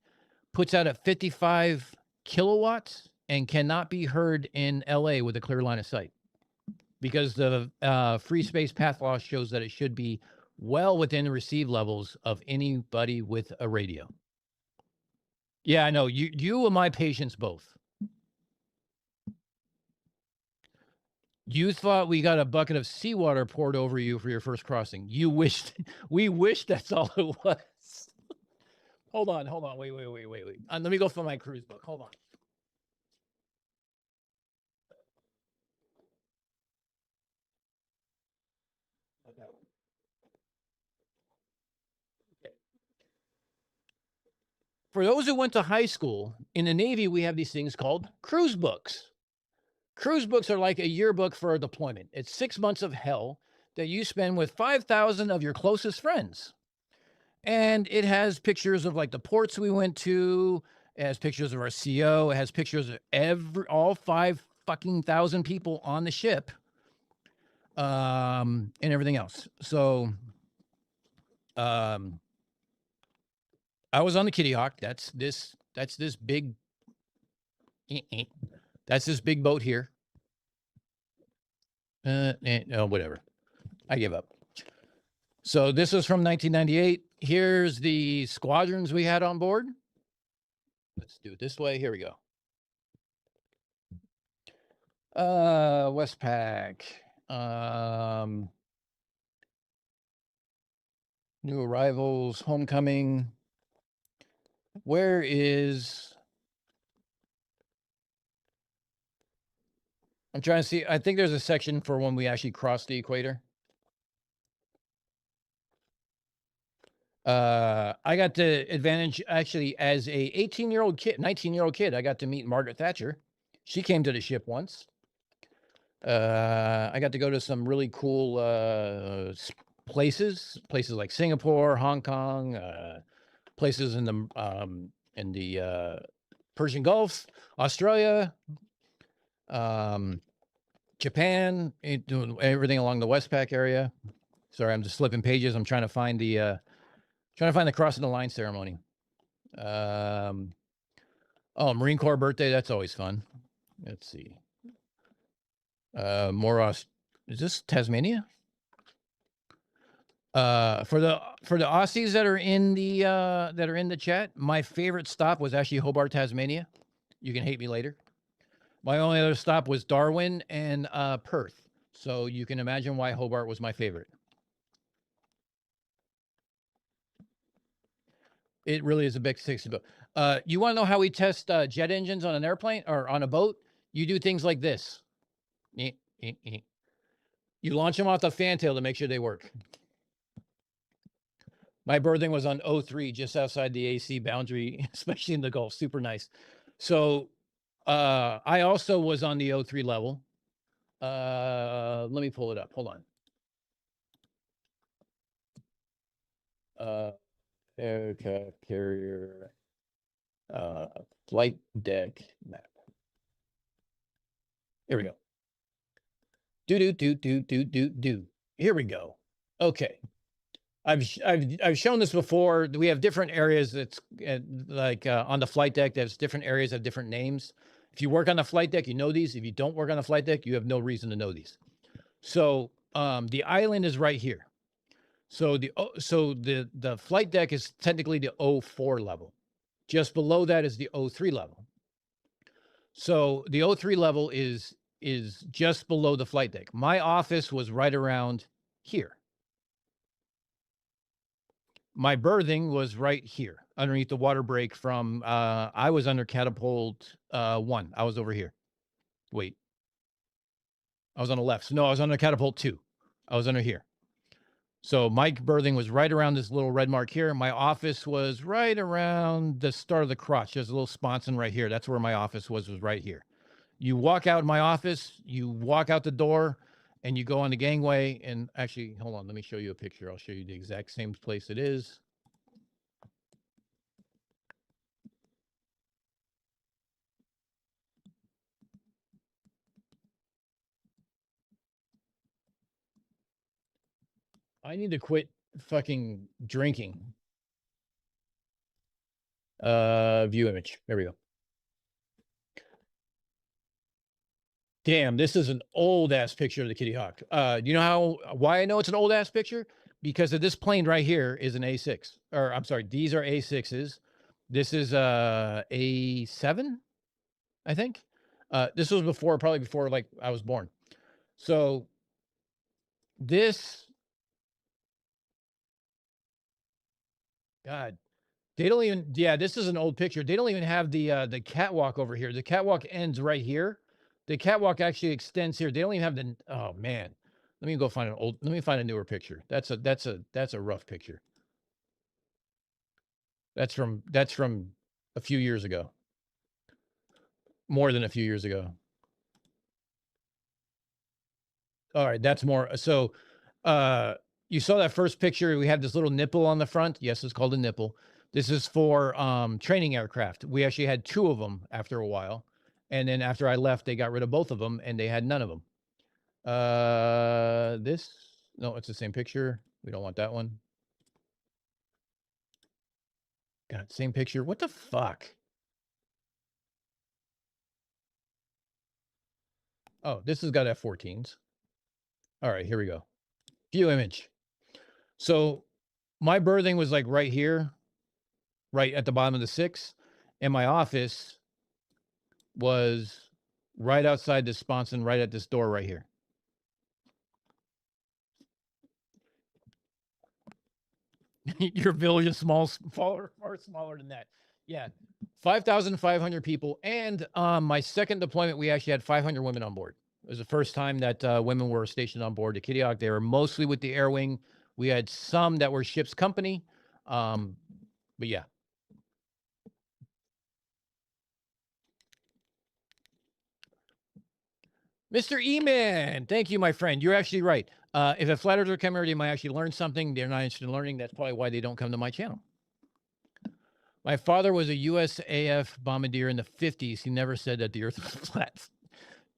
Speaker 2: puts out at 55 kilowatts and cannot be heard in LA with a clear line of sight, because the free space path law shows that it should be well within the receive levels of anybody with a radio. Yeah, I know. You and my patients both. You thought we got a bucket of seawater poured over you for your first crossing. You wished, we wished that's all it was. Hold on. Wait. Let me go find my cruise book. Hold on. Okay. For those who went to high school, in the Navy, we have these things called cruise books. Cruise books are like a yearbook for a deployment. It's 6 months of hell that you spend with 5,000 of your closest friends. And it has pictures of like the ports we went to. It has pictures of our CO. It has pictures of all 5,000 people on the ship, and everything else. So, I was on the Kitty Hawk. That's this big. That's this big boat here. No, whatever. I give up. So this is from 1998. Here's the squadrons we had on board. Let's do it this way. Here we go. Westpac. New arrivals, homecoming. Where is... I'm trying to see. I think there's a section for when we actually cross the equator. I got the advantage actually as a 18-year-old kid, 19-year-old kid. I got to meet Margaret Thatcher. She came to the ship once. I got to go to some really cool places like Singapore, Hong Kong, places in the Persian Gulf, Australia, Japan, doing everything along the Westpac area. Sorry, I'm just flipping pages. I'm trying to find the crossing the line ceremony. Oh, Marine Corps birthday. That's always fun. Let's see. Is this Tasmania? For the Aussies that are in the chat, my favorite stop was actually Hobart, Tasmania. You can hate me later. My only other stop was Darwin and Perth. So you can imagine why Hobart was my favorite. It really is a big 60 boat. You want to know how we test jet engines on an airplane or on a boat? You do things like this. You launch them off the fantail to make sure they work. My berthing was on 03, just outside the AC boundary, especially in the Gulf. Super nice. So I also was on the 03 level. Let me pull it up. Hold on. Aircraft carrier flight deck map. Here we go. Do. Here we go. Okay. I've shown this before. We have different areas that's like on the flight deck. There's different areas have different names. If you work on the flight deck, you know these. If you don't work on the flight deck, you have no reason to know these. So the island is right here. So the flight deck is technically the 04 level. Just below that is the 03 level. So the 03 level is just below the flight deck. My office was right around here. My berthing was right here underneath the water break from I was under catapult 1. I was over here. Wait. I was on the left. So no, I was under catapult 2. I was under here. So my berthing was right around this little red mark here. My office was right around the start of the crotch. There's a little sponson right here. That's where my office was right here. You walk out of my office, you walk out the door, and you go on the gangway. And actually, hold on, let me show you a picture. I'll show you the exact same place it is. I need to quit fucking drinking. View image. There we go. Damn, this is an old ass picture of the Kitty Hawk. You know why I know it's an old ass picture? Because of this plane right here is an A6. Or I'm sorry, these are A6s. This is A7, I think. This was probably before like I was born. So this, God, they don't even, yeah, this is an old picture. They don't even have the catwalk over here. The catwalk ends right here. The catwalk actually extends here. They don't even have the, oh man. Let me find a newer picture. That's a rough picture. That's from a few years ago. More than a few years ago. All right, that's more. So you saw that first picture. We have this little nipple on the front. Yes, it's called a nipple. This is for training aircraft. We actually had 2 of them after a while. And then after I left, they got rid of both of them and they had none of them. No, it's the same picture. We don't want that one. God, same picture. What the fuck? Oh, this has got F-14s. All right, here we go. View image. So my berthing was like right here, right at the bottom of the 6. And my office was right outside this sponson, right at this door right here. Your village is far smaller than that. Yeah, 5,500 people. And my second deployment, we actually had 500 women on board. It was the first time that women were stationed on board the Kitty Hawk. They were mostly with the Air Wing. We had some that were ship's company. But yeah. Mr. E-Man, thank you, my friend. You're actually right. If a flat earther come here, they might actually learn something. They're not interested in learning. That's probably why they don't come to my channel. My father was a USAF bombardier in the 50s. He never said that the earth was flat.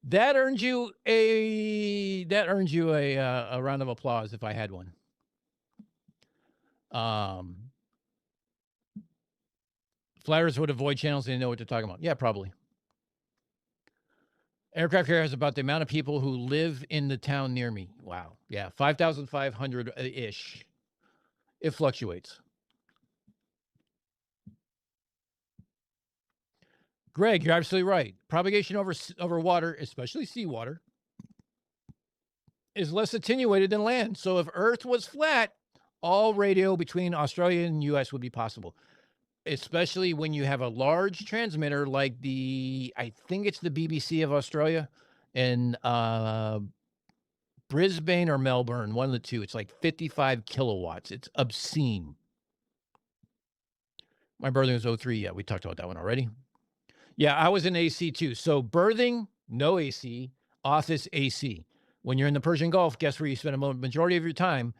Speaker 2: That earns you a round of applause if I had one. Flat earthers would avoid channels. They know what they're talking about. Yeah, probably. Aircraft carrier has about the amount of people who live in the town near me. Wow. Yeah, 5,500-ish. It fluctuates. Greg, you're absolutely right. Propagation over water, especially seawater, is less attenuated than land. So if Earth was flat, all radio between Australia and US would be possible. especially when you have a large transmitter like I think it's the BBC of Australia in Brisbane or Melbourne, one of the two. It's like 55 kilowatts. It's obscene. My birthing was 03. Yeah, we talked about that one already. Yeah, I was in AC too. So birthing, no AC, office AC. When you're in the Persian Gulf, guess where you spend a majority of your time?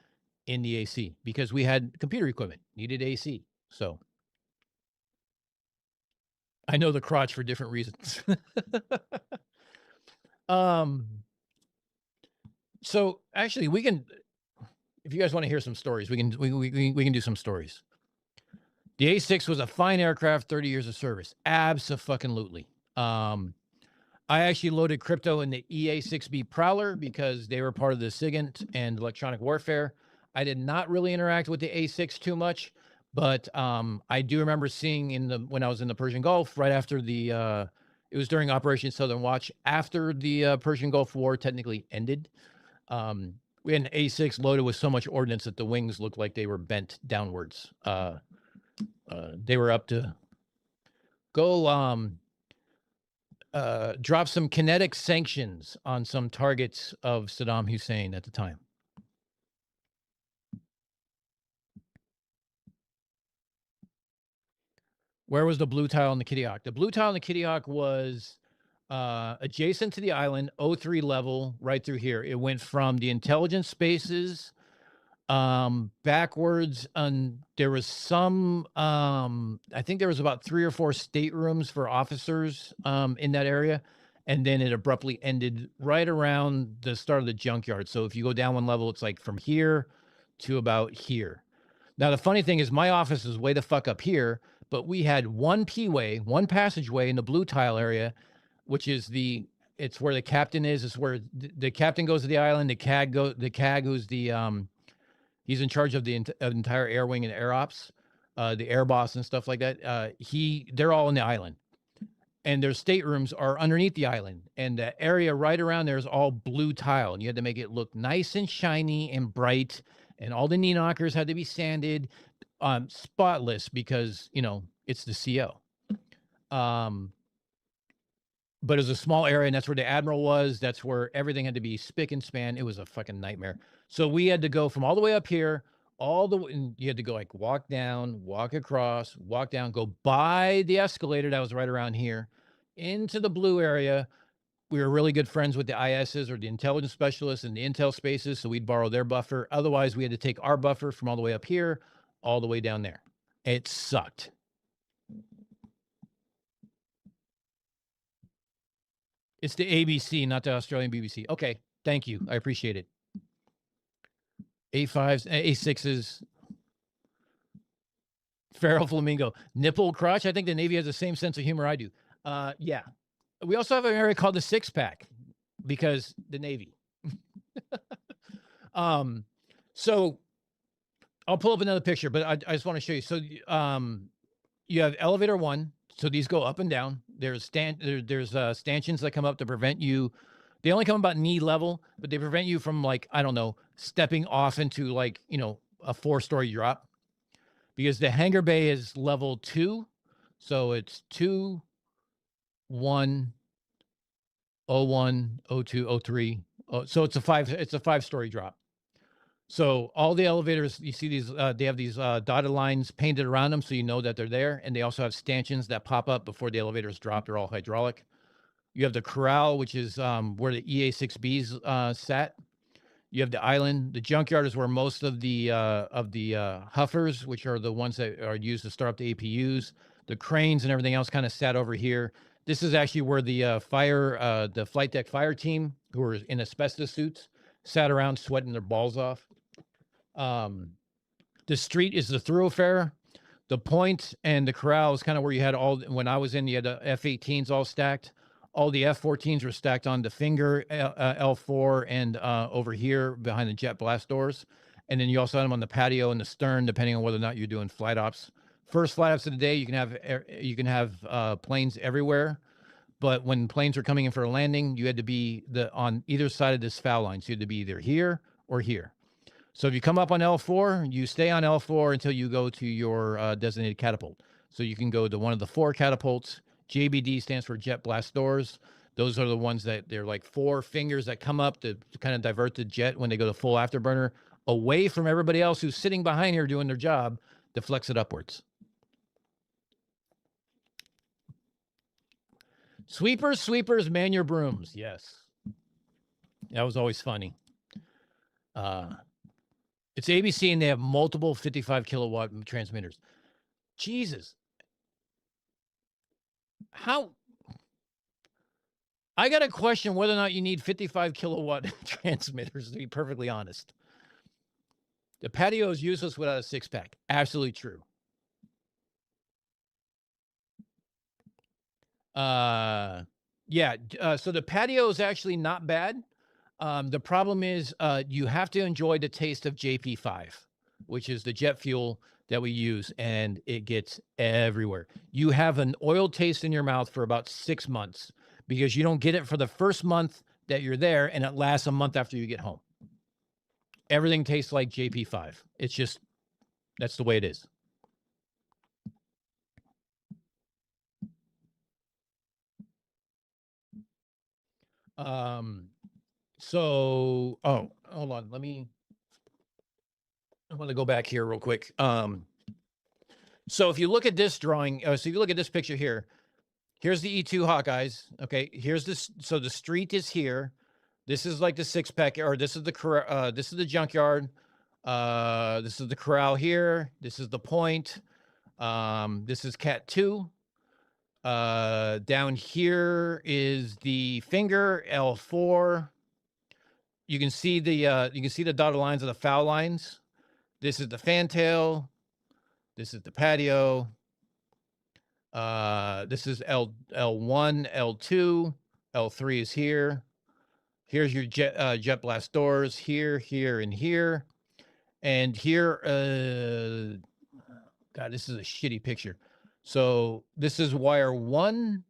Speaker 2: In the AC, because we had computer equipment, needed AC. So I know the crotch for different reasons. So actually we can, if you guys want to hear some stories, we can do some stories. The A6 was a fine aircraft, 30 years of service. Abso-fucking-lutely. I actually loaded crypto in the EA6B Prowler because they were part of the SIGINT and electronic warfare. I did not really interact with the A6 too much, but I do remember seeing when I was in the Persian Gulf, right after it was during Operation Southern Watch, after the Persian Gulf War technically ended. We had an A6 loaded with so much ordnance that the wings looked like they were bent downwards. They were up to go drop some kinetic sanctions on some targets of Saddam Hussein at the time. Where was the blue tile in the Kitty Hawk? The blue tile in the Kitty Hawk was adjacent to the island, 03 level, right through here. It went from the intelligence spaces backwards, and there was some I think there was about 3 or 4 staterooms for officers in that area, and then it abruptly ended right around the start of the junkyard. So if you go down one level, it's like from here to about here. Now the funny thing is my office is way the fuck up here, but we had one P-way, one passageway in the blue tile area, which is it's where the captain is. It's where the captain goes to the island. The CAG who's he's in charge of the entire air wing and air ops, the air boss and stuff like that. They're all in the island, and their staterooms are underneath the island, and the area right around there is all blue tile, and you had to make it look nice and shiny and bright, and all the knee knockers had to be sanded, spotless, because it's the CO. But it was a small area, and that's where the admiral was. That's where everything had to be spick and span. It was a fucking nightmare. So we had to go from all the way up here, and you had to go like walk down, walk across, walk down, go by the escalator that was right around here into the blue area. We were really good friends with the ISs, or the intelligence specialists, and the intel spaces, so we'd borrow their buffer. Otherwise, we had to take our buffer from all the way up here, all the way down there. It sucked. It's the ABC, not the Australian BBC. Okay, thank you. I appreciate it. A5s, A6s, feral flamingo, nipple crotch. I think the Navy has the same sense of humor I do. Yeah. We also have an area called the six pack because the Navy. So I'll pull up another picture, but I just want to show you. So you have elevator 1. So these go up and down. There's stanchions that come up to prevent you. They only come about knee level, but they prevent you from, like, I don't know, stepping off into, like, a 4-story drop, because the hangar bay is level 2. So it's 2, 1, 01, 02, 03. So it's a 5-story drop. So all the elevators, you see these, they have these dotted lines painted around them, so you know that they're there. And they also have stanchions that pop up before the elevators drop. They're all hydraulic. You have the corral, which is where the EA6Bs sat. You have the island. The junkyard is where most of the huffers, which are the ones that are used to start up the APUs, the cranes and everything else, kind of sat over here. This is actually where the flight deck fire team, who are in asbestos suits, sat around sweating their balls off. The street is the thoroughfare. The point and the corral is kind of where you had when I was in, you had the F-18s all stacked. All the F-14s were stacked on the finger, L4, and over here behind the jet blast doors. And then you also had them on the patio and the stern, depending on whether or not you're doing flight ops. First flight ops of the day, you can have planes everywhere. But when planes were coming in for a landing, you had to be on either side of this foul line. So you had to be either here or here. So if you come up on L4, you stay on L4 until you go to your designated catapult. So you can go to one of the 4 catapults. JBD stands for jet blast doors. Those are the ones that they're like 4 fingers that come up to kind of divert the jet when they go to full afterburner away from everybody else who's sitting behind here doing their job to flex it upwards. Sweepers, sweepers, man your brooms. Yes. That was always funny. It's ABC and they have multiple 55 kilowatt transmitters. Jesus. How? I got to question whether or not you need 55 kilowatt transmitters, to be perfectly honest. The patio is useless without a 6-pack. Absolutely true. Yeah. So the patio is actually not bad. The problem is you have to enjoy the taste of JP5, which is the jet fuel that we use, and it gets everywhere. You have an oil taste in your mouth for about 6 months because you don't get it for the first month that you're there, and it lasts a month after you get home. Everything tastes like JP5. It's just, that's the way it is. So, oh, hold on. I want to go back here real quick. So if you look at this drawing, so if you look at this picture here, here's the E2 Hawkeyes. Okay, here's this. So the street is here. This is like the 6-pack, or this is the junkyard. This is the corral here. This is the point. This is Cat 2. Down here is the finger L4. You can see the dotted lines of the foul lines. This is the fantail. This is the patio. This is L1, L2, L3 is here. Here's your jet blast doors here, here, and here. And here, God, this is a shitty picture. So this is wire 1.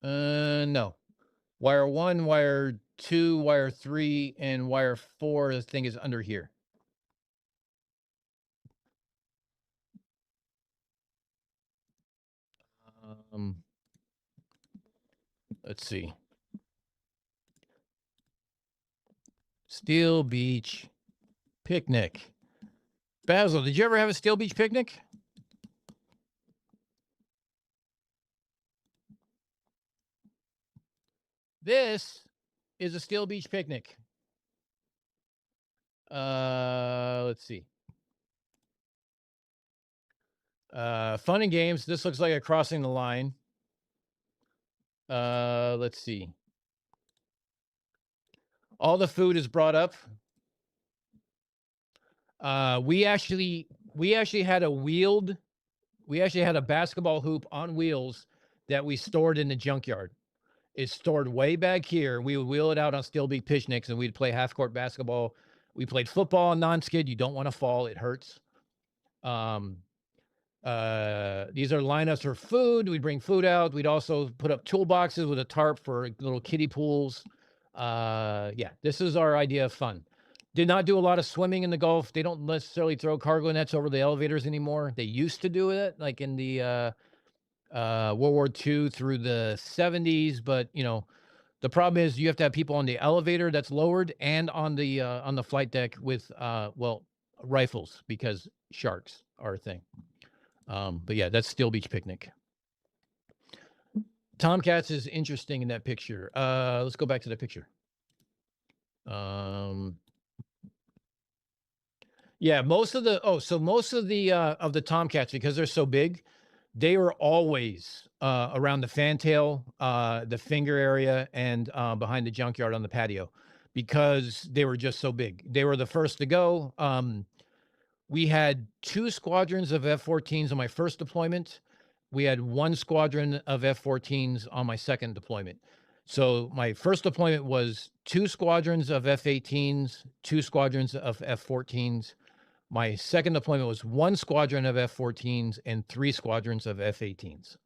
Speaker 2: No. Wire 1, wire 2, wire 3, and wire 4, this thing is under here. Let's see. Steel Beach picnic. Basil, did you ever have a Steel Beach picnic? This is a Steel Beach picnic. Let's see. Fun and games. This looks like a crossing the line. Let's see. All the food is brought up. We actually had a basketball hoop on wheels that we stored in the junkyard. It's stored way back here. We would wheel it out on Steel Beach picnics and we'd play half court basketball. We played football on non-skid. You don't want to fall. It hurts. These are lineups for food. We'd bring food out. We'd also put up toolboxes with a tarp for little kiddie pools. Yeah, this is our idea of fun. Did not do a lot of swimming in the Gulf. They don't necessarily throw cargo nets over the elevators anymore. They used to do it like in the World War II through the 70s. But, you know, the problem is you have to have people on the elevator that's lowered and on the flight deck with, well, rifles because sharks are a thing. But yeah, that's Steel Beach picnic. Tomcats is interesting in that picture. Let's go back to the picture. Yeah, most of the Tomcats, because they're so big, they were always around the fantail, the finger area, and behind the junkyard on the patio, because they were just so big. They were the first to go. We had 2 squadrons of F-14s on my first deployment. We had 1 squadron of F-14s on my second deployment. So my first deployment was 2 squadrons of F-18s, 2 squadrons of F-14s. My second deployment was 1 squadron of F-14s and 3 squadrons of F-18s.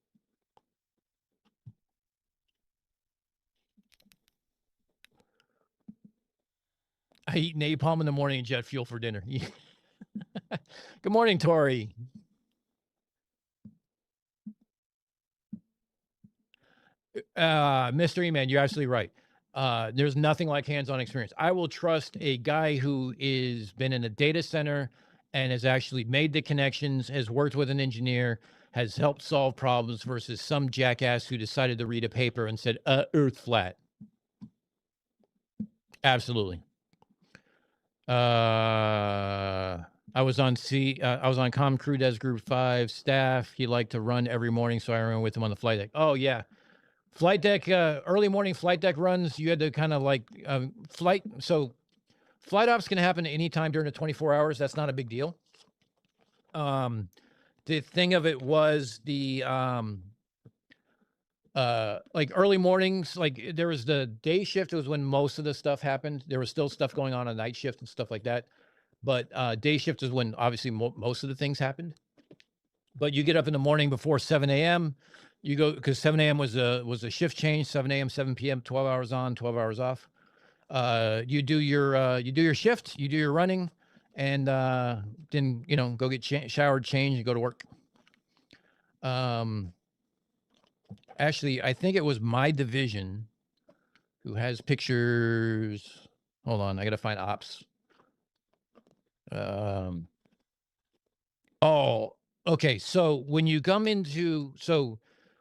Speaker 2: I eat napalm in the morning and jet fuel for dinner. Good morning, Tori. Mr. E-Man, you're absolutely right. There's nothing like hands-on experience. I will trust a guy who is been in a data center and has actually made the connections, has worked with an engineer, has helped solve problems versus some jackass who decided to read a paper and said, Earth flat. Absolutely. I was on Com Crew Des Group 5 staff. He liked to run every morning, so I ran with him on the flight deck. Oh yeah. Flight deck, early morning flight deck runs, you had to kind of like flight ops can happen anytime during the 24 hours. That's not a big deal. The thing of it was the like early mornings, like there was the day shift was when most of the stuff happened. There was still stuff going on night shift and stuff like that. But day shift is when obviously most of the things happened. But you get up in the morning before 7 a.m. You go because 7 a.m. was a shift change. 7 a.m., 7 p.m., 12 hours on, 12 hours off. You do your shift, you do your running, and then go get showered, change, and go to work. Actually, I think it was my division who has pictures. Hold on, I gotta find ops. Oh, okay. So when you come into,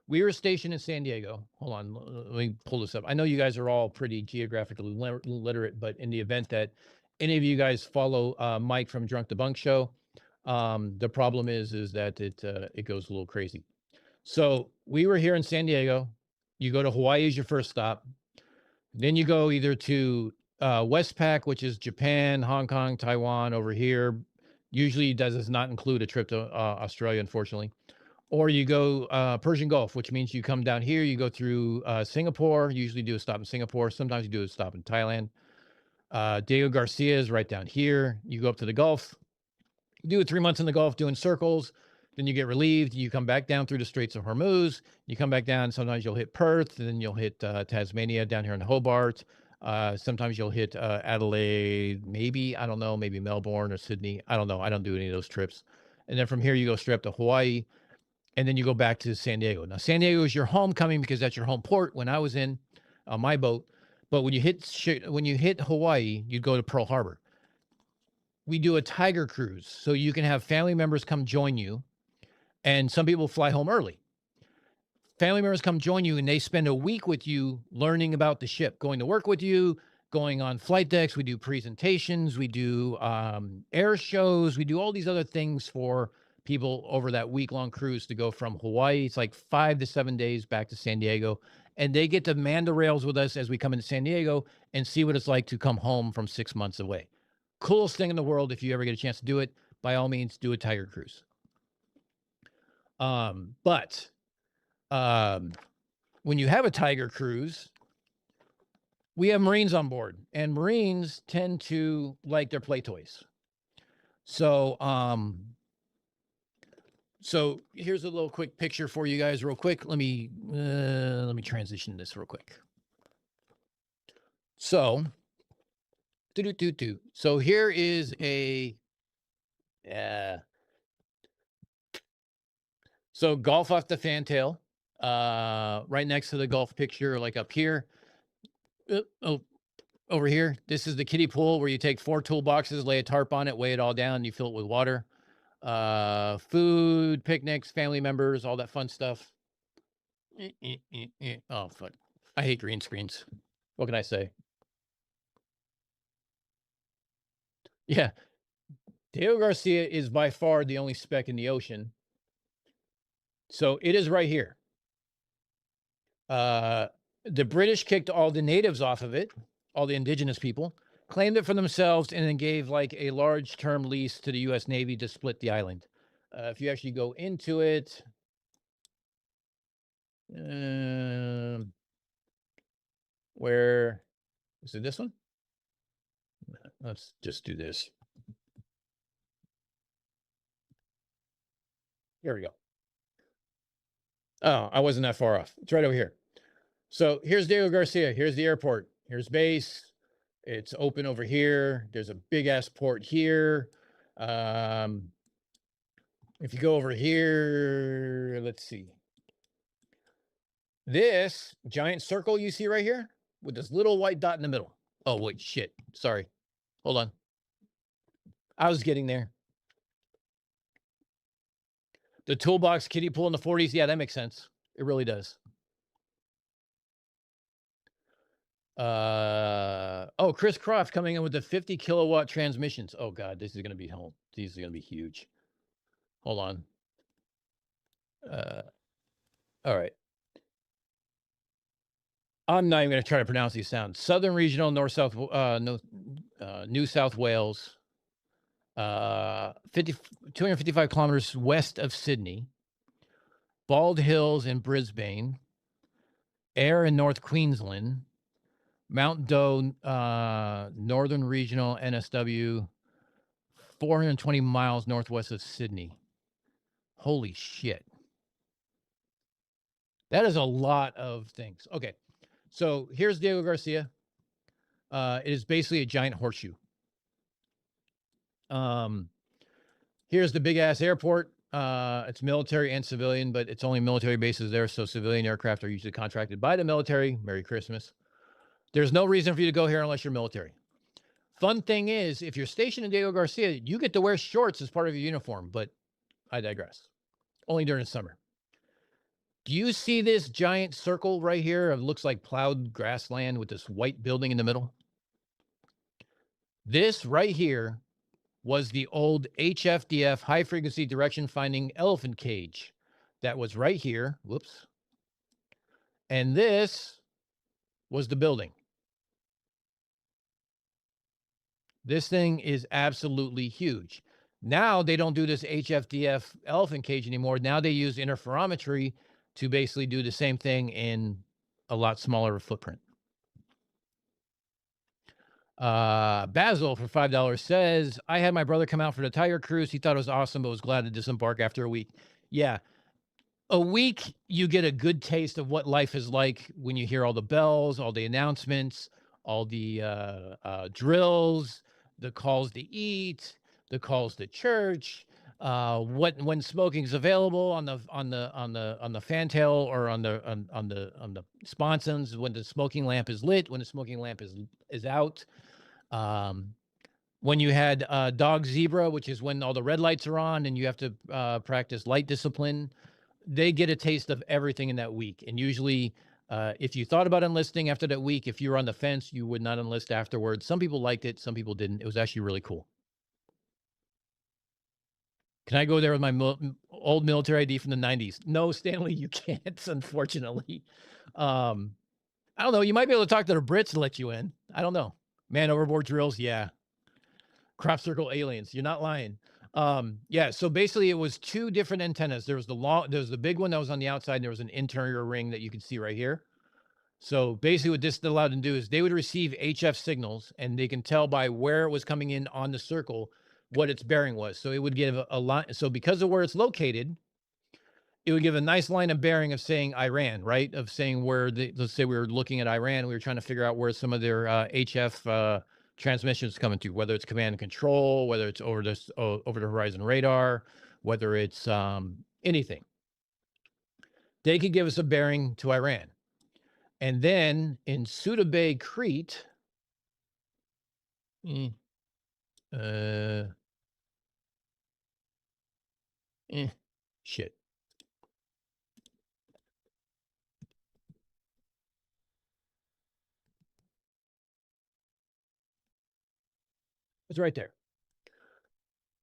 Speaker 2: we were stationed in San Diego. Hold on, let me pull this up. I know you guys are all pretty geographically literate, but in the event that any of you guys follow Mike from Drunk Debunk Show, the problem is that it goes a little crazy. So we were here in San Diego. You go to Hawaii as your first stop. Then you go either to Westpac, which is Japan, Hong Kong, Taiwan over here. Usually does not include a trip to Australia, unfortunately. Or you go Persian Gulf, which means you come down here, you go through Singapore, usually do a stop in Singapore. Sometimes you do a stop in Thailand. Diego Garcia is right down here. You go up to the Gulf. You do 3 months in the Gulf doing circles. Then you get relieved. You come back down through the Straits of Hormuz. You come back down. Sometimes you'll hit Perth. And then you'll hit Tasmania down here in Hobart. Sometimes you'll hit Adelaide, maybe, I don't know, maybe Melbourne or Sydney. I don't know. I don't do any of those trips. And then from here, you go straight up to Hawaii. And then you go back to San Diego. Now, San Diego is your homecoming because that's your home port when I was in my boat. But when you hit Hawaii, you go to Pearl Harbor. We do a Tiger cruise. So you can have family members come join you. And some people fly home early. Family members come join you and they spend a week with you learning about the ship, going to work with you, going on flight decks. We do presentations. We do air shows. We do all these other things for people over that week-long cruise to go from Hawaii. It's like 5 to 7 days back to San Diego. And they get to man the rails with us as we come into San Diego and see what it's like to come home from 6 months away. Coolest thing in the world. If you ever get a chance to do it, by all means, do a Tiger cruise. But when you have a Tiger cruise, we have Marines on board, and Marines tend to like their play toys. So, so here's a little quick picture for you guys, real quick. Let me transition this real quick. So, so here is a so golf off the fantail, right next to the golf picture, like up here. Over here, this is the kiddie pool where you take 4 toolboxes, lay a tarp on it, weigh it all down, and you fill it with water. Food, picnics, family members, all that fun stuff. Oh, fuck. I hate green screens. What can I say? Yeah. Diego Garcia is by far the only speck in the ocean. So it is right here. The British kicked all the natives off of it, all the indigenous people, claimed it for themselves, and then gave like a large term lease to the U.S. Navy to split the island. If you actually go into it, where is it? This one? Let's just do this. Here we go. Oh, I wasn't that far off. It's right over here. So here's Diego Garcia. Here's the airport. Here's base. It's open over here. There's a big ass port here. If you go over here, let's see. This giant circle you see right here with this little white dot in the middle. Oh, wait, shit. Sorry. Hold on. I was getting there. The toolbox kiddie pool in the 40s. Yeah, that makes sense. It really does. Oh, Chris Croft coming in with the 50 kilowatt transmissions. Oh God, this is gonna be home. These are gonna be huge. Hold on. All right. I'm not even gonna try to pronounce these sounds. Southern Regional, New South Wales, 255 kilometers west of Sydney. Bald Hills in Brisbane. Ayr in North Queensland. Mount Doe, Northern Regional, NSW, 420 miles northwest of Sydney. Holy shit. That is a lot of things. Okay. So here's Diego Garcia. It is basically a giant horseshoe. Here's the big ass airport. It's military and civilian, but it's only military bases there. So civilian aircraft are usually contracted by the military. Merry Christmas. There's no reason for you to go here unless you're military. Fun thing is, if you're stationed in Diego Garcia, you get to wear shorts as part of your uniform, but I digress. Only during the summer. Do you see this giant circle right here? It looks like plowed grassland with this white building in the middle. This right here was the old HFDF high frequency direction finding elephant cage that was right here. Whoops. And this was the building. This thing is absolutely huge. Now they don't do this HFDF elephant cage anymore. Now they use interferometry to basically do the same thing in a lot smaller footprint. Basil for $5 says, I had my brother come out for the Tiger Cruise. He thought it was awesome, but was glad to disembark after a week. Yeah. A week, you get a good taste of what life is like when you hear all the bells, all the announcements, all the drills, the calls to eat, the calls to church, when smoking is available on the fantail or on the sponsons, when the smoking lamp is lit, when the smoking lamp is out. When you had dog zebra, which is when all the red lights are on and you have to practice light discipline, they get a taste of everything in that week. And usually, if you thought about enlisting after that week, if you were on the fence, you would not enlist afterwards. Some people liked it. Some people didn't. It was actually really cool. Can I go there with my old military ID from the 90s? No, Stanley, you can't, unfortunately. I don't know. You might be able to talk to the Brits and let you in. I don't know. Man overboard drills. Yeah. Crop circle aliens. You're not lying. Yeah. So basically it was two different antennas. There was the big one that was on the outside. And there was an interior ring that you can see right here. So basically what this allowed them to do is they would receive HF signals and they can tell by where it was coming in on the circle what its bearing was. So it would give a line. So because of where it's located, it would give a nice line of bearing of saying Iran, right? Of saying where let's say we were looking at Iran, we were trying to figure out where some of their HF transmissions coming to, whether it's command and control, whether it's over the horizon radar, whether it's anything. They could give us a bearing to Iran. And then in Suda Bay, Crete, shit. It's right there.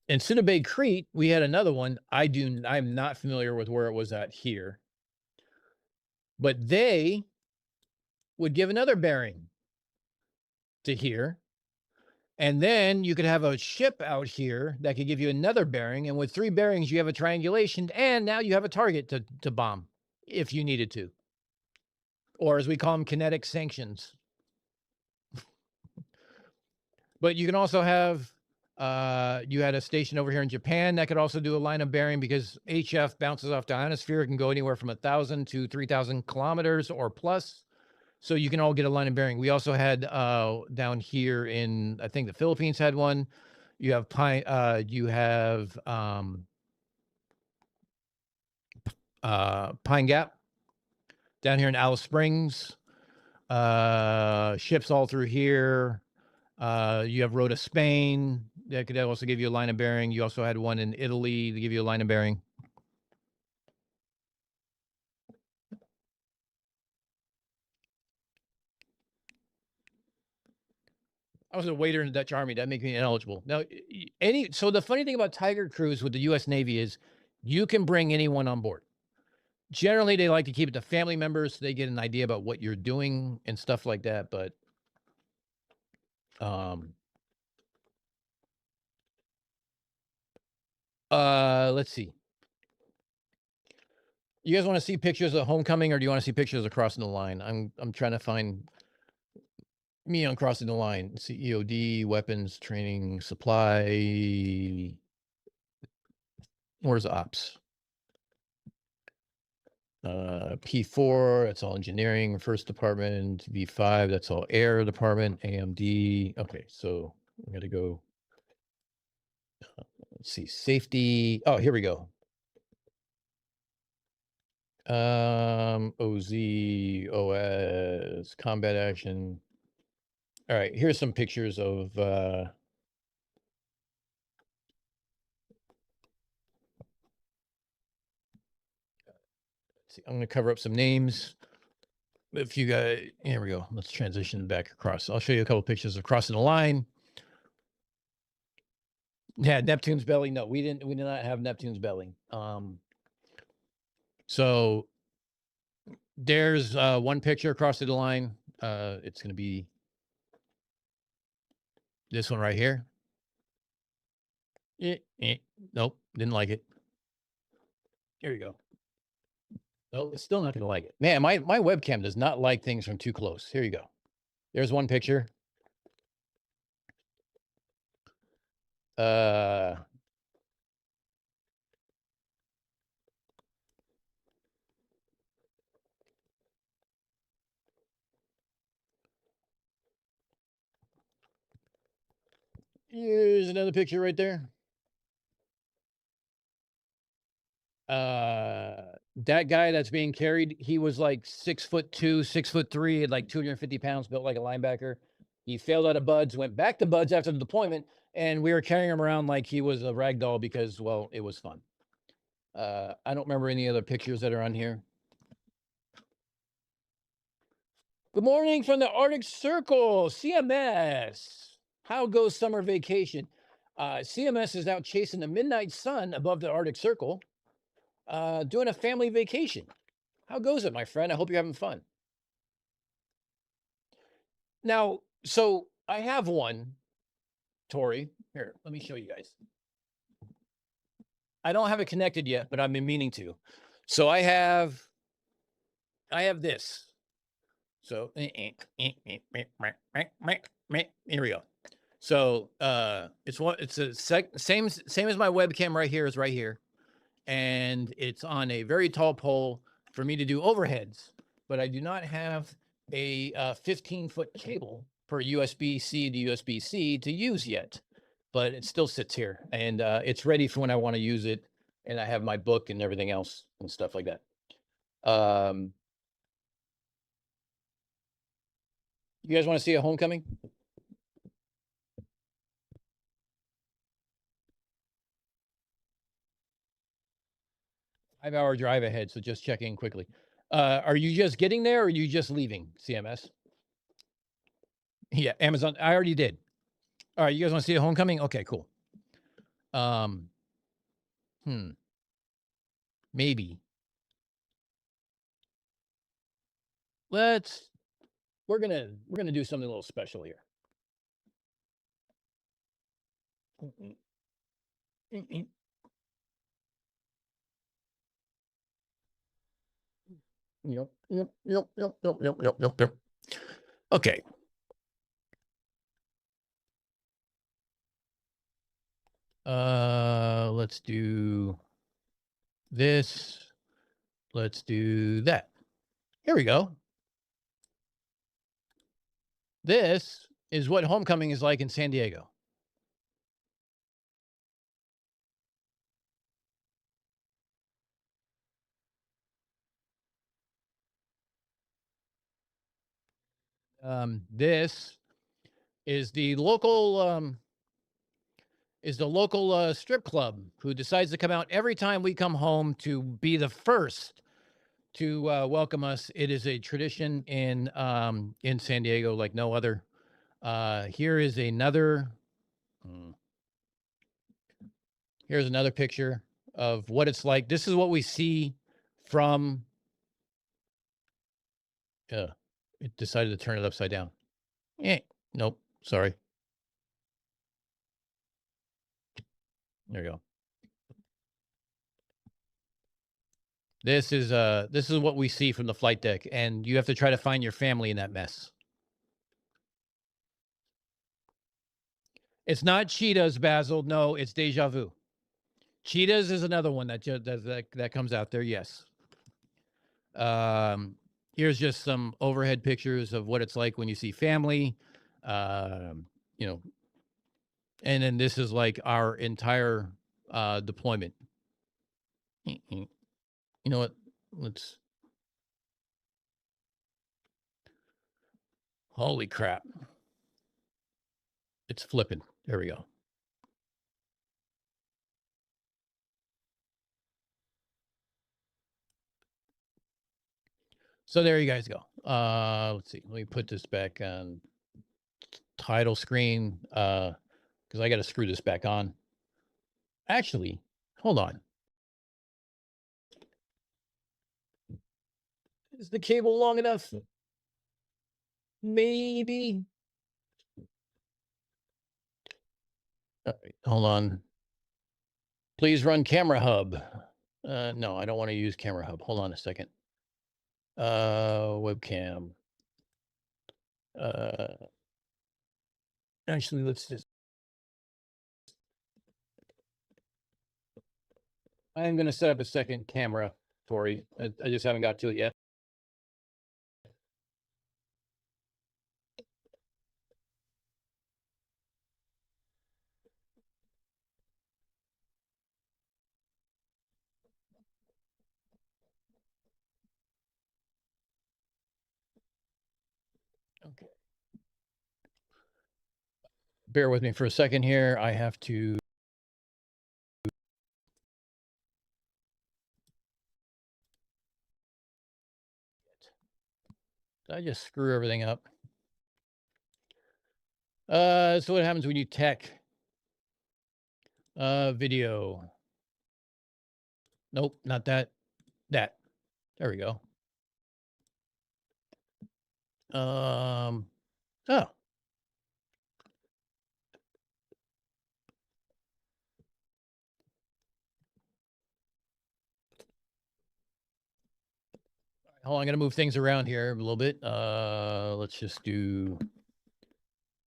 Speaker 2: In Suda Bay, Crete, we had another one. I'm not familiar with where it was at here. But they would give another bearing to here. And then you could have a ship out here that could give you another bearing. And with 3 bearings, you have a triangulation. And now you have a target to bomb if you needed to. Or as we call them, kinetic sanctions. But you can also have, you had a station over here in Japan that could also do a line of bearing because HF bounces off the ionosphere. It can go anywhere from 1,000 to 3,000 kilometers or plus. So you can all get a line of bearing. We also had down here in, I think the Philippines had one. You have Pine Gap down here in Alice Springs. Ships all through here. You have Rota, Spain. That could also give you a line of bearing. You also had one in Italy to give you a line of bearing. I was a waiter in the Dutch Army. That makes me ineligible. Now, so the funny thing about Tiger Cruise with the U.S. Navy is you can bring anyone on board. Generally, they like to keep it to family members so they get an idea about what you're doing and stuff like that. But let's see. You guys want to see pictures of homecoming, or do you want to see pictures of crossing the line? I'm trying to find me on crossing the line. CEOD, weapons, training, supply. Where's ops? P4, that's all engineering. First department. V5, that's all air department. AMD. Okay, so I'm gonna go. Let's see, safety. Oh, here we go. OZ, OS, combat action. All right, here's some pictures of see, I'm gonna cover up some names. If you guys, here we go. Let's transition back across. I'll show you a couple pictures of crossing the line. Yeah, Neptune's belly. No, we did not have Neptune's belly. So there's one picture across the line. It's gonna be this one right here. Nope, didn't like it. Here you go. Oh, it's still not gonna like it. Man, my webcam does not like things from too close. Here you go. There's one picture. Here's another picture right there. That guy that's being carried, he was like 6'2", 6'3", at like 250 pounds, built like a linebacker. He failed out of buds, went back to buds after the deployment, and we were carrying him around like he was a rag doll because, well, it was fun. I don't remember any other pictures that are on here. Good morning from the Arctic Circle, CMS. How goes summer vacation? CMS is out chasing the midnight sun above the Arctic Circle, doing a family vacation. How goes it, my friend? I hope you're having fun. Now, so I have one, Tori. Here, let me show you guys. I don't have it connected yet, but I've been meaning to. So I have this. So here we go. So it's a same as my webcam right here is right here. And it's on a very tall pole for me to do overheads, but I do not have a 15-foot cable for USB-C to USB-C to use yet, but it still sits here and it's ready for when I want to use it. And I have my book and everything else and stuff like that. You guys want to see a homecoming? 5-hour drive ahead, so just check in quickly. Are you just getting there or are you just leaving CMS? Yeah, Amazon. I already did. All right, you guys want to see a homecoming? Okay, cool. Maybe. We're gonna do something a little special here. Yep. Okay. Let's do this. Let's do that. Here we go. This is what homecoming is like in San Diego. This is the local strip club who decides to come out every time we come home to be the first to welcome us. It is a tradition in San Diego like no other. Here is another. Here's another picture of what it's like. This is what we see from. It decided to turn it upside down. Nope. Sorry. There you go. This is what we see from the flight deck, and you have to try to find your family in that mess. It's not Cheetahs, Basil. No, it's Deja Vu. Cheetahs is another one that comes out there. Yes. Here's just some overhead pictures of what it's like when you see family. You know, and then this is like our entire deployment. You know what? Let's. Holy crap! It's flipping. There we go. So there you guys go. Let's see. Let me put this back on title screen because I got to screw this back on. Actually, hold on. Is the cable long enough? Maybe. All right, hold on. Please run camera hub. No, I don't want to use camera hub. Hold on a second. Webcam. Actually, let's just. I'm going to set up a second camera, Tori. I just haven't got to it yet. Okay. Bear with me for a second here. I have to. Did I just screw everything up? So what happens when you tech? Video. Nope, not that. That. There we go. Oh. Hold on, I'm gonna move things around here a little bit. Let's just do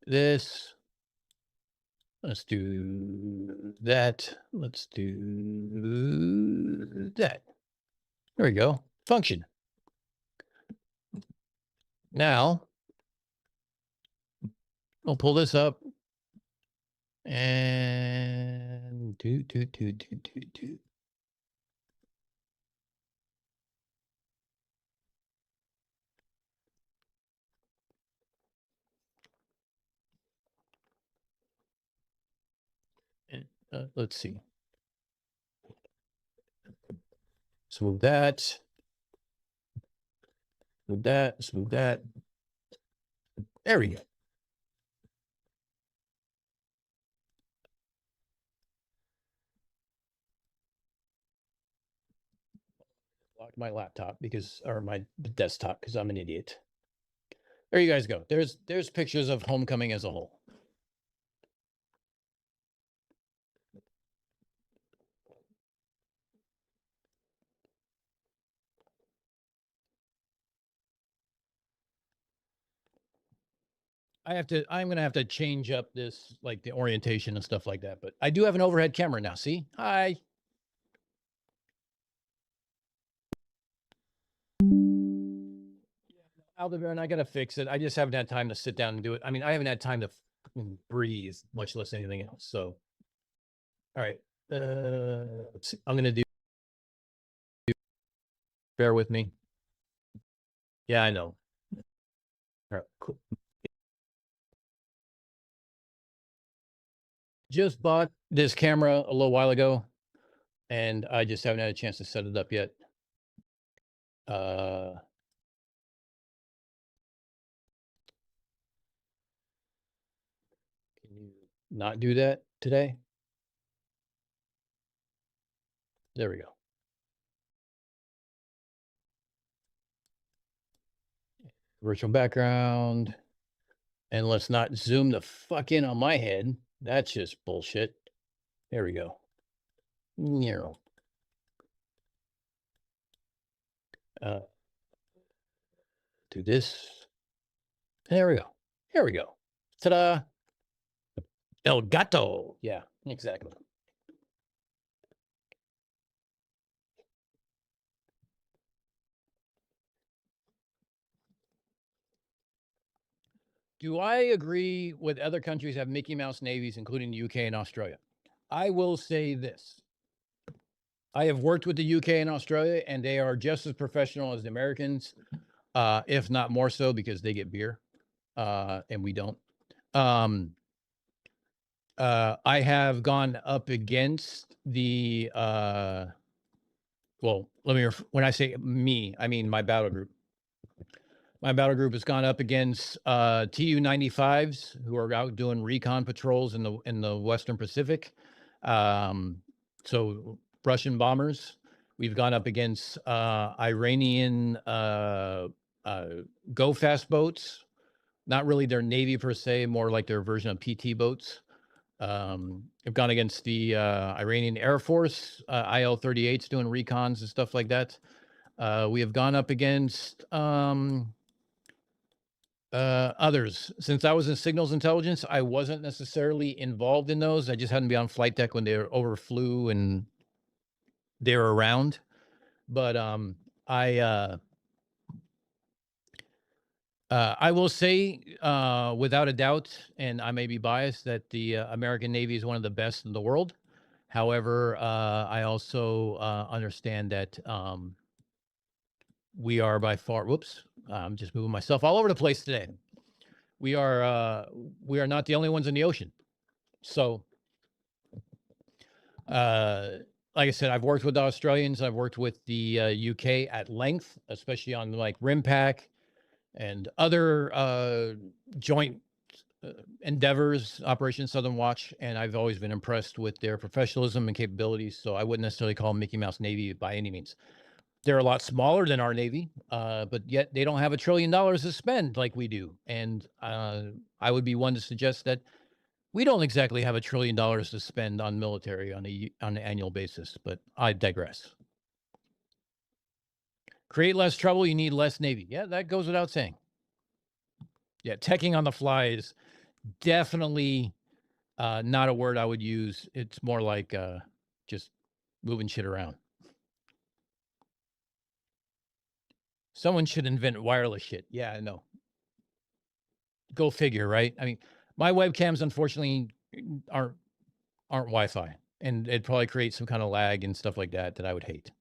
Speaker 2: this. Let's do that. Let's do that. There we go. Function. Now, we'll pull this up and do. Let's see. Smooth that. Smooth that. Smooth that. There we go. Locked my laptop or my desktop because I'm an idiot. There you guys go. There's pictures of homecoming as a whole. I'm gonna have to change up this, like the orientation and stuff like that. But I do have an overhead camera now. See? Hi. Aldebaran, I gotta fix it. I just haven't had time to sit down and do it. I mean, I haven't had time to breathe, much less anything else. So, all right. Let's see. I'm gonna do. Bear with me. Yeah, I know. Just bought this camera a little while ago, and I just haven't had a chance to set it up yet. Can you not do that today? There we go. Virtual background. And let's not zoom the fuck in on my head. That's just bullshit. There we go. Nero. Do this. There we go. Here we go. Ta-da. El gato. Yeah, exactly. Do I agree with other countries have Mickey Mouse navies, including the UK and Australia? I will say this. I have worked with the UK and Australia, and they are just as professional as the Americans, if not more so, because they get beer, and we don't. I have gone up against the well, when I say me, I mean my battle group. My battle group has gone up against Tu-95s who are out doing recon patrols in the Western Pacific. So Russian bombers. We've gone up against Iranian go fast boats. Not really their navy per se, more like their version of PT boats. I've gone against the Iranian Air Force, IL-38s doing recons and stuff like that. We have gone up against others. Since I was in signals intelligence, I wasn't necessarily involved in those. I just hadn't been on flight deck when they overflew and they were around. But I will say, without a doubt, and I may be biased, that the American Navy is one of the best in the world. However, I also understand that we are by far. Whoops, I'm just moving myself all over the place today. We are not the only ones in the ocean. So, like I said, I've worked with the Australians. I've worked with the UK at length, especially on like RIMPAC and other joint endeavors, Operation Southern Watch, and I've always been impressed with their professionalism and capabilities. So I wouldn't necessarily call them Mickey Mouse Navy by any means. They're a lot smaller than our Navy, but yet they don't have $1 trillion to spend like we do. And I would be one to suggest that we don't exactly have $1 trillion to spend on military on an annual basis. But I digress. Create less trouble, you need less Navy. Yeah, that goes without saying. Yeah, teching on the fly is definitely not a word I would use. It's more like just moving shit around. Someone should invent wireless shit. Yeah, I know. Go figure, right? I mean, my webcams unfortunately aren't Wi-Fi, and it'd probably create some kind of lag and stuff like that I would hate.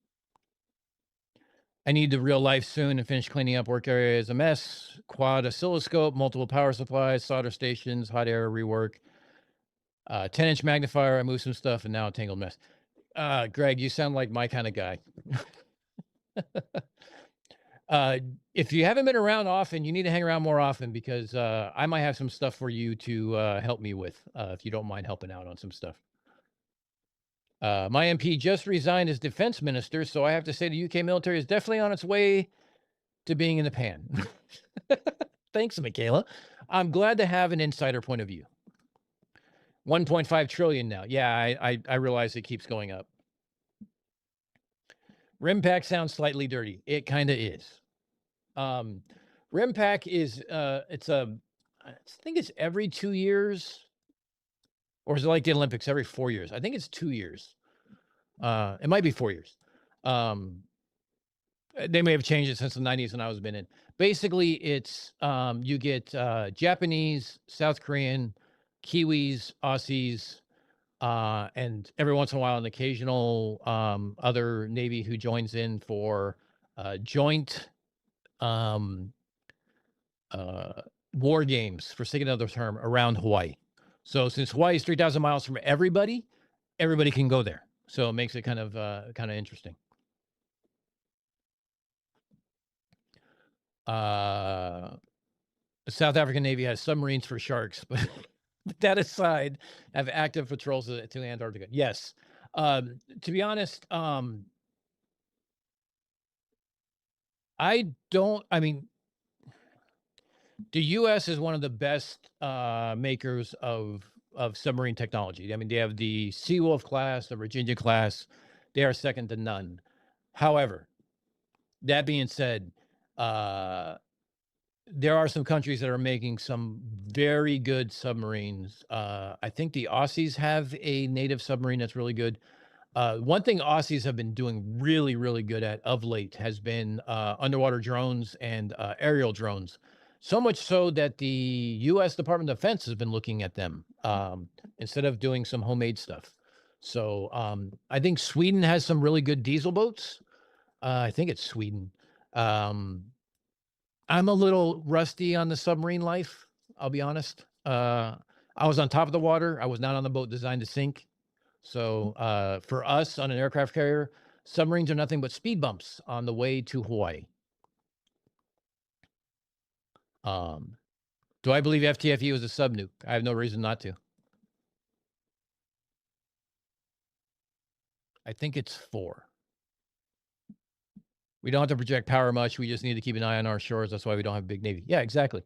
Speaker 2: I need the real life soon and finish cleaning up work area is a mess. Quad oscilloscope, multiple power supplies, solder stations, hot air rework. 10-inch magnifier. I moved some stuff and now a tangled mess. Greg, you sound like my kind of guy. If you haven't been around often, you need to hang around more often because I might have some stuff for you to help me with if you don't mind helping out on some stuff. My MP just resigned as defense minister, so I have to say the UK military is definitely on its way to being in the pan. Thanks, Michaela. I'm glad to have an insider point of view. 1.5 trillion now. Yeah, I realize it keeps going up. RIMPAC sounds slightly dirty. It kind of is. RIMPAC is I think it's every 2 years, or is it like the Olympics every 4 years? I think it's 2 years. It might be 4 years. They may have changed it since the 90s when I was been in. Basically, it's you get Japanese, South Korean, Kiwis, Aussies, and every once in a while an occasional other Navy who joins in for joint war games, for sake of another term, around Hawaii. So since Hawaii is 3,000 miles from everybody can go there. So it makes it kind of interesting. The South African Navy has submarines for sharks, but that aside, have active patrols to Antarctica. Yes. To be honest, I mean, the U.S. is one of the best makers of submarine technology. I mean, they have the Seawolf class, the Virginia class. They are second to none. However, that being said, there are some countries that are making some very good submarines. I think the Aussies have a native submarine that's really good. One thing Aussies have been doing really, really good at of late has been underwater drones and aerial drones. So much so that the U.S. Department of Defense has been looking at them instead of doing some homemade stuff. So I think Sweden has some really good diesel boats. I think it's Sweden. I'm a little rusty on the submarine life. I'll be honest. I was on top of the water. I was not on the boat designed to sink. So for us on an aircraft carrier, submarines are nothing but speed bumps on the way to Hawaii. Do I believe FTFE was a sub nuke? I have no reason not to. I think it's 4. We don't have to project power much. We just need to keep an eye on our shores. That's why we don't have a big Navy. Yeah, exactly.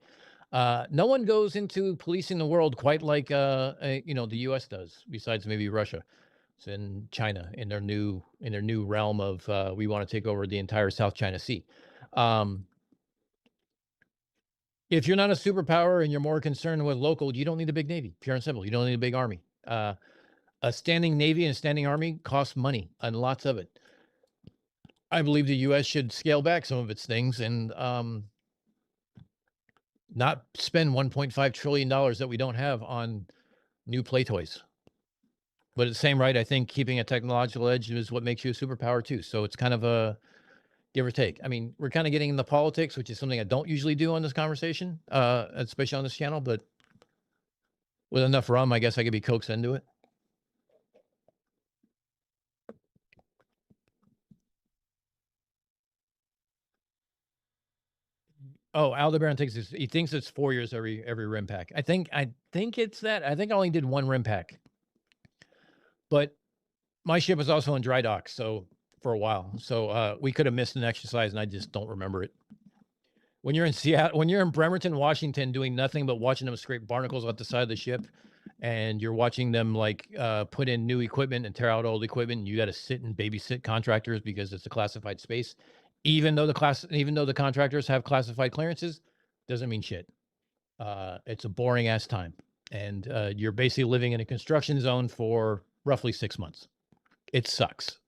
Speaker 2: No one goes into policing the world quite like the U.S. does, besides maybe Russia. It's in China in their new realm of we want to take over the entire South China Sea. If you're not a superpower and you're more concerned with local, you don't need a big Navy. Pure and simple. You don't need a big army. A standing Navy and a standing army costs money, and lots of it. I believe the U.S. should scale back some of its things and not spend $1.5 trillion that we don't have on new play toys. But at the same right, I think keeping a technological edge is what makes you a superpower too. So it's kind of a give or take. I mean, we're kind of getting into politics, which is something I don't usually do on this conversation, especially on this channel. But with enough rum, I guess I could be coaxed into it. Oh, Aldebaran he thinks it's 4 years every rim pack. I think it's that. I think I only did 1 rim pack. But my ship was also in dry dock, so for a while. So we could have missed an exercise and I just don't remember it. When you're in Seattle, when you're in Bremerton, Washington, doing nothing but watching them scrape barnacles off the side of the ship, and you're watching them like put in new equipment and tear out old equipment, and you got to sit and babysit contractors because it's a classified space. Even though the contractors have classified clearances, doesn't mean shit. It's a boring ass time, and you're basically living in a construction zone for roughly 6 months. It sucks.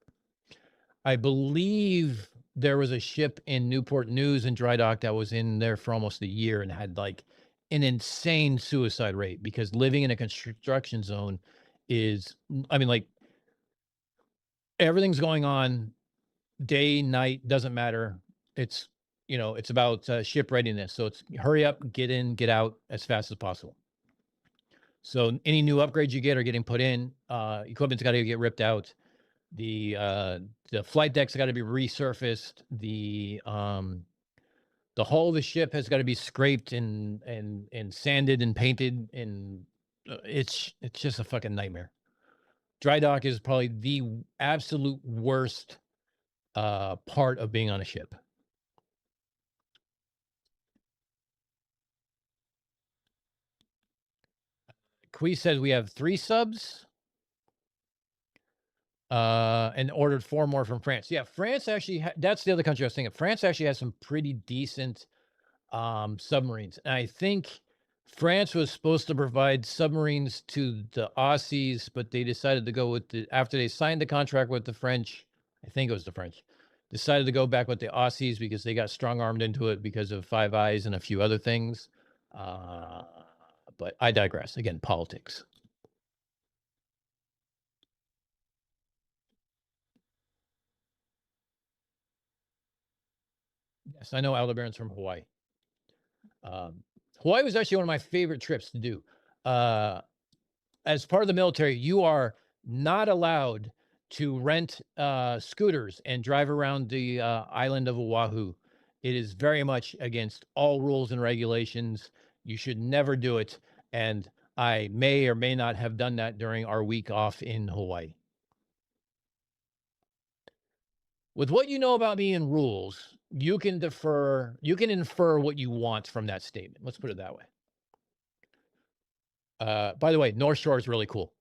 Speaker 2: I believe there was a ship in Newport News in dry dock that was in there for almost a year and had like an insane suicide rate because living in a construction zone is, I mean, like everything's going on day, night, doesn't matter. It's, it's about ship readiness. So it's hurry up, get in, get out as fast as possible. So any new upgrades you get are getting put in. Equipment's got to get ripped out. The flight deck's got to be resurfaced. The hull of the ship has got to be scraped and sanded and painted, and it's just a fucking nightmare. Dry dock is probably the absolute worst part of being on a ship. Kui says we have 3 subs. And ordered 4 more from France. Yeah, France actually, that's the other country I was thinking. France actually has some pretty decent submarines. And I think France was supposed to provide submarines to the Aussies, but they decided to go with after they signed the contract with the French, I think it was the French, decided to go back with the Aussies because they got strong-armed into it because of Five Eyes and a few other things. But I digress. Again, politics. Yes, I know Aldebaran's from Hawaii. Hawaii was actually one of my favorite trips to do. As part of the military, you are not allowed to rent scooters and drive around the island of Oahu. It is very much against all rules and regulations. You should never do it. And I may or may not have done that during our week off in Hawaii. With what you know about me and rules, you can infer what you want from that statement. Let's put it that way. By the way, North Shore is really cool.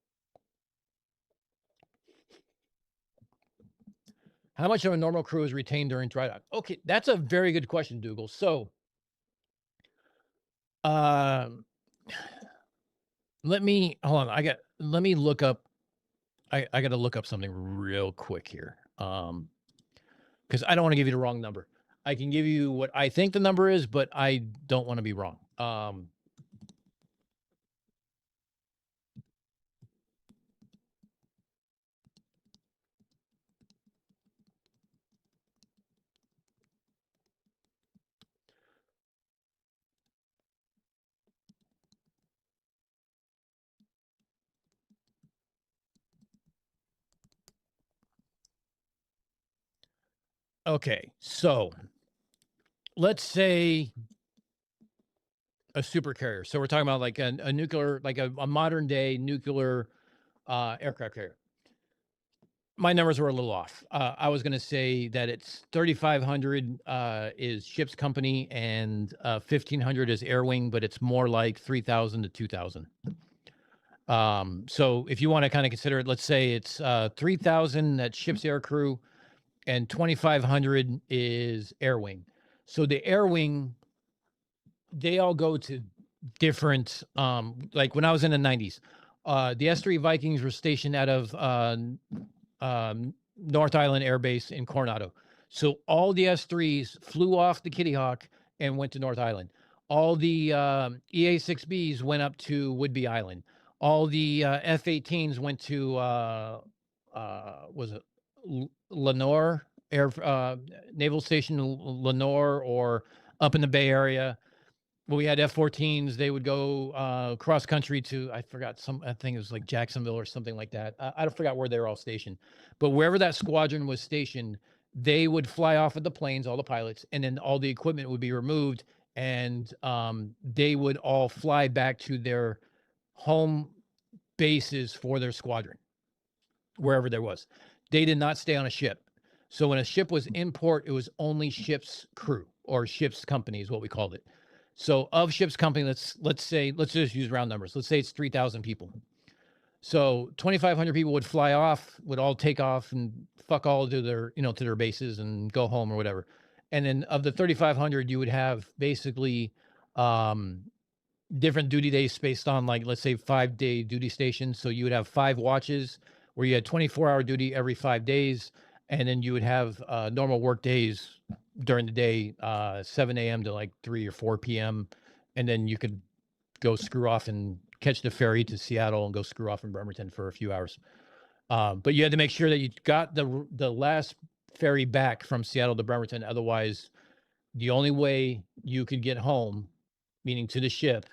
Speaker 2: How much of a normal crew is retained during dry dock? Okay, that's a very good question, Dougal. So, let me hold on. Let me look up. I got to look up something real quick here. Because I don't want to give you the wrong number. I can give you what I think the number is, but I don't want to be wrong. Okay, so let's say a super carrier. So we're talking about like a nuclear, like a modern day nuclear aircraft carrier. My numbers were a little off. I was going to say that it's 3,500 is ship's company and 1,500 is air wing, but it's more like 3,000 to 2,000. So if you want to kind of consider it, let's say it's 3,000 that ship's air crew and 2,500 is air wing. So the air wing, they all go to different, like when I was in the 90s, the S3 Vikings were stationed out of North Island Air Base in Coronado. So all the S3s flew off the Kitty Hawk and went to North Island. All the EA-6Bs went up to Whidbey Island. All the F-18s went to was it Lenore Air Naval Station Lenore, or up in the Bay Area. Well, we had F-14s. They would go cross country to, I forgot, I think it was like Jacksonville or something like that. I forgot where they were all stationed, but wherever that squadron was stationed, they would fly off with the planes, all the pilots, and then all the equipment would be removed, and they would all fly back to their home bases for their squadron, wherever there was. They did not stay on a ship. So when a ship was in port, it was only ship's crew, or ship's company is what we called it. So of ship's company, let's just use round numbers. Let's say it's 3,000 people. So 2,500 people would fly off, would all take off and fuck all to their, to their bases and go home or whatever. And then of the 3,500, you would have basically different duty days spaced on, like, let's say 5-day duty stations. So you would have 5 watches where you had 24-hour duty every 5 days. And then you would have normal work days during the day, 7 a.m. to like 3 or 4 p.m. And then you could go screw off and catch the ferry to Seattle and go screw off in Bremerton for a few hours. But you had to make sure that you got the last ferry back from Seattle to Bremerton. Otherwise, the only way you could get home, meaning to the ship,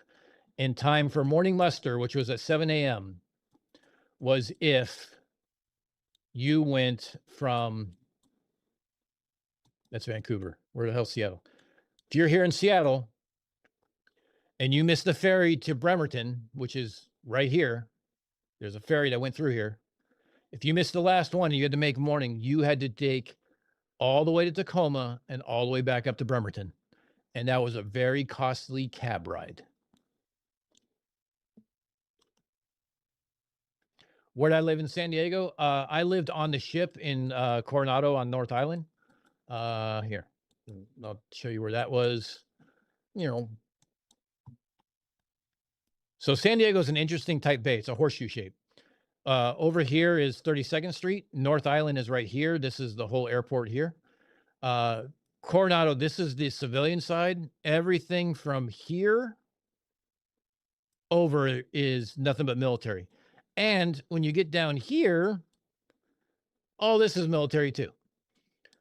Speaker 2: in time for morning muster, which was at 7 a.m., was if you went from, that's Vancouver. Where the hell's Seattle? If you're here in Seattle and you missed the ferry to Bremerton, which is right here, there's a ferry that went through here. If you missed the last one and you had to make morning, you had to take all the way to Tacoma and all the way back up to Bremerton. And that was a very costly cab ride. Where did I live in San Diego? I lived on the ship in Coronado on North Island. Here, I'll show you where that was. So San Diego is an interesting type bay. It's a horseshoe shape. Over here is 32nd Street. North Island is right here. This is the whole airport here. Coronado, this is the civilian side. Everything from here over is nothing but military. And when you get down here, all this is military too.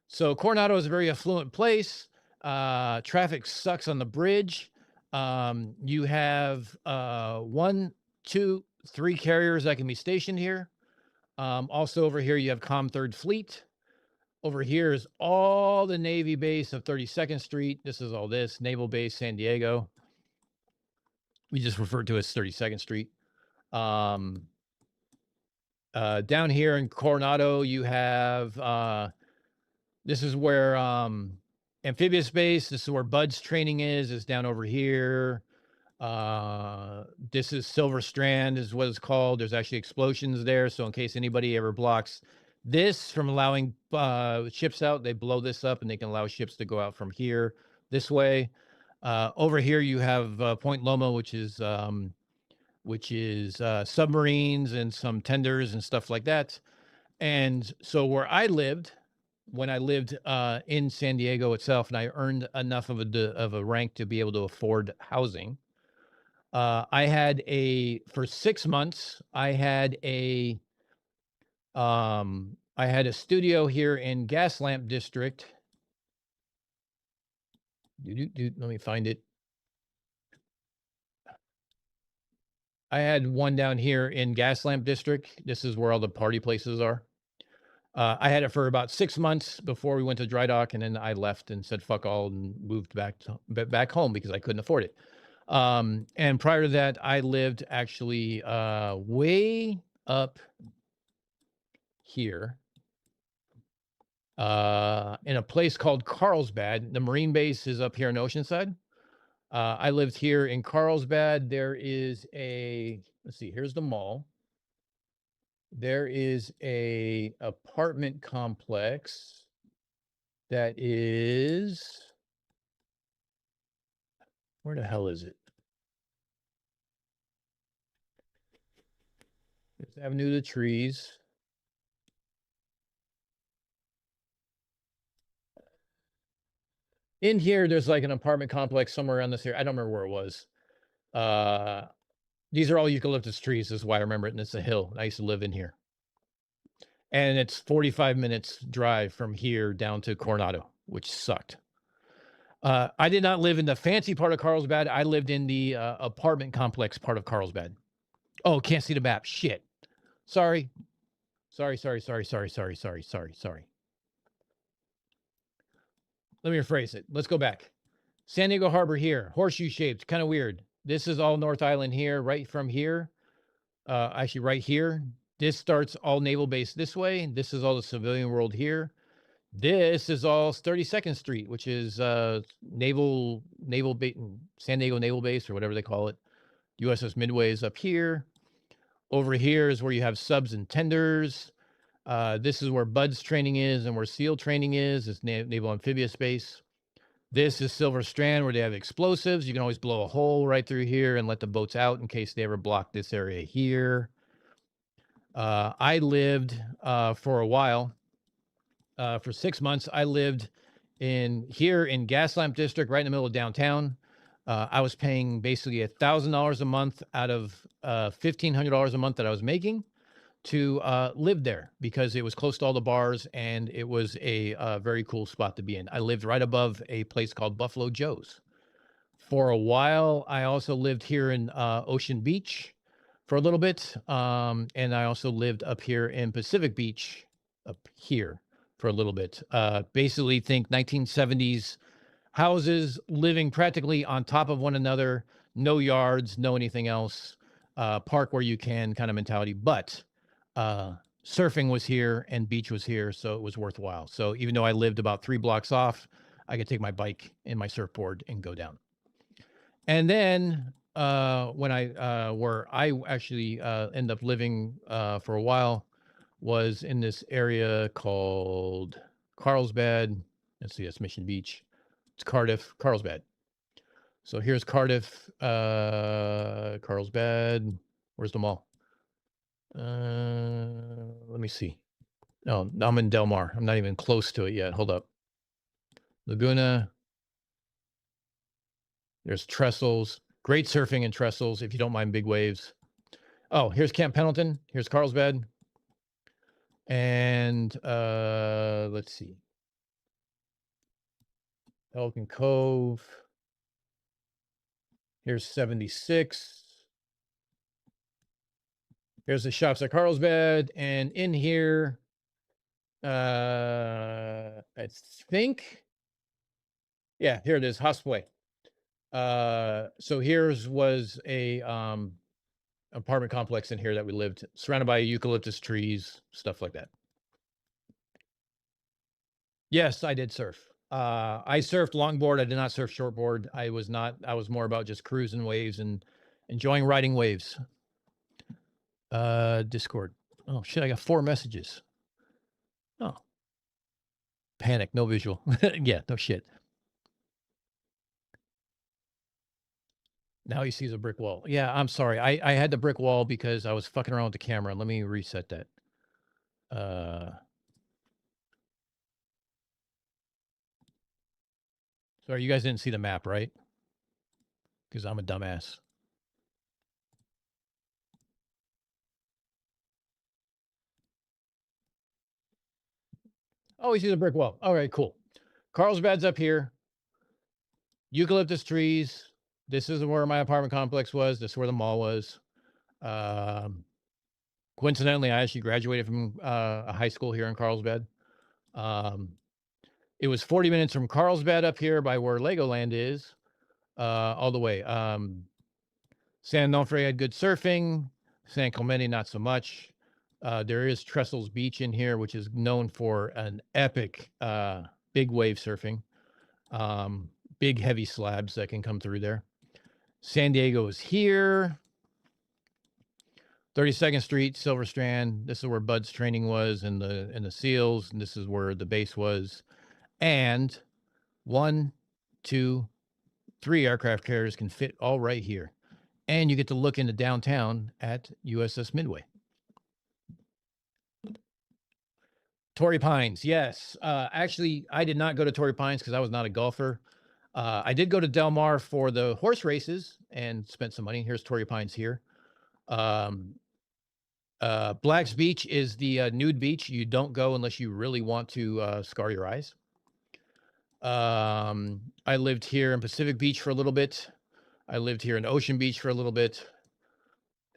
Speaker 2: So Coronado is a very affluent place. Traffic sucks on the bridge. You have 1, 2, 3 carriers that can be stationed here. Also over here, you have Third Fleet. Over here is all the Navy base of 32nd Street. This is all this Naval Base San Diego. We just refer to it as 32nd Street. Down here in Coronado, you have this is where amphibious base. This is where Bud's training is down over here. This is Silver Strand is what it's called. There's actually explosions there. So in case anybody ever blocks this from allowing ships out, they blow this up and they can allow ships to go out from here this way. Over here you have Point Loma, which is submarines and some tenders and stuff like that. And so where I lived, when I lived in San Diego itself, and I earned enough of a rank to be able to afford housing, I had for 6 months, I had a studio here in Gaslamp District. Let me find it. I had one down here in Gaslamp District. This is where all the party places are. I had it for about 6 months before we went to dry dock, and then I left and said fuck all and moved back home because I couldn't afford it. And prior to that, I lived actually way up here in a place called Carlsbad. The Marine base is up here in Oceanside. I lived here in Carlsbad. There is let's see, here's the mall. There is a apartment complex that is, where the hell is it? It's Avenue of the Trees. In here, there's like an apartment complex somewhere around this area. I don't remember where it was. These are all eucalyptus trees. This is why I remember it. And it's a hill. I used to live in here. And it's 45 minutes drive from here down to Coronado, which sucked. I did not live in the fancy part of Carlsbad. I lived in the apartment complex part of Carlsbad. Oh, can't see the map. Shit. Sorry. Sorry. Let me rephrase it. Let's go back. San Diego Harbor here, horseshoe shaped, kind of weird. This is all North Island here, right from here. Actually, right here. This starts all naval base this way. This is all the civilian world here. This is all 32nd Street, which is naval base, San Diego Naval Base, or whatever they call it. USS Midway is up here. Over here is where you have subs and tenders. This is where Bud's training is and where SEAL training is. It's Naval Amphibious Base. This is Silver Strand, where they have explosives. You can always blow a hole right through here and let the boats out in case they ever block this area here. I lived for a while. For 6 months, I lived here in Gaslamp District, right in the middle of downtown. I was paying basically $1,000 a month out of $1,500 a month that I was making to live there because it was close to all the bars and it was a very cool spot to be in. I lived right above a place called Buffalo Joe's. For a while, I also lived here in Ocean Beach for a little bit. And I also lived up here in Pacific Beach up here for a little bit. Basically think 1970s houses living practically on top of one another, no yards, no anything else, park where you can kind of mentality. But surfing was here and beach was here, so it was worthwhile. So even though I lived about 3 blocks off, I could take my bike and my surfboard and go down. And then when where I actually ended up living for a while was in this area called Carlsbad. Let's see, that's Mission Beach. It's Carlsbad. So here's Cardiff, Carlsbad. Where's the mall? Let me see. No, I'm in Del Mar. I'm not even close to it yet. Hold up. Laguna. There's Trestles. Great surfing in Trestles if you don't mind big waves. Oh, here's Camp Pendleton. Here's Carlsbad. And let's see. Pelican Cove. Here's 76. Here's the shops at Carlsbad, and in here, I think, yeah, here it is, Hospway. So here's was a apartment complex in here that we lived, surrounded by eucalyptus trees, stuff like that. Yes, I did surf. I surfed longboard. I did not surf shortboard. I was more about just cruising waves and enjoying riding waves. Discord. Oh shit, I got 4 messages. Oh. Panic, no visual. Yeah, no shit. Now he sees a brick wall. Yeah, I'm sorry. I had the brick wall because I was fucking around with the camera. Let me reset that. Sorry, you guys didn't see the map, right? Because I'm a dumbass. Oh, he sees a brick wall. All right, cool. Carlsbad's up here. Eucalyptus trees. This is where my apartment complex was. This is where the mall was. Coincidentally, I actually graduated from a high school here in Carlsbad. It was 40 minutes from Carlsbad up here by where Legoland is, all the way. San Onofre had good surfing. San Clemente, not so much. There is Trestles Beach in here, which is known for an epic big wave surfing. Big heavy slabs that can come through there. San Diego is here. 32nd Street, Silver Strand. This is where Bud's training was in the SEALs, and this is where the base was. And 1, 2, 3 aircraft carriers can fit all right here. And you get to look into downtown at USS Midway. Torrey Pines, yes. Actually, I did not go to Torrey Pines because I was not a golfer. I did go to Del Mar for the horse races and spent some money. Here's Torrey Pines here. Black's Beach is the nude beach. You don't go unless you really want to scar your eyes. I lived here in Pacific Beach for a little bit. I lived here in Ocean Beach for a little bit.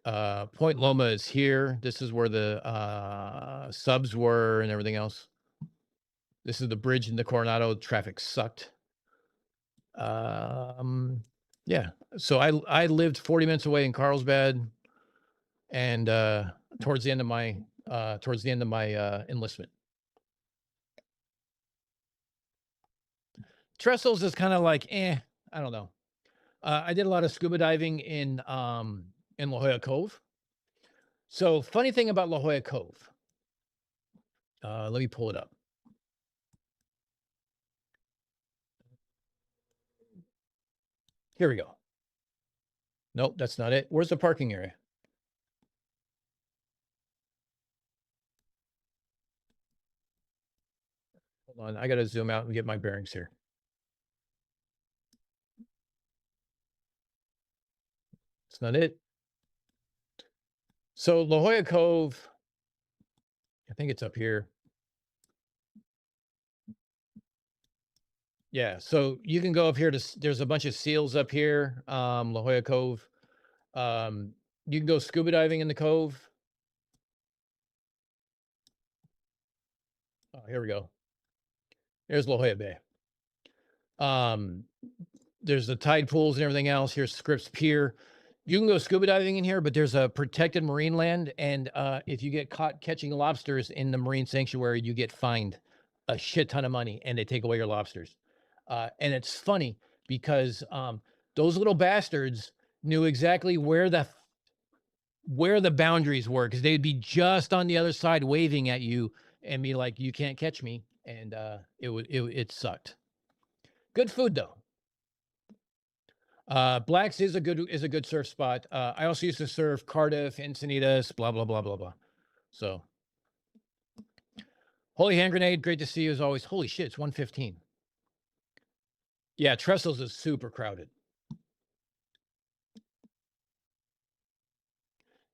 Speaker 2: Point Loma is here. This is where the subs were and everything else. This is the bridge in the Coronado. Traffic sucked. Yeah. So I lived 40 minutes away in Carlsbad, and towards the end of my enlistment. Trestles is kind of like, I don't know. I did a lot of scuba diving in La Jolla Cove. So funny thing about La Jolla Cove. Let me pull it up. Here we go. Nope, that's not it. Where's the parking area? Hold on, I got to zoom out and get my bearings here. It's not it. So La Jolla Cove, I think it's up here. Yeah, so you can go up here to, there's a bunch of seals up here, La Jolla Cove. You can go scuba diving in the cove. Oh, here we go. There's La Jolla Bay. There's the tide pools and everything else. Here's Scripps Pier. You can go scuba diving in here, but there's a protected marine land. And if you get caught catching lobsters in the marine sanctuary, you get fined a shit ton of money and they take away your lobsters. And it's funny because those little bastards knew exactly where the boundaries were, because they'd be just on the other side waving at you and be like, you can't catch me. And it sucked. Good food though. Blacks is a good surf spot. I also used to surf Cardiff, Encinitas, blah blah blah blah blah. So, Holy Hand Grenade, great to see you as always. Holy shit, it's 1:15. Yeah, Trestles is super crowded.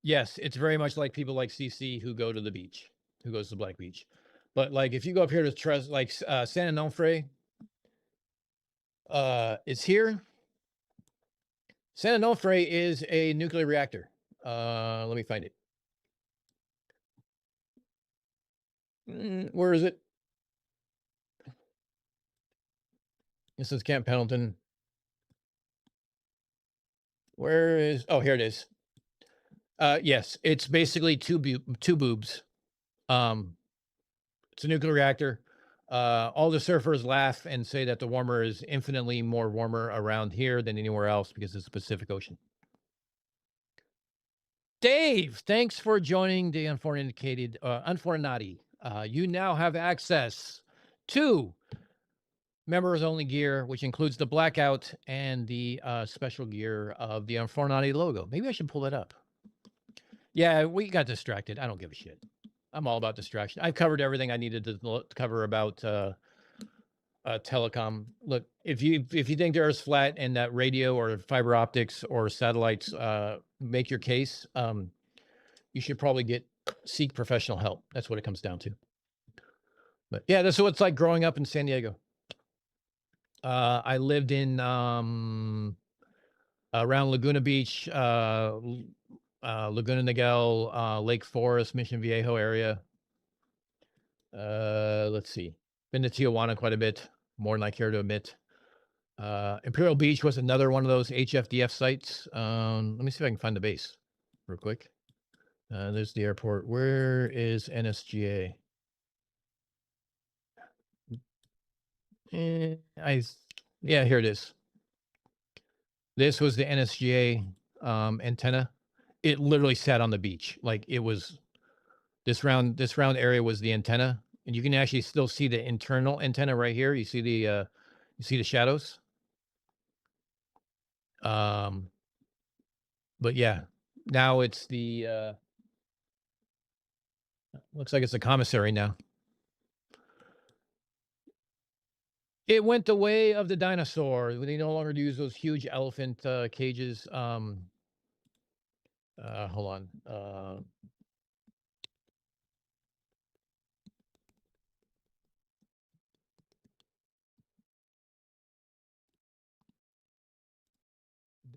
Speaker 2: Yes, it's very much like people like CC who go to the beach, who goes to Black Beach. But like if you go up here to like San Onofre, it's here. San Onofre is a nuclear reactor. Let me find it. Where is it? This is Camp Pendleton. Where is? Oh, here it is. Yes, it's basically two boobs. It's a nuclear reactor. All the surfers laugh and say that the warmer is infinitely more warmer around here than anywhere else because it's the Pacific Ocean. Dave, thanks for joining the Unfornicated, Unforninati. You now have access to members only gear, which includes the blackout and the special gear of the Unforninati logo. Maybe I should pull it up. Yeah, we got distracted. I don't give a shit. I'm all about distraction. I've covered everything I needed to cover about telecom. Look, if you think the Earth's flat and that radio or fiber optics or satellites make your case, you should probably seek professional help. That's what it comes down to. But yeah, that's what it's like growing up in San Diego. I lived in around Laguna Beach, Laguna Niguel, Lake Forest, Mission Viejo area. Let's see. Been to Tijuana quite a bit, more than I care to admit. Imperial Beach was another one of those HFDF sites. Let me see if I can find the base real quick. There's the airport. Where is NSGA? Yeah, here it is. This was the NSGA antenna. It literally sat on the beach. Like it was this round area was the antenna, and you can actually still see the internal antenna right here. You see the shadows. But yeah, now it's the looks like it's a commissary now. It went the way of the dinosaur. They no longer use those huge elephant cages. Hold on.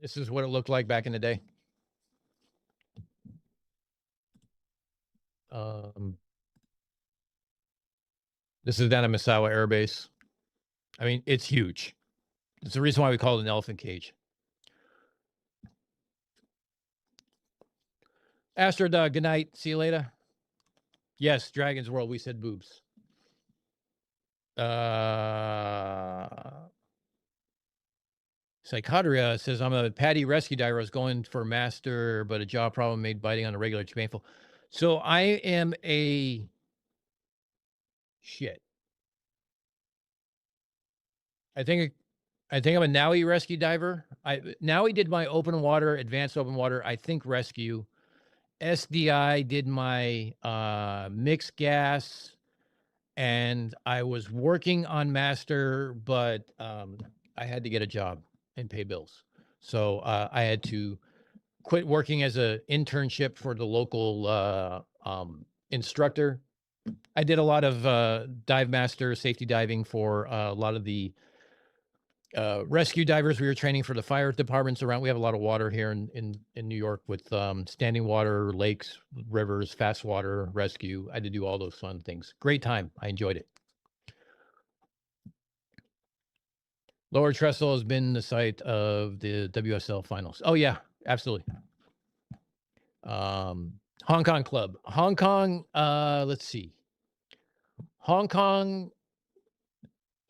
Speaker 2: This is what it looked like back in the day. This is down at Misawa Air Base. I mean, it's huge. It's the reason why we call it an elephant cage. Astro Dog, good night. See you later. Yes, Dragon's World. We said boobs. Psychotria says, I'm a Patty rescue diver. I was going for master, but a jaw problem made biting on a regular too painful. So I am a shit. I think I'm a Nowie rescue diver. Nowie did my open water, advanced open water, I think rescue. SDI did my mixed gas, and I was working on master, but I had to get a job and pay bills. So I had to quit working as an internship for the local instructor. I did a lot of dive master safety diving for a lot of the rescue divers we were training for the fire departments around. We have a lot of water here in New York with standing water, lakes, rivers, fast water, rescue. I had to do all those fun things. Great time. I enjoyed it. Lower Trestle has been the site of the WSL finals. Oh yeah, absolutely. Hong Kong club. Hong Kong, let's see. Hong Kong,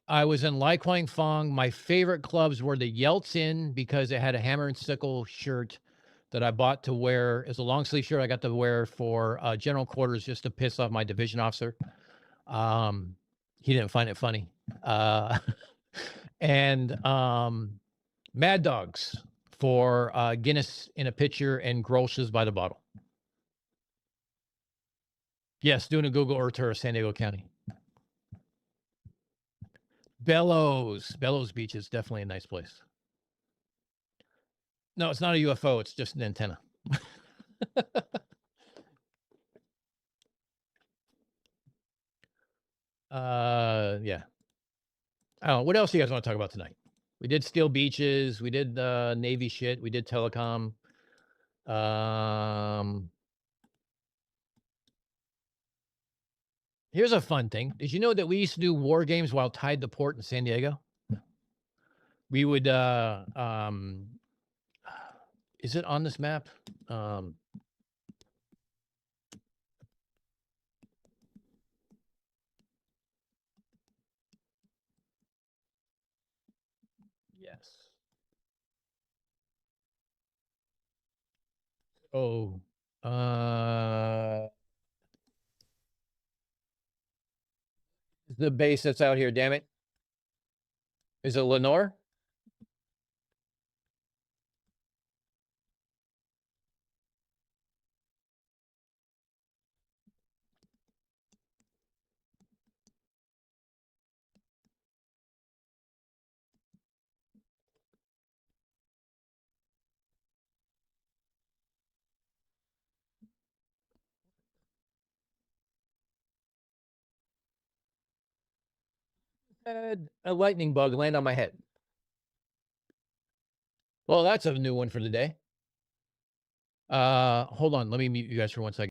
Speaker 2: I was in Lai Kwang Fong. My favorite clubs were the Yeltsin because it had a hammer and sickle shirt that I bought to wear. It's a long sleeve shirt I got to wear for general quarters just to piss off my division officer. He didn't find it funny. And Mad Dogs for Guinness in a pitcher and Grolsch's by the bottle. Yes, doing a Google Earth tour of San Diego County. Bellows Beach is definitely a nice place. No, it's not a UFO. It's just an antenna. Yeah. I don't know. What else do you guys want to talk about tonight? We did Steel Beaches. We did Navy shit. We did Telecom. Here's a fun thing. Did you know that we used to do war games while tied to port in San Diego? We would is it on this map? Yes. Oh, the base that's out here, damn it. Is it Lenore? Had a lightning bug land on my head. Well, that's a new one for the day. Hold on. Let me mute you guys for 1 second.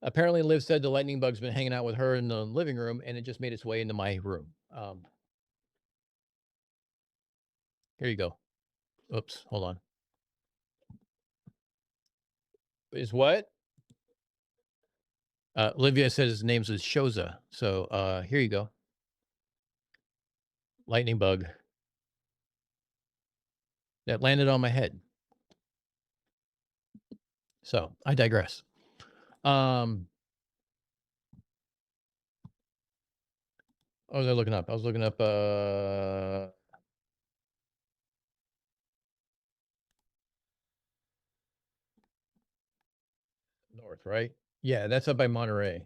Speaker 2: Apparently, Liv said the lightning bug's been hanging out with her in the living room, and it just made its way into my room. Here you go. Oops, hold on. Is what? Olivia says his name's is Shoza. So here you go. Lightning bug that landed on my head. So I digress. What was I looking up? I was looking up north, right? Yeah, that's up by Monterey.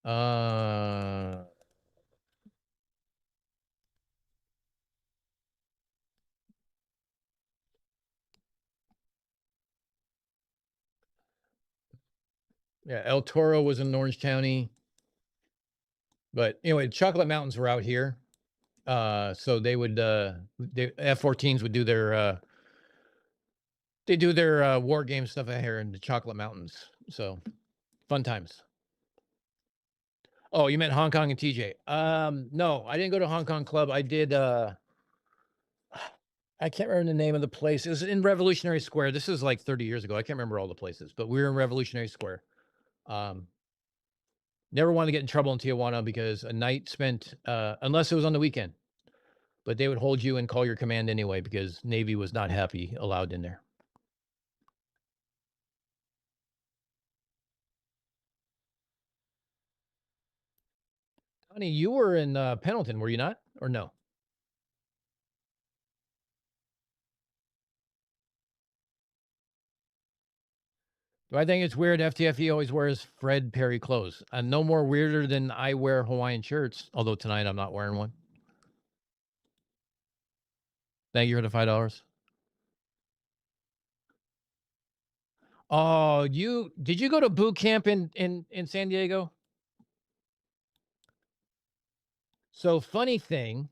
Speaker 2: Yeah, El Toro was in Orange County. But anyway, Chocolate Mountains were out here. So they would F-14s would do their they do their war game stuff out here in the Chocolate Mountains. So fun times. Oh, you meant Hong Kong and TJ. No, I didn't go to Hong Kong Club. I did I can't remember the name of the place. It was in Revolutionary Square. This is like 30 years ago. I can't remember all the places, but we were in Revolutionary Square. Never wanted to get in trouble in Tijuana because a night spent, unless it was on the weekend, but they would hold you and call your command anyway because Navy was not happy allowed in there. Honey, you were in Pendleton, were you not? Or no? Do I think it's weird FTFE always wears Fred Perry clothes? No more weirder than I wear Hawaiian shirts, although tonight I'm not wearing one. Thank you for the $5. Oh, did you go to boot camp in San Diego? So funny thing,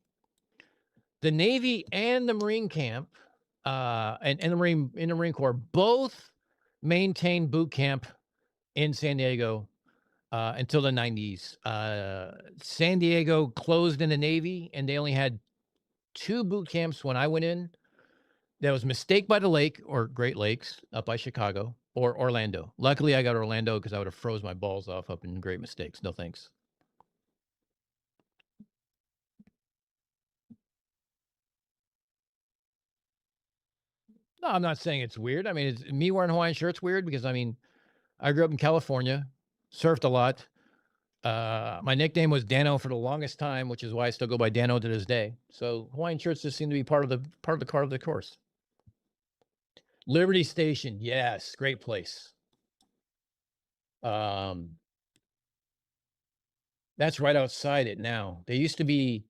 Speaker 2: the Navy and the Marine camp, and the Marine Corps both maintained boot camp in San Diego until the 90s. San Diego closed in the Navy, and they only had 2 boot camps when I went in. That was Mistake by the Lake or Great Lakes up by Chicago or Orlando. Luckily, I got Orlando because I would have froze my balls off up in Great Mistakes. No thanks. No, I'm not saying it's weird. I mean, it's me wearing Hawaiian shirts weird because I mean, I grew up in California, surfed a lot. My nickname was Dano for the longest time, which is why I still go by Dano to this day. So Hawaiian shirts just seem to be part of the course. Liberty Station, yes, great place. That's right outside it now. They used to be.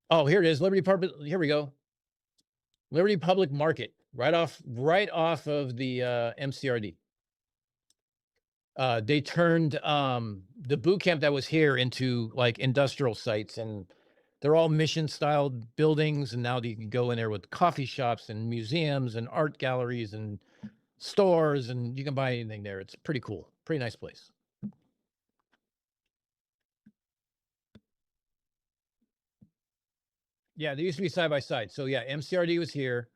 Speaker 2: Oh, here it is, Liberty Park. Here we go. Liberty Public Market, right off of the MCRD. They turned the boot camp that was here into like industrial sites, and they're all mission style buildings. And now you can go in there with coffee shops and museums and art galleries and stores, and you can buy anything there. It's pretty cool. Pretty nice place. Yeah, they used to be side by side. So yeah, MCRD was here,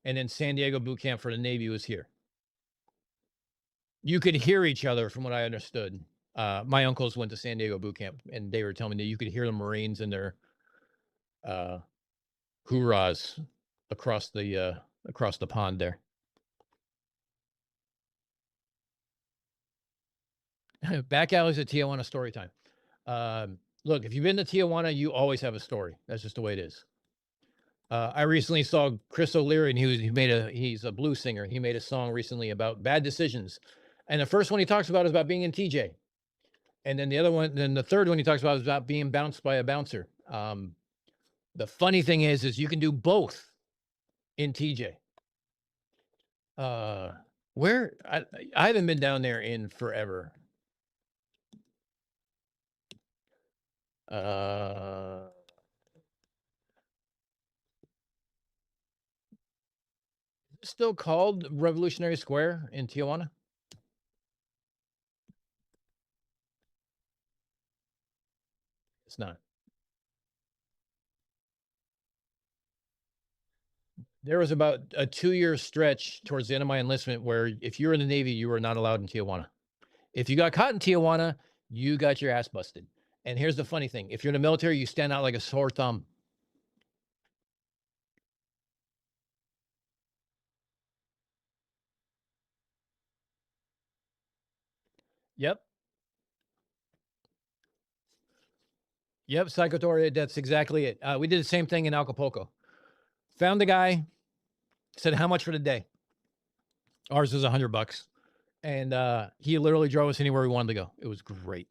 Speaker 2: and then San Diego boot camp for the Navy was here. You could hear each other, from what I understood. My uncles went to San Diego boot camp, and they were telling me that you could hear the Marines and their hoorahs across the pond there. Back alleys at Tijuana story time. Look, if you've been to Tijuana, you always have a story. That's just the way it is. I recently saw Chris O'Leary, and he's a blues singer. He made a song recently about bad decisions, and the first one he talks about is about being in TJ, and then the third one he talks about is about being bounced by a bouncer. The funny thing is you can do both in TJ. Where I haven't been down there in forever. Still called Revolutionary Square in Tijuana? It's not. There was about a 2-year stretch towards the end of my enlistment where if you were in the Navy, you were not allowed in Tijuana. If you got caught in Tijuana, you got your ass busted. And here's the funny thing. If you're in the military, you stand out like a sore thumb. Yep. Yep, psychotoria, that's exactly it. We did the same thing in Acapulco. Found the guy, said, how much for the day? Ours was $100. And he literally drove us anywhere we wanted to go. It was great.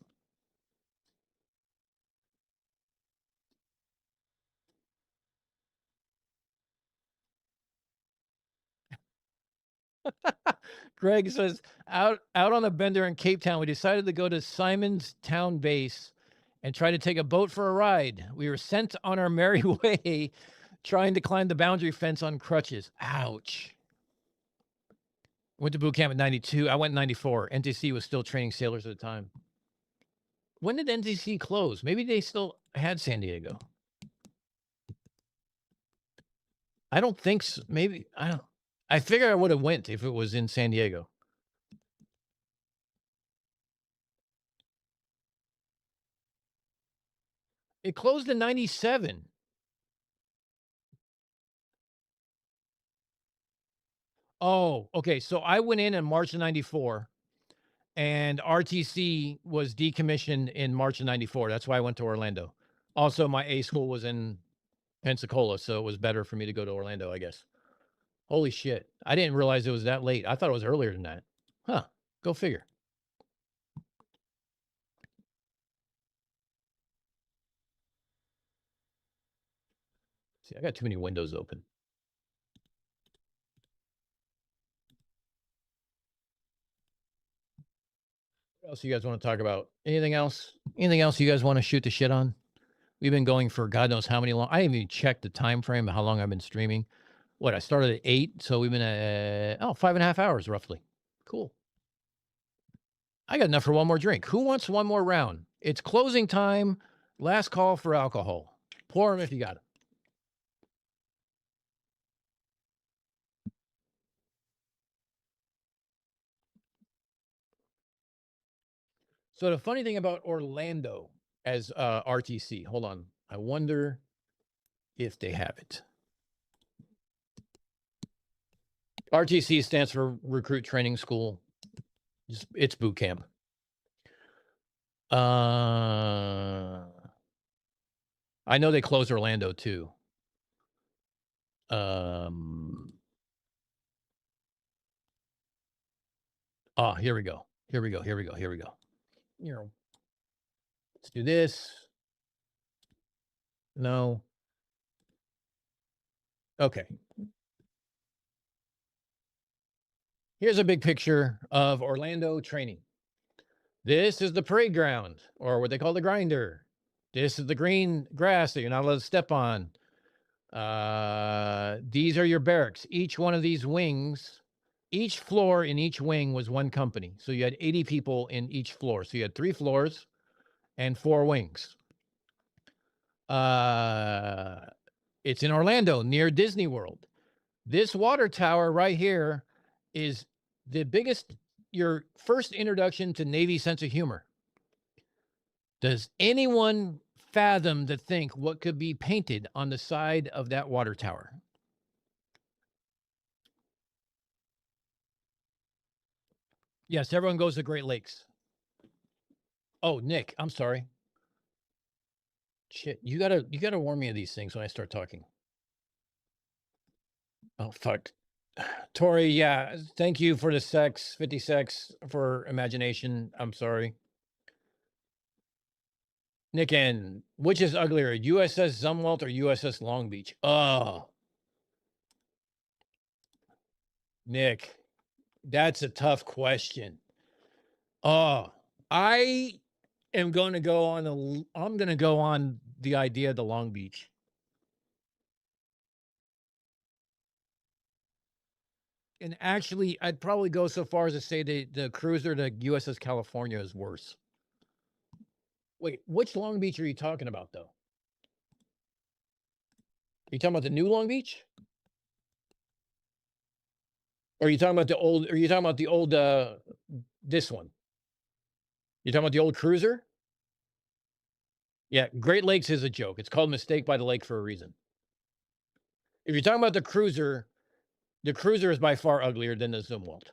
Speaker 2: Greg says, out on a bender in Cape Town, we decided to go to Simon's Town base and try to take a boat for a ride. We were sent on our merry way, trying to climb the boundary fence on crutches. Ouch. Went to boot camp in 92. I went in 94. NTC was still training sailors at the time. When did NTC close? Maybe they still had San Diego. I don't think so. Maybe, I don't. I figure I would have went if it was in San Diego. It closed in 97. Oh, okay. So I went in March of 94, and RTC was decommissioned in March of 94. That's why I went to Orlando. Also, my A school was in Pensacola, so it was better for me to go to Orlando, I guess. Holy shit. I didn't realize it was that late. I thought it was earlier than that. Huh. Go figure. See, I got too many windows open. What else you guys want to talk about? Anything else? Anything else you guys want to shoot the shit on? We've been going for God knows how many long. I haven't even checked the time frame of how long I've been streaming. What, I started at 8, so we've been at 5.5 hours roughly. Cool. I got enough for one more drink. Who wants one more round? It's closing time. Last call for alcohol. Pour them if you got it. So the funny thing about Orlando as RTC, hold on. I wonder if they have it. RTC stands for Recruit Training School. It's boot camp. I know they closed Orlando too. Here we go. Here we go. Let's do this. No. Okay. Here's a big picture of Orlando training. This is the parade ground, or what they call the grinder. This is the green grass that you're not allowed to step on. These are your barracks. Each one of these wings, each floor in each wing was one company. So you had 80 people in each floor. So you had 3 floors and 4 wings. It's in Orlando near Disney World. This water tower right here is the biggest, your first introduction to Navy sense of humor. Does anyone fathom to think what could be painted on the side of that water tower? Yes, everyone goes to Great Lakes. Oh, Nick, I'm sorry. Shit, you gotta warn me of these things when I start talking. Oh fuck. Tori, yeah, thank you for the 50 sex for imagination. I'm sorry. Nick N, which is uglier, USS Zumwalt or USS Long Beach? Oh, Nick, that's a tough question. Oh, I am going to go on I'm going to go on the idea of the Long Beach. And actually, I'd probably go so far as to say the cruiser to USS California is worse. Wait, which Long Beach are you talking about, though? Are you talking about the new Long Beach? Or are you talking about the old? Are you talking about the old? This one? You talking about the old cruiser? Yeah, Great Lakes is a joke. It's called Mistake by the Lake for a reason. If you're talking about the cruiser is by far uglier than the Zumwalt.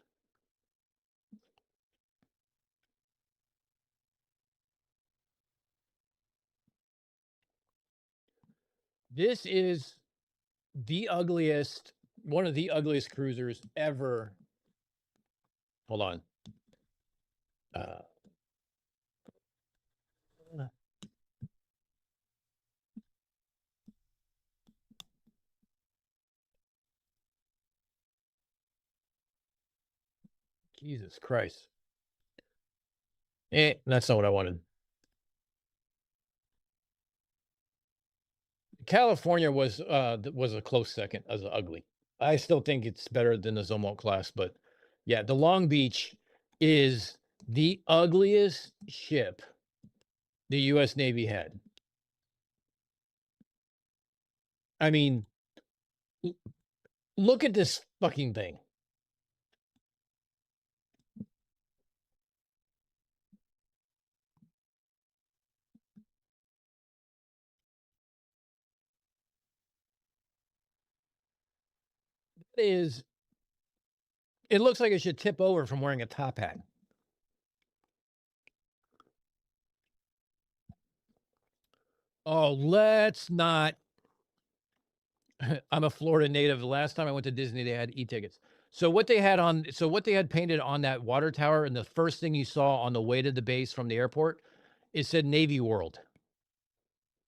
Speaker 2: This is the ugliest, one of the ugliest cruisers ever. Hold on. Jesus Christ. That's not what I wanted. California was a close second as ugly. I still think it's better than the Zumwalt class, but yeah, the Long Beach is the ugliest ship the U.S. Navy had. I mean, look at this fucking thing. It looks like it should tip over from wearing a top hat. Oh, let's not. I'm a Florida native. The last time I went to Disney, they had e-tickets. So what they had painted on that water tower, and the first thing you saw on the way to the base from the airport, it said Navy World,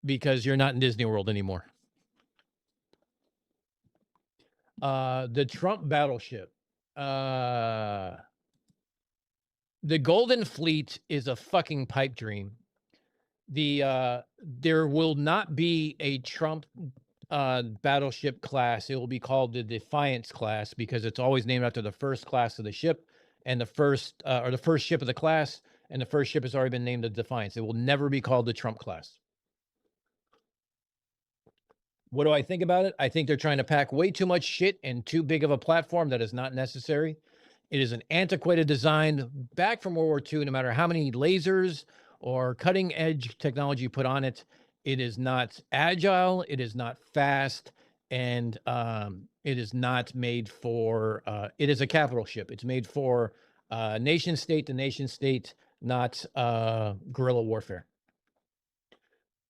Speaker 2: because you're not in Disney World anymore. The Trump battleship. The Golden Fleet is a fucking pipe dream. There will not be a Trump battleship class. It will be called the Defiance class, because it's always named after the first class of the ship, and the first ship of the class, and the first ship has already been named the Defiance. It will never be called the Trump class. What do I think about it? I think they're trying to pack way too much shit in too big of a platform that is not necessary. It is an antiquated design back from World War II. No matter how many lasers or cutting edge technology you put on it, it is not agile, it is not fast, and it is not made for, it is a capital ship. It's made for nation state to nation state, not guerrilla warfare.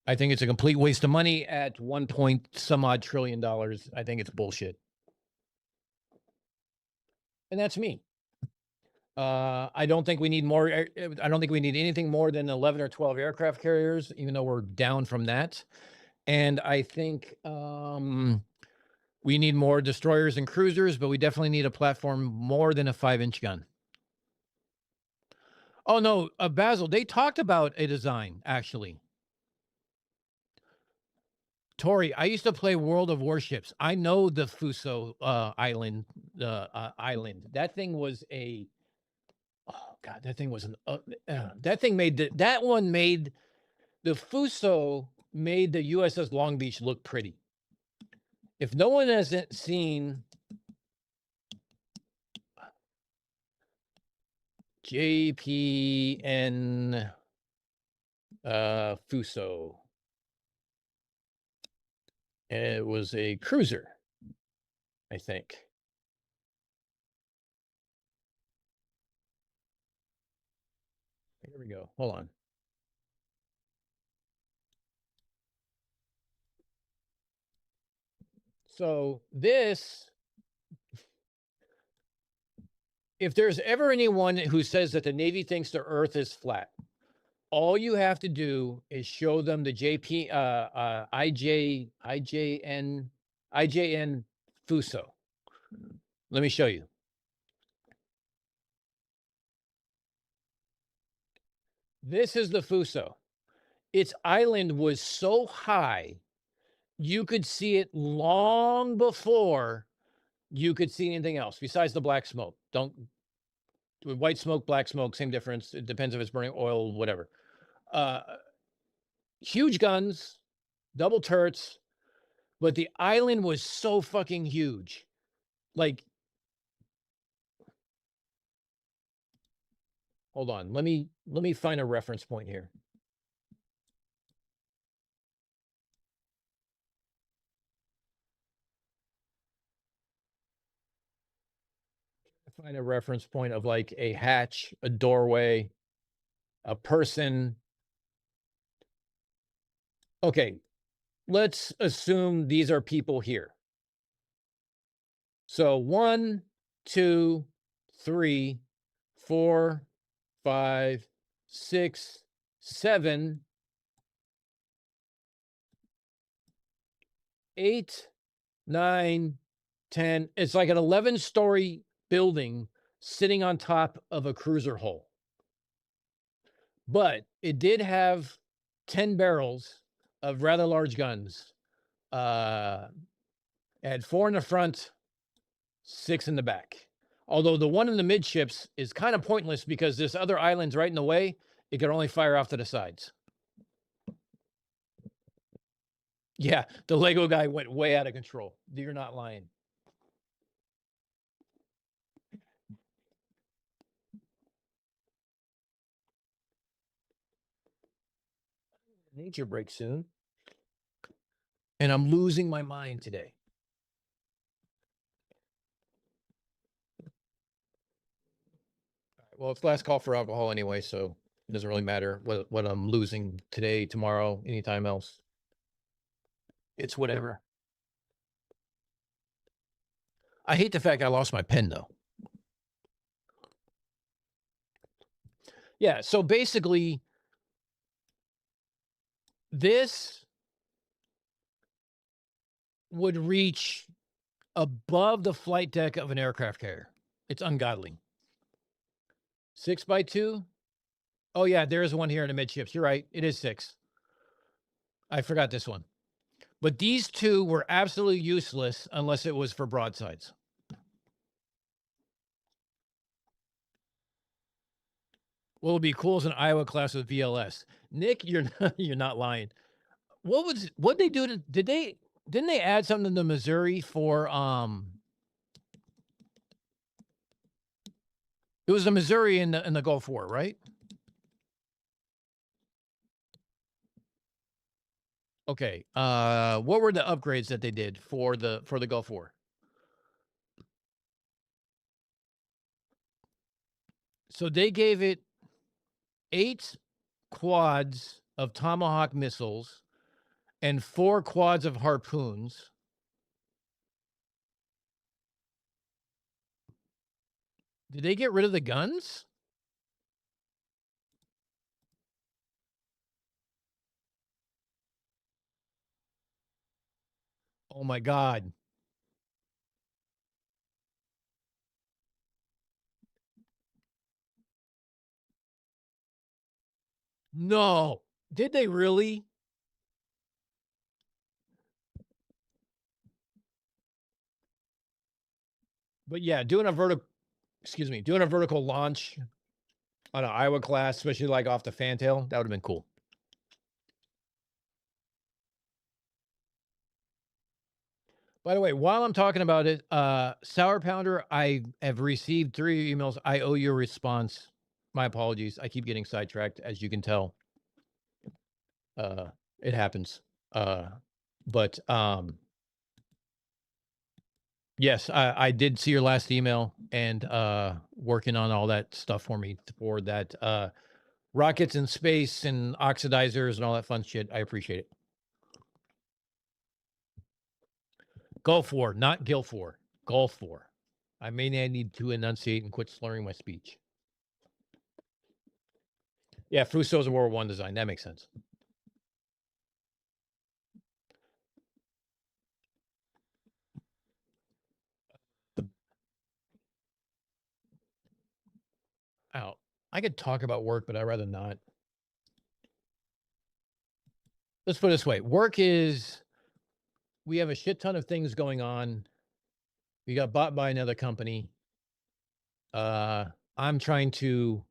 Speaker 2: I think it's a complete waste of money at 1 point some odd trillion dollars. I think it's bullshit. And that's me. I don't think we need more. I don't think we need anything more than 11 or 12 aircraft carriers, even though we're down from that. And I think We need more destroyers and cruisers, but we definitely need a platform more than a 5-inch gun. Oh, no, Basil, they talked about a design, actually. Tori, I used to play World of Warships. I know the Fuso island. Island. That thing was a. Oh God, that thing was an. That thing made that one made the Fuso made the USS Long Beach look pretty. If no one hasn't seen JPN Fuso, it was a cruiser, I think. Here we go. Hold on. So this, if there's ever anyone who says that the Navy thinks the Earth is flat, all you have to do is show them the IJN Fuso. Let me show you. This is the Fuso. Its island was so high, you could see it long before you could see anything else besides the black smoke. White smoke, black smoke, same difference. It depends if it's burning oil, whatever. Huge guns, double turrets, but the island was so fucking huge. Like, hold on. Let me find a reference point here. Find a reference point of like a hatch, a doorway, a person. Okay, let's assume these are people here. So 1, 2, 3, 4, 5, 6, 7, 8, 9, 10. It's like an 11-story building sitting on top of a cruiser hull. But it did have 10 barrels of rather large guns. It had 4 in the front, 6 in the back. Although the one in the midships is kind of pointless because this other island's right in the way. It could only fire off to the sides. Yeah, the Lego guy went way out of control. You're not lying. Nature break soon. And I'm losing my mind today. Well, it's last call for alcohol anyway, so it doesn't really matter what I'm losing today, tomorrow, anytime else. It's whatever. I hate the fact I lost my pen, though. Yeah, so basically, this would reach above the flight deck of an aircraft carrier. It's ungodly. 6x2? Oh, yeah, there is one here in the midships. You're right. It is 6. I forgot this one. But these two were absolutely useless unless it was for broadsides. What would be cool is an Iowa class with VLS. Nick, you're not lying. What they do to didn't they add something to Missouri for it was the Missouri in the Gulf War, right? Okay. What were the upgrades that they did for the Gulf War? So they gave it 8 quads of Tomahawk missiles and 4 quads of harpoons. Did they get rid of the guns? Oh my God. No. Did they really? But yeah, doing a vertical launch on an Iowa class, especially like off the fantail, that would have been cool. By the way, while I'm talking about it, Sour Pounder, I have received 3 emails. I owe you a response. My apologies. I keep getting sidetracked, as you can tell. It happens. But yes, I did see your last email and working on all that stuff for me for that rockets in space and oxidizers and all that fun shit. I appreciate it. Gulf War, not Gulf War. Gulf War. I may need to enunciate and quit slurring my speech. Yeah, Fuso's a World War I design. That makes sense. Ow. I could talk about work, but I'd rather not. Let's put it this way. Work is, we have a shit ton of things going on. We got bought by another company. I'm trying to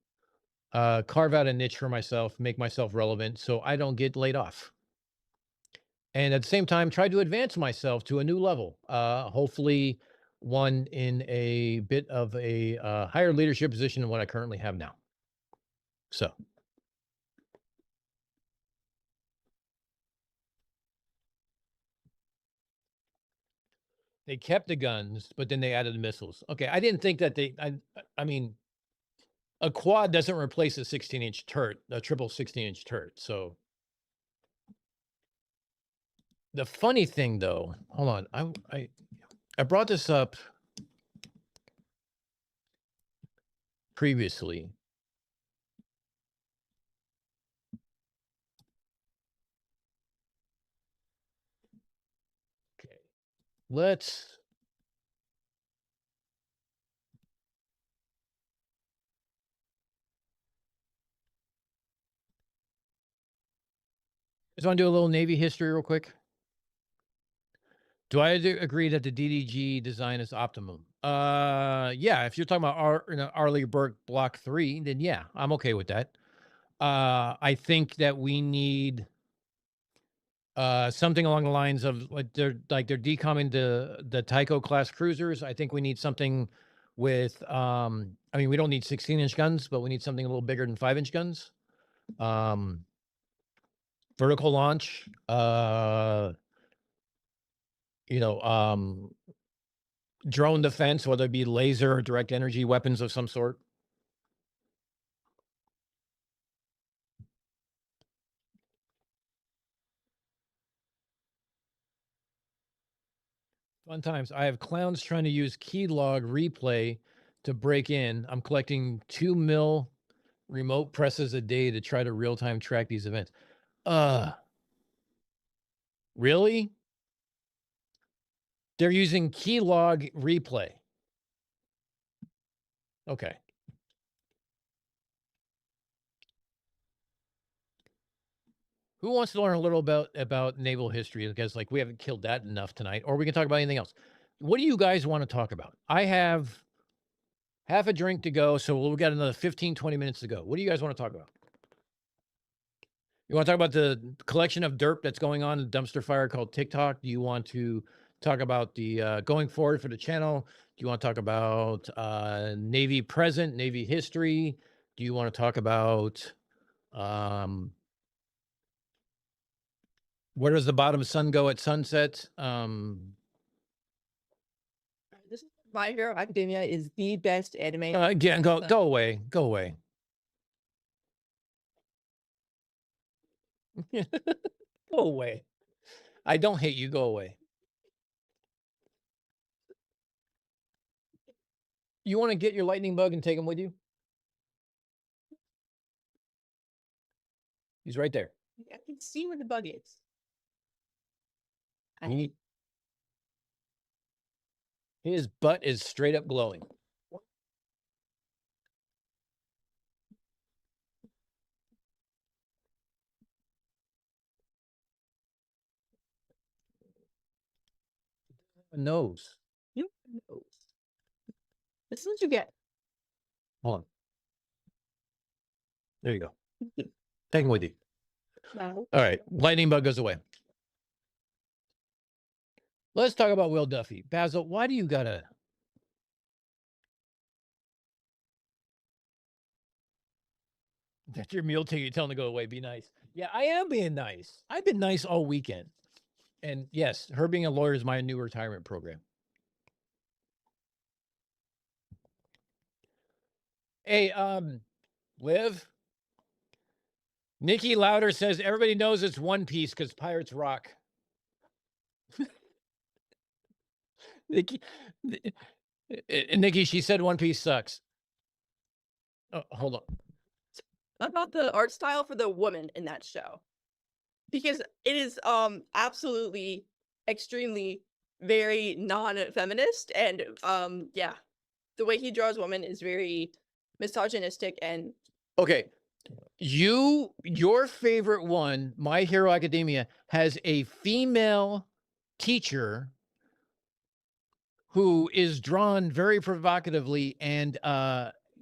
Speaker 2: carve out a niche for myself, make myself relevant so I don't get laid off. And at the same time, try to advance myself to a new level. Hopefully one in a bit of a higher leadership position than what I currently have now. So. They kept the guns, but then they added the missiles. Okay, I didn't think that I mean, a quad doesn't replace a 16-inch turret, a triple 16-inch turret. So the funny thing, though, hold on, I brought this up previously. Okay, let's. Just want to do a little Navy history real quick. Do I agree that the DDG design is optimum? Yeah. If you're talking about Arleigh Burke Block 3, then yeah, I'm okay with that. I think that we need something along the lines of they're decomming the Tycho class cruisers. I think we need something with I mean, we don't need 16-inch guns, but we need something a little bigger than 5-inch guns. Vertical launch, drone defense, whether it be laser or direct energy weapons of some sort. Fun times. I have clowns trying to use keylog replay to break in. I'm collecting 2 mil remote presses a day to try to real-time track these events. Really? They're using keylog replay. Okay. Who wants to learn a little about naval history? Because like we haven't killed that enough tonight, or we can talk about anything else. What do you guys want to talk about? I have half a drink to go, so we've got another 15, 20 minutes to go. What do you guys want to talk about? You want to talk about the collection of derp that's going on in the dumpster fire called TikTok? Do you want to talk about the going forward for the channel? Do you want to talk about Navy present, Navy history? Do you want to talk about where does the bottom sun go at sunset?
Speaker 6: This is My Hero Academia is the best anime.
Speaker 2: Again, go away. Go away. Go away. I don't hate you. Go away. You want to get your lightning bug and take him with you? He's right there.
Speaker 6: I can see where the bug is.
Speaker 2: His butt is straight up glowing. A nose.
Speaker 6: You know. This is what you get.
Speaker 2: Hold on. There you go. Take him with you.
Speaker 6: Wow.
Speaker 2: All right. Lightning bug goes away. Let's talk about Will Duffy. Basil, why do you gotta? That's your meal ticket. Tell him to go away. Be nice. Yeah, I am being nice. I've been nice all weekend. And yes, her being a lawyer is my new retirement program. Hey, Liv. Nikki Louder says everybody knows it's One Piece because pirates rock. Nikki, Nikki, she said One Piece sucks. Oh, hold on.
Speaker 6: About the art style for the woman in that show, because it is absolutely extremely very non-feminist, and yeah, the way he draws women is very misogynistic. And
Speaker 2: Okay. Your favorite one, My Hero Academia, has a female teacher who is drawn very provocatively and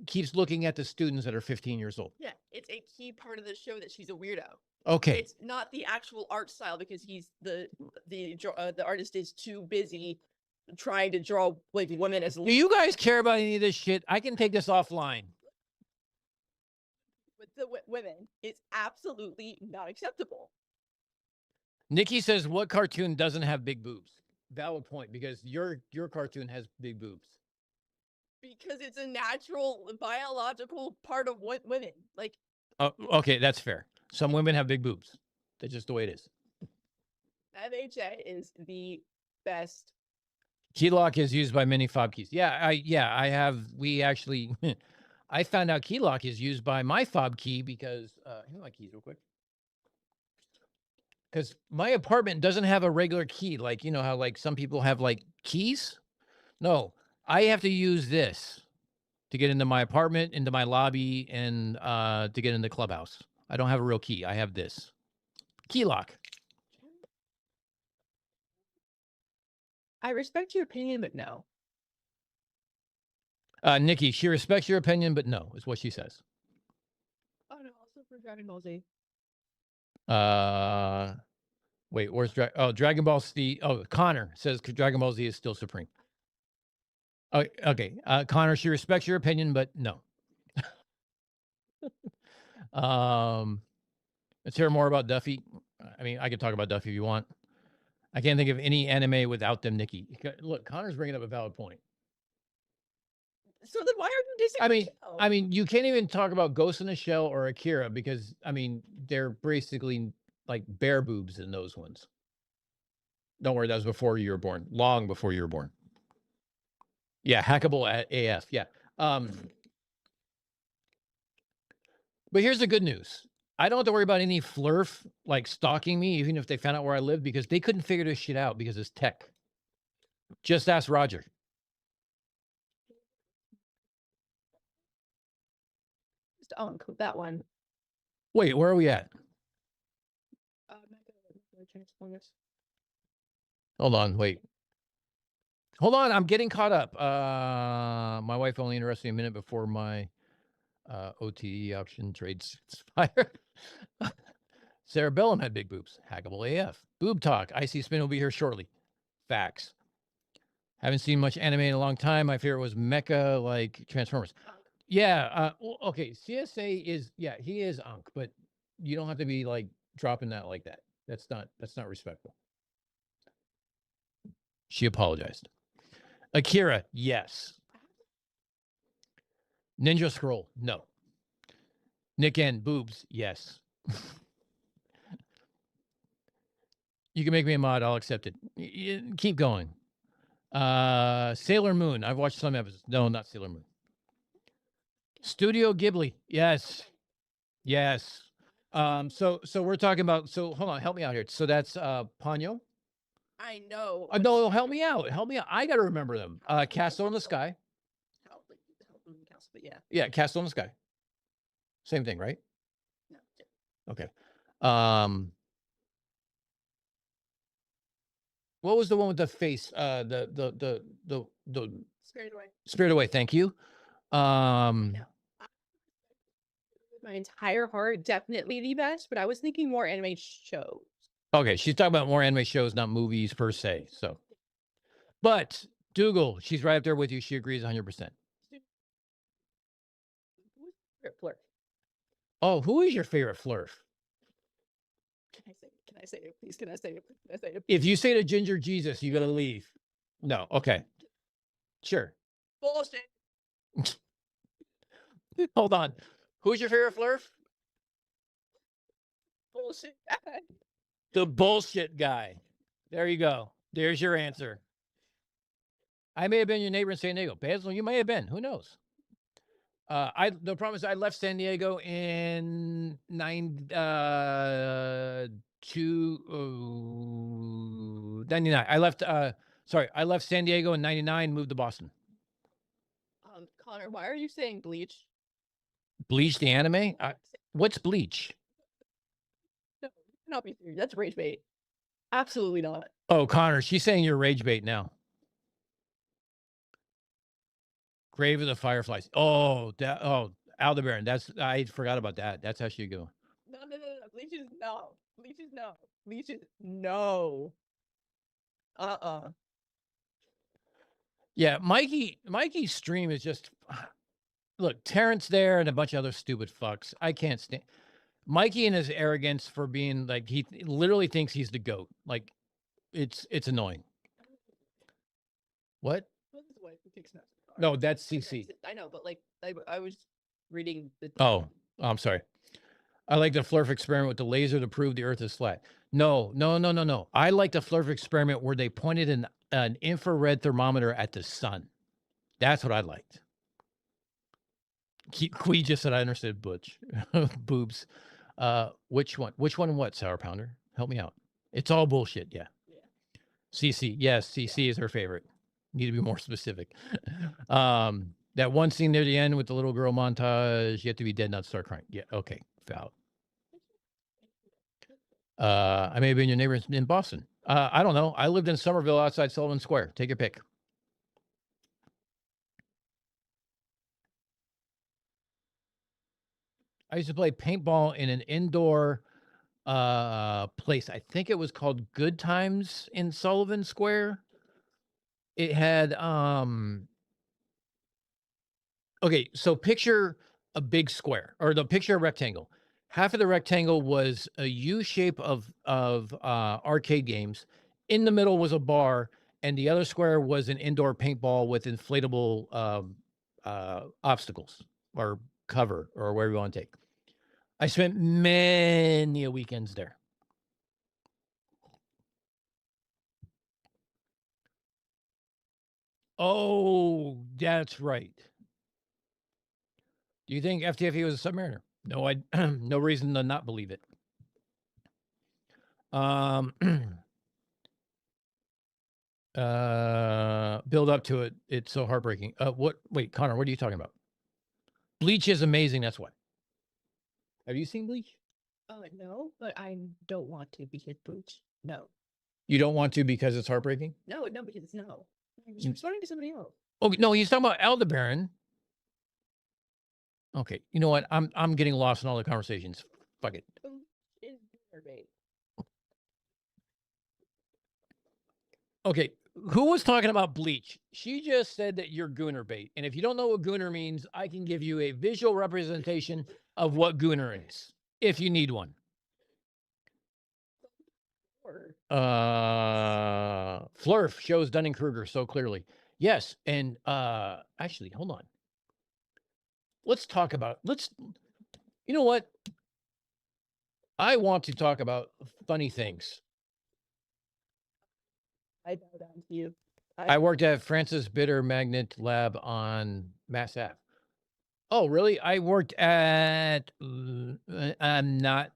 Speaker 2: keeps looking at the students that are 15 years old.
Speaker 6: yeah, it's a key part of the show that she's a weirdo.
Speaker 2: Okay.
Speaker 6: It's not the actual art style, because he's the artist is too busy trying to draw like women as.
Speaker 2: Do you guys care about any of this shit? I can take this offline.
Speaker 6: With the women, it's absolutely not acceptable.
Speaker 2: Nikki says, what cartoon doesn't have big boobs? Valid point, because your cartoon has big boobs.
Speaker 6: Because it's a natural biological part of what women like.
Speaker 2: Okay, that's fair. Some women have big boobs. That's just the way it is.
Speaker 6: FHA is the best.
Speaker 2: Key lock is used by many fob keys. We actually I found out key lock is used by my fob key because here's my keys real quick. Because my apartment doesn't have a regular key, like you know how like some people have like keys. No, I have to use this to get into my apartment, into my lobby, and to get into the clubhouse. I don't have a real key. I have this key lock.
Speaker 6: I respect your opinion, but no.
Speaker 2: Nikki, she respects your opinion, but no, is what she says.
Speaker 6: Oh no, also for Dragon Ball Z.
Speaker 2: Wait, where's Dragon Ball Z? Oh, Connor says Dragon Ball Z is still supreme. Oh, okay. Connor, she respects your opinion, but no. Let's hear more about Duffy. I mean, I could talk about Duffy if you want. I can't think of any anime without them, Nikki. Look, Connor's bringing up a valid point.
Speaker 6: So then why are you disagreeing?
Speaker 2: I mean, you can't even talk about Ghost in the Shell or Akira because, I mean, they're basically like bare boobs in those ones. Don't worry, that was before you were born. Long before you were born. Yeah, hackable AF. Yeah. But here's the good news. I don't have to worry about any flurf like stalking me, even if they found out where I live, because they couldn't figure this shit out because it's tech. Just ask Roger.
Speaker 6: Just include that one.
Speaker 2: Wait, where are we at?
Speaker 6: Transformers.
Speaker 2: Hold on, wait. Hold on, I'm getting caught up. My wife only interested me a minute before my OTE option trades expire. Sarah Bellum had big boobs. Hackable AF. Boob talk. Icy Spin will be here shortly. Facts. Haven't seen much anime in a long time. My favorite was Mecha, like Transformers. Yeah. Okay. CSA is, yeah, he is Unk, but you don't have to be like dropping that like that. That's not respectful. She apologized. Akira, yes. Ninja Scroll, no. Nick N, boobs, yes. You can make me a mod, I'll accept it. Keep going. Sailor Moon, I've watched some episodes. No, not Sailor Moon. Studio Ghibli, yes. Yes. So we're talking about, so hold on, help me out here. So that's Ponyo?
Speaker 6: I know.
Speaker 2: No, help me out. Help me out. I got to remember them. Castle in the Sky.
Speaker 6: But yeah.
Speaker 2: Yeah, Castle in the Sky. Same thing, right?
Speaker 6: No.
Speaker 2: Okay. What was the one with the face? The
Speaker 6: Scared away.
Speaker 2: Spirit Away. Thank you.
Speaker 6: No. My entire heart, definitely the best, but I was thinking more anime shows.
Speaker 2: Okay, she's talking about more anime shows, not movies per se. So, but Dougal, she's right up there with you. She agrees 100%.
Speaker 6: Flirt.
Speaker 2: Oh, who is your favorite flirf?
Speaker 6: Can I say it, please? Can I say it? Can I say it?
Speaker 2: If you say to Ginger Jesus, you gotta leave. No, okay, sure.
Speaker 6: Bullshit.
Speaker 2: Hold on. Who's your favorite flirf?
Speaker 6: Bullshit.
Speaker 2: The bullshit guy. There you go. There's your answer. I may have been your neighbor in San Diego. Basil, you may have been. Who knows? The problem is I left San Diego in 99. I left I left San Diego in 99, moved to Boston.
Speaker 6: Connor, why are you saying Bleach?
Speaker 2: Bleach the anime? What's Bleach?
Speaker 6: No, not be serious. That's rage bait. Absolutely not.
Speaker 2: Oh, Connor, she's saying you're rage bait now. Grave of the Fireflies. Oh, Aldebaran. I forgot about that. That's how she go.
Speaker 6: No. Bleach is no. Bleach is no. Bleach is no.
Speaker 2: Yeah, Mikey's stream is just look, Terrence there and a bunch of other stupid fucks. I can't stand Mikey and his arrogance for being like he literally thinks he's the GOAT. Like it's annoying. What? No, that's CC.
Speaker 6: I know, but like I was reading the.
Speaker 2: Oh, I'm sorry. I like the Flurf experiment with the laser to prove the Earth is flat. No. I like the Flurf experiment where they pointed an infrared thermometer at the sun. That's what I liked. Quee just said I understood Butch. Boobs. Which one? What, Sour Pounder? Help me out. It's all bullshit, yeah. CC. Yes, CC is her favorite. Need to be more specific. That one scene near the end with the little girl montage, you have to be dead, not start crying. Yeah, okay. Foul. I may have been your neighbor in Boston. I don't know. I lived in Somerville outside Sullivan Square. Take your pick. I used to play paintball in an indoor place. I think it was called Good Times in Sullivan Square. It had okay, so picture a big square or picture a rectangle. Half of the rectangle was a U shape of arcade games. In the middle was a bar, and the other square was an indoor paintball with inflatable obstacles or cover or wherever you want to take. I spent many weekends there. Oh, that's right. Do you think FTFE was a Submariner? No, I no reason to not believe it. Build up to it. It's so heartbreaking. Wait, Connor, what are you talking about? Bleach is amazing. That's why. Have you seen Bleach?
Speaker 6: No, but I don't want to because Bleach. No.
Speaker 2: You don't want to because it's heartbreaking?
Speaker 6: No, because it's no. I'm responding to somebody else.
Speaker 2: Oh no, he's talking about Aldebaran. Okay, you know what? I'm getting lost in all the conversations. Fuck it. Okay, who was talking about Bleach? She just said that you're gooner bait. And if you don't know what gooner means, I can give you a visual representation of what gooner is, if you need one. Flurf shows Dunning-Kruger so clearly. Yes, and actually, hold on. Let's talk about, you know what? I want to talk about funny things.
Speaker 6: I bow down to you.
Speaker 2: I worked at Francis Bitter Magnet Lab on Mass Ave. Oh, really? I worked at, I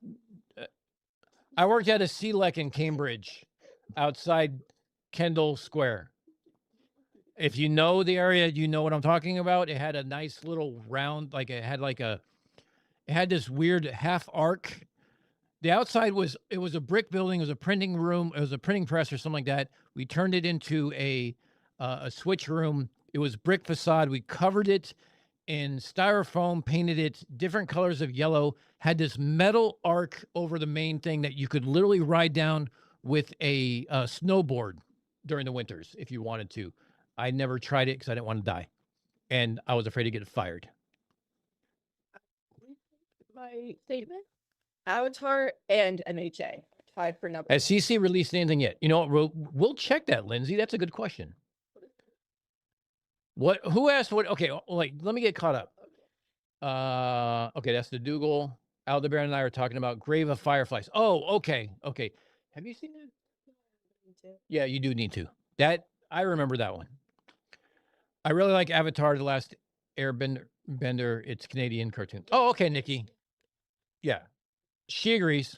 Speaker 2: worked at a CLEC in Cambridge outside Kendall Square. If you know the area, you know what I'm talking about. It had a nice little round, it had this weird half arc The outside was a brick building. It was a printing room. It was a printing press or something like that. We turned it into a switch room. It was brick facade. We covered it in styrofoam, painted it different colors of yellow. Had this metal arc over the main thing that you could literally ride down with a snowboard during the winters if you wanted to. I never tried it because I didn't want to die, and I was afraid to get fired.
Speaker 6: My statement. Avatar and MHA tied for number.
Speaker 2: Has CC released anything yet? You know what? We'll check that, Lindsay. That's a good question. What? Who asked what? Okay, like let me get caught up. Okay, that's the Dougal. Aldebaran and I are talking about Grave of Fireflies. Oh, okay, okay. Have you seen that? Yeah, you do need to. That I remember that one. I really like Avatar: The Last Airbender. It's Canadian cartoon. Oh, okay, Nikki. Yeah, she agrees.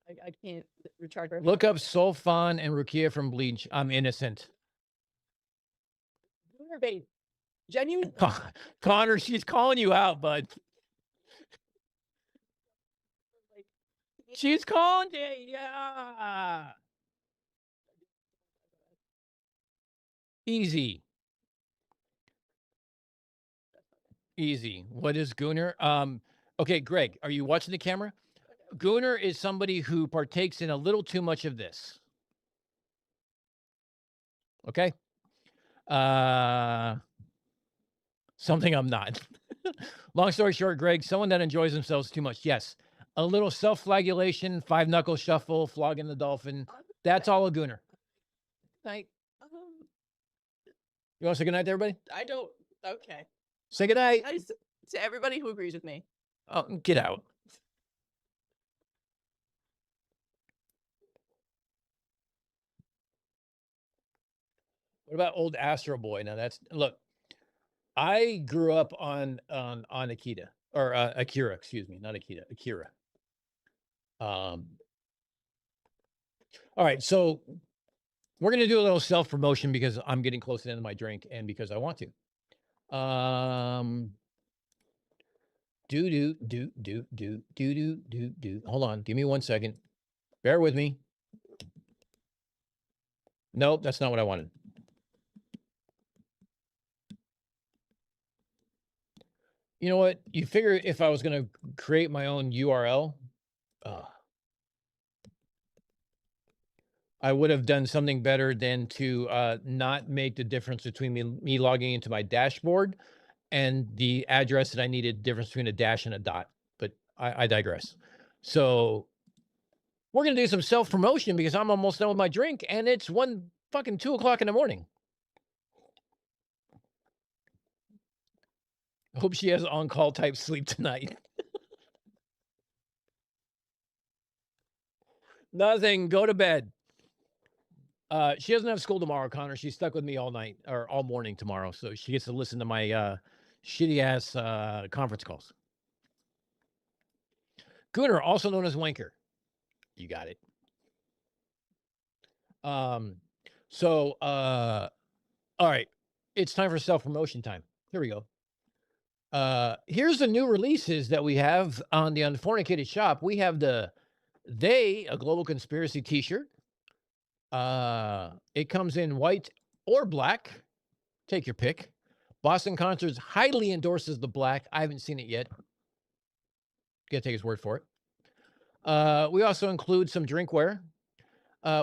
Speaker 6: I can't recharge.
Speaker 2: Look up Solfan and Rukia from Bleach. I'm innocent.
Speaker 6: Genuine.
Speaker 2: Connor, she's calling you out, bud. She's calling you. Yeah. Easy. Easy. What is Gooner? Okay, Greg, are you watching the camera? Gooner is somebody who partakes in a little too much of this. Okay. Something I'm not. Long story short, Greg, someone that enjoys themselves too much. Yes. A little self-flagellation, 5-knuckle shuffle, flogging the dolphin. That's all a Gooner. Night. You want to say goodnight to everybody?
Speaker 6: I don't. Okay.
Speaker 2: Say goodnight.
Speaker 6: To everybody who agrees with me.
Speaker 2: Oh, get out. What about old Astro Boy? Now that's look. I grew up on Akira or Akira, excuse me, not Akira, Akira. All right, so we're gonna do a little self promotion because I'm getting close to the end of my drink and because I want to. Do. Hold on, give me 1 second. Bear with me. Nope, that's not what I wanted. You know what? You figure if I was going to create my own URL, I would have done something better than to not make the difference between me logging into my dashboard and the address that I needed, difference between a dash and a dot. But I digress. So we're going to do some self-promotion because I'm almost done with my drink and it's 2 o'clock in the morning. Hope she has on-call type sleep tonight. Nothing. Go to bed. She doesn't have school tomorrow, Connor. She's stuck with me all night or all morning tomorrow. So she gets to listen to my shitty-ass conference calls. Gooner, also known as Wanker. You got it. All right. It's time for self-promotion time. Here we go. Here's the new releases that we have on the Unfornicated shop. We have a Global Conspiracy t-shirt. It comes in white or black. Take your pick. Boston Concerts highly endorses the black. I haven't seen it yet. Gotta take his word for it. We also include some drinkware.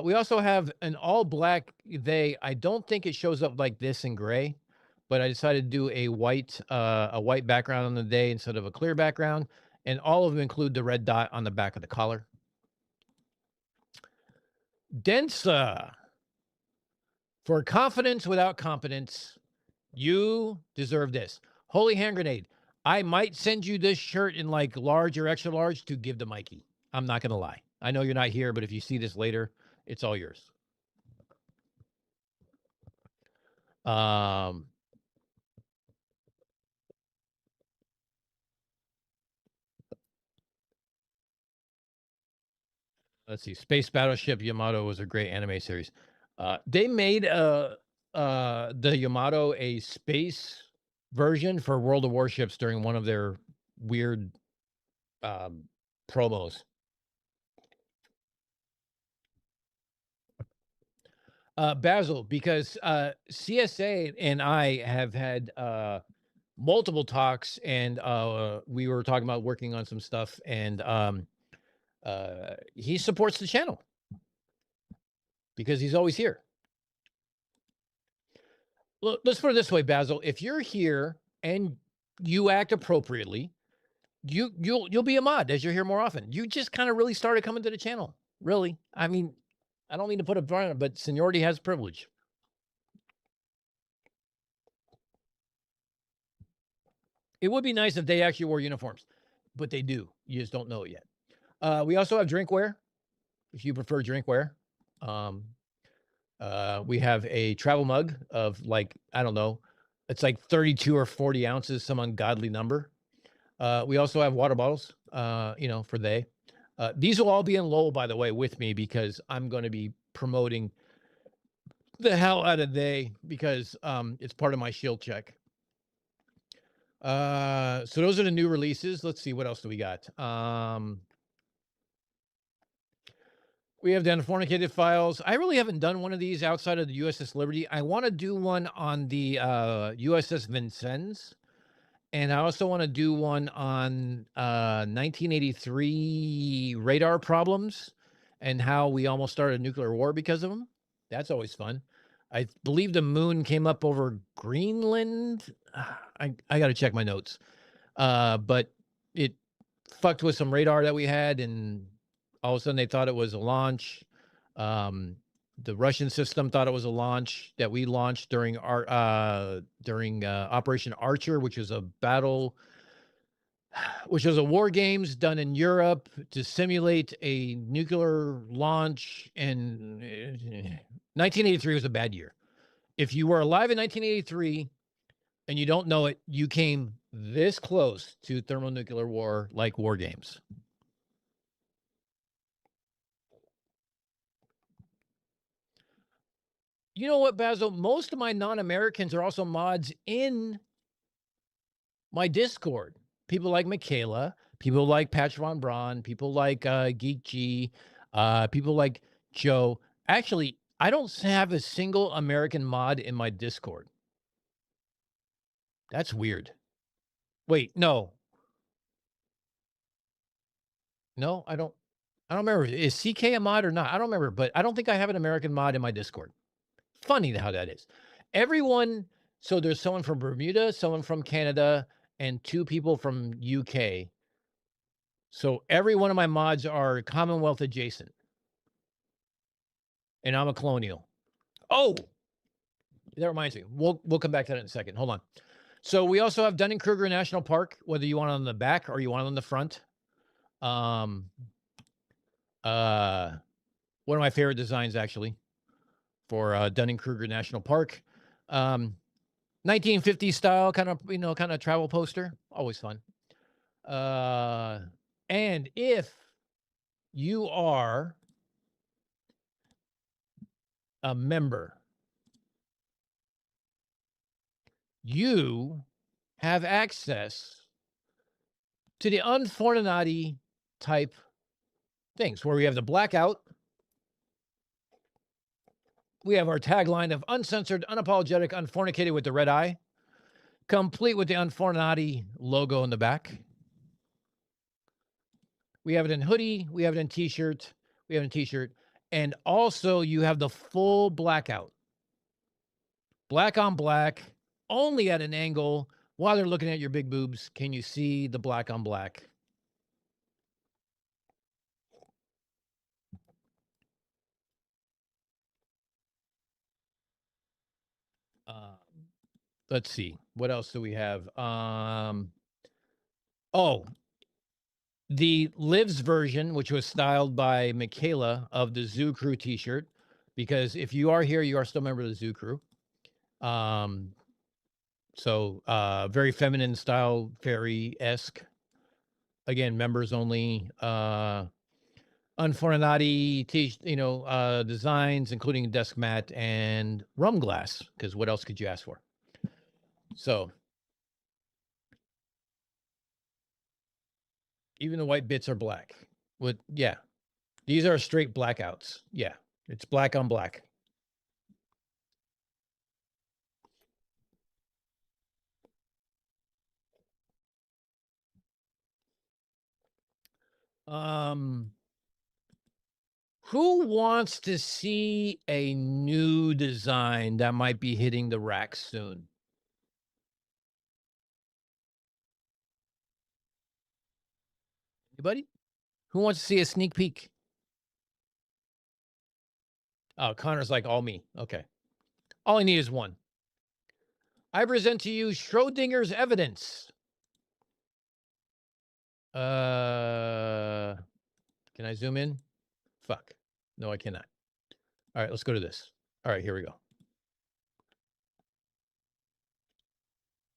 Speaker 2: We also have an all black I don't think it shows up like this in gray, but I decided to do a white background on the day instead of a clear background. And all of them include the red dot on the back of the collar. Densa. For confidence without competence, you deserve this. Holy hand grenade. I might send you this shirt in like large or extra large to give to Mikey. I'm not going to lie. I know you're not here, but if you see this later, it's all yours. Let's see. Space Battleship Yamato was a great anime series. They made the Yamato a space version for World of Warships during one of their weird promos. Basil, because CSA and I have had multiple talks, and we were talking about working on some stuff, and he supports the channel because he's always here. Look, let's put it this way, Basil. If you're here and you act appropriately, you'll be a mod as you're here more often. You just kind of really started coming to the channel. Really. I mean, I don't mean to put a bar on it, but seniority has privilege. It would be nice if they actually wore uniforms, but they do. You just don't know it yet. We also have drinkware, if you prefer drinkware. We have a travel mug of like, I don't know, it's like 32 or 40 ounces, some ungodly number. We also have water bottles, for they. These will all be in Lowell, by the way, with me, because I'm going to be promoting the hell out of they, because it's part of my shield check. So those are the new releases. Let's see, what else do we got? We have the Unfornicated files. I really haven't done one of these outside of the USS Liberty. I want to do one on the USS Vincennes. And I also want to do one on 1983 radar problems and how we almost started a nuclear war because of them. That's always fun. I believe the moon came up over Greenland. I got to check my notes. But it fucked with some radar that we had, and all of a sudden they thought it was a launch. The Russian system thought it was a launch that we launched during our Operation Archer, which was a war games done in Europe to simulate a nuclear launch. And 1983 was a bad year. If you were alive in 1983 and you don't know it, you came this close to thermonuclear war, like war games. You know what, Basil? Most of my non-Americans are also mods in my Discord. People like Michaela, people like Patch Von Braun, people like Geek G, people like Joe. Actually, I don't have a single American mod in my Discord. That's weird. Wait, no. No, I don't remember. Is CK a mod or not? I don't remember, but I don't think I have an American mod in my Discord. Funny how that is. Everyone, so there's someone from Bermuda, someone from Canada, and 2 people from UK. So every one of my mods are Commonwealth adjacent. And I'm a colonial. Oh, that reminds me. We'll come back to that in a second. Hold on. So we also have Dunning-Kruger National Park, whether you want it on the back or you want it on the front. One of my favorite designs, actually, for Dunning-Kruger National Park. 1950s style, kind of travel poster. Always fun. And if you are a member, you have access to the Unforninati type things, where we have the blackout. We have our tagline of uncensored, unapologetic, unfornicated with the red eye, complete with the Unforninati logo in the back. We have it in hoodie. We have it in t-shirt. We have it in t-shirt. And also you have the full blackout. Black on black, only at an angle. While they're looking at your big boobs, can you see the black on black? Let's see. What else do we have? The Lives version, which was styled by Michaela, of the Zoo Crew t-shirt, because if you are here, you are still a member of the Zoo Crew. So very feminine style, fairy-esque. Again, members only. Unforninati designs, including desk mat and rum glass, because what else could you ask for? So Even the white bits are black. Yeah. These are straight blackouts. Yeah. It's black on black. Who wants to see a new design that might be hitting the rack soon? Anybody? Who wants to see a sneak peek? Oh, Connor's like all me. Okay. All I need is one. I present to you Schrodinger's evidence. Can I zoom in? Fuck. No, I cannot. All right, let's go to this. All right, here we go.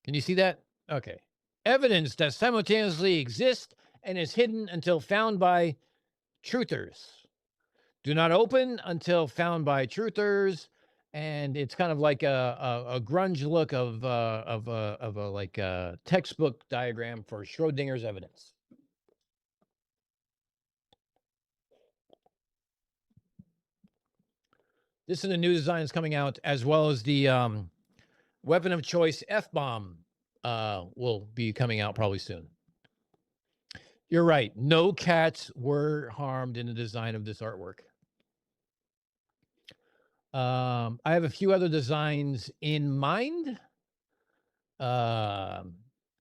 Speaker 2: Can you see that? Okay. Evidence that simultaneously exists and is hidden until found by truthers. Do not open until found by truthers. And it's kind of like a grunge look of a like a textbook diagram for Schrodinger's evidence. This is the new design that's coming out, as well as the weapon of choice F-bomb will be coming out probably soon. You're right. No cats were harmed in the design of this artwork. I have a few other designs in mind. I'll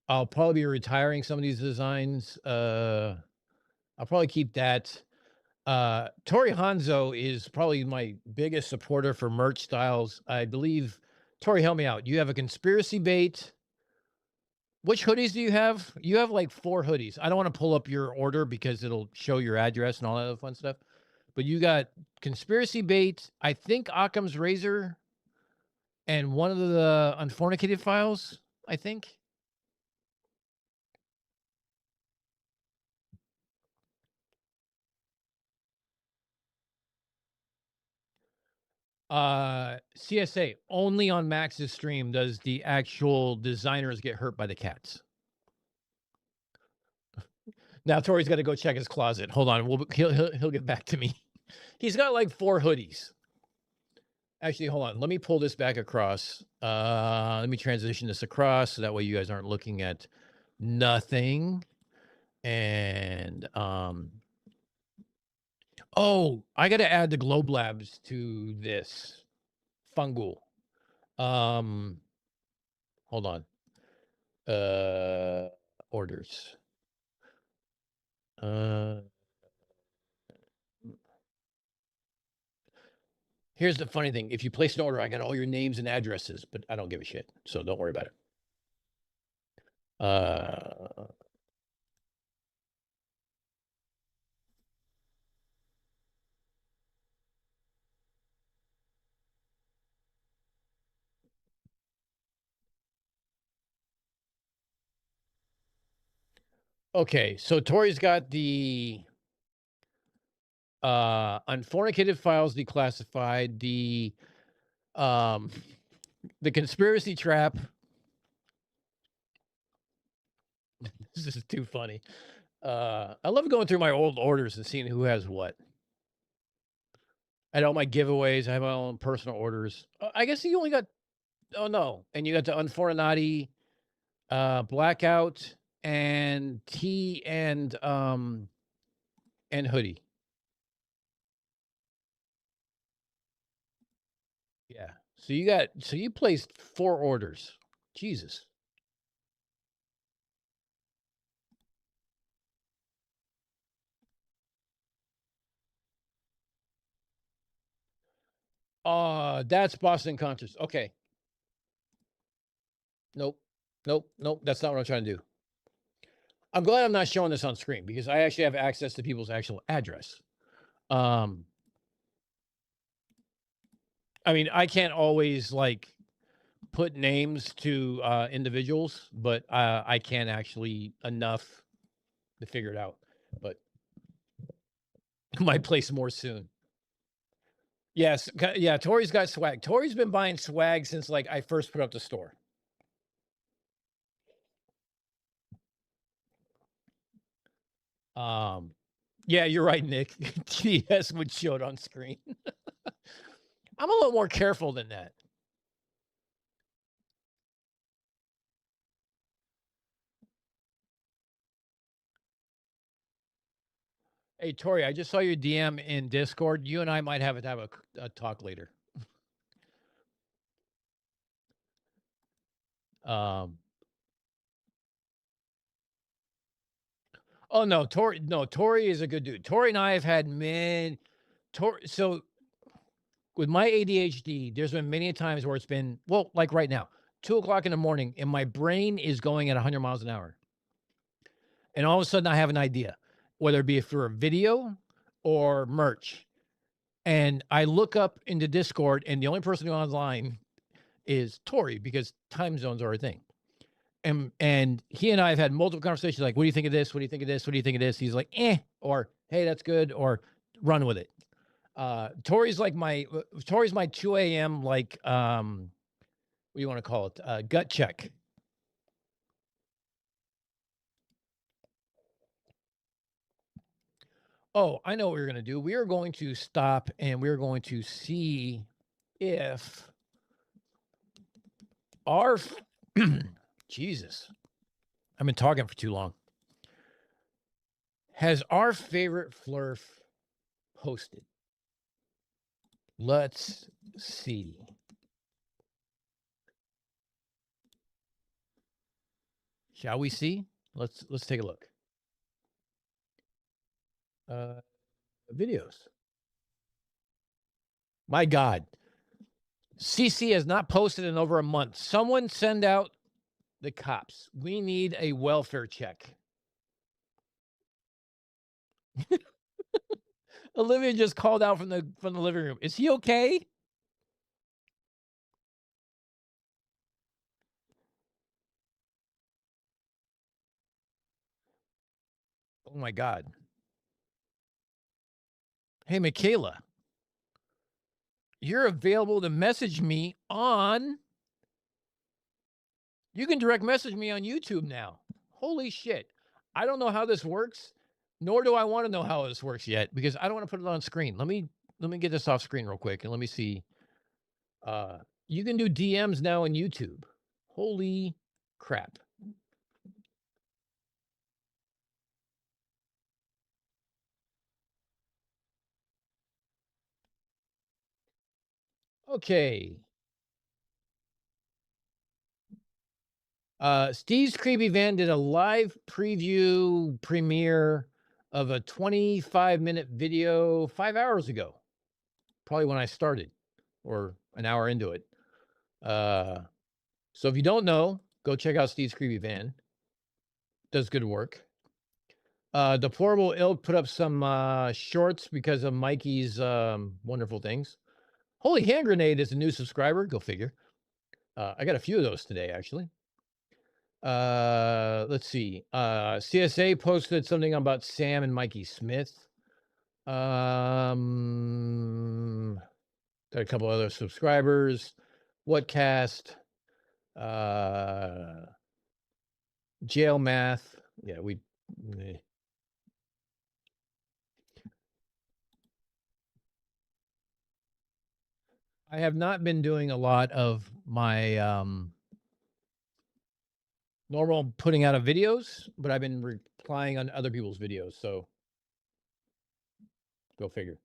Speaker 2: probably be retiring some of these designs. I'll probably keep that. Tori Hanzo is probably my biggest supporter for merch styles. I believe, Tori, help me out. You have a conspiracy bait. Which hoodies do you have? You have like 4 hoodies. I don't want to pull up your order because it'll show your address and all that other fun stuff. But you got conspiracy bait, I think Occam's razor, and one of the Unfornicated files, I think. CSA, only on Max's stream does the actual designers get hurt by the cats. Now Tori's got to go check his closet. Hold on, he'll get back to me. He's got like 4 hoodies. Actually, hold on. Let me pull this back across. Let me transition this across so that way you guys aren't looking at nothing. And oh, I got to add the Globe Labs to this fungal. Hold on. Orders. Here's the funny thing. If you place an order, I got all your names and addresses, but I don't give a shit. So don't worry about it. Okay, so Tori's got the unfornicated files declassified, the conspiracy trap. This is too funny. I love going through my old orders and seeing who has what. I had all my giveaways. I have my own personal orders. I guess you only got, oh no, and you got the Unforninati, blackout, and tee and hoodie. Yeah. So you placed 4 orders. Jesus. That's Boston Conscious. Okay. Nope. That's not what I'm trying to do. I'm glad I'm not showing this on screen because I actually have access to people's actual address. I mean, I can't always like put names to individuals, but I can actually enough to figure it out. But I might place more soon. Yes, yeah. Tori's got swag. Tori's been buying swag since like I first put up the store. Yeah, you're right, Nick. TS would show it on screen. I'm a little more careful than that. Hey, Tori, I just saw your DM in Discord. You and I might have a talk later. Um. Oh no, Tori. No, Tori is a good dude. Tori and I have had Tori. So with my ADHD, there's been many times where it's been like right now, 2:00 in the morning, and my brain is going at 100 miles an hour, and all of a sudden I have an idea, whether it be for a video or merch, and I look up into Discord, and the only person who's online is Tori because time zones are a thing. And he and I have had multiple conversations like, what do you think of this? What do you think of this? What do you think of this? He's like, or hey, that's good, or run with it. Tori's my 2 a.m. What do you want to call it? Gut check. Oh, I know what we're going to do. We are going to stop and we're going to see if our Jesus, I've been talking for too long. Has our favorite Flurf posted? Let's see. Shall we see? Let's take a look. Videos. My God. CC has not posted in over a month. Someone send out the cops. We need a welfare check. Olivia just called out from the living room. Is he okay? Oh my God. Hey, Michaela. You're available to message me on. You can direct message me on YouTube now. Holy shit. I don't know how this works, nor do I want to know how this works yet because I don't want to put it on screen. Let me get this off screen real quick and let me see. You can do DMs now on YouTube. Holy crap. Okay. Steve's Creepy Van did a live preview premiere of a 25-minute video 5 hours ago. Probably when I started or an hour into it. So if you don't know, go check out Steve's Creepy Van. Does good work. Deplorable Ilk put up some shorts because of Mikey's wonderful things. Holy Hand Grenade is a new subscriber. Go figure. I got a few of those today, actually. Let's see. CSA posted something about Sam and Mikey Smith. Got a couple other subscribers. Whatcast. Jail Math. Yeah, I have not been doing a lot of my normal putting out of videos, but I've been replying on other people's videos. So go figure.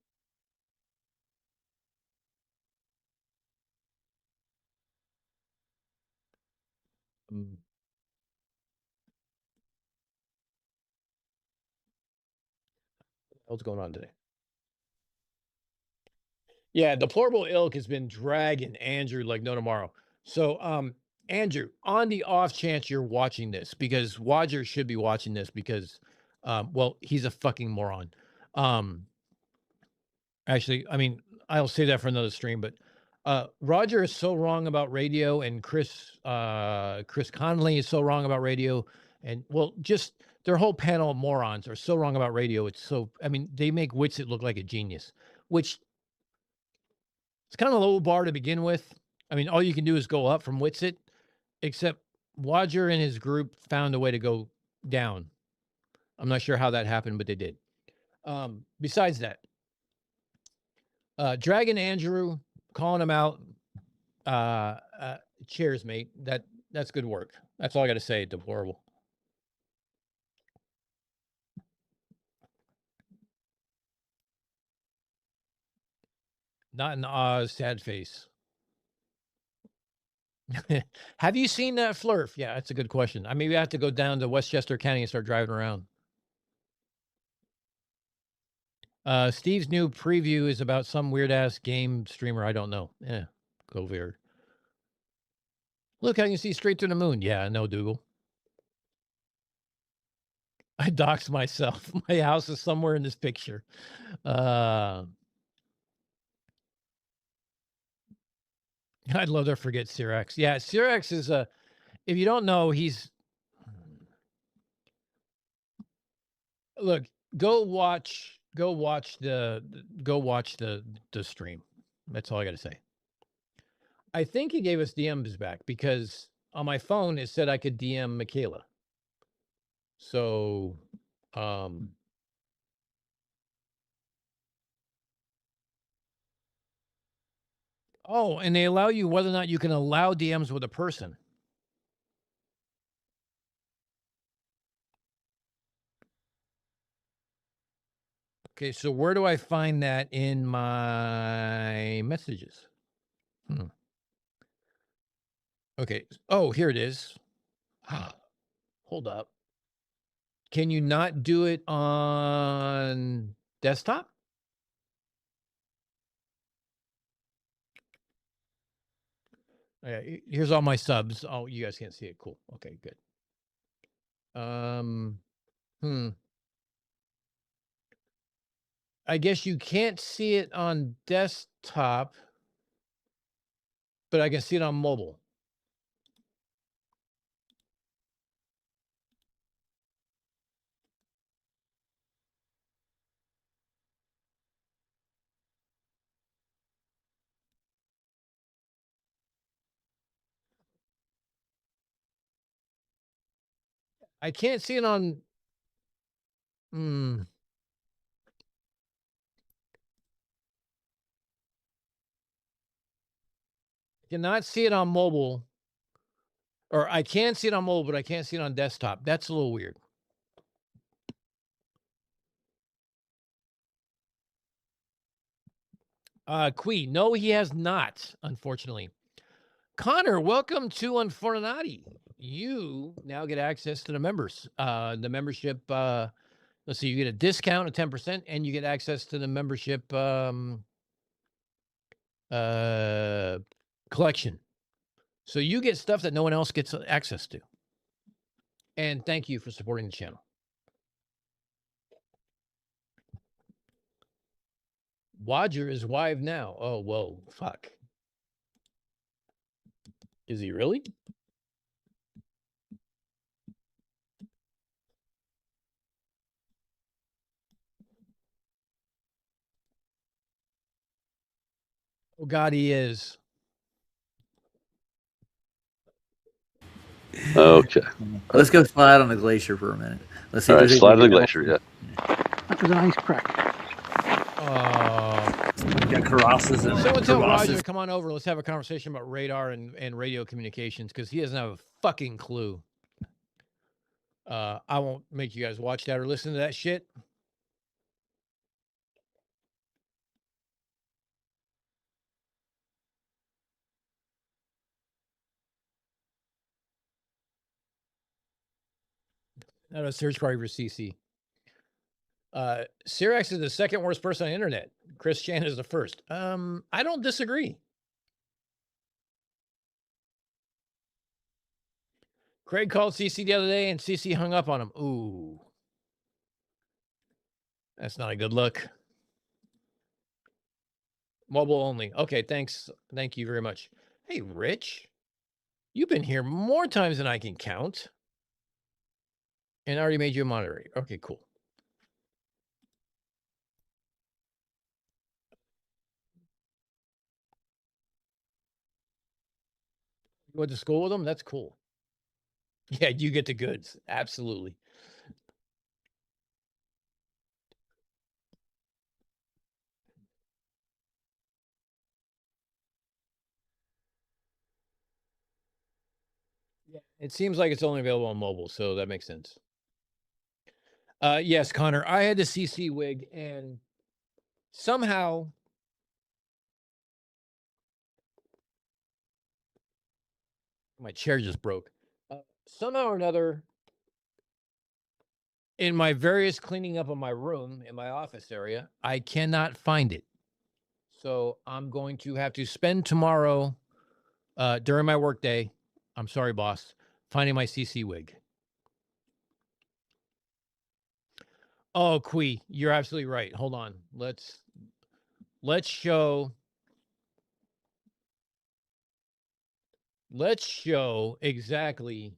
Speaker 2: What's going on today? Yeah, Deplorable Ilk has been dragging Andrew like no tomorrow. So, Andrew, on the off chance you're watching this, because Roger should be watching this because, he's a fucking moron. Actually, I mean, I'll say that for another stream, but Roger is so wrong about radio, and Chris Conley is so wrong about radio, and just their whole panel of morons are so wrong about radio. It's so, I mean, they make Witsit look like a genius, which it's kind of a low bar to begin with. I mean, all you can do is go up from Witsit, except Roger and his group found a way to go down. I'm not sure how that happened, but they did. Besides that, Dragon Andrew calling him out. Cheers, mate. That's good work. That's all I got to say. Deplorable. Not an Oz sad face. Have you seen that Flurf? Yeah, that's a good question. I maybe I have to go down to Westchester County and start driving around. Steve's new preview is about some weird ass game streamer. I don't know. Yeah, go weird. Look, I can see straight through the moon. Yeah, no, Dougal. I doxed myself. My house is somewhere in this picture. I'd love to forget Cyrax. Yeah, Cyrax is a. If you don't know, he's. Look, go watch the stream. That's all I got to say. I think he gave us DMs back because on my phone it said I could DM Michaela. So, oh, and they allow you whether or not you can allow DMs with a person. Okay, so where do I find that in my messages? Okay. Oh, here it is. Hold up. Can you not do it on desktop? Yeah, here's all my subs. Oh, you guys can't see it. Cool. Okay, good. I guess you can't see it on desktop, but I can see it on mobile. I can't see it on. Cannot see it on mobile. Or I can see it on mobile, but I can't see it on desktop. That's a little weird. Quee, no, he has not, unfortunately. Connor, welcome to Unforninati. You now get access to the members. The membership, let's see, you get a discount of 10%, and you get access to the membership collection. So you get stuff that no one else gets access to. And thank you for supporting the channel. Wadger is wive now. Oh, whoa, fuck. Is he really? Oh, God, he is.
Speaker 8: Okay.
Speaker 9: Let's go slide on the glacier for a minute. Let's see.
Speaker 8: All right,
Speaker 9: if there's
Speaker 8: slide on the
Speaker 9: anything
Speaker 8: glacier,
Speaker 9: else.
Speaker 10: That was an ice crack.
Speaker 9: Got Carrasses and
Speaker 2: Someone tell Roger to come on over. Let's have a conversation about radar and radio communications because he doesn't have a fucking clue. I won't make you guys watch that or listen to that shit. Not a search party for CC. Cyrax is the second worst person on the internet. Chris Chan is the first. I don't disagree. Craig called CC the other day and CC hung up on him. Ooh. That's not a good look. Mobile only. Okay, thanks. Thank you very much. Hey, Rich. You've been here more times than I can count. And I already made you a moderator. Okay, cool. You went to school with them? That's cool. Yeah, you get the goods. Absolutely. It seems like it's only available on mobile, so that makes sense. Yes, Connor, I had the CC wig, and somehow my chair just broke. Somehow or another, in my various cleaning up of my room in my office area, I cannot find it. So I'm going to have to spend tomorrow during my workday. I'm sorry, boss, finding my CC wig. Oh, Quee, you're absolutely right. Hold on. Let's show exactly.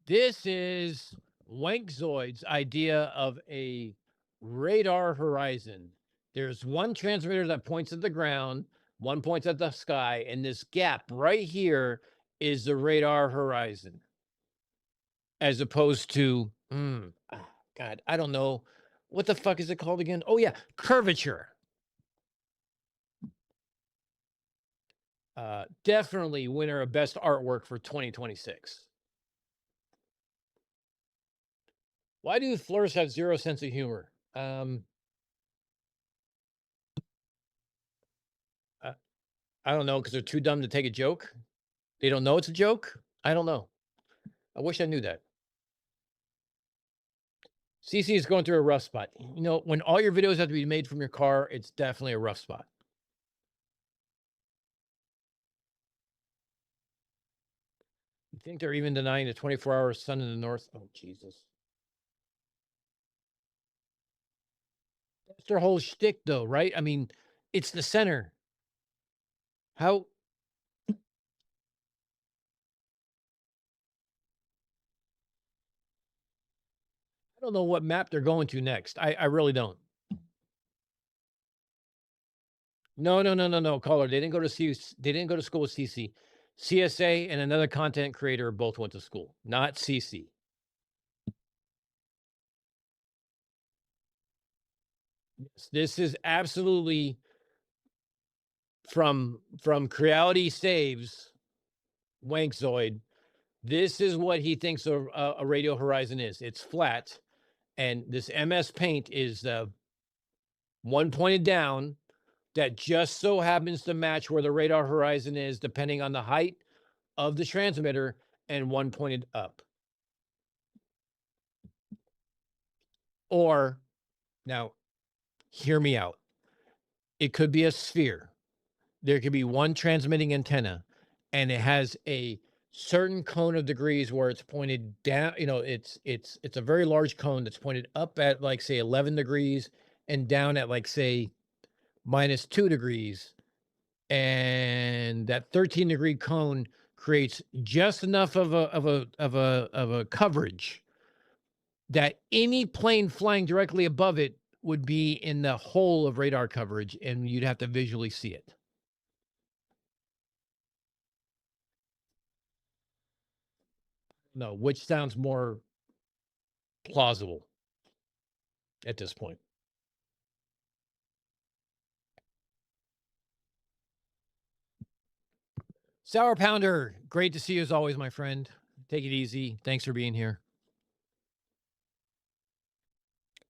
Speaker 2: This is Wankzoid's idea of a radar horizon. There's one transmitter that points at the ground, one points at the sky, and this gap right here is the radar horizon. As opposed to, God, I don't know. What the fuck is it called again? Oh, yeah, curvature. Definitely winner of best artwork for 2026. Why do Flurs have zero sense of humor? I don't know, because they're too dumb to take a joke. They don't know it's a joke. I don't know. I wish I knew that. CC is going through a rough spot. You know, when all your videos have to be made from your car, it's definitely a rough spot. You think they're even denying the 24-hour sun in the north? Oh, Jesus. That's their whole shtick, though, right? I mean, it's the center. How? I don't know what map they're going to next. I really don't. No, caller. They didn't go to They didn't go to school with CC. CSA and another content creator both went to school, not CC. This is absolutely from Creality Saves Wankzoid. This is what he thinks a radio horizon is. It's flat, and this MS Paint is one pointed down that just so happens to match where the radar horizon is, depending on the height of the transmitter, and one pointed up. Or, now, hear me out. It could be a sphere. There could be one transmitting antenna, and it has a certain cone of degrees where it's pointed down. You know, it's a very large cone that's pointed up at, like, say 11 degrees and down at, like, say -2 degrees. And that 13-degree cone creates just enough of a coverage that any plane flying directly above it would be in the whole of radar coverage, and you'd have to visually see it. No, which sounds more plausible at this point. Sour Pounder, great to see you as always, my friend. Take it easy. Thanks for being here.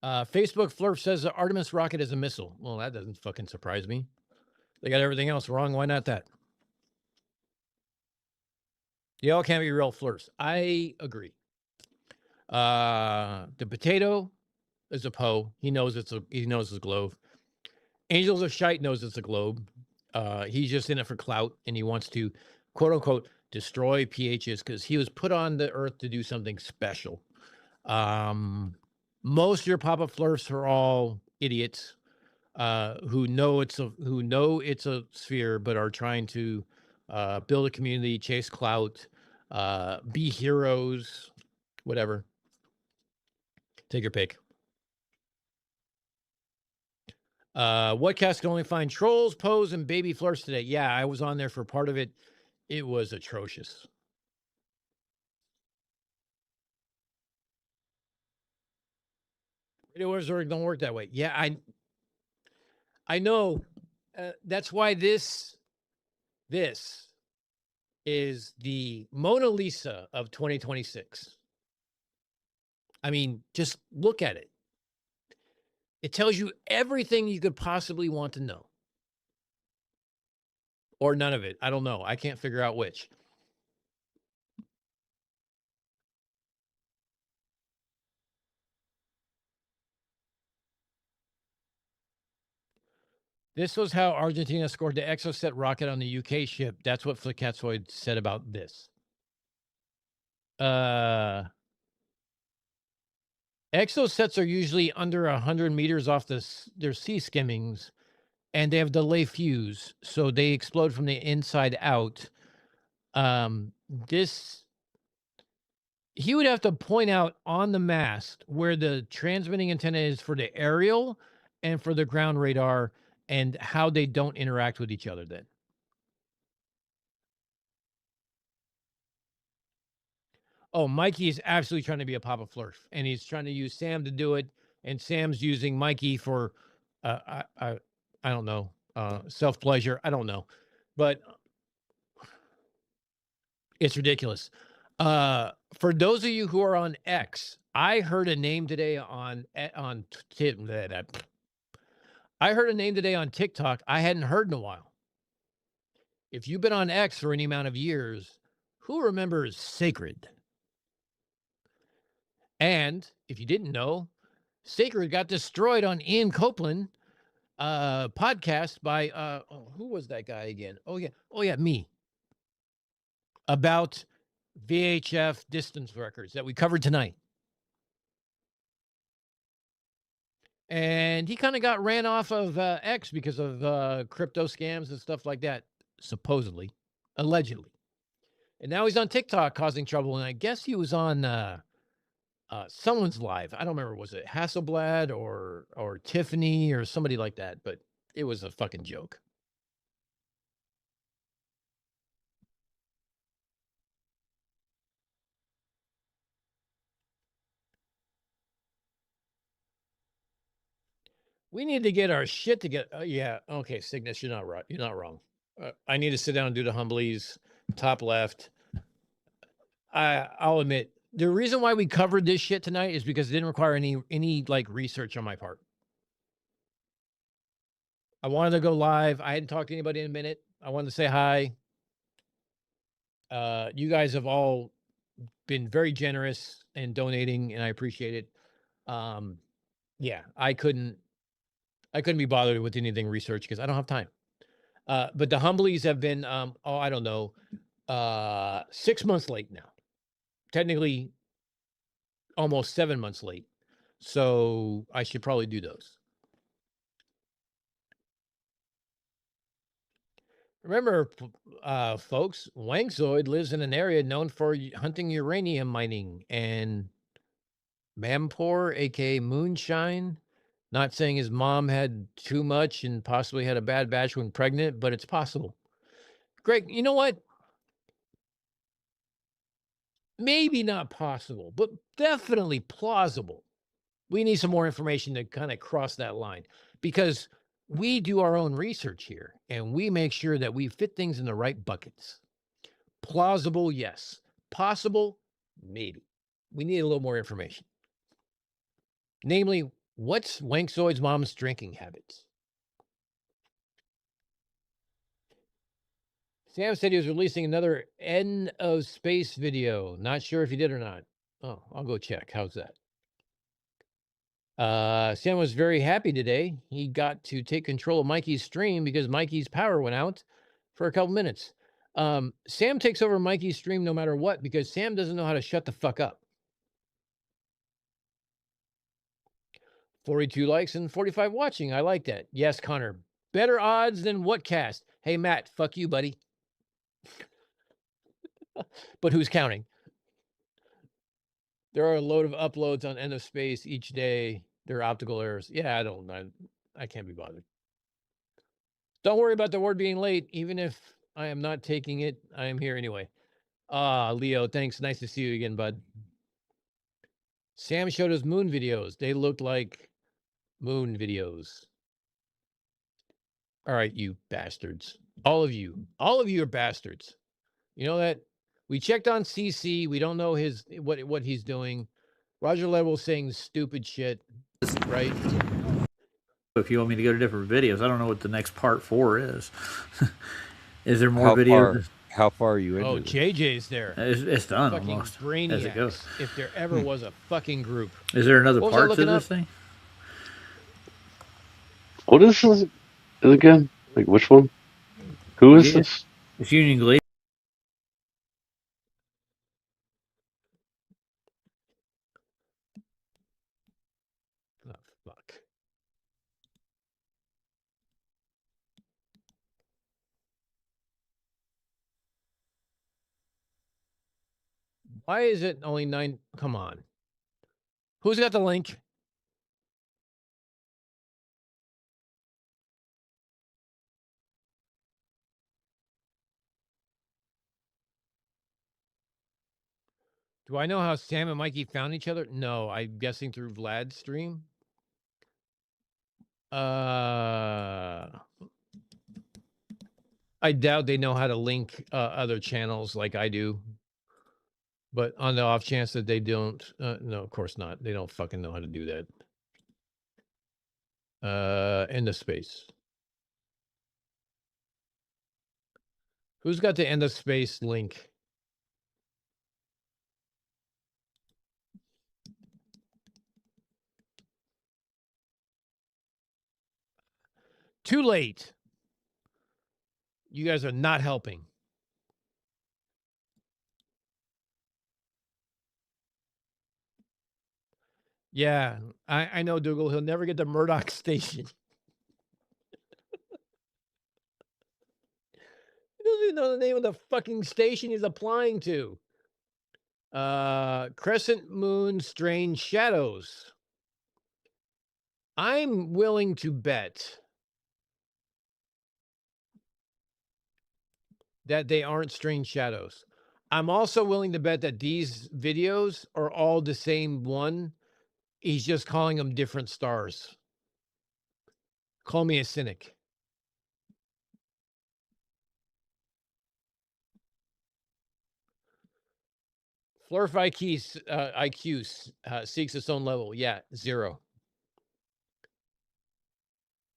Speaker 2: Facebook Flurf says the Artemis rocket is a missile. Well, that doesn't fucking surprise me. They got everything else wrong. Why not that? Y'all can't be real Flurfs. I agree. The potato is a Poe. He knows it's a globe. Angels of Shite knows it's a globe. He's just in it for clout, and he wants to, quote unquote, destroy PHs because he was put on the earth to do something special. Most of your pop-up flurfs are all idiots who know it's a sphere, but are trying to build a community, chase clout, be heroes, whatever. Take your pick. What cast can only find trolls, Poes, and baby flirts today? Yeah, I was on there for part of it. It was atrocious. Radio don't work that way. Yeah, I know. That's why this This is the Mona Lisa of 2026. I mean, just look at it. It tells you everything you could possibly want to know. Or none of it. I don't know. I can't figure out which. This was how Argentina scored the Exocet rocket on the UK ship. That's what Flickatzoid said about this. Exocets are usually under 100 meters off their sea skimmings, and they have delay fuse, so they explode from the inside out. He would have to point out on the mast where the transmitting antenna is for the aerial and for the ground radar, and how they don't interact with each other then. Oh, Mikey is absolutely trying to be a Papa Flurf, and he's trying to use Sam to do it, and Sam's using Mikey for, I don't know, self-pleasure. I don't know, but it's ridiculous. For those of you who are on X, I heard a name today on I heard a name today on TikTok I hadn't heard in a while. If you've been on X for any amount of years, who remembers Sacred? And if you didn't know, Sacred got destroyed on Ian Copeland podcast by who was that guy again? Oh yeah, me. About VHF distance records that we covered tonight. And he kind of got ran off of X because of crypto scams and stuff like that, supposedly, allegedly. And now he's on TikTok causing trouble. And I guess he was on someone's live. I don't remember, was it Hasselblad or Tiffany or somebody like that? But it was a fucking joke. We need to get our shit together. Yeah, okay, Cygnus, you're not right. You're not wrong. I need to sit down and do the Humblies, top left. I'll admit, the reason why we covered this shit tonight is because it didn't require any like research on my part. I wanted to go live. I hadn't talked to anybody in a minute. I wanted to say hi. You guys have all been very generous in donating, and I appreciate it. Yeah, I couldn't be bothered with anything research because I don't have time. But the Humblies have been, I don't know, 6 months late now. Technically, almost 7 months late. So I should probably do those. Remember, folks, Wangzoid lives in an area known for hunting uranium mining, and Mampor, aka Moonshine. Not saying his mom had too much and possibly had a bad batch when pregnant, but it's possible. Greg, you know what? Maybe not possible, but definitely plausible. We need some more information to kind of cross that line, because we do our own research here and we make sure that we fit things in the right buckets. Plausible, yes. Possible, maybe. We need a little more information. Namely, what's Wankzoid's mom's drinking habits? Sam said he was releasing another End of Space video. Not sure if he did or not. Oh, I'll go check. How's that? Sam was very happy today. He got to take control of Mikey's stream because Mikey's power went out for a couple minutes. Sam takes over Mikey's stream no matter what because Sam doesn't know how to shut the fuck up. 42 likes and 45 watching. I like that. Yes, Connor. Better odds than what cast? Hey, Matt, fuck you, buddy. But who's counting? There are a load of uploads on End of Space each day. There are optical errors. Yeah, I can't be bothered. Don't worry about the word being late. Even if I am not taking it, I am here anyway. Leo, thanks. Nice to see you again, bud. Sam showed us moon videos. They looked like moon videos. All right, you bastards. All of you are bastards. You know that? We checked on CC. We don't know his what he's doing. Roger Level's saying stupid shit, right?
Speaker 9: If you want me to go to different videos, I don't know what the next part 4 is. Is there more videos?
Speaker 8: How far are you into
Speaker 2: Oh,
Speaker 8: this?
Speaker 2: JJ's there.
Speaker 9: It's done
Speaker 2: Fucking
Speaker 9: almost.
Speaker 2: brainiacs.
Speaker 9: As it goes.
Speaker 2: If there ever was a fucking group.
Speaker 9: Is there another
Speaker 2: What was I
Speaker 9: part to
Speaker 2: looking
Speaker 9: this
Speaker 2: up?
Speaker 9: thing?
Speaker 11: What is this again? Like which one? Who is this?
Speaker 9: It's Union Glacier.
Speaker 2: Oh, fuck. Why is it only 9? Come on. Who's got the link? Do I know how Sam and Mikey found each other? No, I'm guessing through Vlad's stream. I doubt they know how to link other channels like I do. But on the off chance that they don't, no, of course not. They don't fucking know how to do that. End of space. Who's got the end of space link? Too late. You guys are not helping. Yeah, I know, Dougal. He'll never get the Murdoch station. He doesn't even know the name of the fucking station he's applying to. Crescent Moon Strange Shadows. I'm willing to bet that they aren't Strange Shadows. I'm also willing to bet that these videos are all the same one. He's just calling them different stars. Call me a cynic. Flurf IQ seeks its own level. Yeah, 0.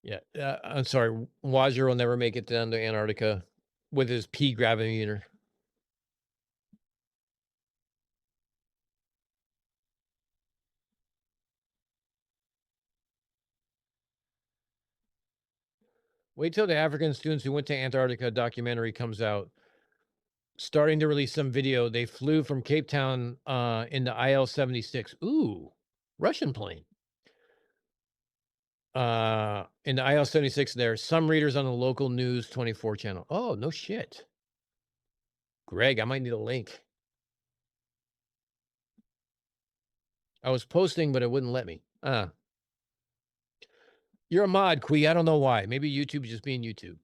Speaker 2: Yeah, I'm sorry. Wajer will never make it down to Antarctica with his P gravimeter. Wait till the African students who went to Antarctica documentary comes out. Starting to release some video. They flew from Cape Town in the IL-76. Ooh, Russian plane. In the IL-76 there. Some readers on the local news 24 channel. Oh, no shit. Greg, I might need a link. I was posting, but it wouldn't let me. You're a mod, Quee. I don't know why. Maybe YouTube is just being YouTube.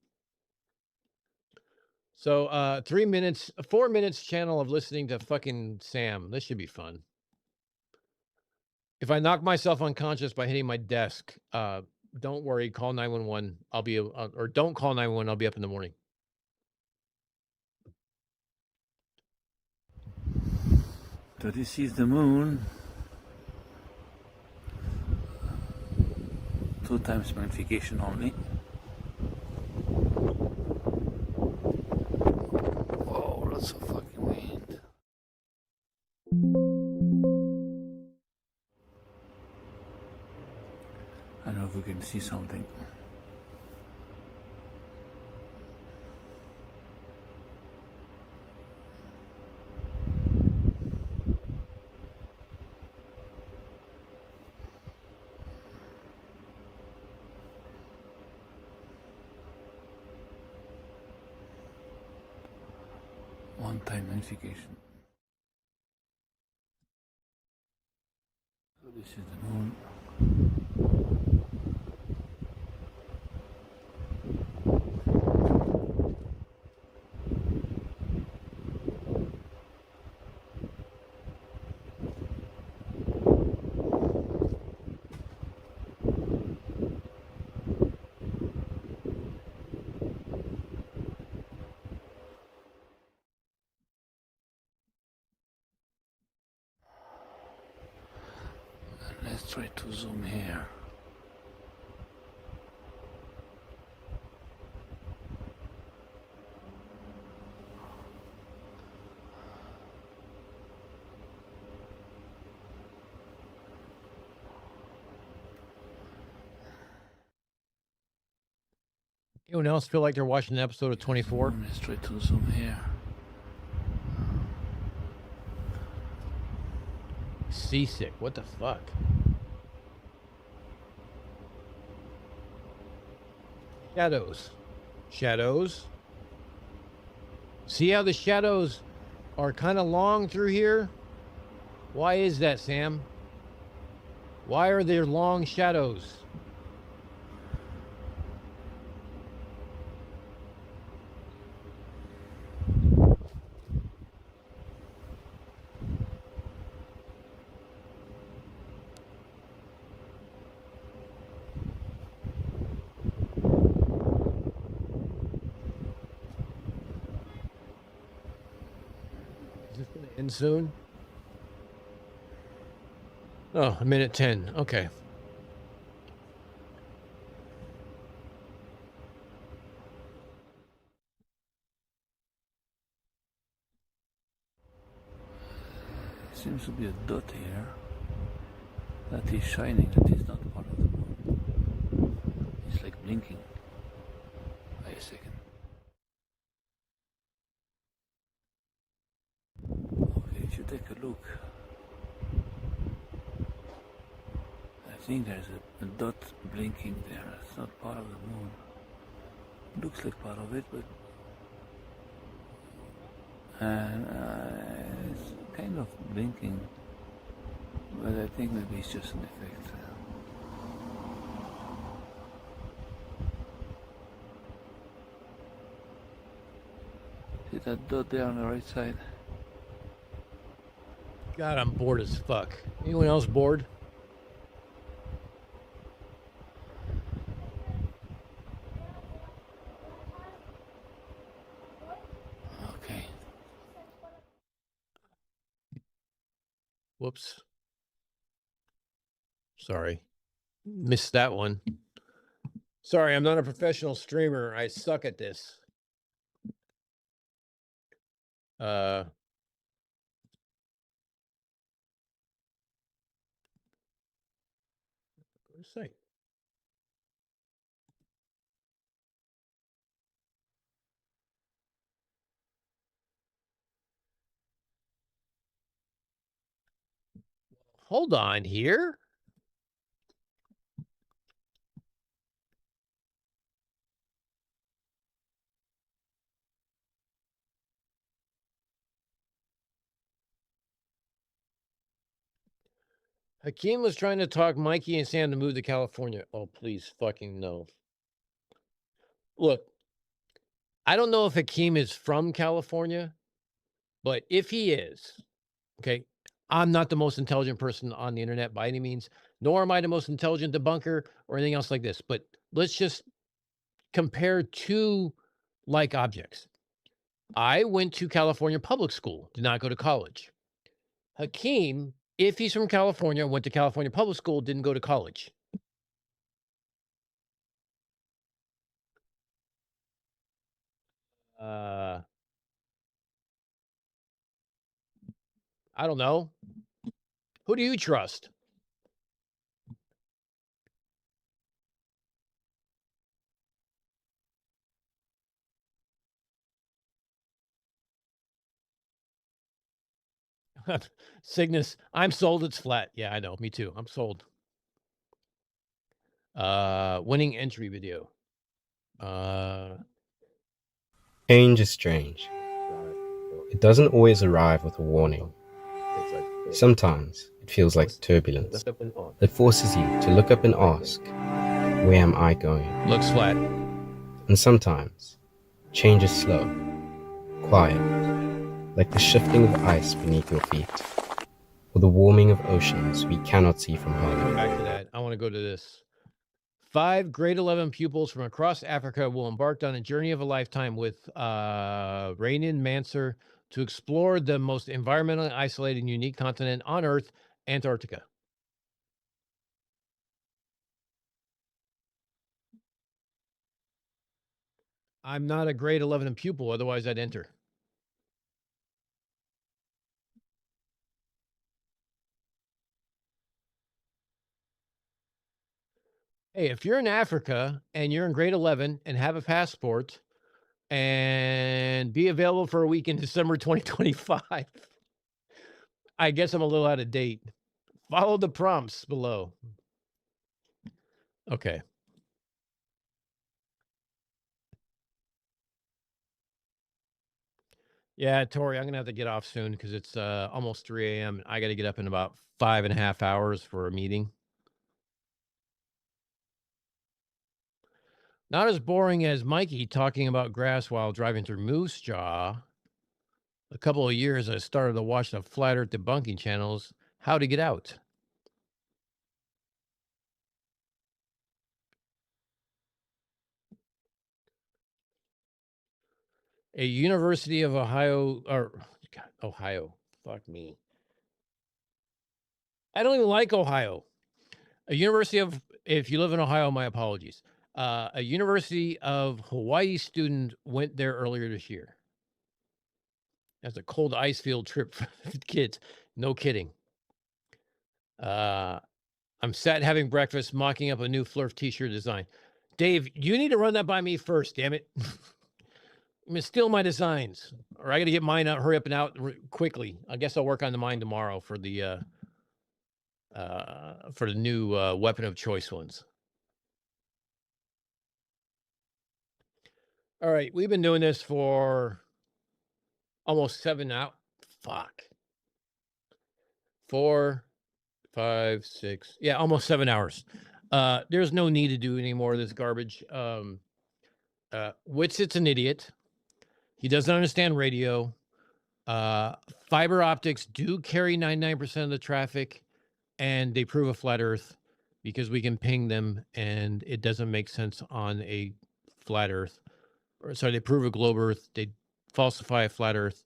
Speaker 2: So 3 minutes, 4 minutes channel of listening to fucking Sam. This should be fun. If I knock myself unconscious by hitting my desk, don't worry. Call 911. I'll be, or don't call 911. I'll be up in the morning.
Speaker 9: So this is the moon. 2 times magnification only. Whoa, that's a fucking wind. I don't know if we can see something. One-time magnification. So this is the moon.
Speaker 1: try to zoom here.
Speaker 2: Anyone else feel like they're watching an episode of 24?
Speaker 1: Let's try to zoom here.
Speaker 2: Seasick. What the fuck? Shadows. Shadows. See how the shadows are kind of long through here? Why is that, Sam? Why are there long shadows? Is this going to end soon? Oh, a minute 10. Okay.
Speaker 1: Seems to be a dot here that is shining, that is not part of the moon. It's like blinking. Wait a second. Okay, if you take a look, I think there's a dot blinking there. That's not part of the moon. Looks like part of it, but it's kind of blinking. But I think maybe it's just an effect. See that dot there on the right side?
Speaker 2: God, I'm bored as fuck. Anyone else bored?
Speaker 1: Okay.
Speaker 2: Whoops. Sorry. Missed that one. Sorry, I'm not a professional streamer. I suck at this. What did I say? Hold on here. Hakeem was trying to talk Mikey and Sam to move to California. Oh, please fucking no. Look, I don't know if Hakeem is from California, but if he is, okay, I'm not the most intelligent person on the internet by any means, nor am I the most intelligent debunker or anything else like this. But let's just compare two like objects. I went to California public school, did not go to college. Hakeem, if he's from California, went to California public school, didn't go to college. I don't know. Who do you trust? Cygnus, I'm sold. It's flat. Yeah, I know. Me too. I'm sold. Winning entry video.
Speaker 8: Change is strange. It doesn't always arrive with a warning. Sometimes it feels like turbulence that forces you to look up and ask, where am I going?
Speaker 2: Looks flat.
Speaker 8: And sometimes change is slow, quiet, like the shifting of ice beneath your feet, or the warming of oceans we cannot see from
Speaker 2: Go
Speaker 8: home.
Speaker 2: back to that. I want to go to this. 5 grade 11 pupils from across Africa will embark on a journey of a lifetime with Rainin Manser to explore the most environmentally isolated and unique continent on Earth, Antarctica. I'm not a grade 11 pupil, otherwise I'd enter. Hey, if you're in Africa and you're in grade 11 and have a passport and be available for a week in December 2025, I guess I'm a little out of date. Follow the prompts below. Okay. Yeah, Tori, I'm gonna have to get off soon because it's almost 3 a.m. I got to get up in about 5.5 hours for a meeting. Not as boring as Mikey talking about grass while driving through Moose Jaw. A couple of years, I started to watch the Flat Earth debunking channels. How to get out. A University of Ohio, or God, Ohio, fuck me. I don't even like Ohio. A University of, if you live in Ohio, my apologies. A University of Hawaii student went there earlier this year. That's a cold ice field trip for kids. No kidding. I'm sat having breakfast, mocking up a new Flurf t-shirt design. Dave, you need to run that by me first, damn it. I'm gonna steal my designs, or I got to get mine out. Hurry up and out quickly. I guess I'll work on the mine tomorrow for the new weapon of choice ones. All right, we've been doing this for almost 7 hours. Fuck. 4, 5, 6. Yeah, almost 7 hours. There's no need to do any more of this garbage. Witsit's an idiot. He doesn't understand radio. Fiber optics do carry 99% of the traffic, and they prove a flat Earth because we can ping them, and it doesn't make sense on a flat Earth. Or sorry, they prove a globe Earth. They falsify a flat Earth.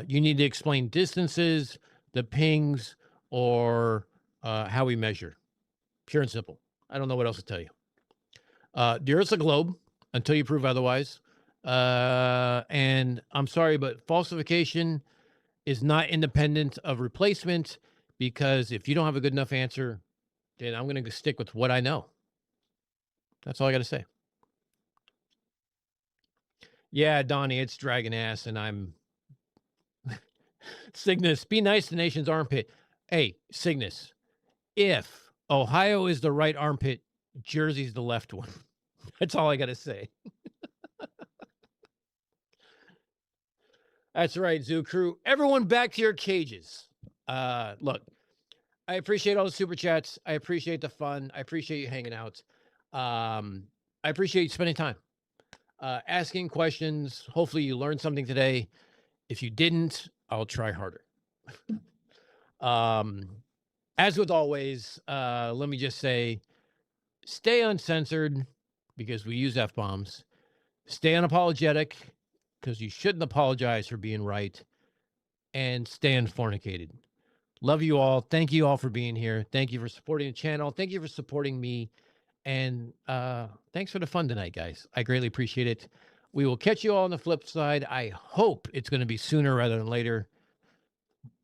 Speaker 2: You need to explain distances, the pings, or how we measure. Pure and simple. I don't know what else to tell you. The Earth's a globe until you prove otherwise. And I'm sorry, but falsification is not independent of replacement, because if you don't have a good enough answer, then I'm going to stick with what I know. That's all I got to say. Yeah, Donnie, it's dragging ass, and I'm Cygnus. Be nice to the nation's armpit. Hey, Cygnus, if Ohio is the right armpit, Jersey's the left one. That's all I got to say. That's right, Zoo Crew. Everyone back to your cages. Look, I appreciate all the super chats. I appreciate the fun. I appreciate you hanging out. I appreciate you spending time asking questions. Hopefully you learned something today. If you didn't, I'll try harder. As with always, let me just say, stay uncensored because we use F-bombs. Stay unapologetic because you shouldn't apologize for being right. And stay unfornicated. Love you all. Thank you all for being here. Thank you for supporting the channel. Thank you for supporting me. And thanks for the fun tonight, guys. I greatly appreciate it. We will catch you all on the flip side. I hope it's going to be sooner rather than later.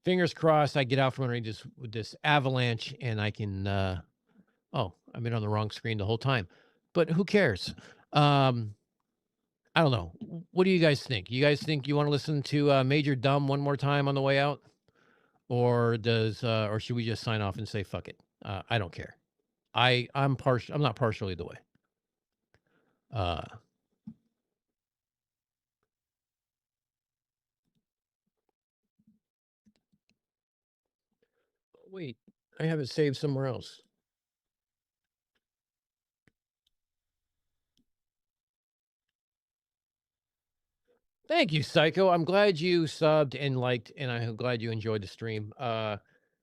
Speaker 2: Fingers crossed I get out from underneath this avalanche and I can... oh, I've been on the wrong screen the whole time. But who cares? I don't know. What do you guys think? You guys think you want to listen to Major Dumb one more time on the way out? Or or should we just sign off and say fuck it? I don't care. I'm not partial either way. Wait, I have it saved somewhere else. Thank you, Psycho. I'm glad you subbed and liked, and I'm glad you enjoyed the stream.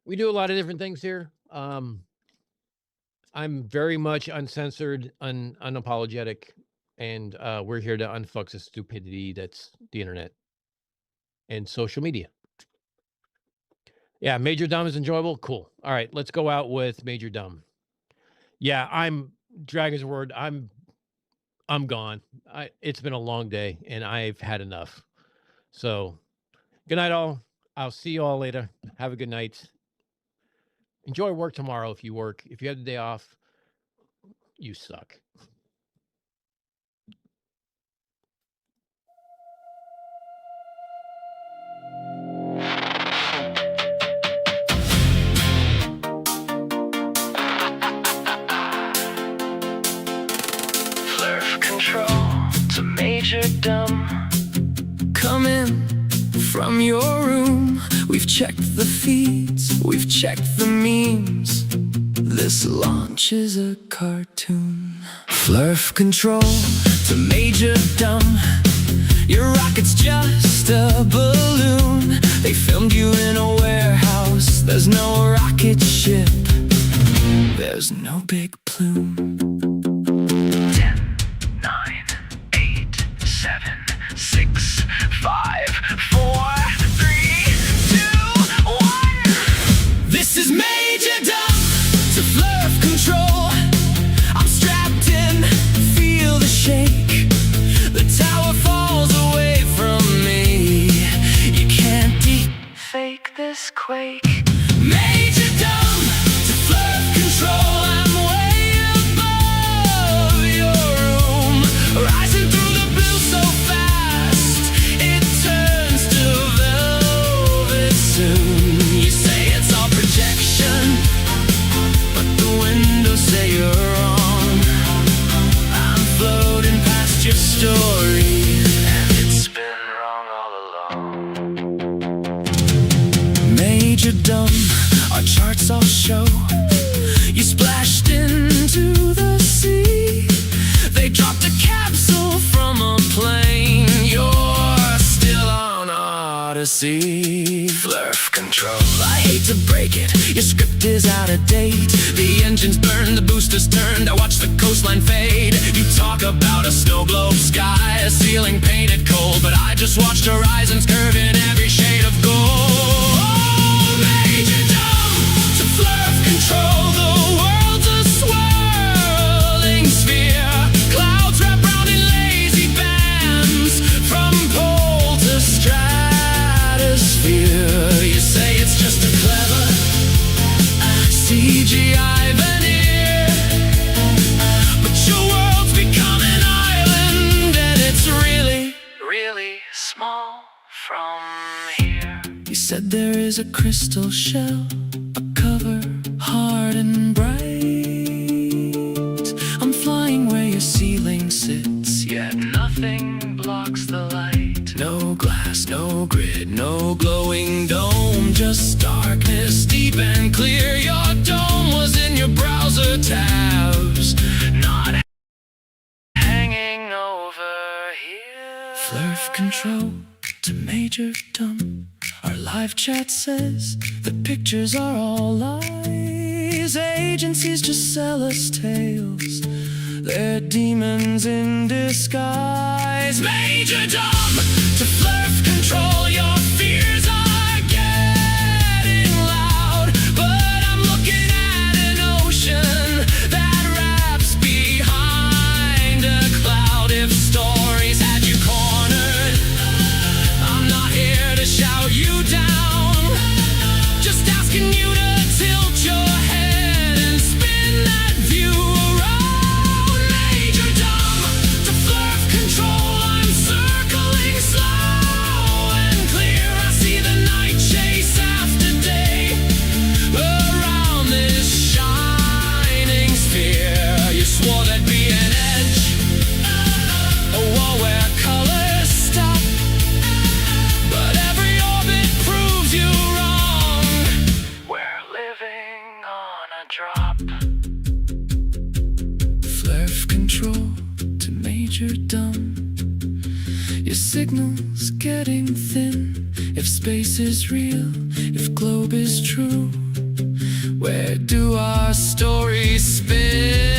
Speaker 2: We do a lot of different things here. I'm very much uncensored, unapologetic, and we're here to unfuck the stupidity that's the internet and social media. Yeah, Major Dumb is enjoyable. Cool. All right, let's go out with Major Dumb. Yeah, I'm Dragon's Word. I'm I'm gone. It's been a long day, and I've had enough. So, good night, all. I'll see you all later. Have a good night. Enjoy work tomorrow if you work. If you have the day off, you suck.
Speaker 1: Flurf control to Major Dumb. Come in from your room. We've checked the feeds, we've checked the memes. This launch is a cartoon. Flurf control to Major Dumb. Your rocket's just a balloon. They filmed you in a warehouse. There's no rocket ship. There's no big plume. 10, 9, 8, 7, 6, 5, 4, 3, 2, 1. This is Major Dumb to Flurf control. I'm strapped in, feel the shake. The tower falls away from me. You can't deep fake this quake. Major Dumb to Flurf control. I'm way above your room, rising through the blue so fast it turns to velvet soon. You say it's all projection, but the windows say you're wrong. I'm floating past your story, and it's been wrong all along. Major Dumb, our charts all show you splashed into the sea. They dropped a capsule from a plane. You're still on Odyssey. Flurf control, I hate to break it, your script is out of date. The engines burned, the boosters turned, I watch the coastline fade. You talk about a snow globe sky, a ceiling painted cold, but I just watched horizons curve in every shade of gold. Major Dumb to Flurf control. The world's a swirling sphere. Clouds wrap round in lazy bands from pole to stratosphere. You say it's just a clever CGI veneer, but your world's become an island, and it's really, really small from here. You said there is a crystal shell, a cover hard and bright. I'm flying where your ceiling sits, yet nothing blocks the light. No glass, no grid, no glowing dome, just darkness deep and clear. Your dome was in your browser tabs, not hanging over here. Flurf control to Major Dumb. Our live chat says the pictures are all lies. Agencies just sell us tales, they're demons in disguise. Major Dumb to Flurf control. Your fears are getting loud, but I'm looking at an ocean that wraps behind a cloud. If stories had you cornered, I'm not here to shout you down, just asking you to tilt your head and spin that view around. Major Dumb to Flurf control. I'm circling slow and clear. I see the night chase after day around this shining sphere. You swore there'd be an edge, a wall where colors stop, but every orbit proves you wrong. We're living on a drop. Flurf control to Major Dumb. Your signal's getting thin. If space is real, if globe is true, where do our stories spin?